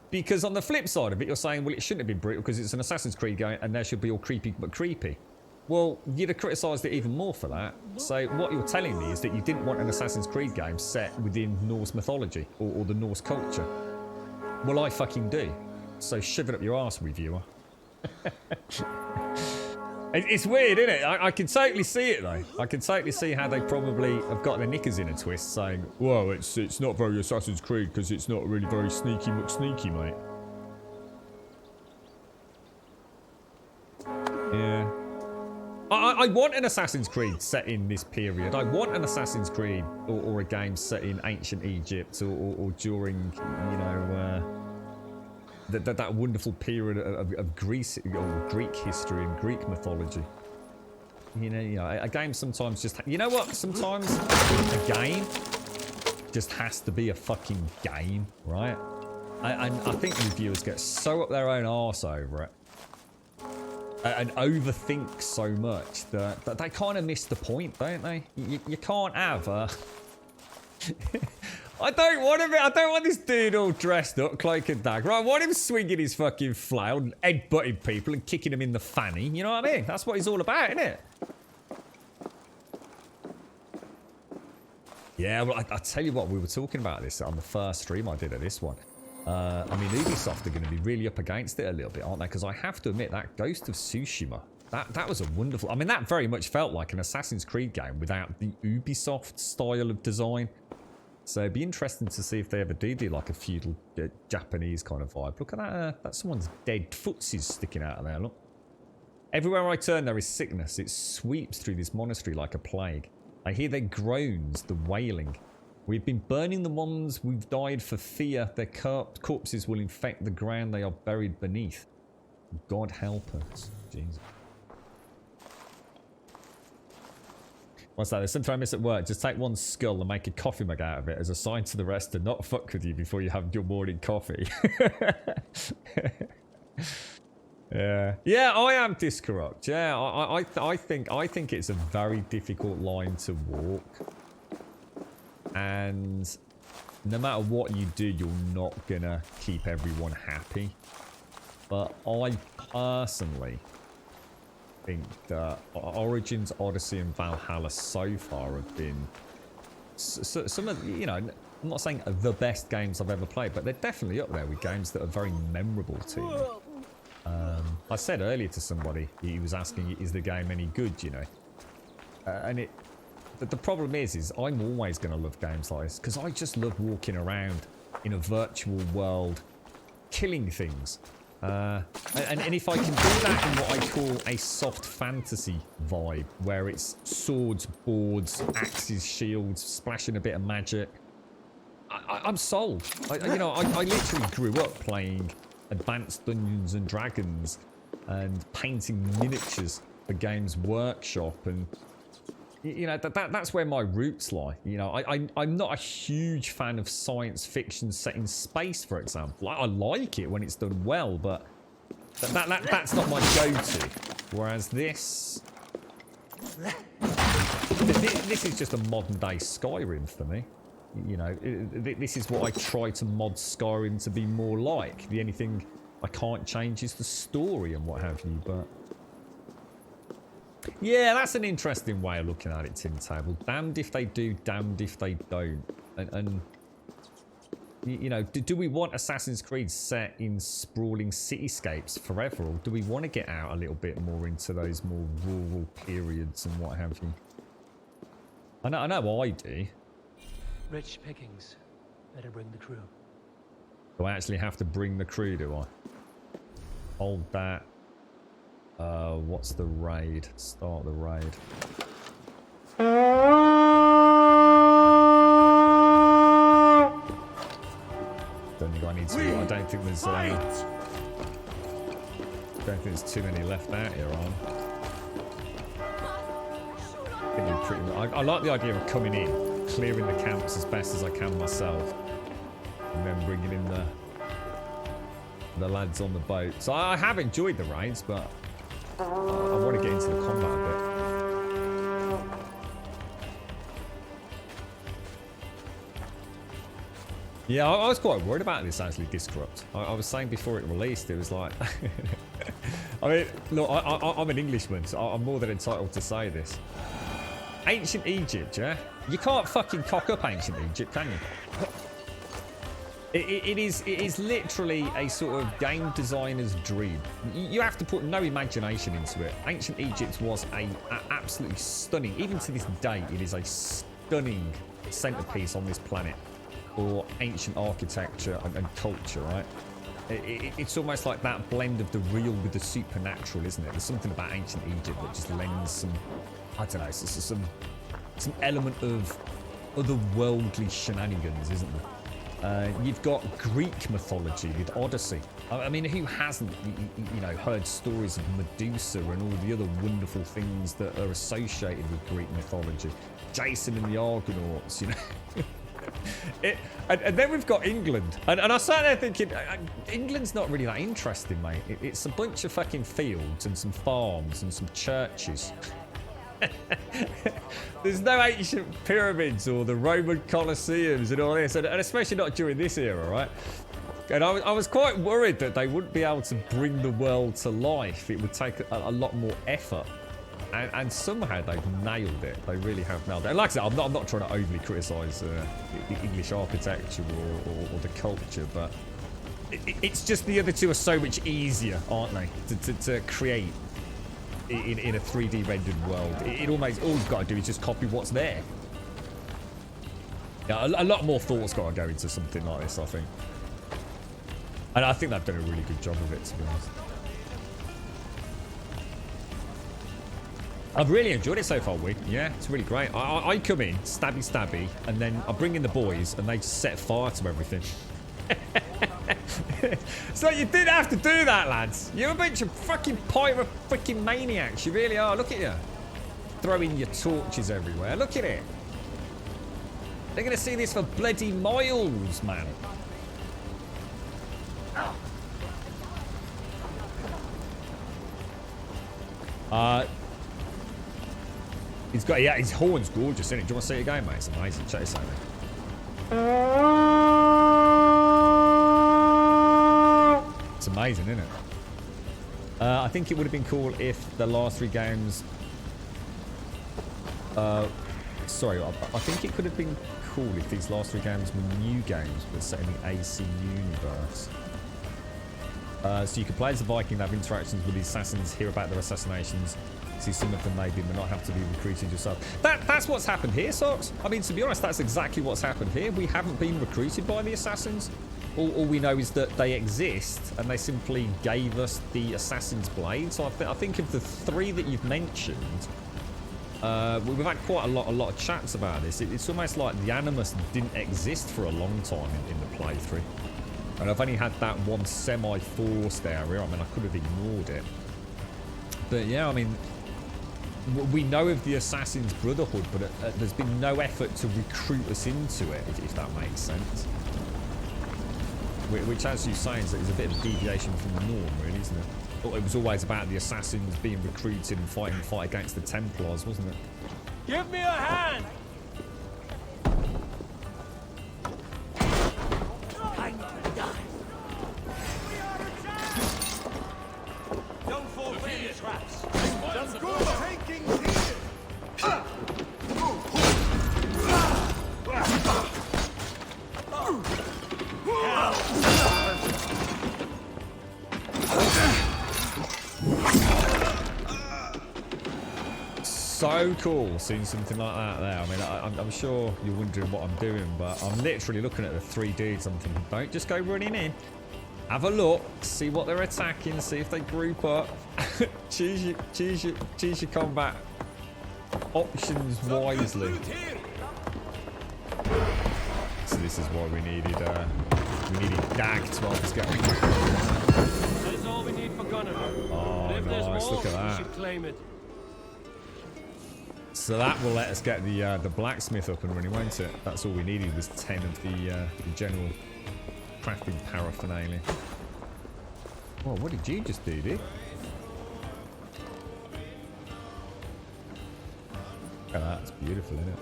because on the flip side of it, you're saying, well, it shouldn't have been brutal because it's an Assassin's Creed game and there should be all creepy but creepy. Well, you'd have criticised it even more for that. So what you're telling me is that you didn't want an Assassin's Creed game set within Norse mythology or the Norse culture. Well, I fucking do. So shove it up your arse, reviewer. It's weird, isn't it? I can totally see it, though. I can totally see how they probably have got their knickers in a twist, saying, well, it's not very Assassin's Creed because it's not really very sneaky McSneaky, mate. Yeah. I want an Assassin's Creed set in this period. I want an Assassin's Creed or a game set in ancient Egypt or during, you know, that wonderful period of Greece or Greek history and Greek mythology. You know, a game sometimes just... You know what? Sometimes a game just has to be a fucking game, right? And I think reviewers get so up their own arse over it and overthink so much that they kind of miss the point, don't they? You can't have a... I don't want this dude all dressed up, cloak and dagger. I want him swinging his fucking flail and headbutting people and kicking them in the fanny. You know what I mean? That's what he's all about, isn't it? Yeah, well, I tell you what, we were talking about this on the first stream I did of this one. I mean, Ubisoft are going to be really up against it a little bit, aren't they? Because I have to admit, that Ghost of Tsushima, that was a wonderful... I mean, that very much felt like an Assassin's Creed game without the Ubisoft style of design. So it'd be interesting to see if they ever do like a feudal Japanese kind of vibe. Look at that, that's someone's dead footsies sticking out of there, look. Everywhere I turn there is sickness. It sweeps through this monastery like a plague. I hear their groans, the wailing. We've been burning the ones we've died for fear. Their corpses will infect the ground they are buried beneath. God help us. Jesus. What's that? There's something I miss at work. Just take one skull and make a coffee mug out of it as a sign to the rest to not fuck with you before you have your morning coffee. Yeah, I am discorrupt. Yeah, I think it's a very difficult line to walk. And no matter what you do, you're not gonna keep everyone happy. But I personally think that Origins, Odyssey and Valhalla so far have been some of, you know, I'm not saying the best games I've ever played, but they're definitely up there with games that are very memorable to me. I said earlier to somebody, he was asking, is the game any good, you know? And the problem is I'm always going to love games like this, because I just love walking around in a virtual world, killing things. And if I can do that in what I call a soft fantasy vibe, where it's swords, boards, axes, shields, splashing a bit of magic, I'm sold. I literally grew up playing Advanced Dungeons and Dragons and painting miniatures for Games Workshop, and you know that's where my roots lie. You know, I'm not a huge fan of science fiction set in space, for example. I like it when it's done well, but that's not my go-to. Whereas this is just a modern day Skyrim for me. You know, this is what I try to mod Skyrim to be more like. The only thing I can't change is the story and what have you, but... Yeah, that's an interesting way of looking at it, Tin Table. Damned if they do, damned if they don't. And you know, do we want Assassin's Creed set in sprawling cityscapes forever, or do we want to get out a little bit more into those more rural periods and what have you? I know I do.
Rich pickings. Better bring the crew.
Do I actually have to bring the crew, do I? Hold that. What's the raid? Start the raid. Don't think I need to. I don't think there's. Don't think there's too many left out here, on. I like the idea of coming in, clearing the camps as best as I can myself, and then bringing in the lads on the boat. So I have enjoyed the raids, but I want to get into the combat a bit. Yeah, I was quite worried about this actually, Disrupt. I was saying before it released, it was like... I mean, look, I'm an Englishman, so I'm more than entitled to say this. Ancient Egypt, yeah? You can't fucking cock up Ancient Egypt, can you? It is literally a sort of game designer's dream. You have to put no imagination into it. Ancient Egypt was a absolutely stunning, even to this day, it is a stunning centerpiece on this planet for ancient architecture and culture, right? It's almost like that blend of the real with the supernatural, isn't it? There's something about ancient Egypt that just lends some, I don't know, some element of otherworldly shenanigans, isn't there? You've got Greek mythology with Odyssey. I mean, who hasn't, you know, heard stories of Medusa and all the other wonderful things that are associated with Greek mythology? Jason and the Argonauts, you know. And then we've got England. And I sat there thinking, England's not really that interesting, mate. It's a bunch of fucking fields and some farms and some churches. There's no ancient pyramids or the Roman Colosseums and all this, and especially not during this era, right? And I was quite worried that they wouldn't be able to bring the world to life. It would take a lot more effort, and somehow they've nailed it. They really have nailed it. And like I said, I'm not trying to overly criticise the English architecture or the culture, but it's just the other two are so much easier, aren't they, to create in a 3D rendered world. It almost, all you've got to do is just copy what's there. Yeah, a lot more thought's got to go into something like this, I think. And I think they've done a really good job of it, to be honest. I've really enjoyed it so far, Wig. Yeah, it's really great. I come in, stabby, and then I bring in the boys, and they just set fire to everything. So you didn't have to do that, lads. You're a bunch of fucking pirate freaking maniacs. You really are. Look at you. Throwing your torches everywhere. Look at it. They're going to see this for bloody miles, man. He's got, yeah, his horn's gorgeous, isn't it? Do you want to see it again, mate? It's amazing. Check this out, mate. It's amazing, isn't it? I think it would have been cool if the last three games... sorry, I think it could have been cool if these last three games were new games, but set in the AC universe. So you could play as a Viking, have interactions with the assassins, hear about their assassinations, see some of them maybe, but not have to be recruited yourself. That's what's happened here, Socks. I mean, to be honest, that's exactly what's happened here. We haven't been recruited by the assassins. All we know is that they exist, and they simply gave us the assassin's blade. So I think of the three that you've mentioned, we've had quite a lot of chats about this. It's almost like the Animus didn't exist for a long time in the playthrough. And I've only had that one semi-forced area. I mean, I could have ignored it. But yeah, I mean, we know of the Assassin's Brotherhood, but there's been no effort to recruit us into it, if that makes sense. Which, as you say, is a bit of a deviation from the norm, really, isn't it? It was always about the Assassins being recruited and fighting the fight against the Templars, wasn't it?
Give me a hand!
Don't fall for any traps. Some good takings here.
so cool seeing something like that there. I mean, I'm sure you're wondering what I'm doing, but I'm literally looking at the 3 dudes. I'm thinking, don't just go running in. Have a look, see what they're attacking, see if they group up. choose your combat options wisely. So this is why we needed Dag to help us get.
That's all we need for Gunner.
Oh, nice! Look at that.
We should claim it.
So that will let us get the blacksmith up and running, won't it? That's all we needed was 10 of the general crafting paraphernalia. Oh, what did you just do, dude? Look at that, it's beautiful, isn't it?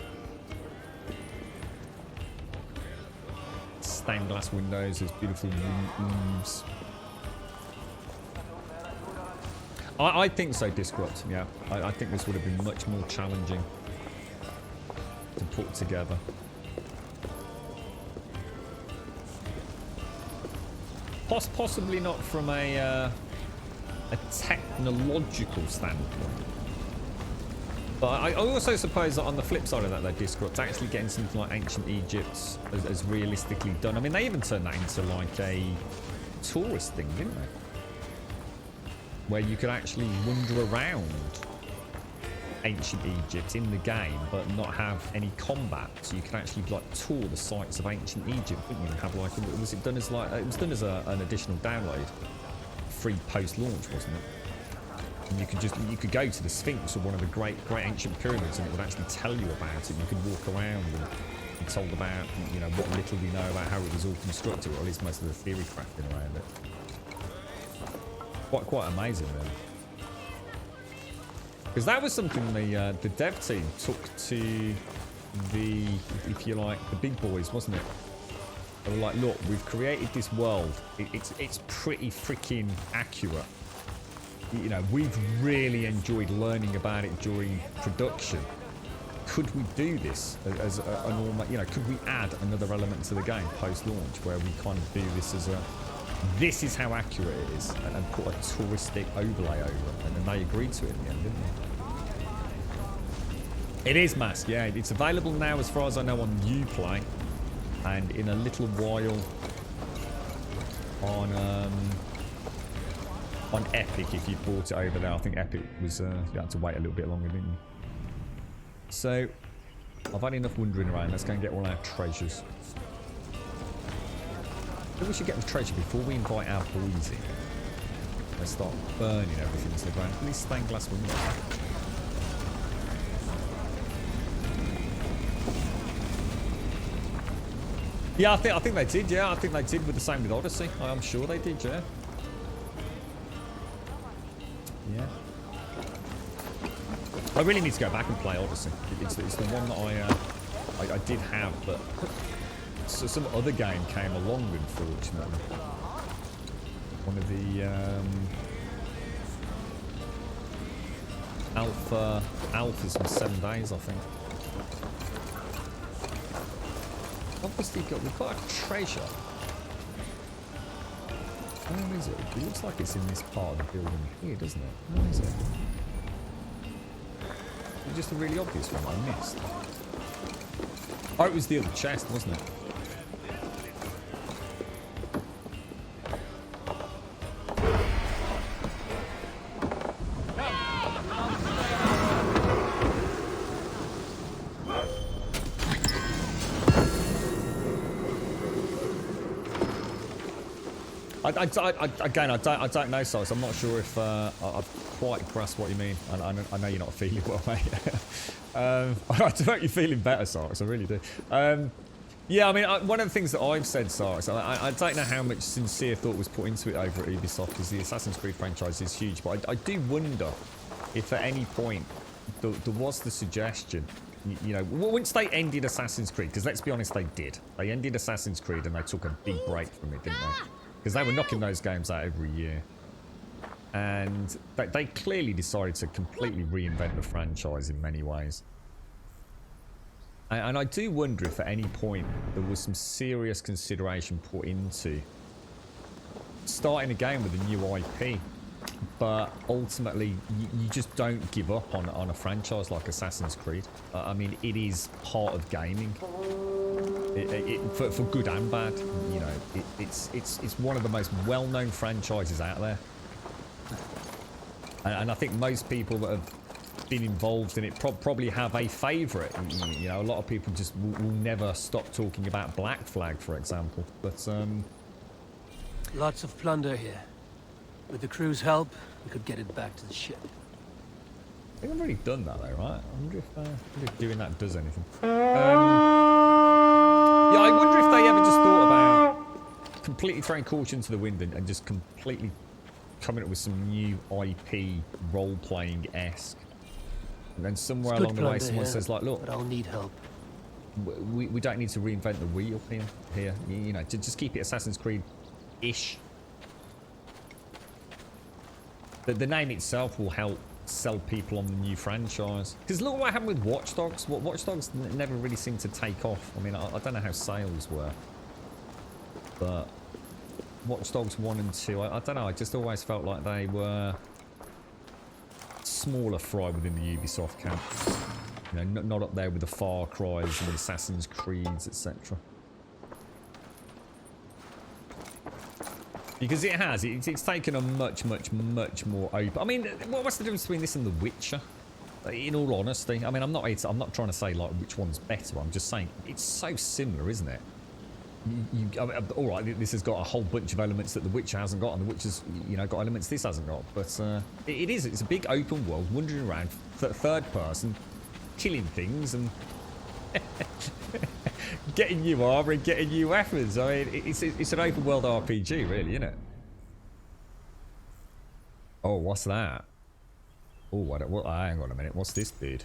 Stained glass windows, there's beautiful rooms. I think so, Disrupt, yeah. I think this would have been much more challenging to put together. Possibly not from a technological standpoint. But I also suppose that on the flip side of that, though, Disrupt, actually getting something like Ancient Egypt as realistically done. I mean, they even turned that into like a tourist thing, didn't they? Where you could actually wander around Ancient Egypt in the game, but not have any combat. So you could actually like tour the sites of Ancient Egypt, wouldn't you? And have like, was it done as like, it was done as an additional download, free post-launch, wasn't it? And you could go to the Sphinx or one of the great ancient pyramids, and it would actually tell you about it. You could walk around and be told about, you know, what little we know about how it was all constructed, or at least most of the theory crafting around it. Quite amazing, really. Because that was something the dev team took to the, if you like, the big boys, wasn't it? They were like, look, we've created this world. It's pretty freaking accurate. You know, we've really enjoyed learning about it during production. Could we do this as a normal, you know, could we add another element to the game post-launch where we kind of do this as a, this is how accurate it is, and put a touristic overlay over it, and then they agreed to it in the end, didn't they? It is masked, yeah. It's available now, as far as I know, on Uplay, and in a little while on Epic if you bought it over there. I think Epic was you had to wait a little bit longer, didn't you? So I've had enough wandering around. Let's go and get all our treasures. I think we should get the treasure before we invite our boys in. They start burning everything to the ground. At least stained glass windows. Yeah, I think they did. Yeah, I think they did with the same with Odyssey. I'm sure they did. Yeah. Yeah. I really need to go back and play Odyssey. It's the one that I did have, but so some other game came along, unfortunately. One of the alphas from 7 days, I think. Obviously, we've got a treasure. Where is it? It looks like it's in this part of the building here, doesn't it? Where is it? It's just a really obvious one I missed. Oh, it was the other chest, wasn't it? Again, I don't know, so I'm not sure if I've quite grasped what you mean. I know you're not feeling well, mate. I do hope you're feeling better, Cyrus. I really do. Yeah, I mean, one of the things that I've said, Cyrus, I don't know how much sincere thought was put into it over at Ubisoft, because the Assassin's Creed franchise is huge, but I do wonder if at any point there was the suggestion, you know, once they ended Assassin's Creed, because let's be honest, they did. They ended Assassin's Creed and they took a big break from it, didn't they? Because they were knocking those games out every year. And they clearly decided to completely reinvent the franchise in many ways. And I do wonder if at any point there was some serious consideration put into starting a game with a new IP. But ultimately, you just don't give up on a franchise like Assassin's Creed. I mean, it is part of gaming, for good and bad. You know, it's one of the most well-known franchises out there, and I think most people that have been involved in it probably have a favourite. You know, a lot of people just will never stop talking about Black Flag, for example. But
lots of plunder here. With the crew's help, we could get it back to the ship.
I think I've already done that though, right? I wonder if doing that does anything. Yeah, I wonder if they ever just thought about completely throwing caution to the wind and just completely coming up with some new IP role-playing-esque. And then somewhere along the way someone says like, look,
but I'll need help.
We don't need to reinvent the wheel here. You know, to just keep it Assassin's Creed-ish. The name itself will help sell people on the new franchise. Because look what happened with Watch Dogs. Watch Dogs never really seemed to take off. I mean, I don't know how sales were. But Watch Dogs 1 and 2, I don't know. I just always felt like they were smaller fry within the Ubisoft camp. You know, not up there with the Far Cries and the Assassin's Creeds, etc. Because it's taken a much more open. I mean, what's the difference between this and The Witcher? In all honesty, I mean, I'm not trying to say like which one's better. I'm just saying it's so similar, isn't it? All right, this has got a whole bunch of elements that The Witcher hasn't got, and The Witcher's, you know, got elements this hasn't got. But it's a big open world, wandering around, third person, killing things and getting new armor and getting new weapons. I mean, it's an open world RPG, really, isn't it? Oh, what's that? Oh, what? Hang on a minute. What's this dude?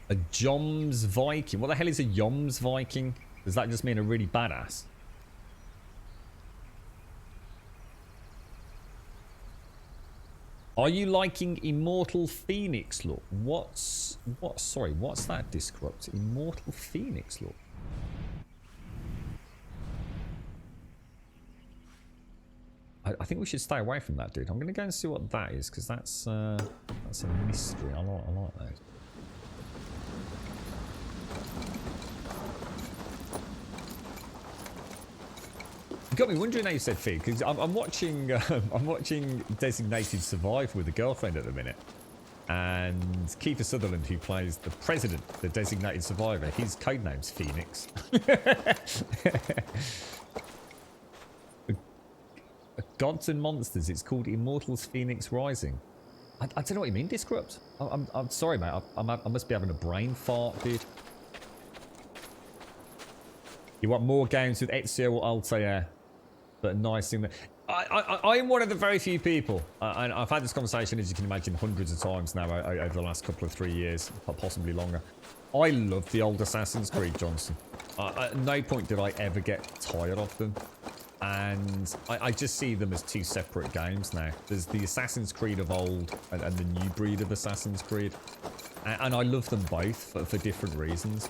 A Joms Viking. What the hell is a Joms Viking? Does that just mean a really badass? Are you liking Immortal Phoenix look? Sorry, what's that, Disrupt? Immortal Phoenix look? I think we should stay away from that, dude. I'm gonna go and see what that is, because that's a mystery. I like those. You got me wondering how you said Fig, because I'm watching Designated Survivor with a girlfriend at the minute, and Kiefer Sutherland, who plays the president, the Designated Survivor, his codename's Phoenix. Gods and Monsters. It's called Immortals Phoenix Rising. I don't know what you mean, Disrupt. I'm sorry, mate. I must be having a brain fart, dude. You want more games with Ezio or Altair? But nice thing that I am one of the very few people, and I've had this conversation, as you can imagine, hundreds of times now over the last couple of 3 years, possibly longer. I love the old Assassin's Creed, Johnson. At no point did I ever get tired of them. And I just see them as two separate games now. There's the Assassin's Creed of old and the new breed of Assassin's Creed. And I love them both for different reasons.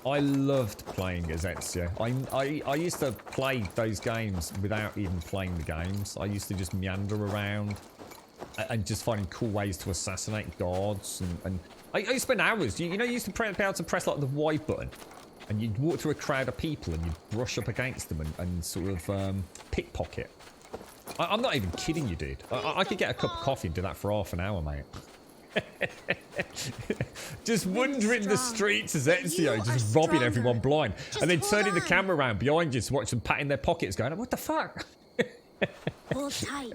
I loved playing as Ezio. I used to play those games without even playing the games. I used to just meander around and just finding cool ways to assassinate guards. And I used to spend hours. You know, you used to be able to press like the Y button. And you'd walk through a crowd of people and you'd brush up against them and sort of pickpocket. I'm not even kidding you, dude. I could get a cup of coffee and do that for half an hour, mate. Just wandering the streets as Ezio, just robbing everyone blind. And then turning the camera around behind you to watch them patting their pockets going, what the fuck?
Hold tight.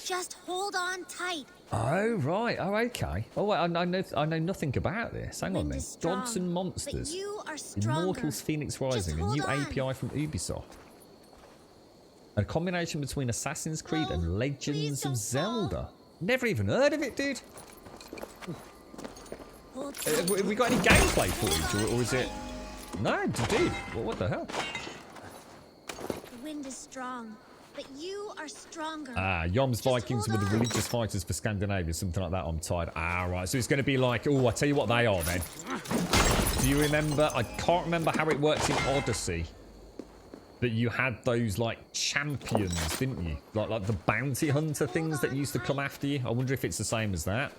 Just hold on tight.
Oh, right. Oh, okay. Oh, wait, I know nothing about this. Hang on then. Gods and Monsters. Immortals Phoenix Rising. A new API from Ubisoft. A combination between Assassin's Creed and Legends of Zelda. Never even heard of it, dude. Have we got any gameplay footage, or is it... No, dude. What the hell?
The wind is strong. But you are stronger.
Joms Vikings were the religious fighters for Scandinavia, something like that. I'm tired. Right. So it's going to be like, oh, I tell you what they are then. Do you remember? I can't remember how it works in Odyssey. But you had those like champions, didn't you? Like the bounty hunter things that used to come after you. I wonder if it's the same as that.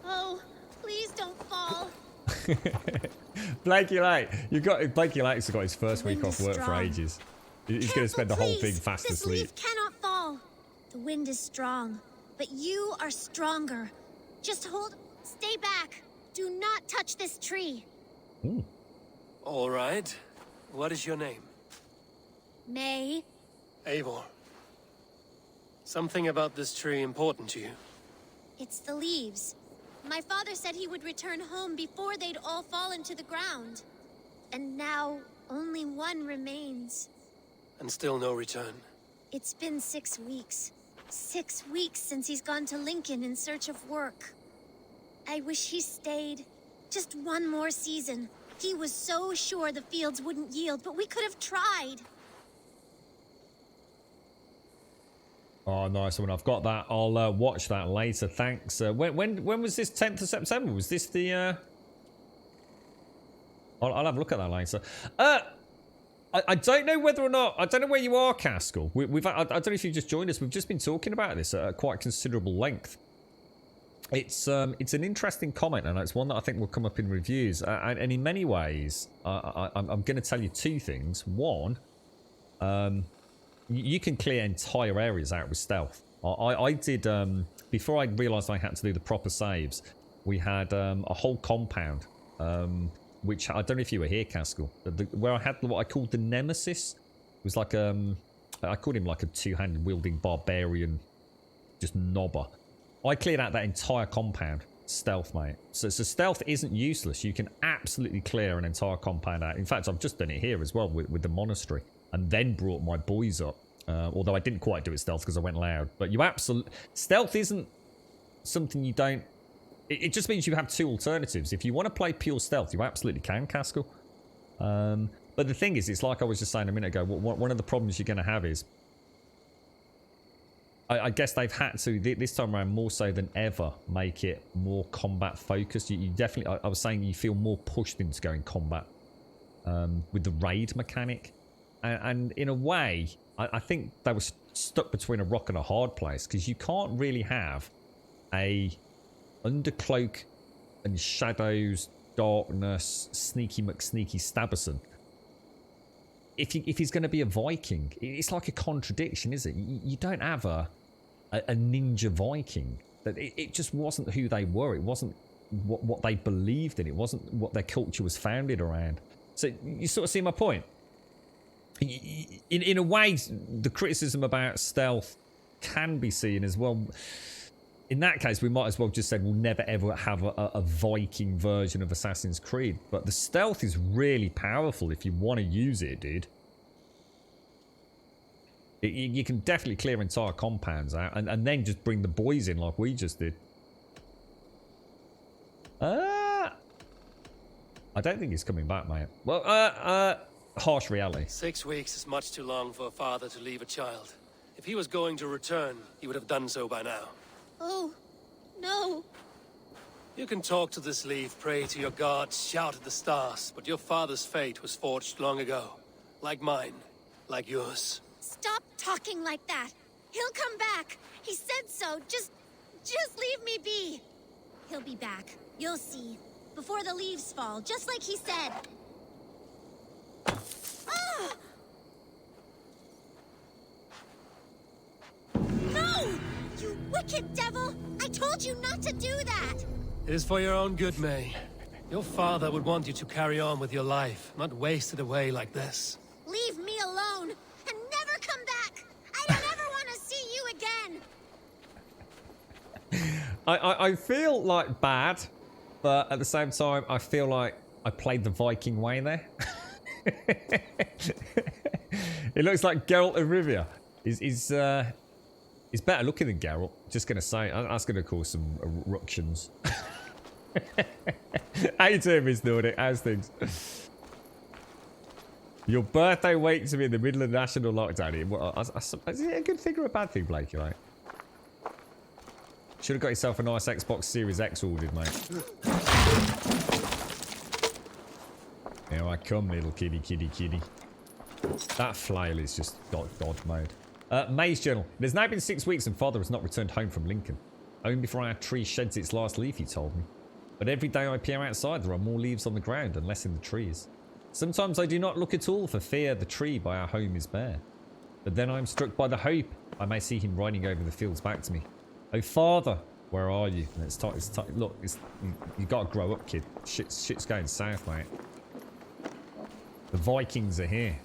Oh, please don't fall.
Blakey Lake, Blakey Lake's got his first week off work for ages. He's going to spend the whole thing fast asleep.
This leaf cannot fall. The wind is strong, but you are stronger. Just stay back. Do not touch this tree.
Ooh.
All right. What is your name?
May.
Eivor. Something about this tree important to you?
It's the leaves. My father said he would return home before they'd all fall into the ground. And now, only one remains.
And still no return.
It's been 6 weeks. 6 weeks since he's gone to Lincoln in search of work. I wish he stayed. Just one more season. He was so sure the fields wouldn't yield, but we could have tried.
Oh, nice one. I've got that. I'll watch that later. Thanks. When was this? 10th of September? Was this the... I'll have a look at that later. I don't know whether or not... I don't know where you are, Caskell. I don't know if you've just joined us. We've just been talking about this at quite considerable length. It's an interesting comment, and it's one that I think will come up in reviews. And in many ways, I'm going to tell you two things. One, you can clear entire areas out with stealth. I did, before I realised I had to do the proper saves, we had a whole compound, which I don't know if you were here, Caskell, where I had what I called the Nemesis. It was like, I called him like a two-handed wielding barbarian, just knobber. I cleared out that entire compound. Stealth, mate. So stealth isn't useless. You can absolutely clear an entire compound out. In fact, I've just done it here as well with the monastery. And then brought my boys up. Although I didn't quite do it stealth because I went loud. But you absolutely... Stealth isn't something you don't... It just means you have two alternatives. If you want to play pure stealth, you absolutely can, Caskell. But the thing is, it's like I was just saying a minute ago. One of the problems you're going to have is... I guess they've had to, this time around, more so than ever, make it more combat focused. You definitely, I was saying, you feel more pushed into going combat with the raid mechanic. And in a way, I think they were stuck between a rock and a hard place, because you can't really have a undercloak and shadows, darkness, sneaky McSneaky Stabberson. If he's going to be a Viking, it's like a contradiction, isn't it? You don't have a ninja Viking. It just wasn't who they were. It wasn't what they believed in. It wasn't what their culture was founded around. So you sort of see my point. In a way, the criticism about stealth can be seen as well. In that case, we might as well just say we'll never ever have a Viking version of Assassin's Creed. But the stealth is really powerful if you want to use it, dude. You can definitely clear entire compounds out and then just bring the boys in like we just did. I don't think he's coming back, mate. Well, harsh reality.
6 weeks is much too long for a father to leave a child. If he was going to return, he would have done so by now.
Oh, no.
You can talk to this leaf, pray to your gods, shout at the stars, but your father's fate was forged long ago. Like mine, like yours.
Stop talking like that. He'll come back. He said so. Just leave me be. He'll be back. You'll see. Before the leaves fall, just like he said. Ah! No! You wicked devil! I told you not to do that!
It is for your own good, May. Your father would want you to carry on with your life, not waste it away like this.
Leave me alone, and never come back! I don't ever want to see you again!
I feel like bad, but at the same time, I feel like I played the Viking way there. It looks like Geralt of Rivia. He's better looking than Geralt. Just gonna say, that's gonna cause some eruptions. How you doing, Miss Nordic? How's things? Your birthday wakes me in the middle of national lockdown. Is it a good thing or a bad thing, Blakey? Right? Should have got yourself a nice Xbox Series X ordered, mate. Here I Come, little kitty, kitty, kitty. That flail is just God mode. May's journal. There's now been 6 weeks and father has not returned home from Lincoln. Only before our tree sheds its last leaf, he told me. But every day I peer outside, there are more leaves on the ground and less in the trees. Sometimes I do not look at all for fear the tree by our home is bare. But then I am struck by the hope I may see him riding over the fields back to me. Oh, father, where are you? And it's time. Look, you got to grow up, kid. Shit's going south, mate. The Vikings are here.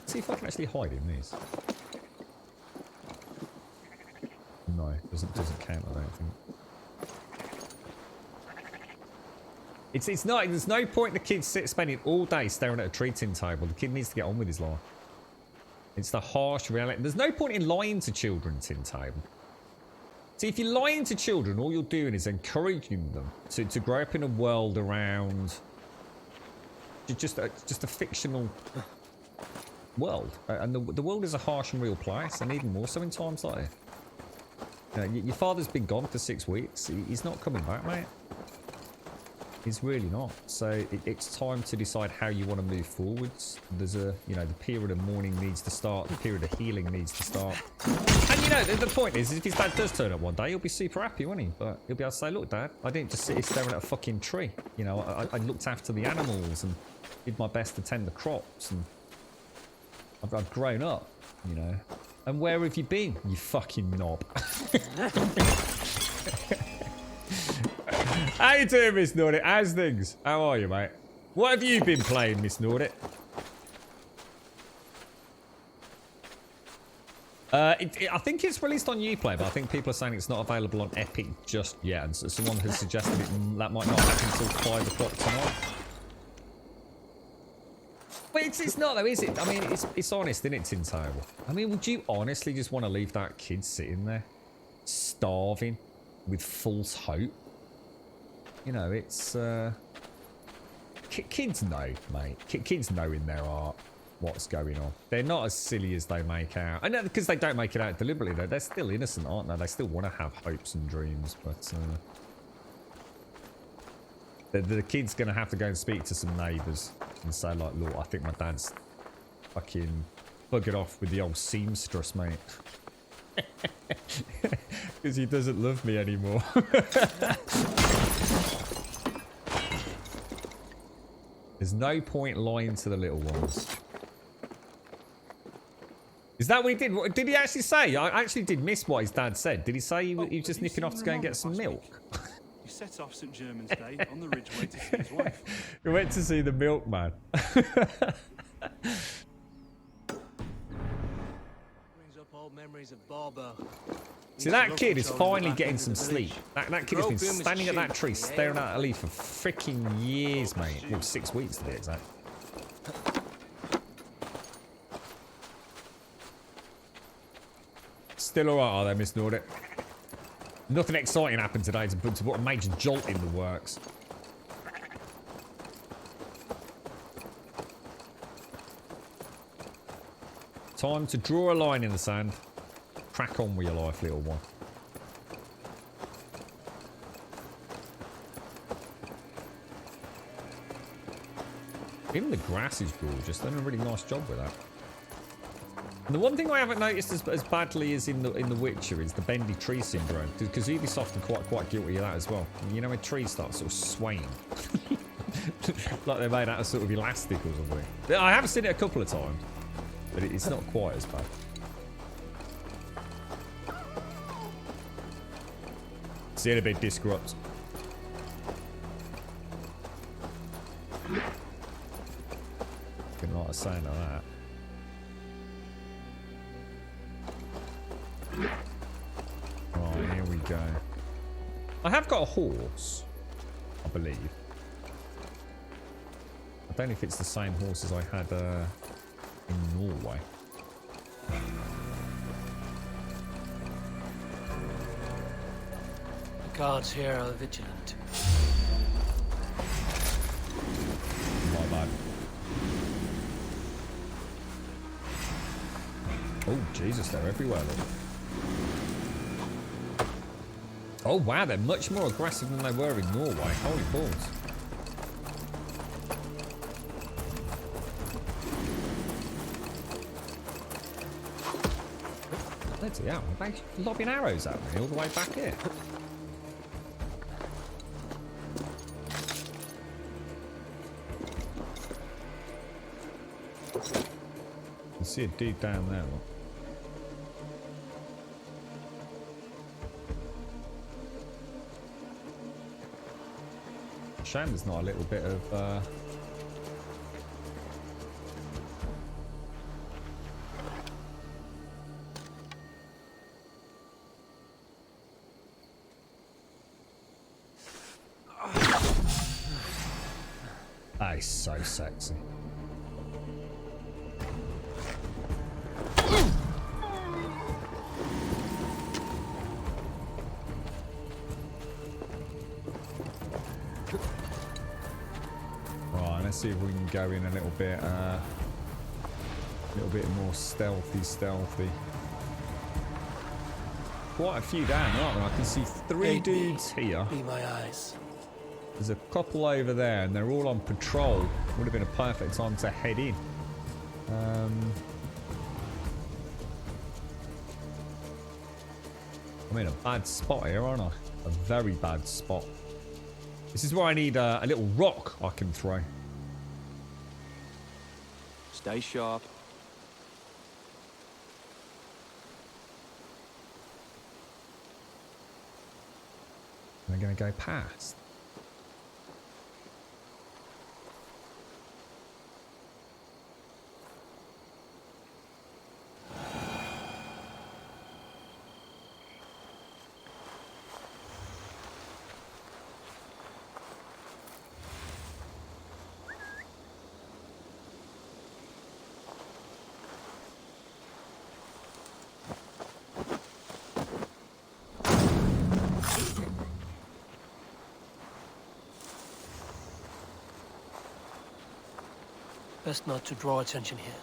Let's see if I can actually hide in these. No, doesn't count, I don't think. It's not. There's no point in the kid spending all day staring at a treating table. The kid needs to get on with his life. It's the harsh reality. There's no point in lying to children, Tin Table. See, if you're lying to children, all you're doing is encouraging them to grow up in a world around just a fictional world. And the world is a harsh and real place, and even more so in times like this. You know, your father's been gone for 6 weeks. He's not coming back, mate. He's really not. So it's time to decide how you want to move forwards. There's the period of mourning needs to start. The period of healing needs to start. And the point is if his dad does turn up one day, he'll be super happy, won't he? But he'll be able to say, look, Dad, I didn't just sit here staring at a fucking tree. You know, I looked after the animals and did my best to tend the crops. And I've grown up, you know. And where have you been, you fucking knob? How you doing, Miss Nordic? How's things? How are you, mate? What have you been playing, Miss Nordic? I think it's released on Uplay, but I think people are saying it's not available on Epic just yet. And so someone has suggested that might not happen until 5 o'clock tonight. But it's not though, is it? I mean, it's honest, isn't it, Tin Table? I mean, would you honestly just want to leave that kid sitting there, starving, with false hope? You know, it's kids know, mate. Kids know in their heart what's going on. They're not as silly as they make out. I know, because they don't make it out deliberately, though. They're still innocent, aren't they? They still want to have hopes and dreams, but the kid's going to have to go and speak to some neighbours and say, like, look, I think my dad's fucking buggered off with the old seamstress, mate. Because he doesn't love me anymore. There's no point lying to the little ones. Is that what he did? Did he actually say? I actually did miss what his dad said. Did he say he was just nipping off to go and get some milk?
He set off St. German's Day on the Ridgeway to see his wife.
He went to see the milkman.
Brings up old memories of Barbo.
See, that kid is finally getting some sleep. That kid has been standing at that tree staring at a leaf for freaking years, mate. Well, 6 weeks to be exact. Still alright, are they, Miss Nordic? Nothing exciting happened today to put a major jolt in the works. Time to draw a line in the sand. Crack on with your life, little one. Even the grass is gorgeous. They've done a really nice job with that. And the one thing I haven't noticed as badly as in the Witcher is the bendy tree syndrome, because Ubisoft are quite guilty of that as well. You know when trees start sort of swaying, like they're made out of sort of elastic or something. I have seen it a couple of times, but it's not quite as bad. See you in a bit, Disrupt. Didn't like a saying like that. Right, here we go. I have got a horse, I believe. I don't know if it's the same horse as I had in Norway.
The guards here are vigilant.
My bad. Oh, Jesus, they're everywhere, look. Oh, wow, they're much more aggressive than they were in Norway. Holy balls. Bloody hell, they're lobbing arrows at me all the way back here. I see a dude down there. Look. Shame there's not a little bit of that is so sexy. Right, let's see if we can go in a little bit more stealthy. Quite a few down, aren't there? I can see 3 dudes here.
Be my eyes.
There's a couple over there, and they're all on patrol. Would have been a perfect time to head in. I'm in a bad spot here, aren't I? A very bad spot. This is where I need a little rock I can throw.
Stay sharp.
They're going to go past.
Best not to draw attention here.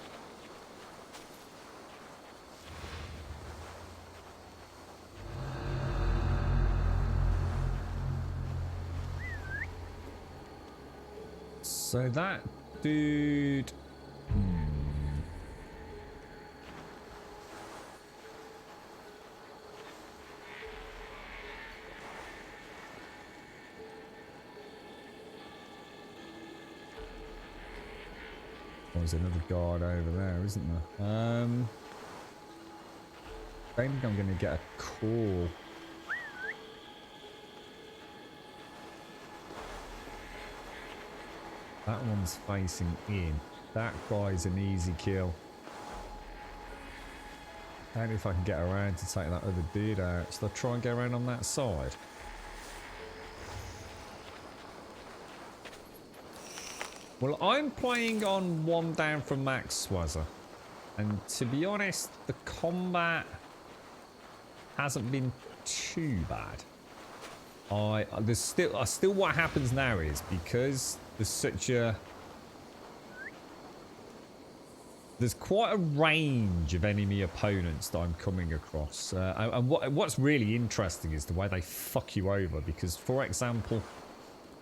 So that dude... There's another guard over there, isn't there? I think I'm going to get a call. That one's facing in. That guy's an easy kill. I don't know if I can get around to take that other dude out. Should I try and get around on that side? Well, I'm playing on 1 down from max Swazza, and to be honest, the combat hasn't been too bad. Still what happens now is, because there's quite a range of enemy opponents that I'm coming across, and what's really interesting is the way they fuck you over, because for example,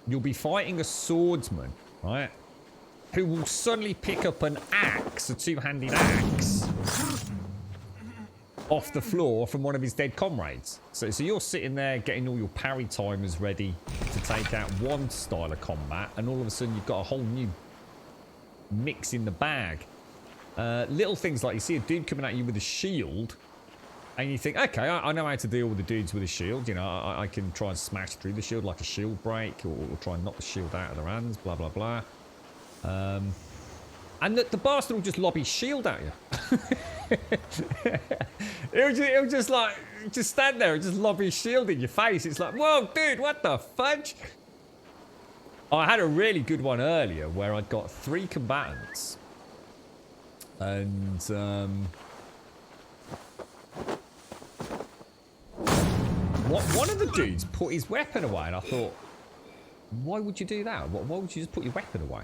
you'll be fighting a swordsman, right? Who will suddenly pick up an axe, a 2-handed axe, off the floor from one of his dead comrades. So you're sitting there getting all your parry timers ready to take out one style of combat, and all of a sudden you've got a whole new mix in the bag. Little things like you see a dude coming at you with a shield, and you think, okay, I know how to deal with the dudes with a shield. You know, I can try and smash through the shield like a shield break, or try and knock the shield out of their hands, blah, blah, blah. And the bastard will just lob his shield at you. He'll just stand there and just lob his shield in your face. It's like, whoa, dude, what the fudge? I had a really good one earlier where I'd got 3 combatants. And, one of the dudes put his weapon away, and I thought, why would you do that? Why would you just put your weapon away?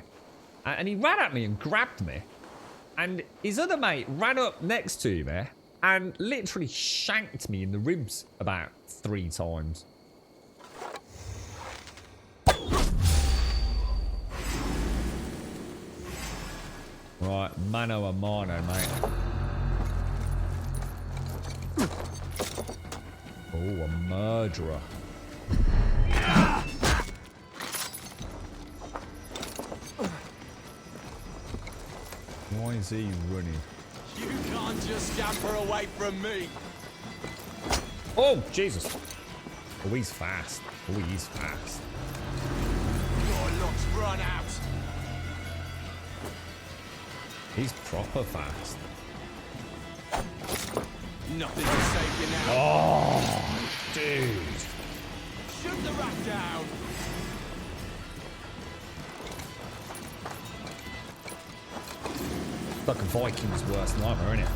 And he ran at me and grabbed me, and his other mate ran up next to me and literally shanked me in the ribs about 3 times. Right, mano a mano, mate. Oh, a murderer. Why is he running?
You can't just scamper away from me.
Oh, Jesus. Oh, he's fast. Oh, he's fast.
Your luck's run out.
He's proper fast.
Nothing to save you now.
Oh, dude.
Shoot the rat down.
It's like a Viking's worst nightmare, isn't it?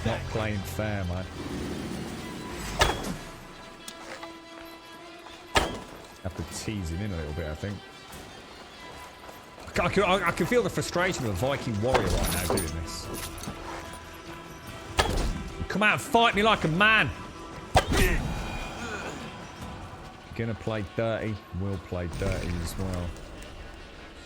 Not playing fair, man. Have to tease him in a little bit, I think. I can feel the frustration of a Viking warrior right now doing this. Come out and fight me like a man. You're gonna play dirty. We'll play dirty as well.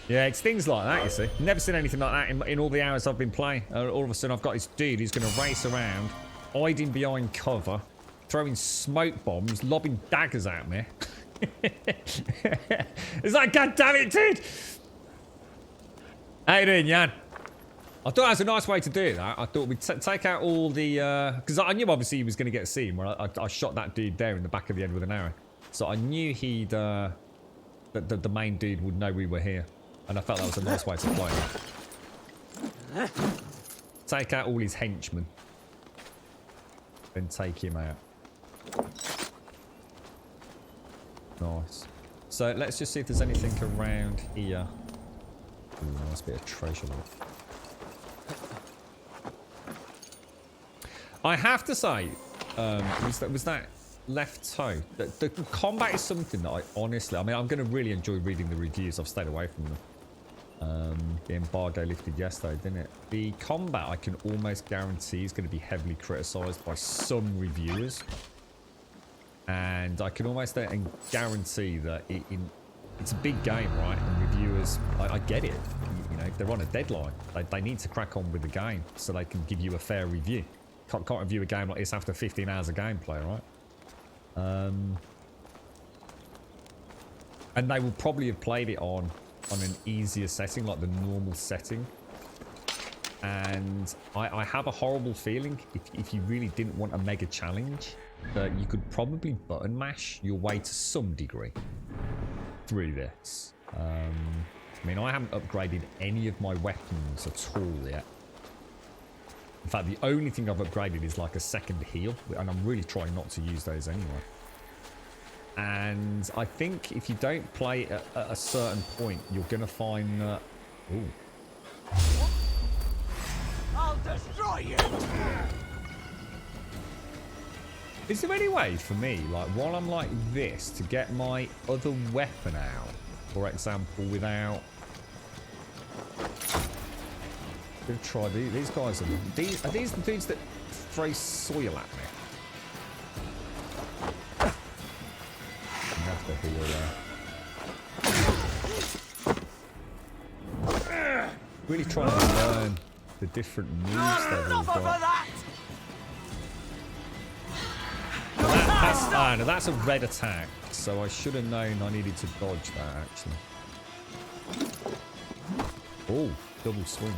Yeah, it's things like that, you see. Never seen anything like that in all the hours I've been playing. All of a sudden, I've got this dude who's going to race around, hiding behind cover, throwing smoke bombs, lobbing daggers at me. It's like, God damn it, dude! How you doing, Jan? I thought that was a nice way to do that. I thought we'd take out all the... Because I knew, obviously, he was going to get seen where I shot that dude there in the back of the head with an arrow. So I knew he'd... that the main dude would know we were here. And I felt that was a nice way to play it. Take out all his henchmen. Then take him out. Nice. So let's just see if there's anything around here. Ooh, nice bit of treasure loot. I have to say, was that left toe? The combat is something that I honestly... I mean, I'm going to really enjoy reading the reviews. I've stayed away from them. The embargo lifted yesterday, didn't it? The combat, I can almost guarantee, is going to be heavily criticised by some reviewers. And I can almost guarantee that it's a big game, right? And reviewers, I get it. You know, they're on a deadline. They need to crack on with the game so they can give you a fair review. Can't review a game like this after 15 hours of gameplay, right? And they will probably have played it on an easier setting, like the normal setting. And I have a horrible feeling if you really didn't want a mega challenge, that you could probably button mash your way to some degree through this. I mean, I haven't upgraded any of my weapons at all yet. In fact, the only thing I've upgraded is like a second heal, and I'm really trying not to use those anyway. And I think if you don't play at a certain point, you're going to find that... Ooh.
I'll destroy you!
Is there any way for me, like, while I'm like this, to get my other weapon out? For example, without... I'm going to try these guys. Are these the dudes that throw soil at me? That's the heal there. Really trying to learn the different moves that they've got. No, that's a red attack, so I should have known I needed to dodge that, actually. Oh, double swing.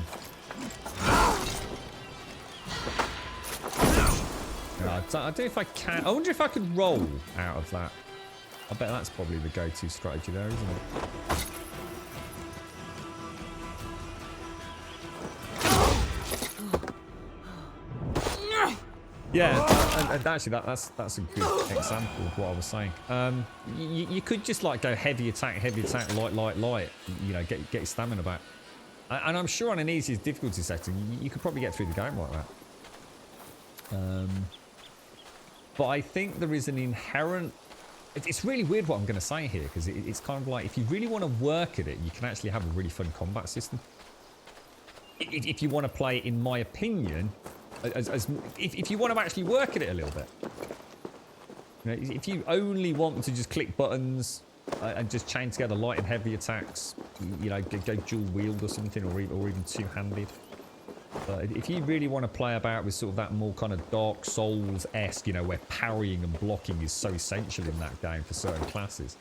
I don't know if I can. I wonder if I could roll out of that. I bet that's probably the go-to strategy there, isn't it? Yeah, and actually that's a good example of what I was saying. You could just like go heavy attack, light. You know, get your stamina back. And I'm sure on an easiest difficulty setting, you could probably get through the game like that. But I think there is an inherent... It's really weird what I'm going to say here, because it's kind of like, if you really want to work at it, you can actually have a really fun combat system. If you want to play, in my opinion, if you want to actually work at it a little bit. You know, if you only want to just click buttons and just chain together light and heavy attacks, you know, go dual wield or something, or even two-handed. But if you really want to play about with sort of that more kind of Dark Souls-esque, you know, where parrying and blocking is so essential in that game for certain classes,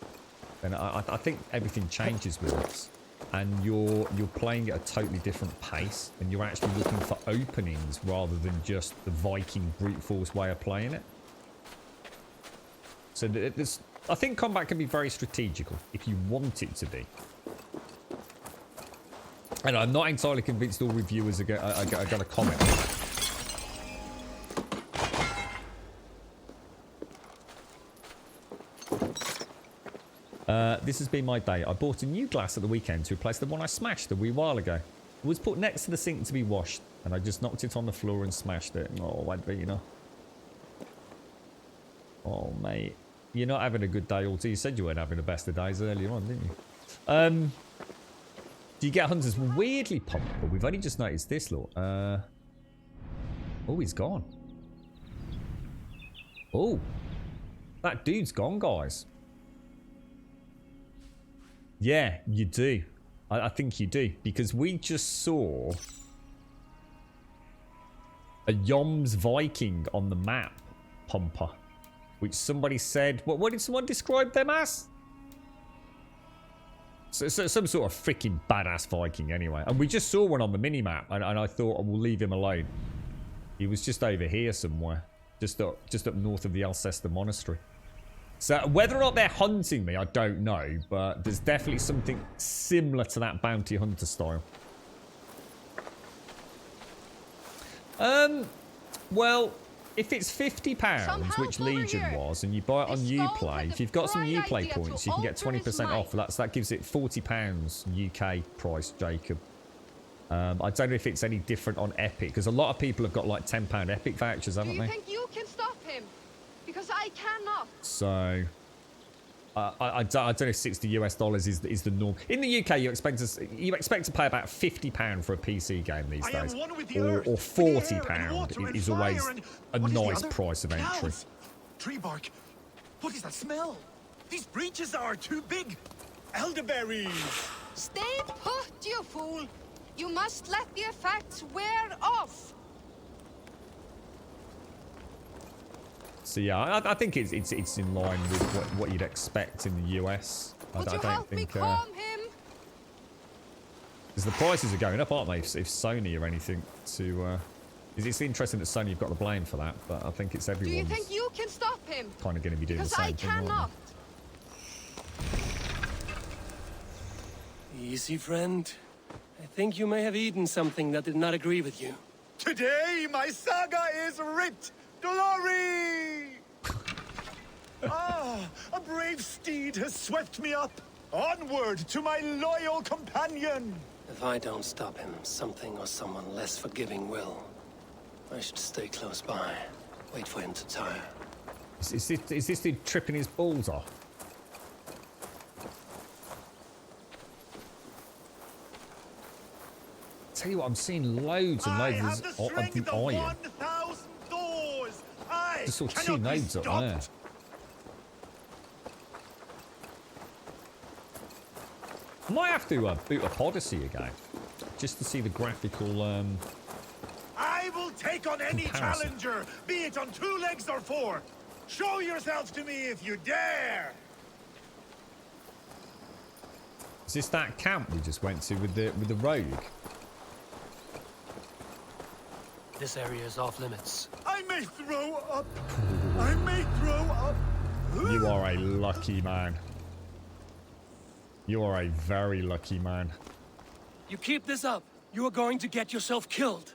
then I think everything changes with this. And you're playing at a totally different pace, and you're actually looking for openings rather than just the Viking brute force way of playing it. So I think combat can be very strategical if you want it to be. And I'm not entirely convinced all reviewers are going to comment on that. This has been my day. I bought a new glass at the weekend to replace the one I smashed a wee while ago. It was put next to the sink to be washed, and I just knocked it on the floor and smashed it. Oh, Advina. Oh, mate. You're not having a good day, Alter. You said you weren't having the best of days earlier on, didn't you? Do you get hunters weirdly pumped? But we've only just noticed this, look. Oh, he's gone. Oh. That dude's gone, guys. Yeah, you do. I think you do. Because we just saw a Yoms Viking on the map, Pumper. Which somebody said... What did someone describe them as? So some sort of freaking badass Viking anyway. And we just saw one on the mini-map. And I thought, we'll leave him alone. He was just over here somewhere. Just up north of the Alcester Monastery. So whether or not they're hunting me, I don't know. But there's definitely something similar to that bounty hunter style. Well... If it's £50, which Legion was, and you buy it on Uplay, if you've got some Uplay points, you can get 20% off. That gives it £40 UK price, Jacob. I don't know if it's any different on Epic, because a lot of people have got like £10 Epic vouchers, haven't they?
Do you think you can stop him? Because I cannot.
So... I don't know if $60 US is the norm. In the UK, you expect to pay about £50 for a PC game these days, or £40 is always a nice price of entry.
Tree bark. What is that smell? These breaches are too big. Elderberries.
Stay put, you fool. You must let the effects wear off.
So yeah, I think it's in line with what you'd expect in the US. I don't think because the prices are going up, aren't they? If Sony or anything to, it's interesting that Sony have got the blame for that, but I think it's everyone's.
Do you think you can stop him?
Kind of going to be doing the same thing.
Because I cannot.
Easy, friend. I think you may have eaten something that did not agree with you.
Today, my saga is writ. Glory! A brave steed has swept me up. Onward to my loyal companion.
If I don't stop him, something or someone less forgiving will. I should stay close by. Wait for him to tire.
Is this dude tripping his balls off? Tell you what, I'm seeing loads and loads of the iron. Just saw two nodes up there. I might have to boot up Odyssey again, just to see the graphical
I will take on any
comparison.
challenger, be it on 2 legs or 4. Show yourself to me if you dare.
Is this that camp we just went to with the rogue?
This area is off limits.
I may throw up. I may throw up.
You are a lucky man. You are a very lucky man.
You keep this up, you are going to get yourself killed.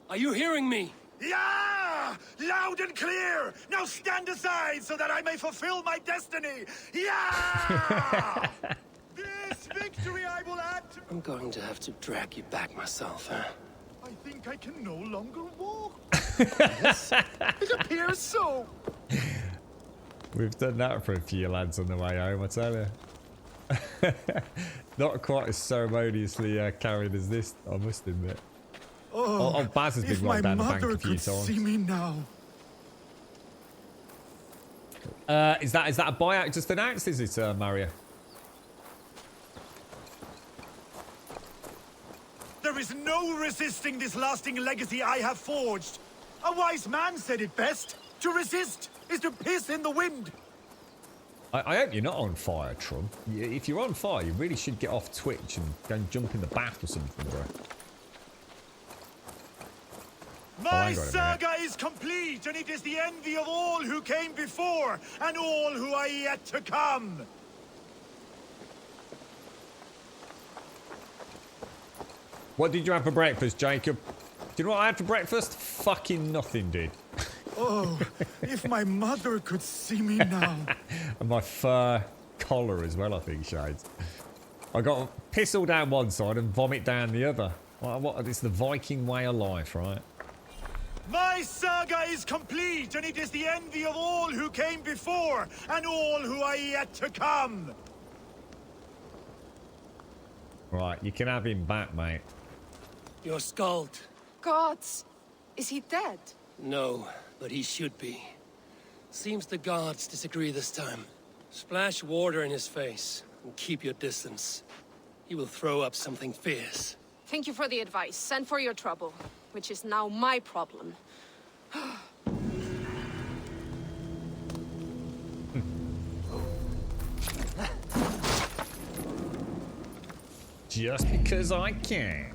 Are you hearing me?
Yeah! Loud and clear! Now stand aside so that I may fulfill my destiny! Yeah! This victory I will add to...
I'm going to have to drag you back myself, huh?
I think I can no longer walk. Yes, it appears so.
We've done that for a few lads on the way home, I tell you. Not quite as ceremoniously carried as this, I must admit. Oh, Baz has been right down the bank a few times.
See me now.
Is that a buyout just announced? Is it, Mario?
There There is no resisting this lasting legacy I have forged. A wise man said it best. To resist is to piss in the wind.
I hope you're not on fire, Trump. If you're on fire, you really should get off Twitch and go and jump in the bath or something, bro.
My saga is complete, and it is the envy of all who came before, and all who are yet to come.
What did you have for breakfast, Jacob? Do you know what I had for breakfast? Fucking nothing, dude.
Oh, if my mother could see me now.
And my fur collar as well, I think, Shades. I got piss all down one side and vomit down the other. What? It's the Viking way of life, right?
My saga is complete, and it is the envy of all who came before, and all who are yet to come.
Right, you can have him back, mate.
Your Skald.
Gods, is he dead?
No, but he should be. Seems the gods disagree this time. Splash water in his face and keep your distance. He will throw up something fierce.
Thank you for the advice. Send for your trouble, which is now my problem.
Just because I can.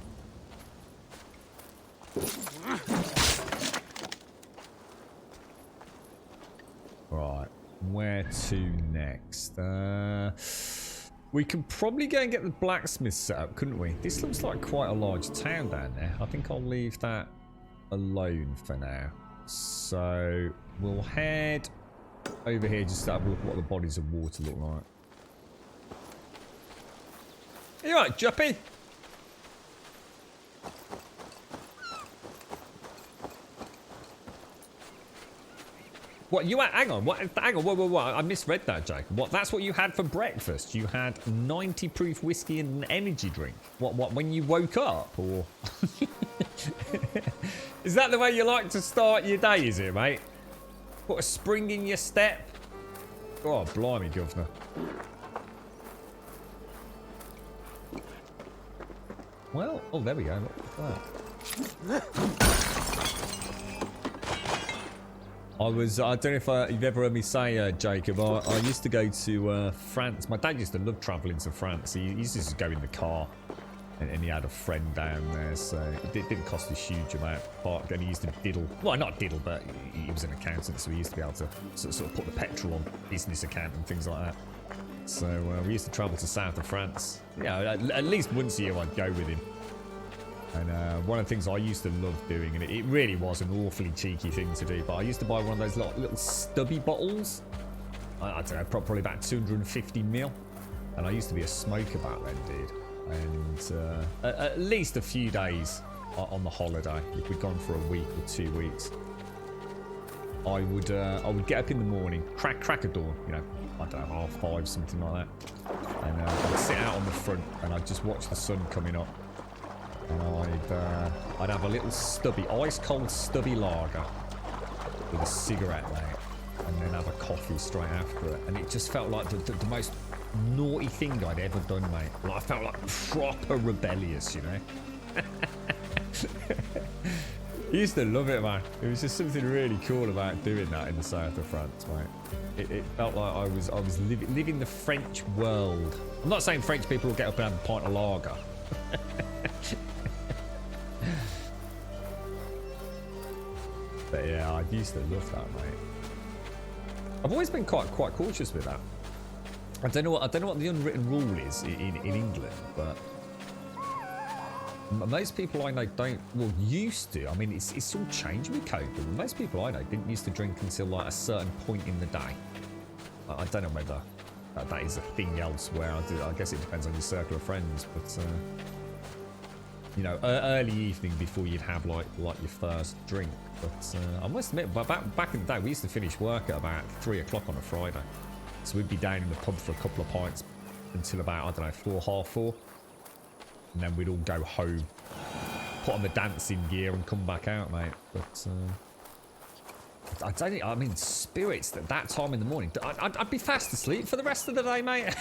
Right, where to next? We can probably go and get the blacksmith set up, couldn't we? This looks like quite a large town down there. I think I'll leave that alone for now. So we'll head over here just to have a look at what the bodies of water look like. Are you right, Juppy? What, you had, hang on, whoa, I misread that, Jacob. What, that's what you had for breakfast? You had 90 proof whiskey and an energy drink? What, when you woke up, or? Is that the way you like to start your day, is it, mate? Put a spring in your step? Oh, blimey, governor. Well, oh, there we go, look at that. I don't know if you've ever heard me say, Jacob, I used to go to France. My dad used to love travelling to France. He used to just go in the car, and he had a friend down there, so it didn't cost a huge amount. And he used to diddle, well, not diddle, but he was an accountant, so he used to be able to sort of put the petrol on business account and things like that. So we used to travel to south of France. Yeah, at least once a year I'd go with him. And one of the things I used to love doing, and it really was an awfully cheeky thing to do, but I used to buy one of those little stubby bottles. I don't know, probably about 250 ml. And I used to be a smoker back then, dude. And at least a few days on the holiday, if we'd gone for a week or 2 weeks, I would get up in the morning, crack a dawn, you know, I don't know, 5:30, something like that. And I'd sit out on the front and I'd just watch the sun coming up. And I'd have a little stubby, ice cold stubby lager with a cigarette mate, and then have a coffee straight after it. And it just felt like the most naughty thing I'd ever done, mate. Like, I felt like proper rebellious, you know. I used to love it, man. It was just something really cool about doing that in the south of France, mate. It felt like I was living the French world. I'm not saying French people will get up and have a pint of lager. But yeah, I used to love that, mate. I've always been quite cautious with that. I don't know what the unwritten rule is in England, but most people I know used to. I mean, it's all changed with COVID, but most people I know didn't used to drink until like a certain point in the day. I don't know whether that is a thing elsewhere. I guess it depends on your circle of friends, but you know, early evening before you'd have like your first drink. But I must admit, back in the day, we used to finish work at about 3 o'clock on a Friday, so we'd be down in the pub for a couple of pints until about, I don't know, 4, half 4, and then we'd all go home, put on the dancing gear, and come back out, mate. But I don't think, I mean, spirits at that time in the morning. I'd be fast asleep for the rest of the day, mate.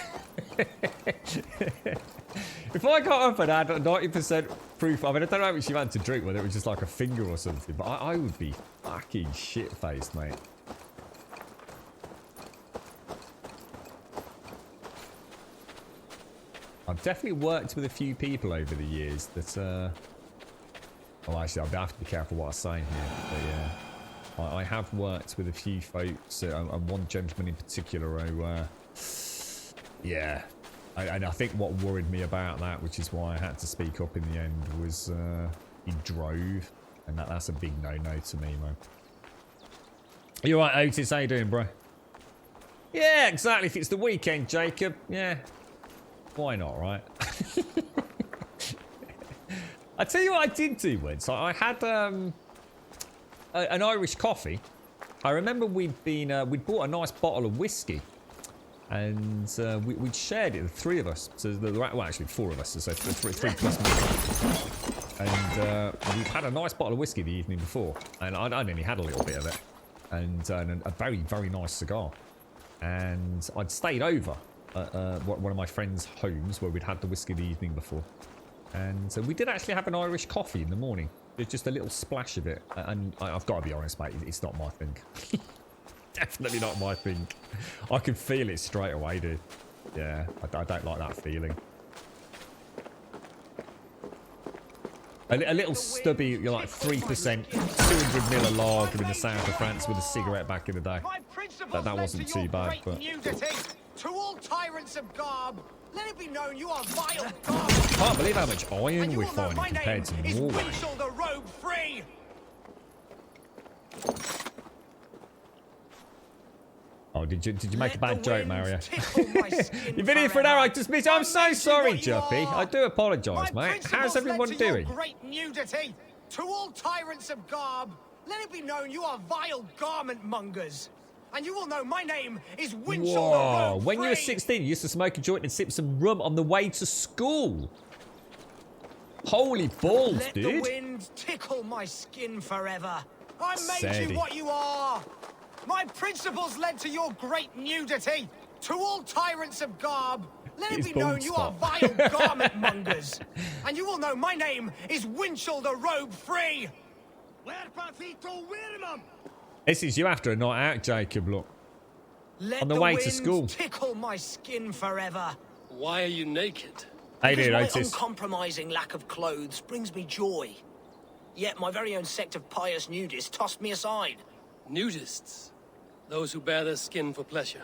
If I got up and had 90% proof, I mean, I don't know how much you had to drink, whether it was just like a finger or something, but I would be fucking shit-faced, mate. I've definitely worked with a few people over the years that, well, actually, I'll have to be careful what I say here, but yeah. I have worked with a few folks, and one gentleman in particular who, yeah. And I think what worried me about that, which is why I had to speak up in the end, was he drove. And that's a big no-no to me, man. You alright, Otis? How you doing, bro? Yeah, exactly. If it's the weekend, Jacob, yeah. Why not, right? I tell you what I did do once. I had an Irish coffee. I remember we'd bought a nice bottle of whiskey. And we'd shared it, the three of us. So well, actually, four of us. So three plus me. And we'd had a nice bottle of whiskey the evening before, and I'd only had a little bit of it, and a very, very nice cigar. And I'd stayed over at one of my friends' homes where we'd had the whiskey the evening before, and we did actually have an Irish coffee in the morning. There's just a little splash of it, and I've got to be honest, mate, it's not my thing. Definitely not my thing. I can feel it straight away, dude. Yeah, I don't like that feeling. A little stubby, you're like 3%, 200ml of lager in the south of France with a cigarette back in the day. That wasn't too bad, but...
To all tyrants of Garb, let it be known you are vile Garb.
I can't believe how much iron we're finding compared to Norway.
The robe free.
Oh, did you make a bad joke, Mario? You've been here for an hour. I just missed. I'm so sorry, Juppy. I do apologise, mate. How's everyone doing?
Great nudity. To all tyrants of Garb, let it be known you are vile garment mongers. And you will know my name is Winchell.
Whoa! When you were 16, you used to smoke a joint and sip some rum on the way to school. Holy balls,
let
dude!
Let the wind tickle my skin forever. I made you what you are. My principles led to your great nudity. To all tyrants of Garb, let it be known you are vile garment mongers. And you will know my name is Winchell the Robe Free.
This is you after a night out, Jacob, look.
Let
on the way to school.
Tickle my skin forever.
Why are you naked?
Hey, dude,
my
Otis.
uncompromising lack of clothes brings me joy. Yet my very own sect of pious nudists tossed me aside.
Nudists? Those who bare their skin for pleasure.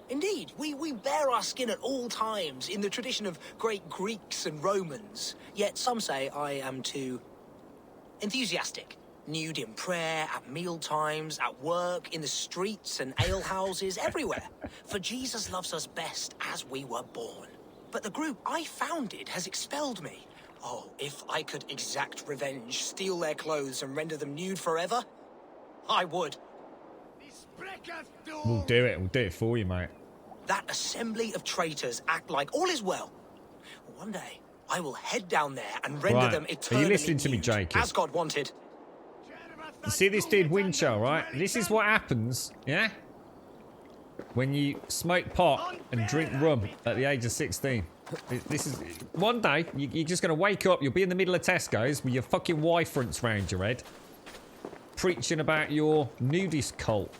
Indeed, we bare our skin at all times in the tradition of great Greeks and Romans. Yet some say I am too enthusiastic. Nude in prayer, at meal times, at work, in the streets and alehouses, everywhere. For Jesus loves us best as we were born. But the group I founded has expelled me. Oh, if I could exact revenge, steal their clothes and render them nude forever, I would.
We'll do it. We'll do it for you, mate.
That assembly of traitors act like all is well. One day, I will head down there and render them eternally
Are you listening to me,
nude,
Jacob?
as God wanted.
You see this dude Winchell, right? This is what happens, yeah? When you smoke pot and drink rum at the age of 16. This is... One day, you're just going to wake up, you'll be in the middle of Tesco's with your fucking Y-fronts round your head. Preaching about your nudist cult.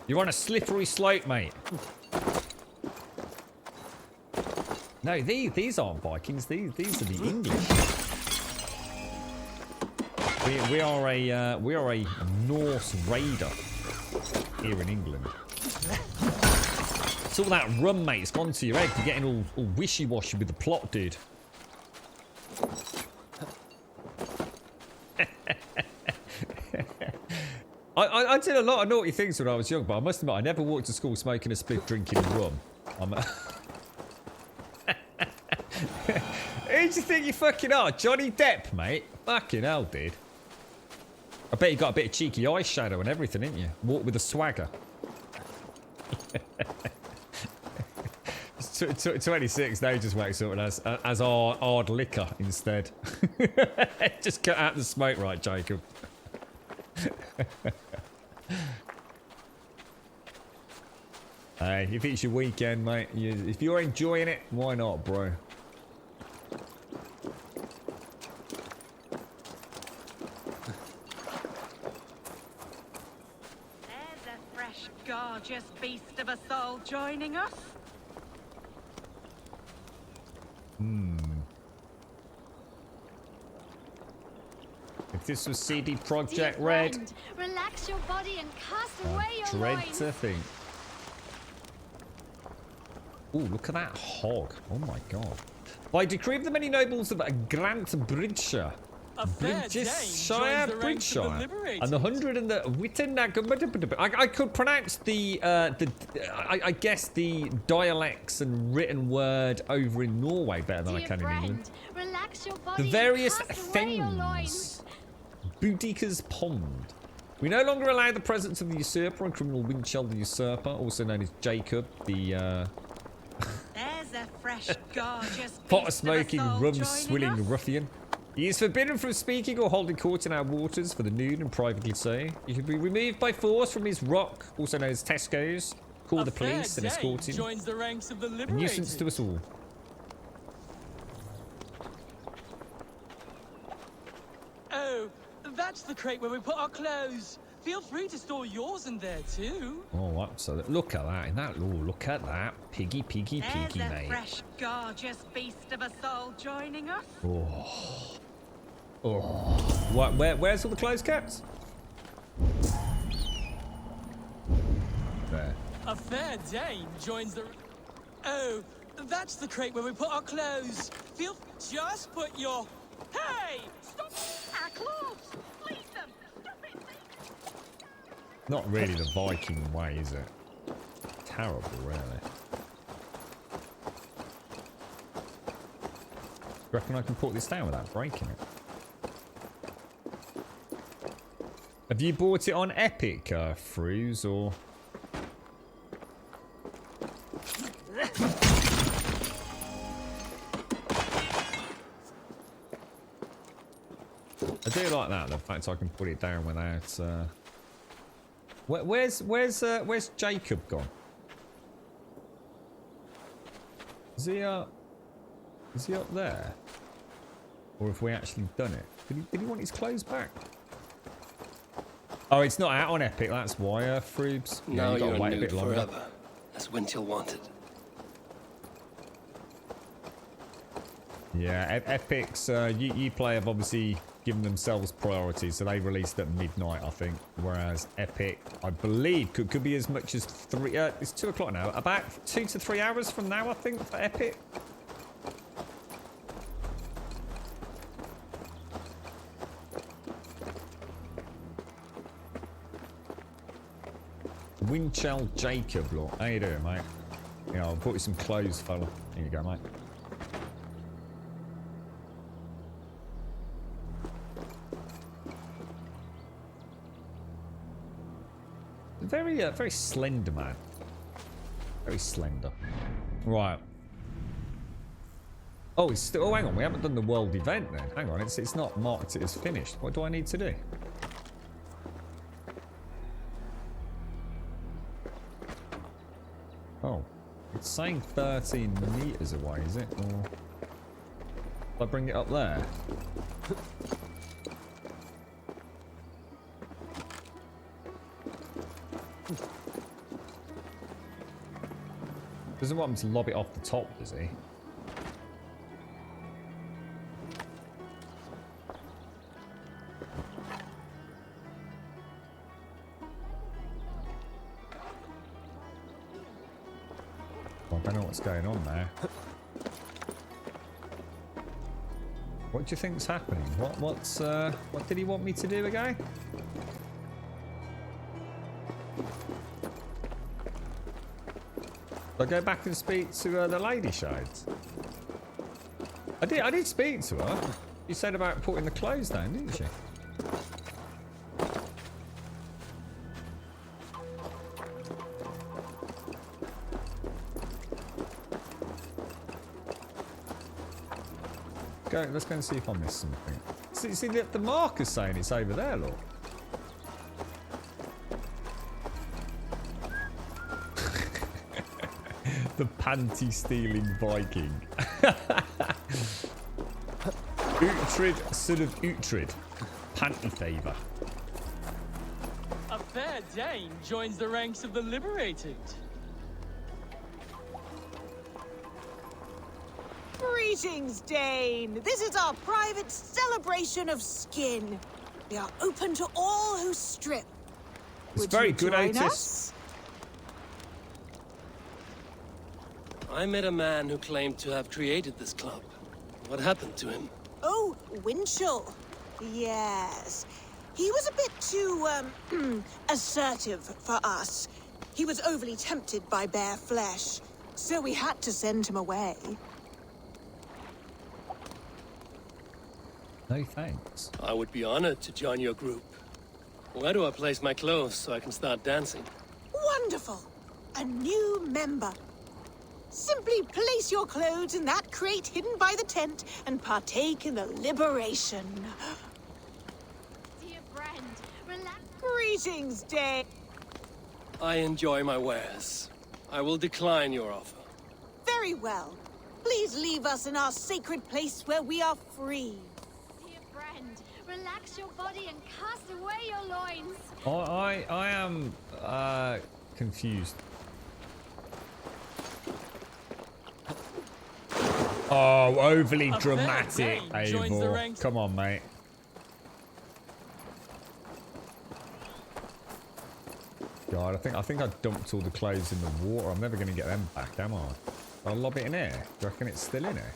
You're on a slippery slope, mate. No, these aren't Vikings. These are the English. We are a Norse raider here in England. It's all that rum, mate. It's gone to your head. You're getting all wishy-washy with the plot, dude. I did a lot of naughty things when I was young, but I must admit I never walked to school smoking a spliff, drinking rum. Who do you think you fucking are? Johnny Depp, mate? Fucking hell, dude. I bet you got a bit of cheeky eyeshadow and everything, didn't you? Walk with a swagger. 26, they just wakes up and as hard liquor instead. Just cut out the smoke, right, Jacob? Hey, if it's your weekend, mate, if you're enjoying it, why not, bro?
There's a fresh, gorgeous beast of a soul joining us.
If this was CD Projekt Red,
Relax your body and cast away your
dread
loins.
to think. Oh, look at that hog. Oh my god. By decree of the many nobles of Grant Bridgeshire, Bridgeshire, and the 100 and the Wittenag. I could pronounce I guess the dialects and written word over in Norway better than I can in England.
Relax your body
The various
and cast away your
things.
loins.
Boudicca's Pond. We no longer allow the presence of the usurper and criminal Winchell the usurper, also known as Jacob, the
There's a fresh, gorgeous
pot smoking, rum swilling ruffian. He is forbidden from speaking or holding court in our waters for the nude and privately so. He should be removed by force from his rock, also known as Tesco's. Call the police and escort him.
Joins the ranks of the
A nuisance to us all.
Oh, that's the crate where we put our clothes. Feel free to store yours in there too.
Oh, absolutely. Look at that. Look at that. Piggy, piggy, piggy,
There's a
mate.
fresh, gorgeous beast of a soul joining us.
Oh. Oh. What, where's all the clothes kept? There.
A fair Dane joins the... Oh, that's the crate where we put our clothes. Just put your... Hey! Stop! Our clothes! Leave them! Stop it!
Not really the Viking way, is it? Terrible, really. Reckon I can put this down without breaking it? Have you bought it on Epic, Fruz, or... I do like that, the fact I can put it down without... Where's Jacob gone? Is he up there? Or have we actually done it? Did he want his clothes back? Oh, it's not out on Epic, that's why, Frubes.
Now
you gotta
you're
wait a
nude
bit longer.
forever, as Wintil wanted.
Yeah, Epic's Uplay have obviously given themselves priority, so they released at midnight, I think. Whereas Epic, I believe, could be as much as 3. It's 2 o'clock now. About 2 to 3 hours from now, I think, for Epic. Winchell Jacob, look. How you doing, mate? Yeah, I'll put you some clothes, fella. Here you go, mate. Very slender, man. Very slender. Right. Oh, it's still. Oh, hang on. We haven't done the world event then. Hang on. It's not marked as finished. What do I need to do? Oh, it's saying 13 meters away, is it? Or if I bring it up there? Doesn't want him to lob it off the top, does he? I don't know what's going on there. What do you think's happening? What did he want me to do again? I go back and speak to the lady shades. I did speak to her. You said about putting the clothes down, didn't you? Let's go and see if I missed something. See the marker's saying it's over there, look. The panty-stealing Viking. Uhtred, son of Uhtred. Panty favor.
A fair Dane joins the ranks of the liberated.
Greetings, Dane. This is our private celebration of skin. We are open to all who strip.
It's very good,
join
Otis.
us?
I met a man who claimed to have created this club. What happened to him?
Oh, Winchell. Yes. He was a bit too, assertive for us. He was overly tempted by bare flesh, so we had to send him away.
No thanks.
I would be honored to join your group. Where do I place my clothes so I can start dancing?
Wonderful! A new member. Simply place your clothes in that crate hidden by the tent and partake in the liberation.
Dear friend, relax.
Greetings, Dane.
I enjoy my wares. I will decline your offer.
Very well. Please leave us in our sacred place where we are free.
Dear friend, relax your body and cast away your loins.
I am confused. Oh, overly dramatic, Eivor. Come on, mate. God, I think I dumped all the clothes in the water. I'm never going to get them back, am I? I'll lob it in here. Do you reckon it's still in here?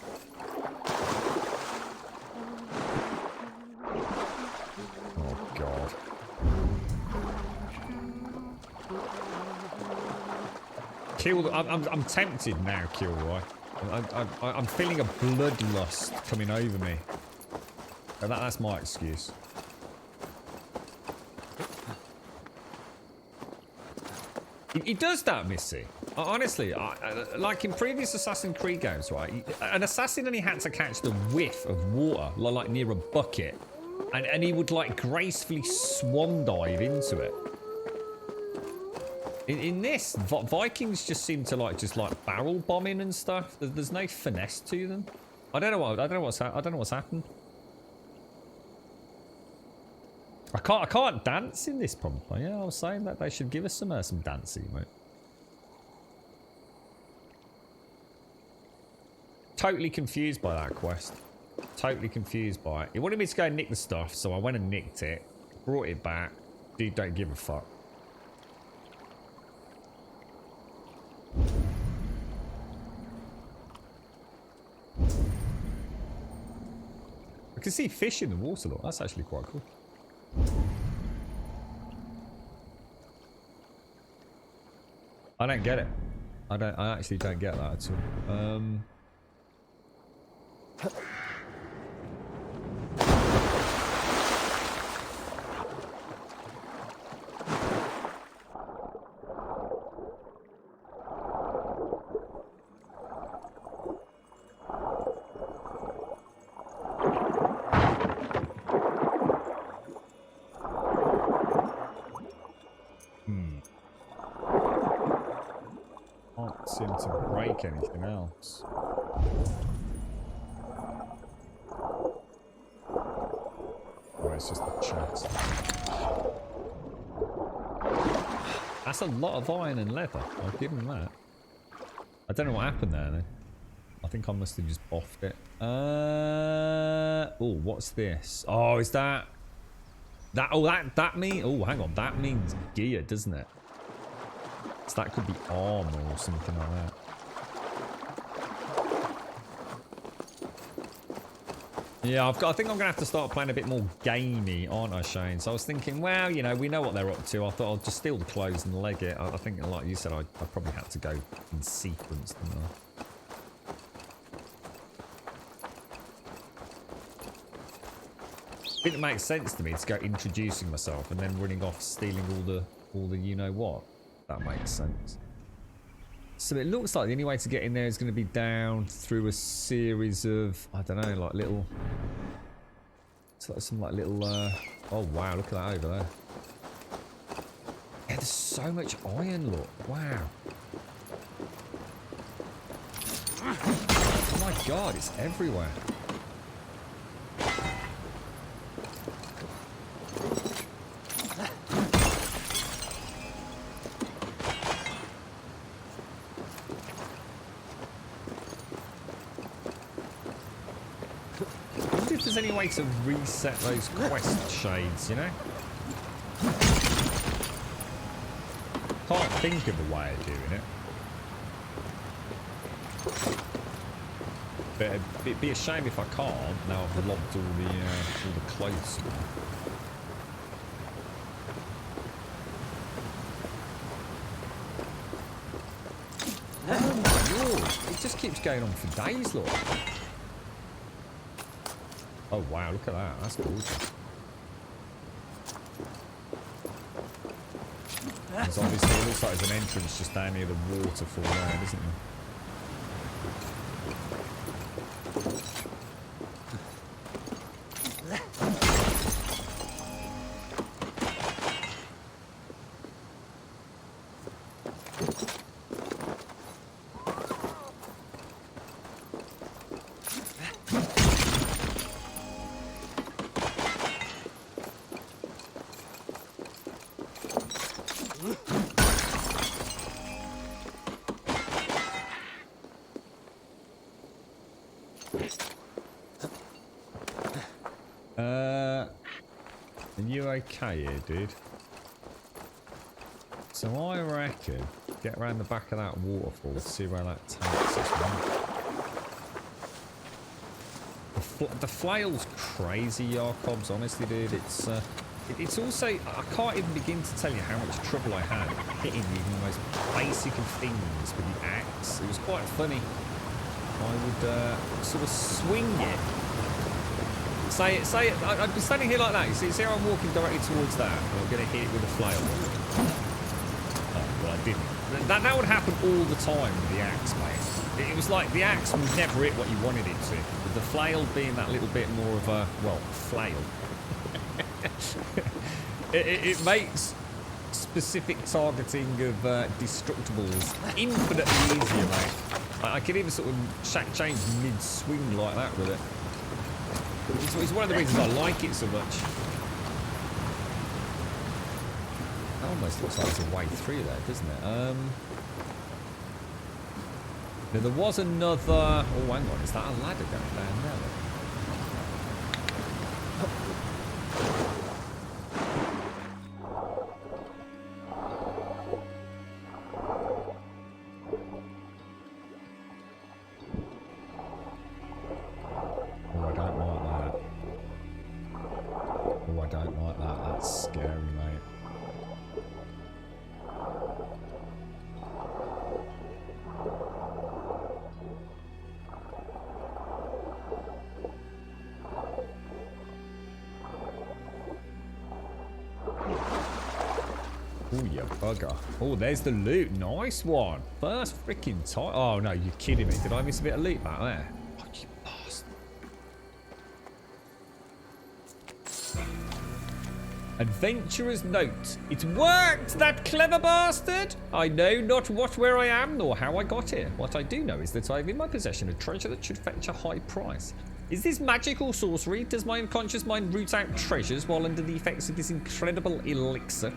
Oh, God. I'm tempted now, Kilroy. I'm feeling a bloodlust coming over me. But that's my excuse. He does that, Missy. Honestly, like in previous Assassin's Creed games, right? An assassin only had to catch the whiff of water, like near a bucket, and he would like gracefully swan dive into it. In this, Vikings just seem to like barrel bombing and stuff. There's no finesse to them. I don't know what's happened. I can't dance in this pump. Yeah, I was saying that they should give us some dancing, mate. Totally confused by that quest. Totally confused by it. It wanted me to go and nick the stuff, so I went and nicked it, brought it back. Dude, don't give a fuck. I can see fish in the water, look. That's actually quite cool. I don't get it. I actually don't get that at all. Can't seem to break anything else. Oh, it's just a chest. That's a lot of iron and leather. I'll give him that. I don't know what happened there, though. I think I must have just offed it. Oh, what's this? Oh, is that... That means... Oh, hang on. That means gear, doesn't it? So that could be armor or something like that. Yeah, I think I'm going to have to start playing a bit more gamey, aren't I, Shane? So I was thinking, well, you know, we know what they're up to. I thought I'll just steal the clothes and leg it. I think, like you said, I probably had to go in sequence, didn't I? It didn't make sense to me to go introducing myself and then running off stealing all the you know what. That makes sense. So it looks like the only way to get in there is going to be down through a series of, I don't know, like little... It's like some like little... oh wow, look at that over there. Yeah, there's so much iron, look. Wow. My God, it's everywhere. I wonder if there's any way to reset those quest shades, you know? Can't think of a way of doing it. But it'd be a shame if I can't. Now I've logged all the clothes. Oh my lord! It just keeps going on for days, look. Oh wow! Look at that. That's gorgeous. There's obviously, it looks like there's an entrance just down near the waterfall there, isn't there? Are you okay here, dude? So I reckon get around the back of that waterfall to see where that takes us. The flail's crazy, Jakobs, honestly, dude. It's also, I can't even begin to tell you how much trouble I had hitting even the most basic of things with the axe. It was quite funny. I would sort of swing it. Say it, I'd be standing here like that. You see how I'm walking directly towards that? I'm going to hit it with a flail. Oh, well, I didn't. That would happen all the time with the axe, mate. It was like the axe would never hit what you wanted it to. With the flail being that little bit more of a, well, flail. it makes specific targeting of destructibles infinitely easier, mate. I could even sort of change mid-swing like that with it. It's one of the reasons I like it so much. That almost looks like there's a way through there, doesn't it? Now there was another... Oh, hang on. Is that a ladder going down there? Oh, you bugger. Oh, there's the loot. Nice one. First freaking time. Oh, no, you're kidding me. Did I miss a bit of loot back there? Oh, you bastard. Adventurer's note. It worked, that clever bastard. I know not what, where I am, nor how I got here. What I do know is that I have in my possession a treasure that should fetch a high price. Is this magic or sorcery? Does my unconscious mind root out treasures while under the effects of this incredible elixir?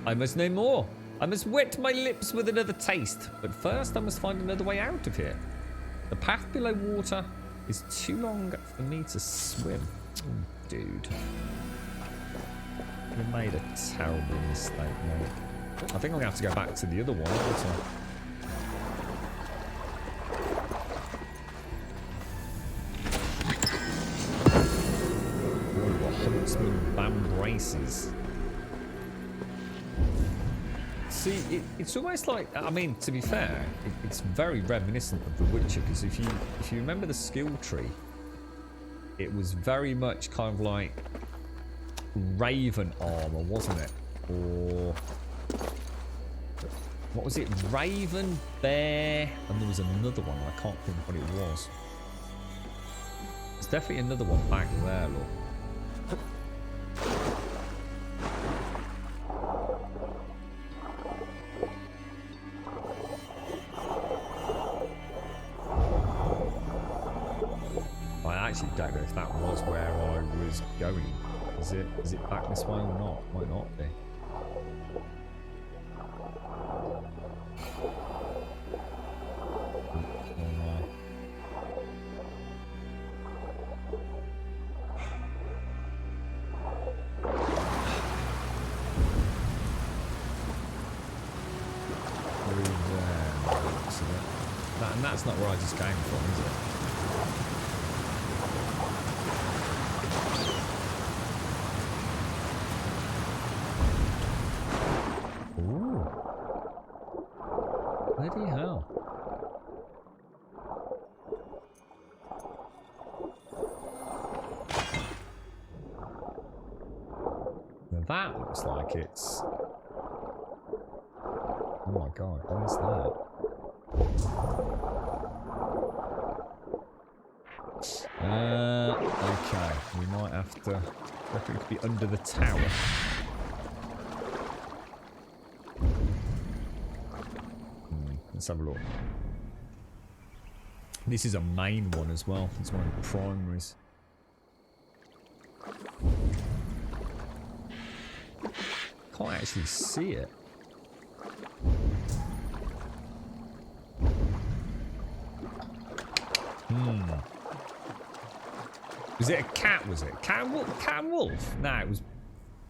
I must know more. I must wet my lips with another taste. But first I must find another way out of here. The path below water is too long for me to swim. Oh, dude. You made a terrible mistake, mate. I think I'm going to have to go back to the other one, aren't I? Oh, Huntsman Bam braces. See, it's almost like, I mean, to be fair, it's very reminiscent of The Witcher, because if you remember the skill tree, it was very much kind of like Raven armor, wasn't it? Or what was it? Raven, Bear, and there was another one. I can't think what it was. There's definitely another one back there, look. actually don't know if that was where I was going. Is it back this way or not? Might not be. And that's not where I just came from, is it? Ooh. Bloody hell. Now that looks like it's... Oh my god, what is that? Okay, we might have to... I reckon it could be under the tower. Let's have a look. This is a main one as well. It's one of the primaries. Can't actually see it. Was it a cat, was it? Cat and wolf? No, it was...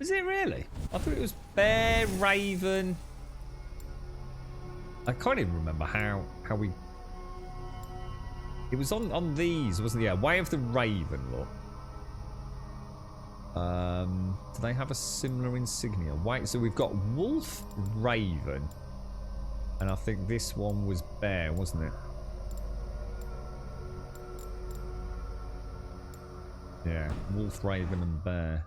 Was it really? I thought it was bear, raven... I can't even remember how we... It was on these, wasn't it? Yeah, Way of the Raven, look. Do they have a similar insignia? Wait, so we've got wolf, raven... And I think this one was bear, wasn't it? Yeah, wolf, raven, and bear.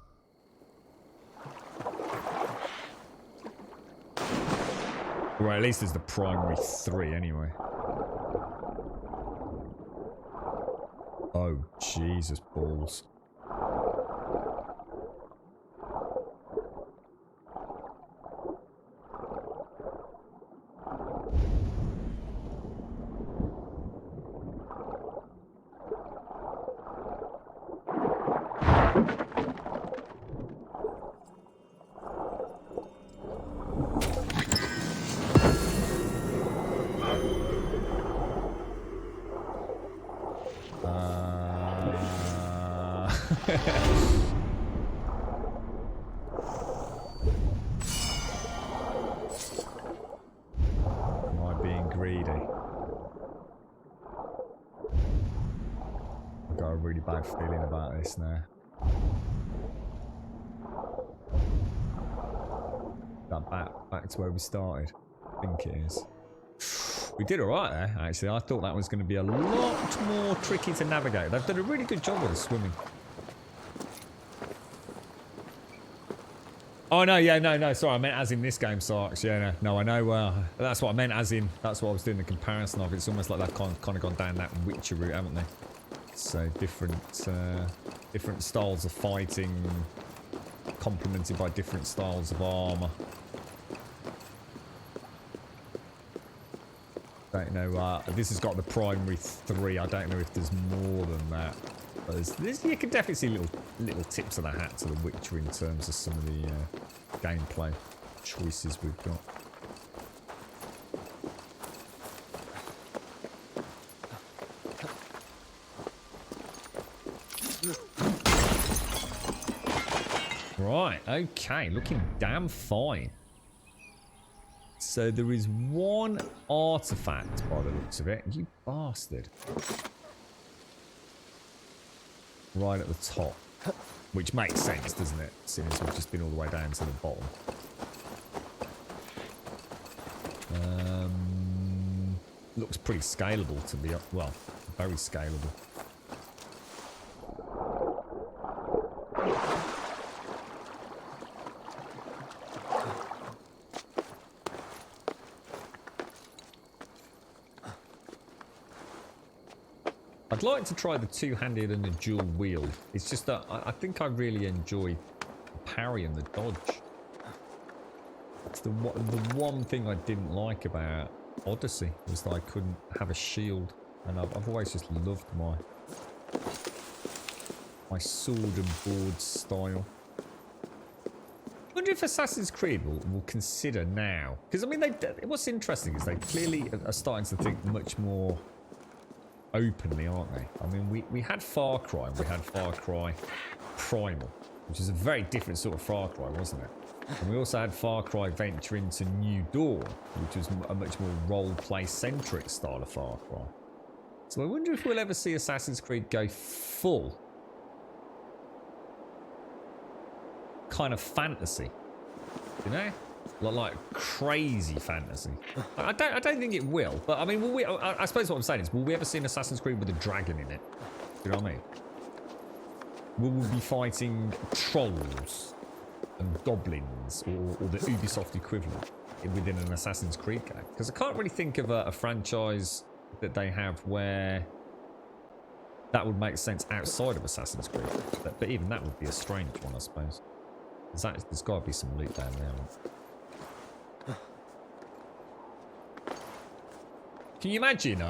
Well, at least there's the primary 3 anyway. Oh, Jesus balls. Am I being greedy? I've got a really bad feeling about this now. That back to where we started. I think it is. We did alright there, actually. I thought that was going to be a lot more tricky to navigate. They've done a really good job with the swimming. Oh, no, yeah, no, sorry. I meant as in this game, Sarks. Yeah, no, I know. That's what I meant as in, that's what I was doing the comparison of. It's almost like they've kind of gone down that Witcher route, haven't they? So different styles of fighting, complemented by different styles of armor. Don't know. This has got the primary 3. I don't know if there's more than that. But there's, you can definitely see little tips of the hat to the Witcher in terms of some of the gameplay choices we've got. Right, okay, looking damn fine. So there is one artifact by the looks of it. You bastard. Right at the top. Which makes sense, doesn't it? Seeing as we've just been all the way down to the bottom. Looks pretty scalable to be... Well, very scalable. I'd like to try the two-handed and the dual wield. It's just that I think I really enjoy the parry and the dodge. It's the one thing I didn't like about Odyssey was that I couldn't have a shield, and I've always just loved my my sword and board style. I wonder if Assassin's Creed will consider now, because I mean, what's interesting is they clearly are starting to think much more openly, aren't they? I mean, we had Far Cry, and we had Far Cry Primal, which is a very different sort of Far Cry, wasn't it? And we also had Far Cry Venture into New Dawn, which was a much more role-play centric style of Far Cry. So I wonder if we'll ever see Assassin's Creed go full kind of fantasy, you know, like crazy fantasy. I don't think it will, but I mean, I suppose what I'm saying is, will we ever see an Assassin's Creed with a dragon in it? You know what I mean? Will we be fighting trolls and goblins, or the Ubisoft equivalent within an Assassin's Creed game? Because I can't really think of a franchise that they have where that would make sense outside of Assassin's Creed. But even that would be a strange one, I suppose. There's got to be some loot down there. Can you imagine?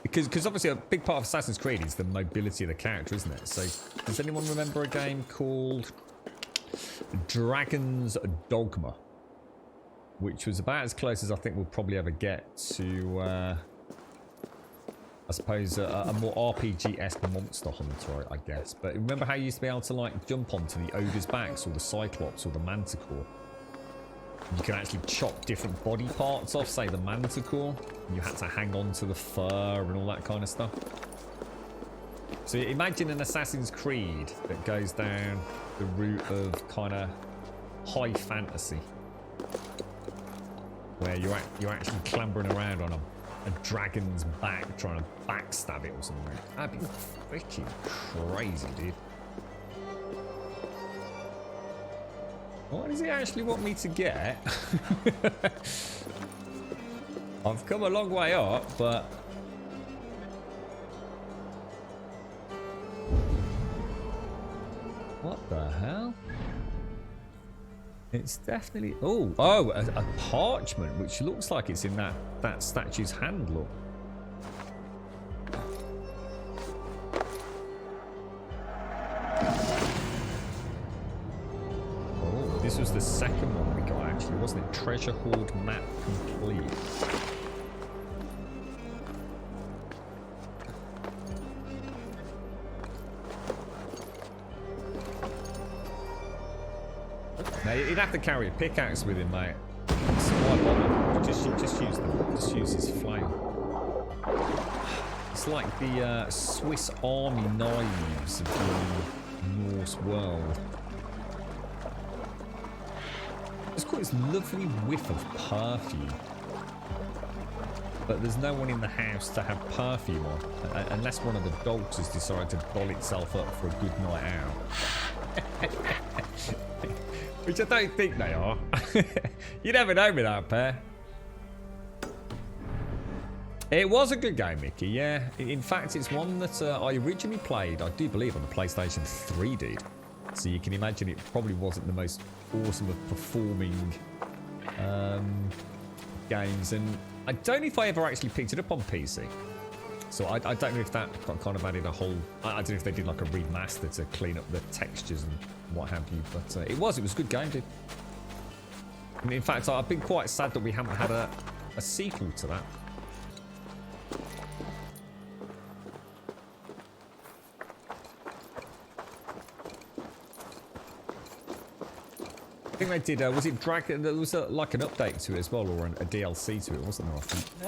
Because obviously a big part of Assassin's Creed is the mobility of the character, isn't it? So does anyone remember a game called Dragon's Dogma, which was about as close as I think we'll probably ever get to, I suppose, a more RPG-esque monster hunter, I guess. But remember how you used to be able to like jump onto the ogre's backs, or the cyclops, or the manticore? You can actually chop different body parts off, say the manticore, and you had to hang on to the fur and all that kind of stuff. So imagine an Assassin's Creed that goes down the route of kind of high fantasy, where you're actually clambering around on a dragon's back trying to backstab it or something. That'd be freaking crazy, dude. What does he actually want me to get? I've come a long way up, but... What the hell? It's definitely... Oh, a parchment, which looks like it's in that statue's hand, look. Oh, this was the second one we got, actually, wasn't it? Treasure Hoard map complete. Now, you'd have to carry a pickaxe with him, mate. So why bother? Just use his flame. It's like the Swiss Army knives of the Norse world. It's got this lovely whiff of perfume, but there's no one in the house to have perfume on, unless one of the dogs has decided to doll itself up for a good night out. Which I don't think they are. You never know with that pair. It was a good game, Mickey, yeah. In fact, it's one that I originally played, I do believe, on the PlayStation 3, dude. So you can imagine it probably wasn't the most awesome of performing games. And I don't know if I ever actually picked it up on PC. So I don't know if that kind of added a whole... I don't know if they did like a remaster to clean up the textures and what have you. But it was a good game, dude. And in fact, I've been quite sad that we haven't had a sequel to that. I think they did, was it Dragon? There was like an update to it as well, or a DLC to it, wasn't there?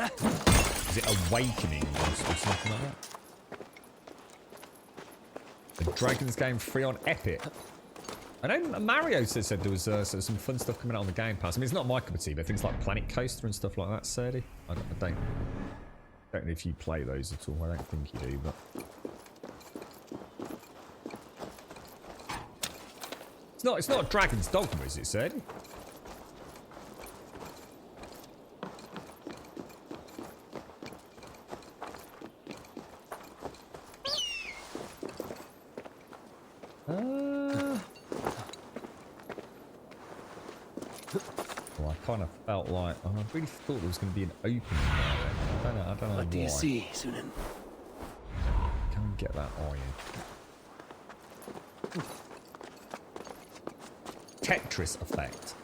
I think. Is it Awakening or something like that? The Dragons game free on Epic. I know Mario said there was some fun stuff coming out on the Game Pass. I mean, it's not my cup of tea, but things like Planet Coaster and stuff like that, Serdy. I don't know if you play those at all. I don't think you do, but... It's not Dragon's Dogma, is it, Serdy? Well, I kind of felt like I really thought there was going to be an opening there. I don't know
What
why.
do you see, Sunan?
Can we get that iron? Tetris effect.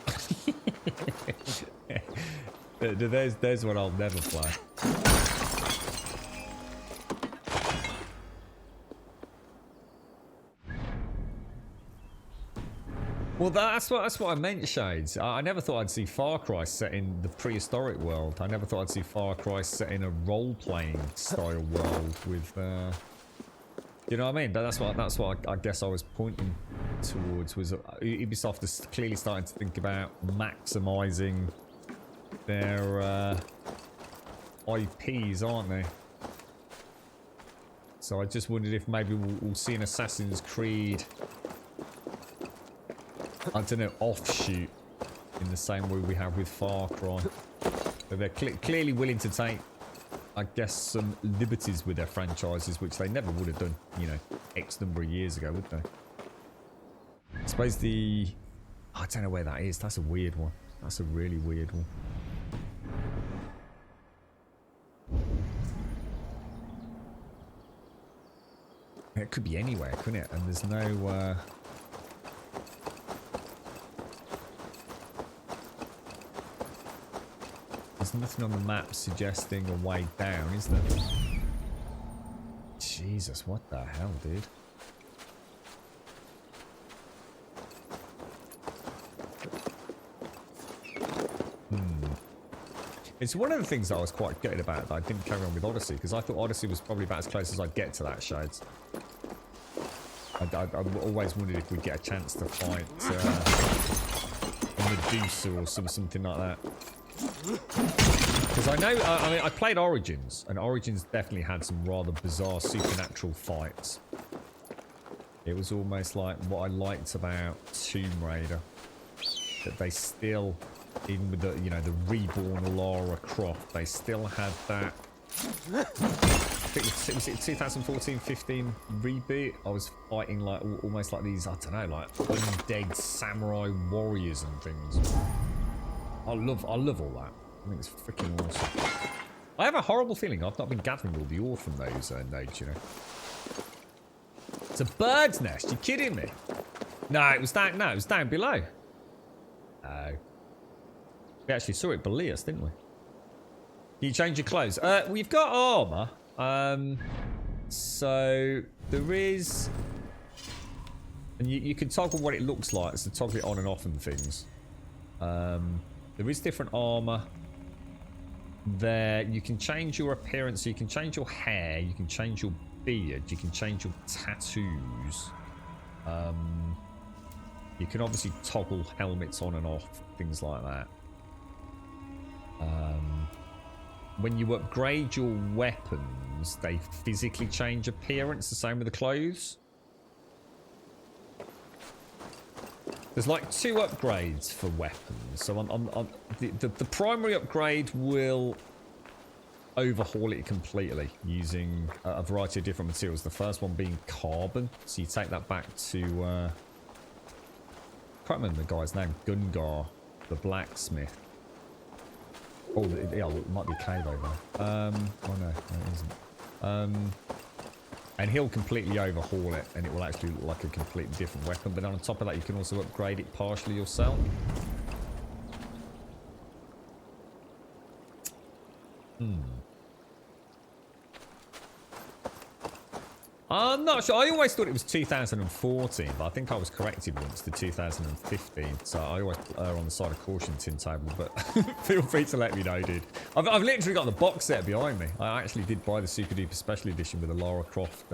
There's one I'll never play. Well, that's what I meant, Shades. I never thought I'd see Far Cry set in the prehistoric world. I never thought I'd see Far Cry set in a role-playing style world with, you know what I mean? That's what I guess I was pointing towards, was Ubisoft is clearly starting to think about maximising their IPs, aren't they? So I just wondered if maybe we'll see an Assassin's Creed, I don't know, offshoot in the same way we have with Far Cry. But they're clearly willing to take, I guess, some liberties with their franchises, which they never would have done, you know, X number of years ago, would they? I suppose I don't know where that is. That's a weird one. That's a really weird one. It could be anywhere, couldn't it? And there's no... There's nothing on the map suggesting a way down, is there? Jesus, what the hell, dude? It's one of the things that I was quite gutted about that I didn't carry on with Odyssey, because I thought Odyssey was probably about as close as I'd get to that, Shades. I always wondered if we'd get a chance to fight a Medusa or something like that. Because I know, I mean, I played Origins, and Origins definitely had some rather bizarre supernatural fights. It was almost like what I liked about Tomb Raider, that they still, even with the, you know, the reborn Lara Croft, they still had that. I think was it 2014-15 reboot? I was fighting like almost like these, I don't know, like undead samurai warriors and things. I love all that. I think it's freaking awesome. I have a horrible feeling I've not been gathering all the ore from those nodes, you know. It's a bird's nest. You kidding me? No, it was down. No, it was down below. Oh, we actually saw it below us, didn't we? You change your clothes. We've got armor. So there is, and you can toggle what it looks like, so toggle it on and off and things. There is different armor. There, you can change your appearance. You can change your hair. You can change your beard. You can change your tattoos. You can obviously toggle helmets on and off, things like that. When you upgrade your weapons, they physically change appearance, the same with the clothes. There's like 2 upgrades for weapons. So the primary upgrade will overhaul it completely using a variety of different materials. The first one being carbon. So you take that back to... I can't remember the guy's name. Gungar, the blacksmith. Oh, yeah, it might be a cave over there. Oh no, it isn't. And he'll completely overhaul it, and it will actually look like a completely different weapon. But on top of that, you can also upgrade it partially yourself. I'm not sure. I always thought it was 2014, but I think I was corrected once to 2015. So I always err on the side of caution, Tin Table. But feel free to let me know, dude. I've literally got the box set behind me. I actually did buy the Super Duper Special Edition with the Lara Croft.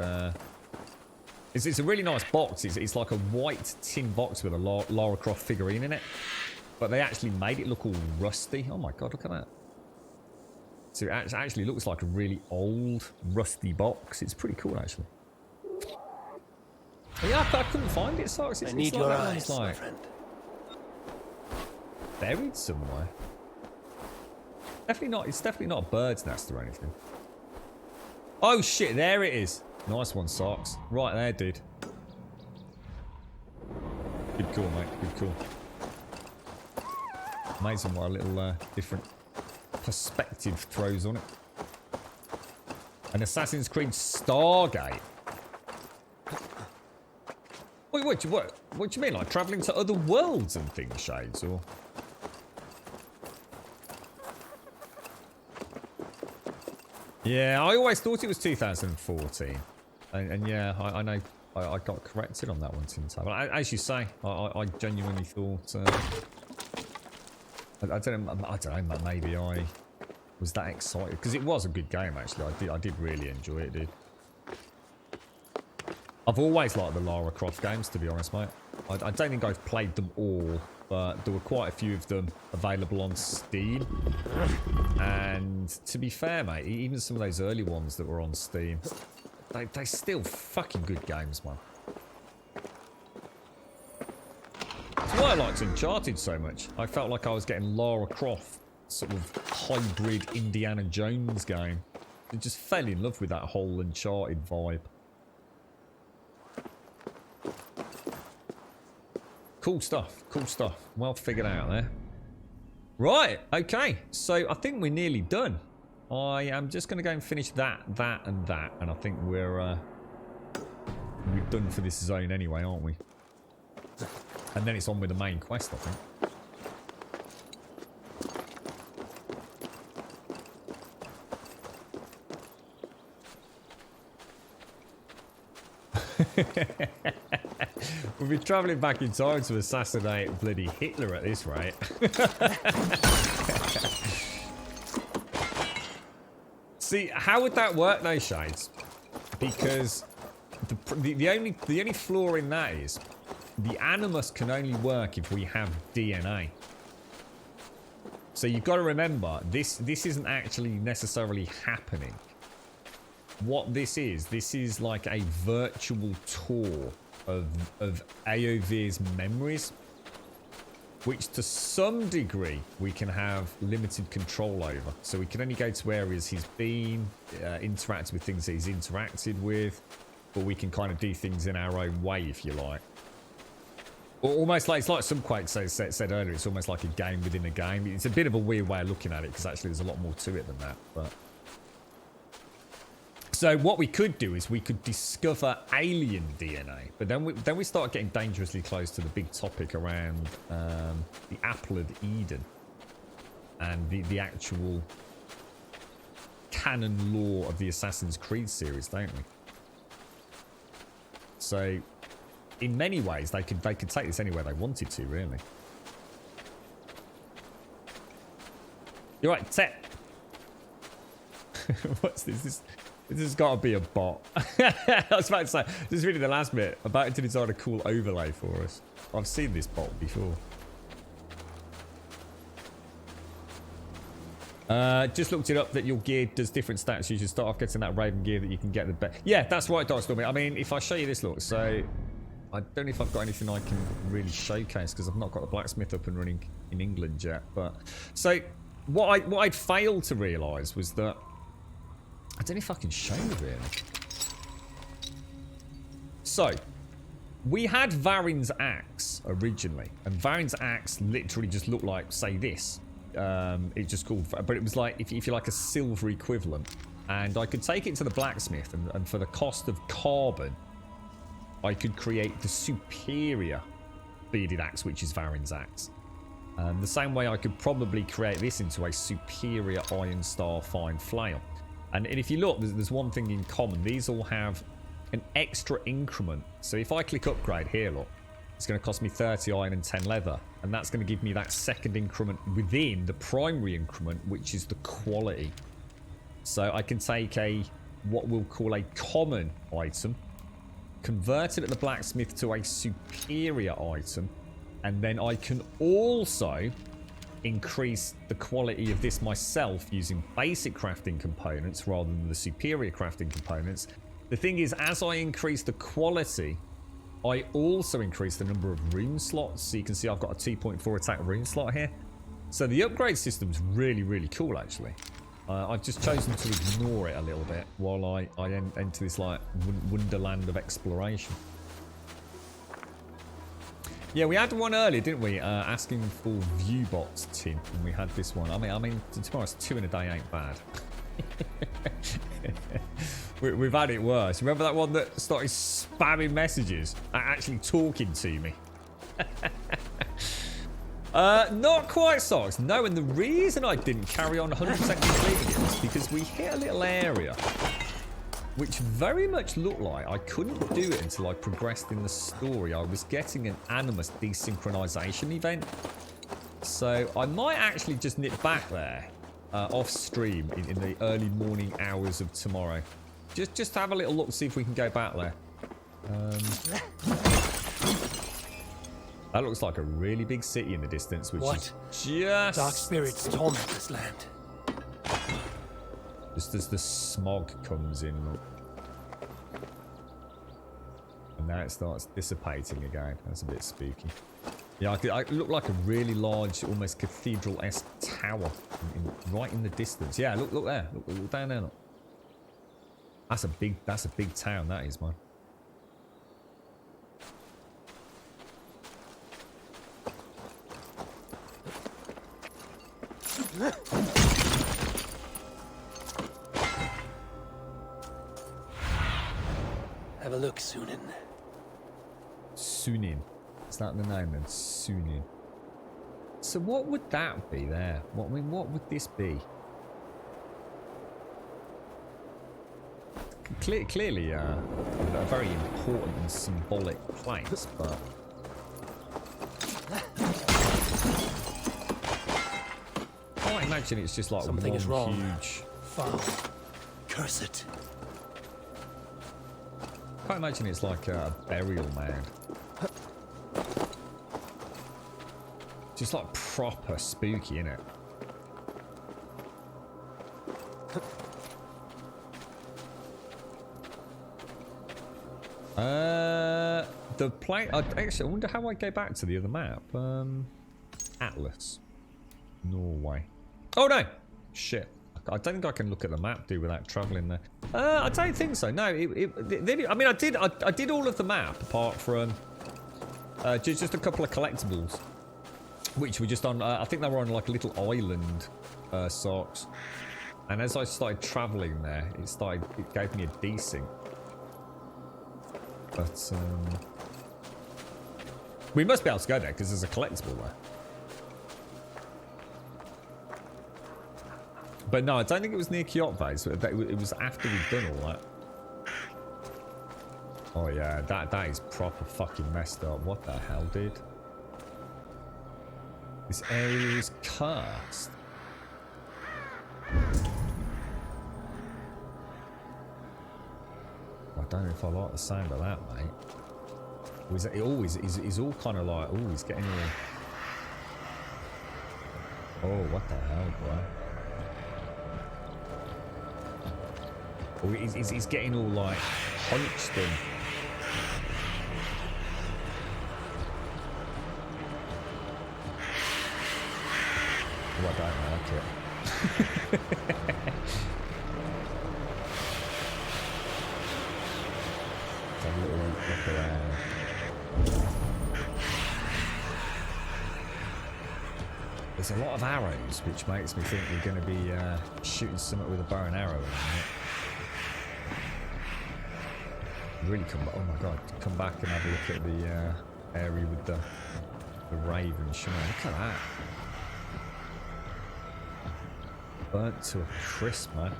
It's a really nice box. It's like a white tin box with a Lara Croft figurine in it. But they actually made it look all rusty. Oh my god, look at that. So it actually looks like a really old, rusty box. It's pretty cool, actually. Yeah, I couldn't find it, Sarks.
I need your eyes, my friend.
Buried somewhere. Definitely not. It's definitely not a bird's nest or anything. Oh shit! There it is. Nice one, Sarks. Right there, dude. Good call, mate. Good call. Amazing what a little different perspective throws on it. An Assassin's Creed Stargate. Wait, what do you mean? Like travelling to other worlds and things, Shades, or? Yeah, I always thought it was 2014. And yeah, I know I got corrected on that one, Tinto. But as you say, I genuinely thought... I don't know, maybe I was that excited. Because it was a good game, actually. I did really enjoy it, dude. I've always liked the Lara Croft games, to be honest, mate. I don't think I've played them all, but there were quite a few of them available on Steam. And to be fair, mate, even some of those early ones that were on Steam, they're still fucking good games, man. That's why I liked Uncharted so much. I felt like I was getting Lara Croft, sort of hybrid Indiana Jones game. I just fell in love with that whole Uncharted vibe. Cool stuff, cool stuff. Well figured out there. Right, okay. So I think we're nearly done. I am just going to go and finish that, and that. And I think we're done for this zone anyway, aren't we? And then it's on with the main quest, I think. We'll be travelling back in time to assassinate bloody Hitler at this rate. See, how would that work though, Shades? Because the only flaw in that is the animus can only work if we have DNA. So you've got to remember, this isn't actually necessarily happening. What this is like a virtual tour of AOV's memories, which to some degree we can have limited control over. So we can only go to areas he's been, interact with things that he's interacted with, but we can kind of do things in our own way, if you like. Or almost like, it's like some quotes said earlier, it's almost like a game within a game. It's a bit of a weird way of looking at it, because actually there's a lot more to it than that. But so what we could do is we could discover alien DNA, but then we start getting dangerously close to the big topic around the Apple of Eden and the actual canon lore of the Assassin's Creed series, don't we? So in many ways they could take this anywhere they wanted to, really. You're right, Tet. What's this? This has got to be a bot. I was about to say, this is really the last bit. About to design a cool overlay for us. I've seen this bot before. Just looked it up that your gear does different stats. You should start off getting that Raven gear that you can get the best. Yeah, that's right, Darkstormy. I mean, if I show you this, look, so I don't know if I've got anything I can really showcase because I've not got the blacksmith up and running in England yet. But so what I'd failed to realise was that I don't know if I can show you really. So we had Varin's axe originally, and Varin's axe literally just looked like, say, this. It's just called, but it was like, if you like, a silver equivalent. And I could take it to the blacksmith, and for the cost of carbon, I could create the superior bearded axe, which is Varin's axe. The same way I could probably create this into a superior Iron Star fine flail. And if you look, there's one thing in common. These all have an extra increment. So if I click upgrade here, look, it's going to cost me 30 iron and 10 leather. And that's going to give me that second increment within the primary increment, which is the quality. So I can take what we'll call a common item, convert it at the blacksmith to a superior item, and then I can also increase the quality of this myself using basic crafting components rather than the superior crafting components. The thing is, as I increase the quality, I also increase the number of rune slots. So you can see I've got a 2.4 attack rune slot here. So the upgrade system's really, really cool, actually. I've just chosen to ignore it a little bit while I enter this like wonderland of exploration. Yeah, we had one earlier, didn't we? Asking for Viewbots tin, and we had this one. I mean, tomorrow's 2 in a day ain't bad. We've had it worse. Remember that one that started spamming messages and actually talking to me? Not quite socks. No, and the reason I didn't carry on 100% completing it was because we hit a little area which very much looked like I couldn't do it until I progressed in the story. I was getting an animus desynchronization event. So I might actually just nip back there off stream in the early morning hours of tomorrow. Just have a little look, see if we can go back there. That looks like a really big city in the distance, which is just...
Dark spirits torment this land.
Just as the smog comes in, look. And now it starts dissipating again. That's a bit spooky. Yeah, I look like a really large, almost cathedral-esque tower right in the distance. Yeah, look there. Look down there. Look. That's a big town, that is, man.
Have a look, Sunin.
Sunin. Is that the name then? Sunin. So what would that be there? What would this be? Clearly a very important and symbolic place, but... I imagine it's just like
something
one
is wrong.
Huge...
Foul. Curse it.
I can't imagine it's like a burial mound. Just like proper spooky, innit? The plane. Actually, I wonder how I go back to the other map. Atlas, Norway. Oh no! Shit. I don't think I can look at the map, without travelling there. I don't think so. No, I mean, I did all of the map apart from just a couple of collectibles, which were just on. I think they were on like a little island, socks. And as I started travelling there, it gave me a desync. But we must be able to go there because there's a collectible there. But no, I don't think it was near Kyotvay. It was after we'd done all that. Oh yeah, that is proper fucking messed up. What the hell, dude? This area is cursed. I don't know if I like the sound of that, mate. It always is all kind of like, oh, he's getting all... Oh, what the hell, bro? Oh, he's getting all like hunched in. Oh, I don't like it. Have a little look around. There's a lot of arrows, which makes me think we're going to be shooting something with a bow and arrow in a minute. Really come back. Oh my god, come back and have a look at the area with the raven shimmer. Look at that. Burnt to a crisp, man.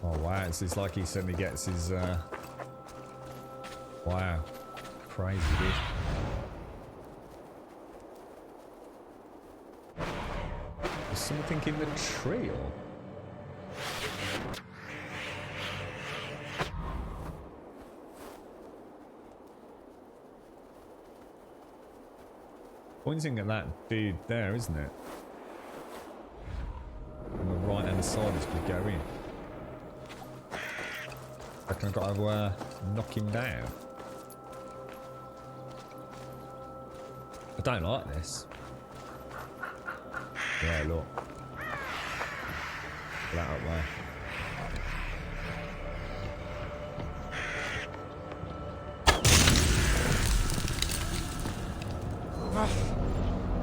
Oh wow, it's like he suddenly gets his wow. Crazy, dude. Is something in the tree or? Pointing at that dude there, isn't it? On the right hand side as we go in. I reckon I've got to knock him down. I don't like this. Yeah, look. That up there.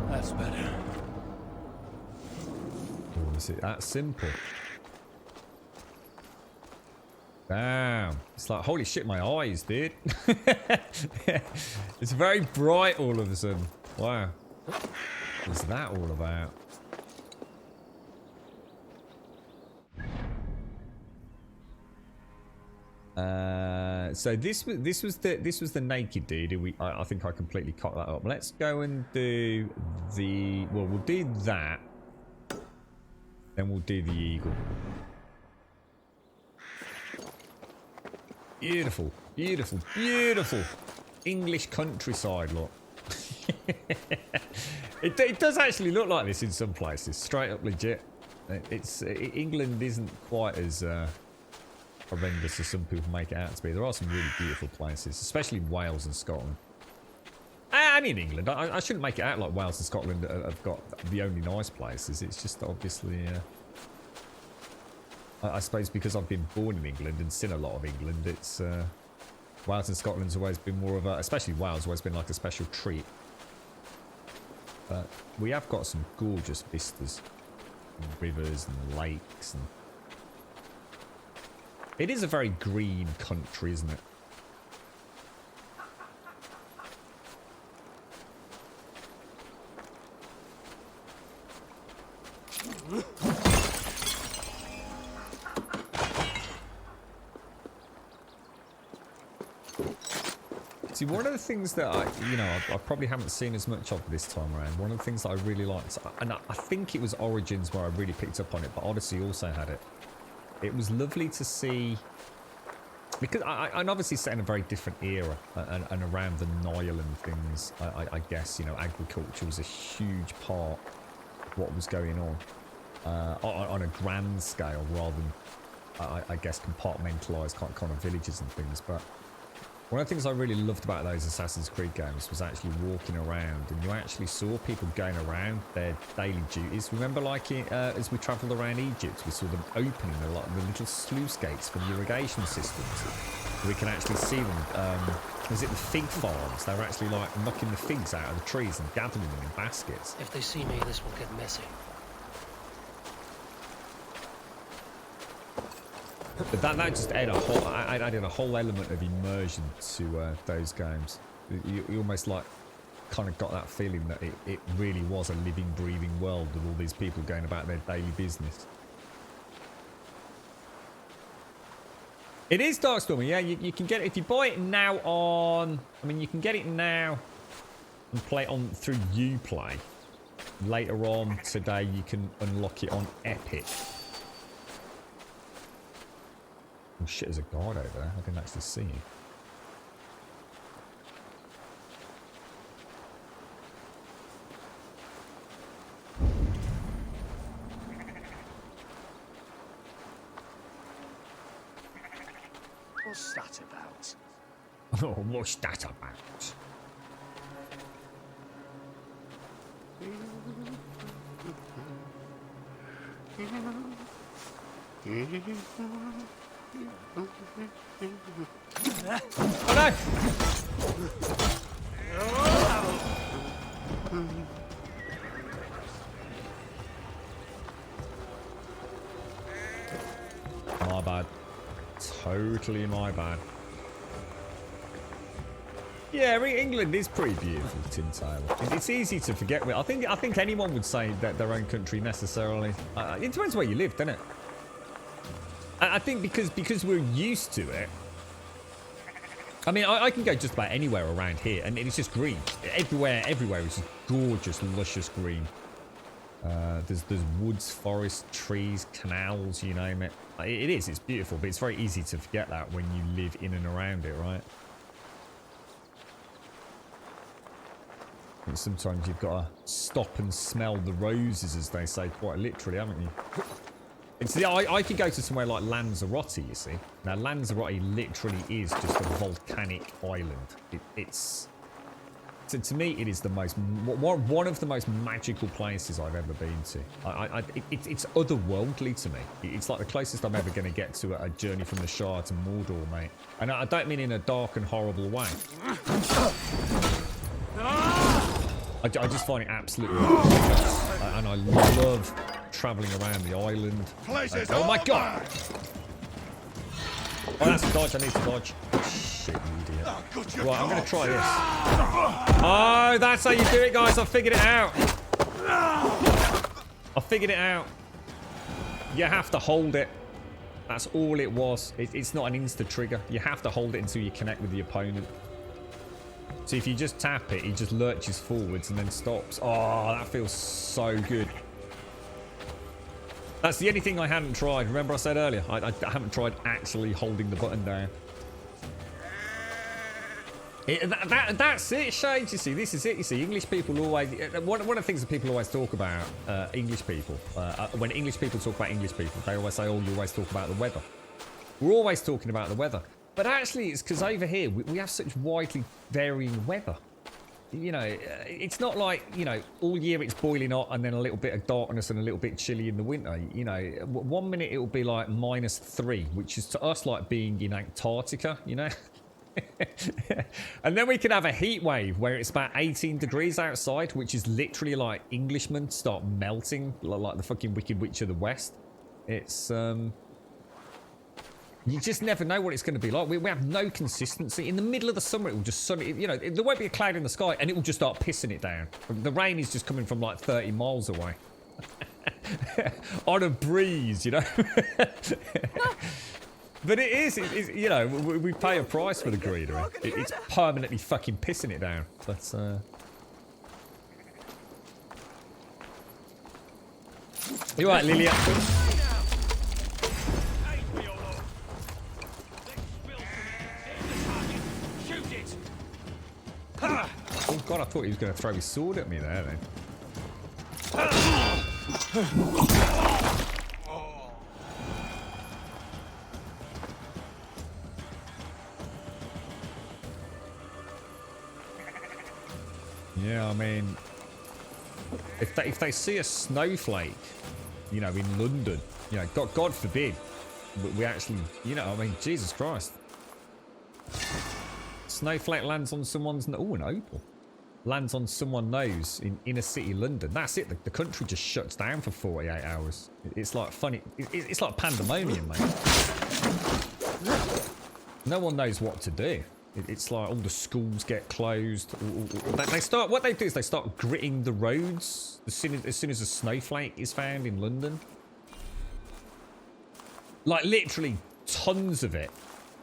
That's better.
Oh, is it that simple? Damn. It's like, holy shit, my eyes, dude. It's very bright all of a sudden. Wow. What's that all about? So this was the naked dude. I think I completely cocked that up. Let's go and do the we'll do that. Then we'll do the eagle. Beautiful, beautiful, beautiful English countryside, look. It does actually look like this in some places, straight up legit. England isn't quite as horrendous as some people make it out to be. There are some really beautiful places, especially Wales and Scotland. I mean England. I shouldn't make it out like Wales and Scotland have got the only nice places. It's just obviously... I suppose because I've been born in England and seen a lot of England, it's... Wales and Scotland's always been more of a... Especially Wales, always been like a special treat. But we have got some gorgeous vistas. And rivers and lakes and... It is a very green country, isn't it? See, one of the things that I probably haven't seen as much of this time around, one of the things that I really liked, and I think it was Origins where I really picked up on it, but Odyssey also had it. It was lovely to see, because I'm obviously set in a very different era, and around the Nile and things, I guess, agriculture was a huge part of what was going on a grand scale, rather than, I guess, compartmentalised kind of villages and things. But one of the things I really loved about those Assassin's Creed games was actually walking around, and you actually saw people going around their daily duties. Remember, like as we travelled around Egypt, we saw them opening a lot of the little sluice gates for the irrigation systems. We can actually see them. Was it the fig farms? They were actually like knocking the figs out of the trees and gathering them in baskets.
If they see me, this will get messy.
But that just added a whole element of immersion to those games. You almost like kind of got that feeling that it really was a living, breathing world with all these people going about their daily business. It is Darkstormer, yeah. You can get it if you buy it now on. I mean, you can get it now and play it on through Uplay. Later on today, you can unlock it on Epic. Oh shit, there's a guard over there. I didn't actually see him.
What's that about?
Oh, what's that about? Oh no! My bad. Totally my bad. Yeah, England is pretty beautiful, Tintale. It's easy to forget. I think anyone would say that their own country necessarily. It depends where you live, doesn't it? I think because we're used to it. I mean, I can go just about anywhere around here, and it's just green. Everywhere is just gorgeous, luscious green. There's woods, forests, trees, canals, you name it. It's beautiful, but it's very easy to forget that when you live in and around it, right? And sometimes you've got to stop and smell the roses, as they say, quite literally, haven't you? I could go to somewhere like Lanzarote, you see. Now, Lanzarote literally is just a volcanic island. To me, it is one of the most magical places I've ever been to. It's otherworldly to me. It's like the closest I'm ever going to get to a journey from the Shire to Mordor, mate. And I don't mean in a dark and horrible way. I I just find it absolutely ridiculous. And I love travelling around the island. Oh my god! Oh, that's a dodge. I need to dodge. Shit, you idiot. Right, I'm going to try this. Oh, that's how you do it, guys. I figured it out. I figured it out. You have to hold it. That's all it was. It's not an insta trigger. You have to hold it until you connect with the opponent. So if you just tap it, he just lurches forwards and then stops. Oh, that feels so good. That's the only thing I hadn't tried. Remember I said earlier, I haven't tried actually holding the button down. That's it, Shades. You see, this is it. You see, English people always... One of the things that people always talk about, English people, when English people talk about English people, they always say, oh, you always talk about the weather. We're always talking about the weather. But actually, it's because over here, we have such widely varying weather. You know, it's not like, you know, all year it's boiling hot and then a little bit of darkness and a little bit chilly in the winter. You know, 1 minute it will be like -3, which is to us like being in Antarctica, you know. And then we can have a heat wave where it's about 18 degrees outside, which is literally like Englishmen start melting like the fucking Wicked Witch of the West. It's, you just never know what it's going to be like. We have no consistency. In the middle of the summer, it will just suddenly, you know, there won't be a cloud in the sky and it will just start pissing it down. The rain is just coming from like 30 miles away. On a breeze, you know. But it is, you know, we pay a price for the greenery. It's permanently fucking pissing it down. But, you're right, Lilia. Oh god, I thought he was going to throw his sword at me there then. Yeah, I mean, if they see a snowflake, you know, in London, you know, God forbid, we actually, you know, I mean, Jesus Christ. Snowflake lands on someone's... Oh, an opal. Lands on someone's nose in inner city London. That's it. The country just shuts down for 48 hours. It's like funny. It's like pandemonium, mate. No one knows what to do. It's like all the schools get closed. They start... What they do is they start gritting the roads as soon as a snowflake is found in London. Like literally tons of it.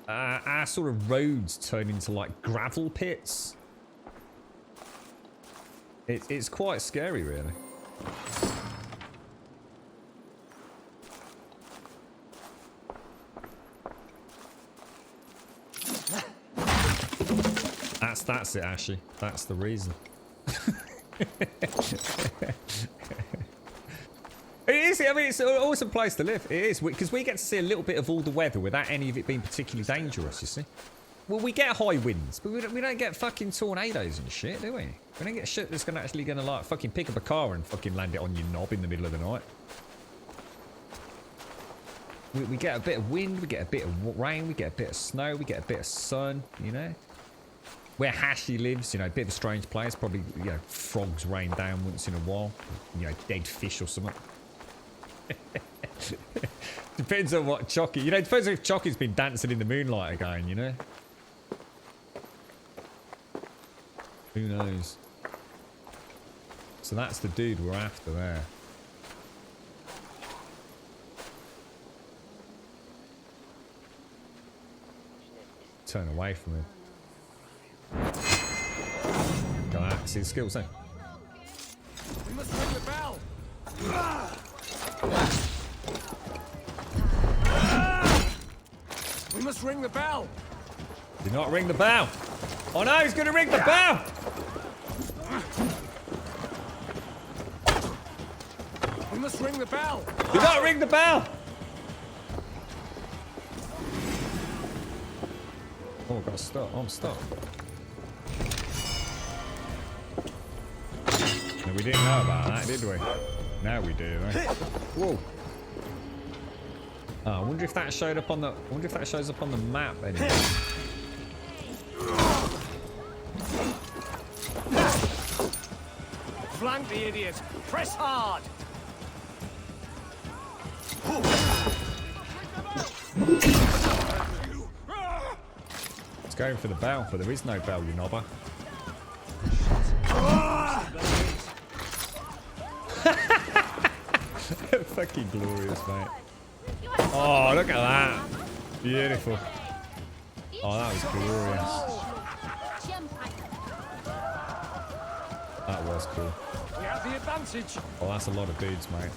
Our sort of roads turn into like gravel pits. It's quite scary, really. That's it, Ashy. That's the reason. It is. I mean, it's an awesome place to live. It is, because we get to see a little bit of all the weather without any of it being particularly dangerous, you see. Well, we get high winds, but we don't get fucking tornadoes and shit, do we? We don't get shit that's actually going to, like, fucking pick up a car and fucking land it on your knob in the middle of the night. We get a bit of wind, we get a bit of rain, we get a bit of snow, we get a bit of sun, you know? Where Hashi lives, you know, a bit of a strange place. Probably, you know, frogs rain down once in a while. You know, dead fish or something. Depends on what Chucky... You know, it depends if Chucky's been dancing in the moonlight again, you know? Who knows? So that's the dude we're after there. Turn away from him. Got that. See the skills there.
We must ring the bell. We must ring the bell.
Do not ring the bell. Oh no, he's going to ring the bell.
We must ring the bell.
Do not ring the bell. Oh, I've got to stop. Oh, I'm stuck. No, we didn't know about that, did we? Now we do, right? Whoa. Oh, I wonder if that showed up on the... I wonder if that shows up on the map anyway.
flank the idiot. Press hard.
It's going for the bell, but there is no bell, you knobber. Fucking glorious, mate. Oh, look at that. Beautiful. Oh, that was glorious. That was cool.
We have the advantage.
Oh, that's a lot of dudes, mate.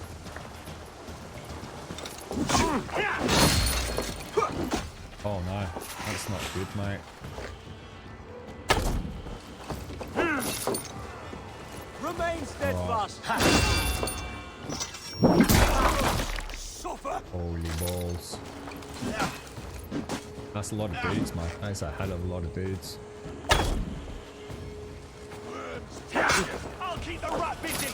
Oh no, that's not good, mate.
Remain steadfast. Suffer.
Holy balls. That's a lot of dudes, mate. That's a hell of a lot of dudes.
I'll keep the rat busy.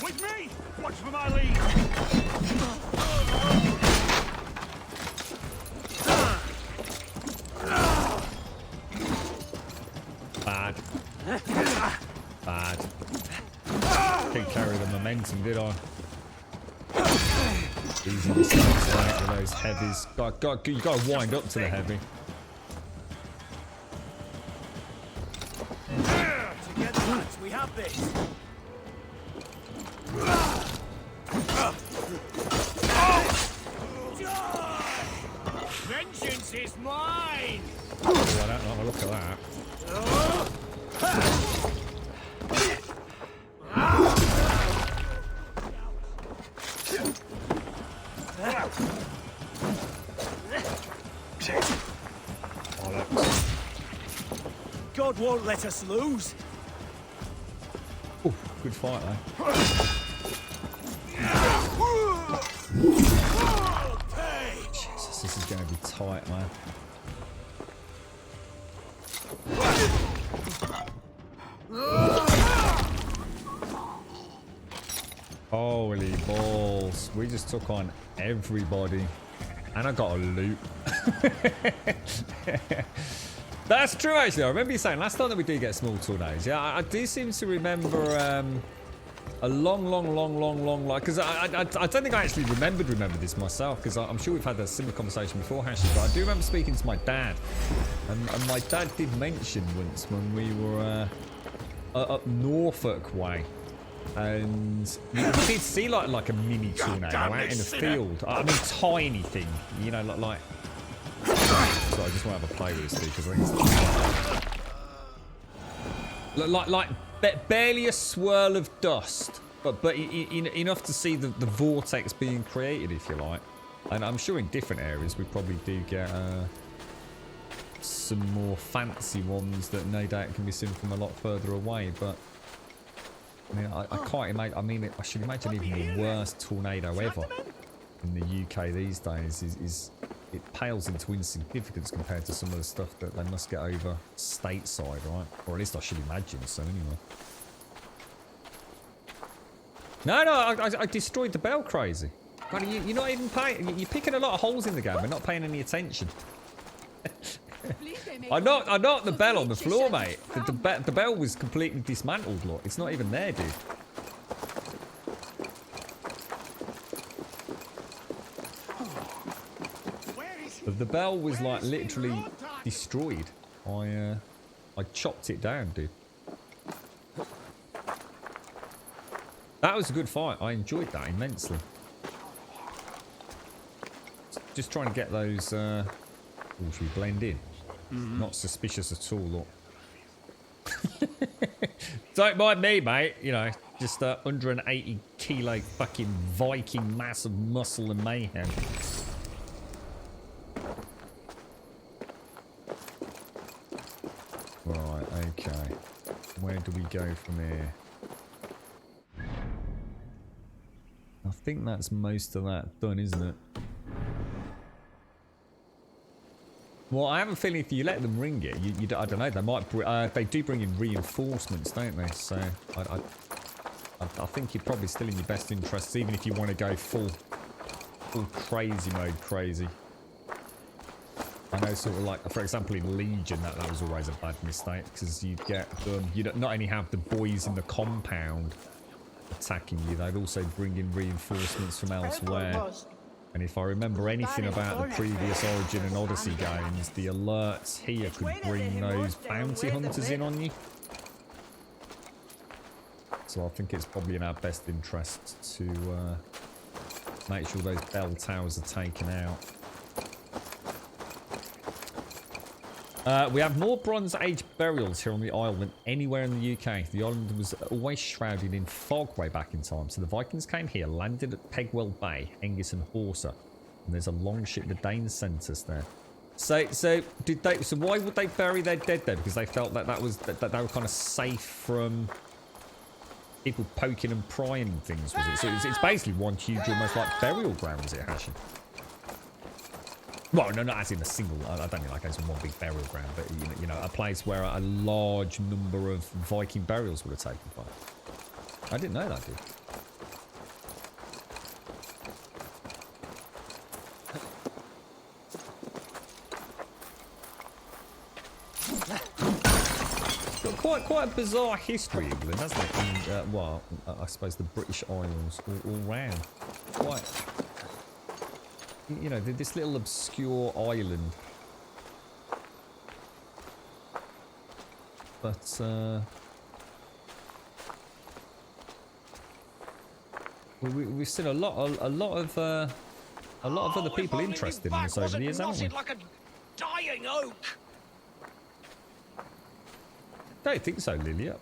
With me! Watch for my lead!
Bad. Bad. Didn't carry the momentum, did I? Easy mistakes right with those heavies. You gotta wind up to the heavy.
Together, lads, we have this. Vengeance is mine!
Oh, I don't like the look of that.
God won't let us lose.
Ooh, good fight, though. Jesus, this is going to be tight, man. Holy balls. We just took on everybody. And I got a loot. That's true, actually. I remember you saying last time that we do get small tornadoes. Yeah, I do seem to remember a long, like, because I don't think I actually remembered this myself, because I'm sure we've had a similar conversation before, Hashi, but I do remember speaking to my dad, and my dad did mention once when we were up Norfolk way, and we did see like a mini tornado out in the field. I mean, tiny thing, you know, like. So I just want to have a play with this because I think it's like barely a swirl of dust, but enough to see the vortex being created, if you like. And I'm sure in different areas we probably do get some more fancy ones that no doubt can be seen from a lot further away. But I mean, I can't imagine. I mean, I should imagine even the worst tornado ever in the UK these days is it pales into insignificance compared to some of the stuff that they must get over stateside, right? Or at least I should imagine so, anyway. No, I destroyed the bell, crazy. God, you're not even paying. You're picking a lot of holes in the game, but not paying any attention. I knocked the bell on the floor, mate. The bell was completely dismantled, look. It's not even there, dude. The bell was like literally destroyed. I chopped it down, dude. That was a good fight. I enjoyed that immensely. Just trying to get those. Oh, should we blend in? Not suspicious at all, look. Don't mind me, mate. You know, just 180 kilo fucking Viking mass of muscle and mayhem. Right, okay. Where do we go from here? I think that's most of that done, isn't it? Well, I have a feeling if you let them ring it, I don't know, they might. They do bring in reinforcements, don't they? So I I think you're probably still in your best interests, even if you want to go full crazy mode crazy. I know, sort of like, for example, in Legion, that was always a bad mistake, because you'd get them, you'd not only have the boys in the compound attacking you, they'd also bring in reinforcements from elsewhere. And if I remember anything about the previous Origin and Odyssey games, the alerts here could bring those bounty hunters in on you. So I think it's probably in our best interest to make sure those bell towers are taken out. We have more Bronze Age burials here on the island than anywhere in the UK. The island was always shrouded in fog way back in time, so the Vikings came here, landed at Pegwell Bay, Engis and Horsa, and there's a long ship the Danes sent us there. So why would they bury their dead there? Because they felt that they were kind of safe from people poking and prying things, was it? So it's basically one huge, almost like burial ground, is it, Hashim? Well, no, not as in a single. I don't mean like as in one big burial ground, but you know, a place where a large number of Viking burials would have taken place. I didn't know that, dude. Got quite a bizarre history, England, hasn't it? And, well, I suppose the British Isles all round. Quite. You know, this little obscure island. But, we've seen a lot of other people interested in this over the years, haven't we?
Like a dying oak.
Don't think so, Lilia.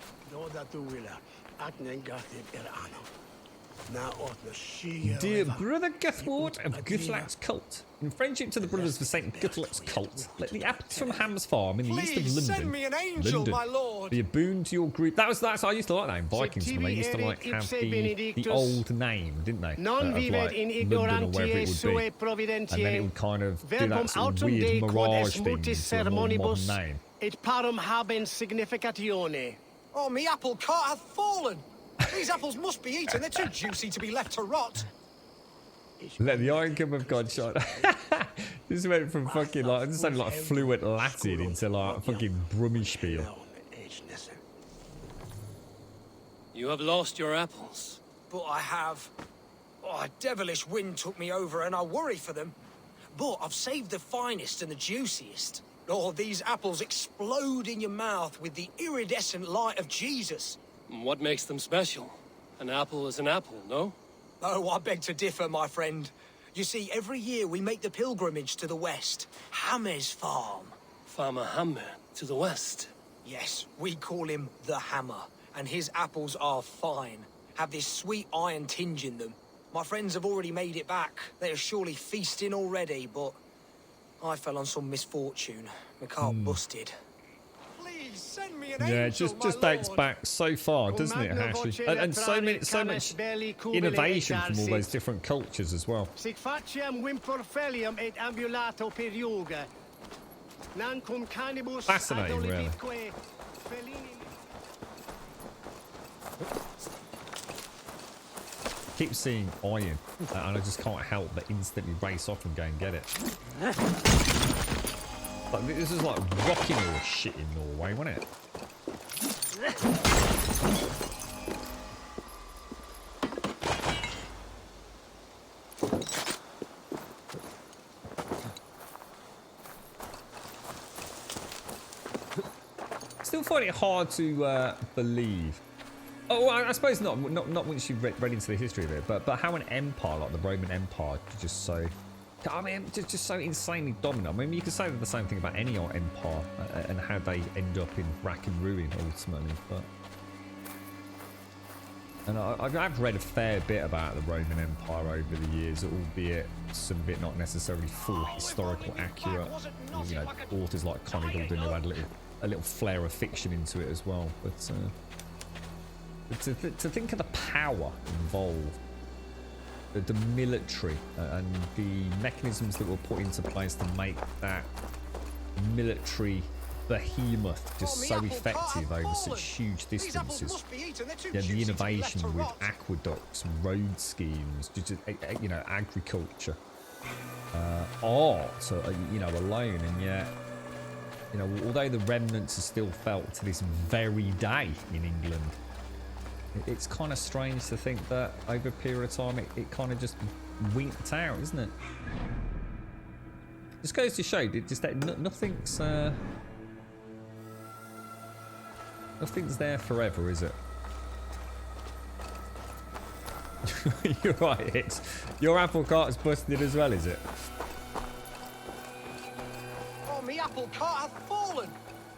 Dear Brother Guthwart of Guthlac's cult, in friendship to the brothers of St. Guthlac's cult, let the apples from Ham's Farm in the east of London,
send me an angel, my lord.
be a boon to your group. That's I used to like that in Vikings, when they used to like have the old name, didn't they?
Non vivet in ignorantiae sue providentiae.
And then it would kind of do that sort of weird mirage thing to a more modern name.
Et parum habens significatione.
Oh, me apple cart hath fallen. These apples must be eaten. They're too juicy to be left to rot.
Let the Iron Cup of God shine. This went from fucking like, this sounded like fluent Latin into like fucking Brummispiel.
You have lost your apples.
But I have. Oh, a devilish wind took me over and I worry for them. But I've saved the finest and the juiciest. Oh, these apples explode in your mouth with the iridescent light of Jesus.
What makes them special? An apple is an apple, no?
Oh, I beg to differ, my friend. You see, every year we make the pilgrimage to the west. Hammer's farm.
Farmer Hammer, to the west?
Yes, we call him the Hammer. And his apples are fine. Have this sweet iron tinge in them. My friends have already made it back. They are surely feasting already, but I fell on some misfortune. My cart busted.
Please send me an
Yeah, it
angel,
just dates back so far, doesn't it, Hashi? And so much innovation from all those different cultures as well.
Sic faciem wimporfelium et ambulato per yoga. Non cum canibus
Fascinating, really.
adolibitque felini.
Keep seeing iron, and I just can't help but instantly race off and go and get it. Like, this is like rocking or shit in Norway, wasn't it? Still find it hard to believe. Oh, well, I suppose not once you've read into the history of it, but how an empire like the Roman Empire could just so, I mean, just so insanely dominant. I mean, you could say the same thing about any empire and how they end up in rack and ruin ultimately. But and I've read a fair bit about the Roman Empire over the years, albeit some of it not necessarily full historical accurate. You know, authors like Connie Goldin who had a little flair of fiction into it as well, but. To think of the power involved, the military, and the mechanisms that were put into place to make that military behemoth, just so effective over such huge distances. Yeah, the innovation with aqueducts, road schemes, just, you know, agriculture, art, you know, alone, and yet, you know, although the remnants are still felt to this very day in England, it's kind of strange to think that over a period of time it kind of just winked out, isn't it? Just goes to show just that nothing's there forever, is it? You're right, it's your apple cart's busted as well, is it?
Oh, me apple cart hath fallen.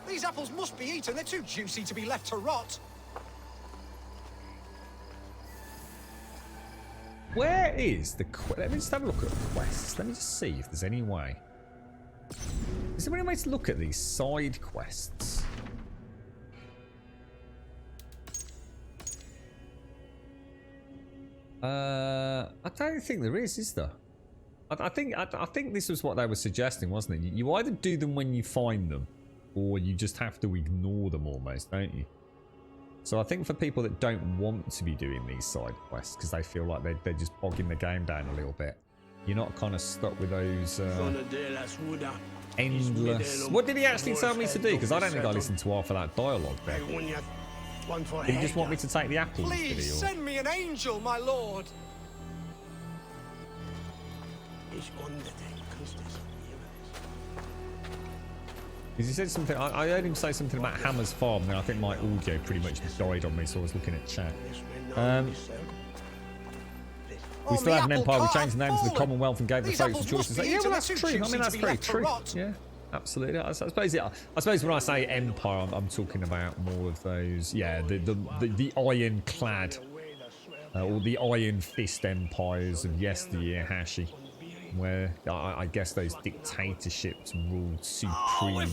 These apples must be eaten. They're too juicy to be left to rot.
Where is the quest? Let me just have a look at the quests. Let me just see if there's any way. Is there any way to look at these side quests? I don't think there is there? I think this was what they were suggesting, wasn't it? You either do them when you find them, or you just have to ignore them almost, don't you? So I think for people that don't want to be doing these side quests because they feel like they're just bogging the game down a little bit, you're not kind of stuck with those endless... What did he actually tell me to do? Because I don't think I listened to half of that dialogue there. Did he just want me to take the apples?
Please send me an angel, my lord.
Because he said something, I heard him say something about Hammer's Farm, and I think my audio pretty much died on me, so I was looking at chat. We still have an empire. We changed the names of the Commonwealth and gave the folks the choices. Yeah, well, that's true. I mean, that's very true. Yeah, absolutely. I suppose when I say empire, I'm talking about more of those. Yeah, the ironclad or the iron fist empires of yesteryear, Hashi, where I guess those dictatorships ruled supreme.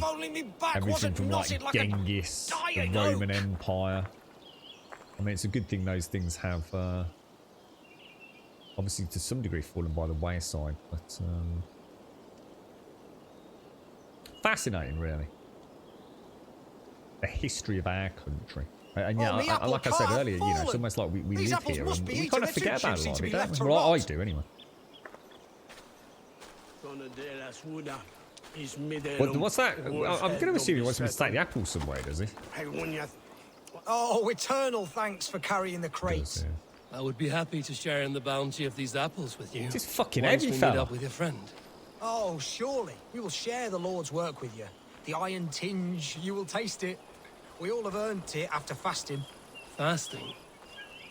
Everything from like Genghis, the Roman Empire. I mean, it's a good thing those things have. Obviously, to some degree, fallen by the wayside, but fascinating, really. The history of our country, and yeah, like I said earlier, you know, it's almost like we live here and we kind of forget about a lot of it, don't we? Well, I do anyway. What's that? I'm going to assume he wants me to take the apple somewhere, does he?
Oh, eternal thanks for carrying the crates.
I would be happy to share in the bounty of these apples with you.
Just fucking
Once
heavy,
we
fella.
meet up with your friend.
Oh, surely. We will share the Lord's work with you. The iron tinge, you will taste it. We all have earned it after fasting.
Fasting?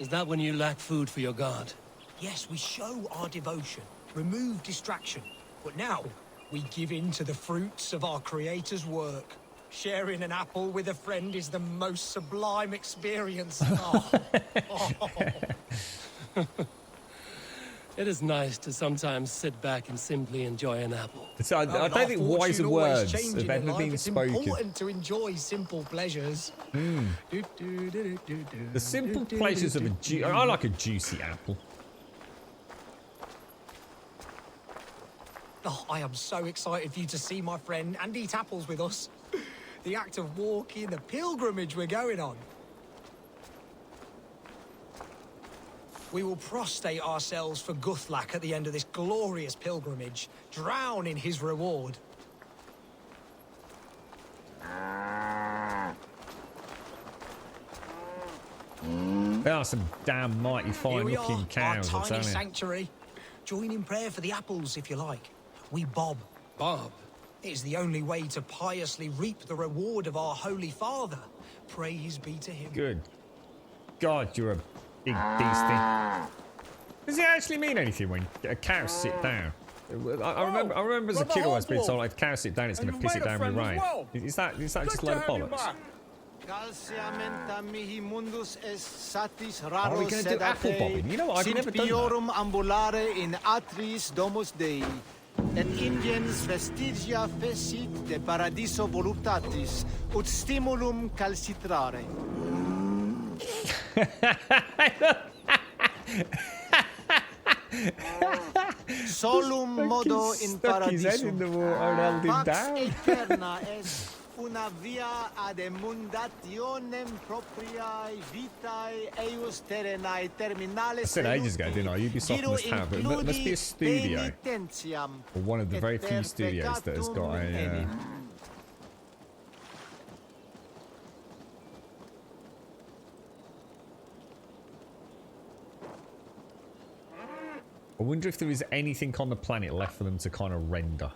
Is that when you lack food for your god?
Yes, we show our devotion, remove distraction. But now, we give in to the fruits of our Creator's work. Sharing an apple with a friend is the most sublime experience. Oh.
It is nice to sometimes sit back and simply enjoy an apple.
So I don't think wiser words have ever been
it's
spoken.
It's important to enjoy simple pleasures.
The simple pleasures of I like a juicy apple.
Oh, I am so excited for you to see my friend and eat apples with us. The act of walking, the pilgrimage we're going on. We will prostrate ourselves for Guthlak at the end of this glorious pilgrimage, drown in his reward.
They are some damn mighty fine looking cows,
our
I'm
tiny
telling you.
sanctuary. Join in prayer for the apples if you like. We bob.
Bob?
It is the only way to piously reap the reward of our Holy Father. Praise be to him.
Good. God, you're a big beastie. Does it actually mean anything when a cow sit down? I remember as a kid always being told like if cows sit down it's going to piss it down with rain. Is that just a load of bollocks? Are we going to do apple bobbing? You know what, I've never done that.
Et ingens vestigia fecit de paradiso voluptatis, ut stimulum calcitrare. Solum modo in paradiso.
Stuck his head in the water and held him
Pax
down.
eterna est una via ad emundationem propriae vitae eius terrenae terminales.
I said ages ago, didn't I? Ubisoft must have it. It must be a studio. Or one of the very few studios that has got a... I wonder if there is anything on the planet left for them to kind of render.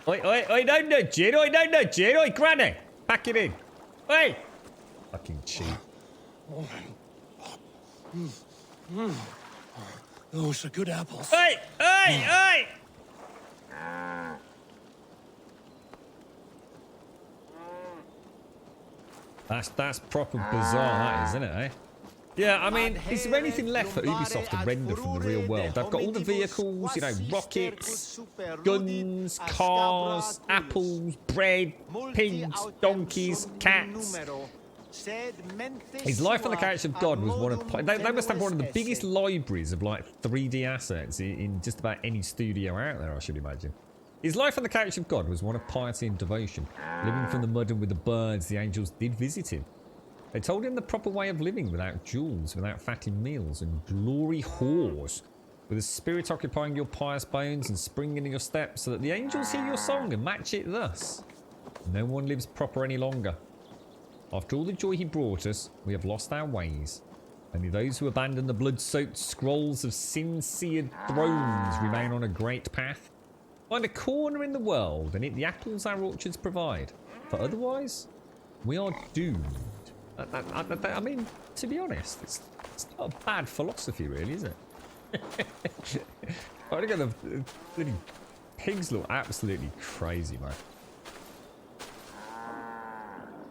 Oi, don't nudge it. Oi, don't nudge it. Oi, Granny. Pack it in. Oi. Fucking cheap.
Those are good apples.
Oi. That's proper bizarre, that is, isn't it, eh? Yeah, I mean, is there anything left for Ubisoft to render from the real world? They've got all the vehicles, you know, rockets, guns, cars, apples, bread, pigs, donkeys, cats. His Life on the Couch of God was one of... They must have one of the biggest libraries of, like, 3D assets in just about any studio out there, I should imagine. His Life on the Couch of God was one of piety and devotion. Living from the mud and with the birds, the angels did visit him. They told him the proper way of living without jewels, without fatty meals and glory whores, with a spirit occupying your pious bones and springing in your steps so that the angels hear your song and match it thus. No one lives proper any longer. After all the joy he brought us, we have lost our ways. Only those who abandon the blood-soaked scrolls of sin-seared thrones remain on a great path. Find a corner in the world and eat the apples our orchards provide. For otherwise, we are doomed. I mean, to be honest, it's not a bad philosophy, really, is it? I think the bloody pigs look absolutely crazy,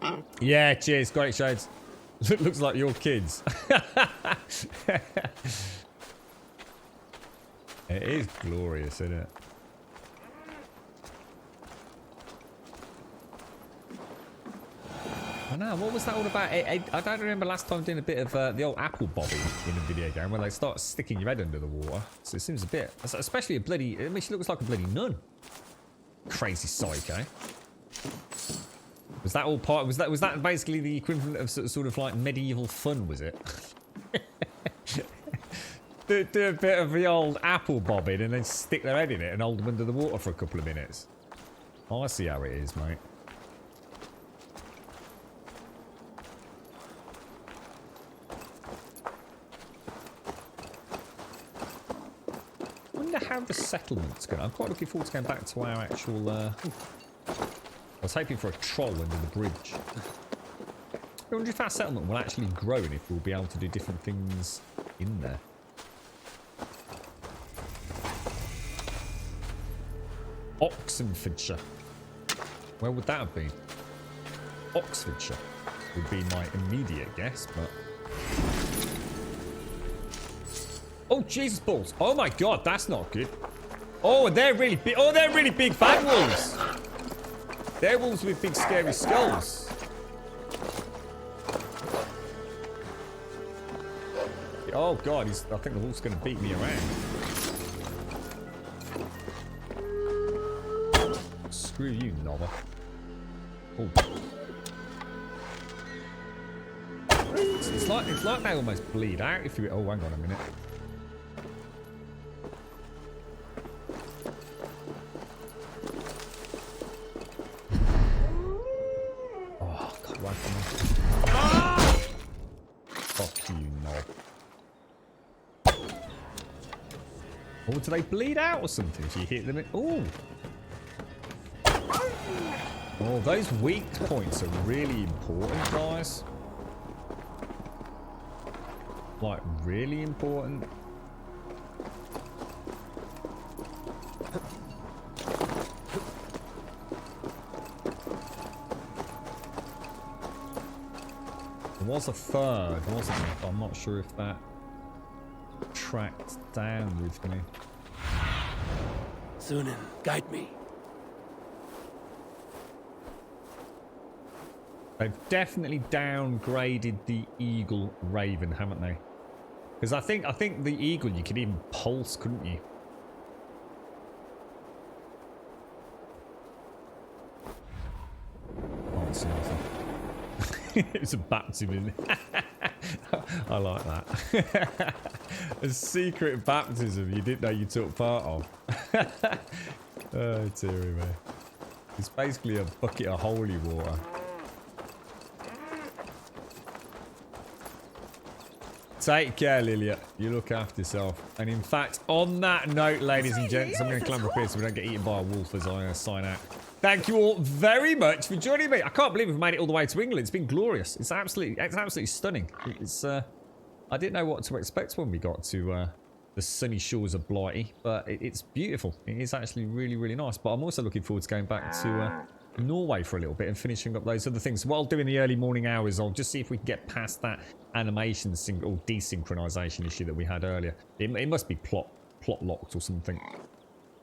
man. Yeah, cheers. Got it, Shades. Looks like your kids. It is glorious, isn't it? I know, what was that all about? I don't remember last time doing a bit of the old apple bobbing in a video game where they start sticking your head under the water. So it seems a bit, especially a bloody, I mean, she looks like a bloody nun. Crazy psycho. Was that all part, was that basically the equivalent of sort of like medieval fun, was it? do a bit of the old apple bobbing and then stick their head in it and hold them under the water for a couple of minutes. Oh, I see how it is, mate. How the settlement's going. I'm quite looking forward to going back to our actual I was hoping for a troll under the bridge. I wonder if our settlement will actually grow and if we'll be able to do different things in there. Oxenfordshire. Where would that have been? Oxfordshire would be my immediate guess, but oh, Jesus balls. Oh my god, that's not good. Oh, they're really big. Oh, they're really big fat wolves. They're wolves with big scary skulls. Oh god, I think the wolf's going to beat me around. Screw you, Nova. Oh. It's like they almost bleed out if you... Oh, hang on a minute. Fuck you, knob. Oh, do they bleed out or something if you hit them? Oh. Oh, those weak points are really important, guys. Like, really important. There was a third, wasn't there? But I'm not sure if that tracked down with me.
Sunan, guide me.
They've definitely downgraded the Eagle Raven, haven't they? Because I think the Eagle you could even pulse, couldn't you? It's a baptism. I like that. A secret baptism you didn't know you took part of. Oh, dearie me. It's basically a bucket of holy water. Take care, Lilia. You look after yourself. And in fact, on that note, ladies and gents, I'm going to clamber up here so we don't get eaten by a wolf as I sign out. Thank you all very much for joining me. I can't believe we've made it all the way to England. It's been glorious. It's absolutely stunning. I didn't know what to expect when we got to the sunny shores of Blighty, but it's beautiful. It is actually really, really nice. But I'm also looking forward to going back to Norway for a little bit and finishing up those other things. What I'll do in the early morning hours, I'll just see if we can get past that animation or desynchronization issue that we had earlier. It must be plot locked or something.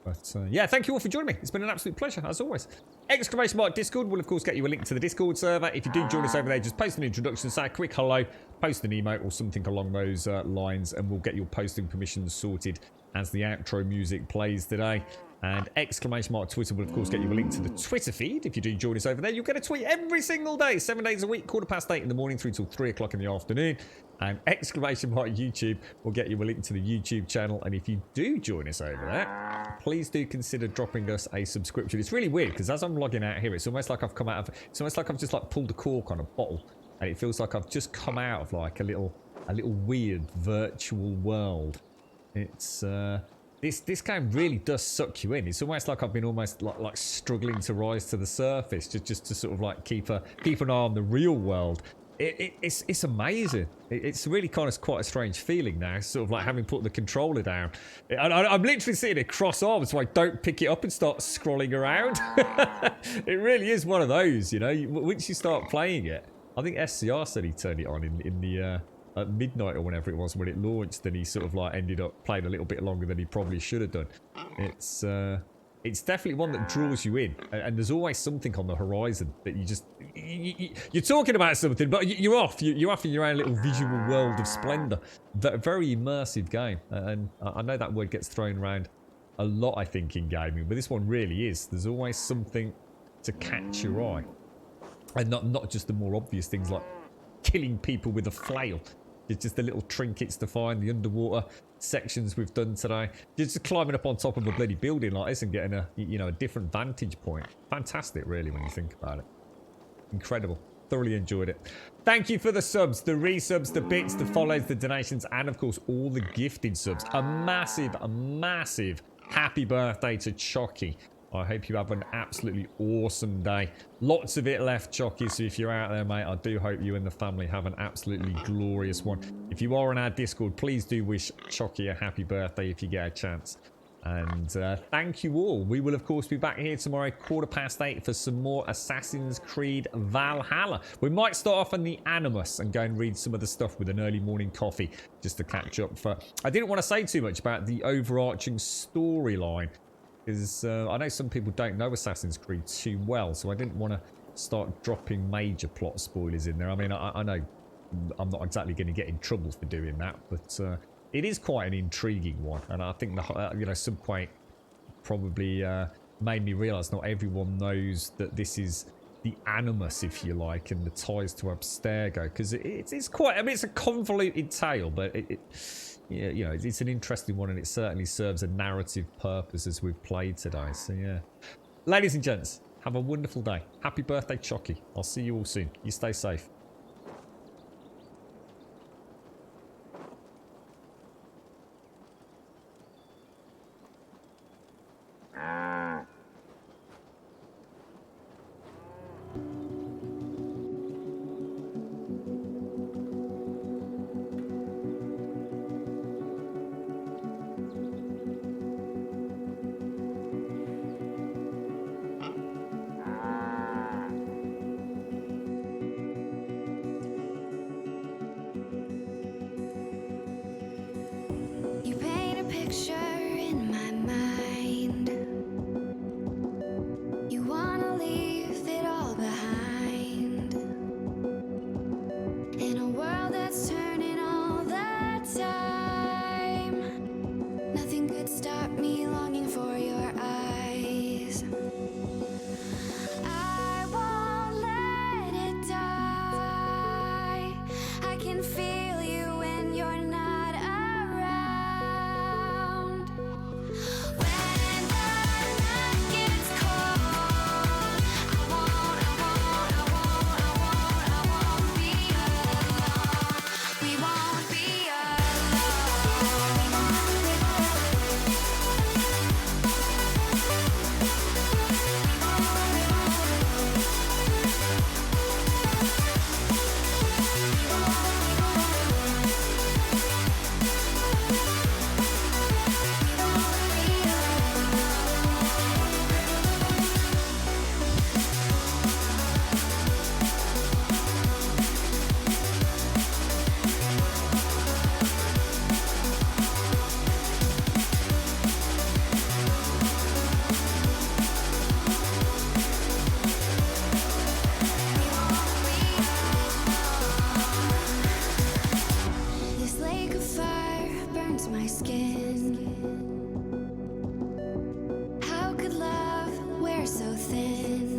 But yeah, thank you all for joining me. It's been an absolute pleasure, as always. Exclamation mark Discord will, of course, get you a link to the Discord server. If you do join us over there, just post an introduction, say a quick hello, post an emote or something along those lines, and we'll get your posting permissions sorted as the outro music plays today. And exclamation mark Twitter will, of course, get you a link to the Twitter feed. If you do join us over there, you'll get a tweet every single day, 7 days a week, 8:15 in the morning through till 3 o'clock in the afternoon. And exclamation mark YouTube will get you a link to the YouTube channel. And if you do join us over there, please do consider dropping us a subscription. It's really weird because as I'm logging out here, it's almost like I've come out of, it's almost like I've just like pulled the cork on a bottle, and it feels like I've just come out of like a little weird virtual world. It's this game really does suck you in. It's almost like I've been almost like struggling to rise to the surface just to sort of like keep an eye on the real world. It's amazing. It's really kind of quite a strange feeling now, sort of like having put the controller down. I'm literally sitting here cross-armed so I don't pick it up and start scrolling around. It really is one of those, you know. Once you start playing it, I think SCR said he turned it on in the at midnight or whenever it was when it launched, and he sort of like ended up playing a little bit longer than he probably should have done. It's definitely one that draws you in, and there's always something on the horizon that you just you're talking about something, but you're off. You're off in your own little visual world of splendor. Very immersive game, and I know that word gets thrown around a lot, I think, in gaming, but this one really is. There's always something to catch your eye, and not just the more obvious things like killing people with a flail. It's just the little trinkets to find, the underwater sections we've done today. Just climbing up on top of a bloody building like this and getting a different vantage point. Fantastic, really, when you think about it. Incredible. Thoroughly enjoyed it. Thank you for the subs, the resubs, the bits, the follows, the donations, and of course all the gifted subs. A massive happy birthday to Chocky. I hope you have an absolutely awesome day. Lots of it left, Chocky, so if you're out there, mate, I do hope you and the family have an absolutely glorious one. If you are on our Discord, please do wish Chocky a happy birthday if you get a chance. And thank you all. We will, of course, be back here tomorrow, 8:15, for some more Assassin's Creed Valhalla. We might start off on the Animus and go and read some of the stuff with an early morning coffee, just to catch up. I didn't want to say too much about the overarching storyline, because I know some people don't know Assassin's Creed too well, so I didn't want to start dropping major plot spoilers in there. I mean, I know I'm not exactly going to get in trouble for doing that, but it is quite an intriguing one, and I think Subquake probably made me realise not everyone knows that this is the Animus, if you like, and the ties to Abstergo, because it's quite. I mean, it's a convoluted tale, but it's an interesting one, and it certainly serves a narrative purpose as we've played today. So yeah, ladies and gents, have a wonderful day. Happy birthday, Chocky. I'll see you all soon. You stay safe.
skin. How could love wear so thin?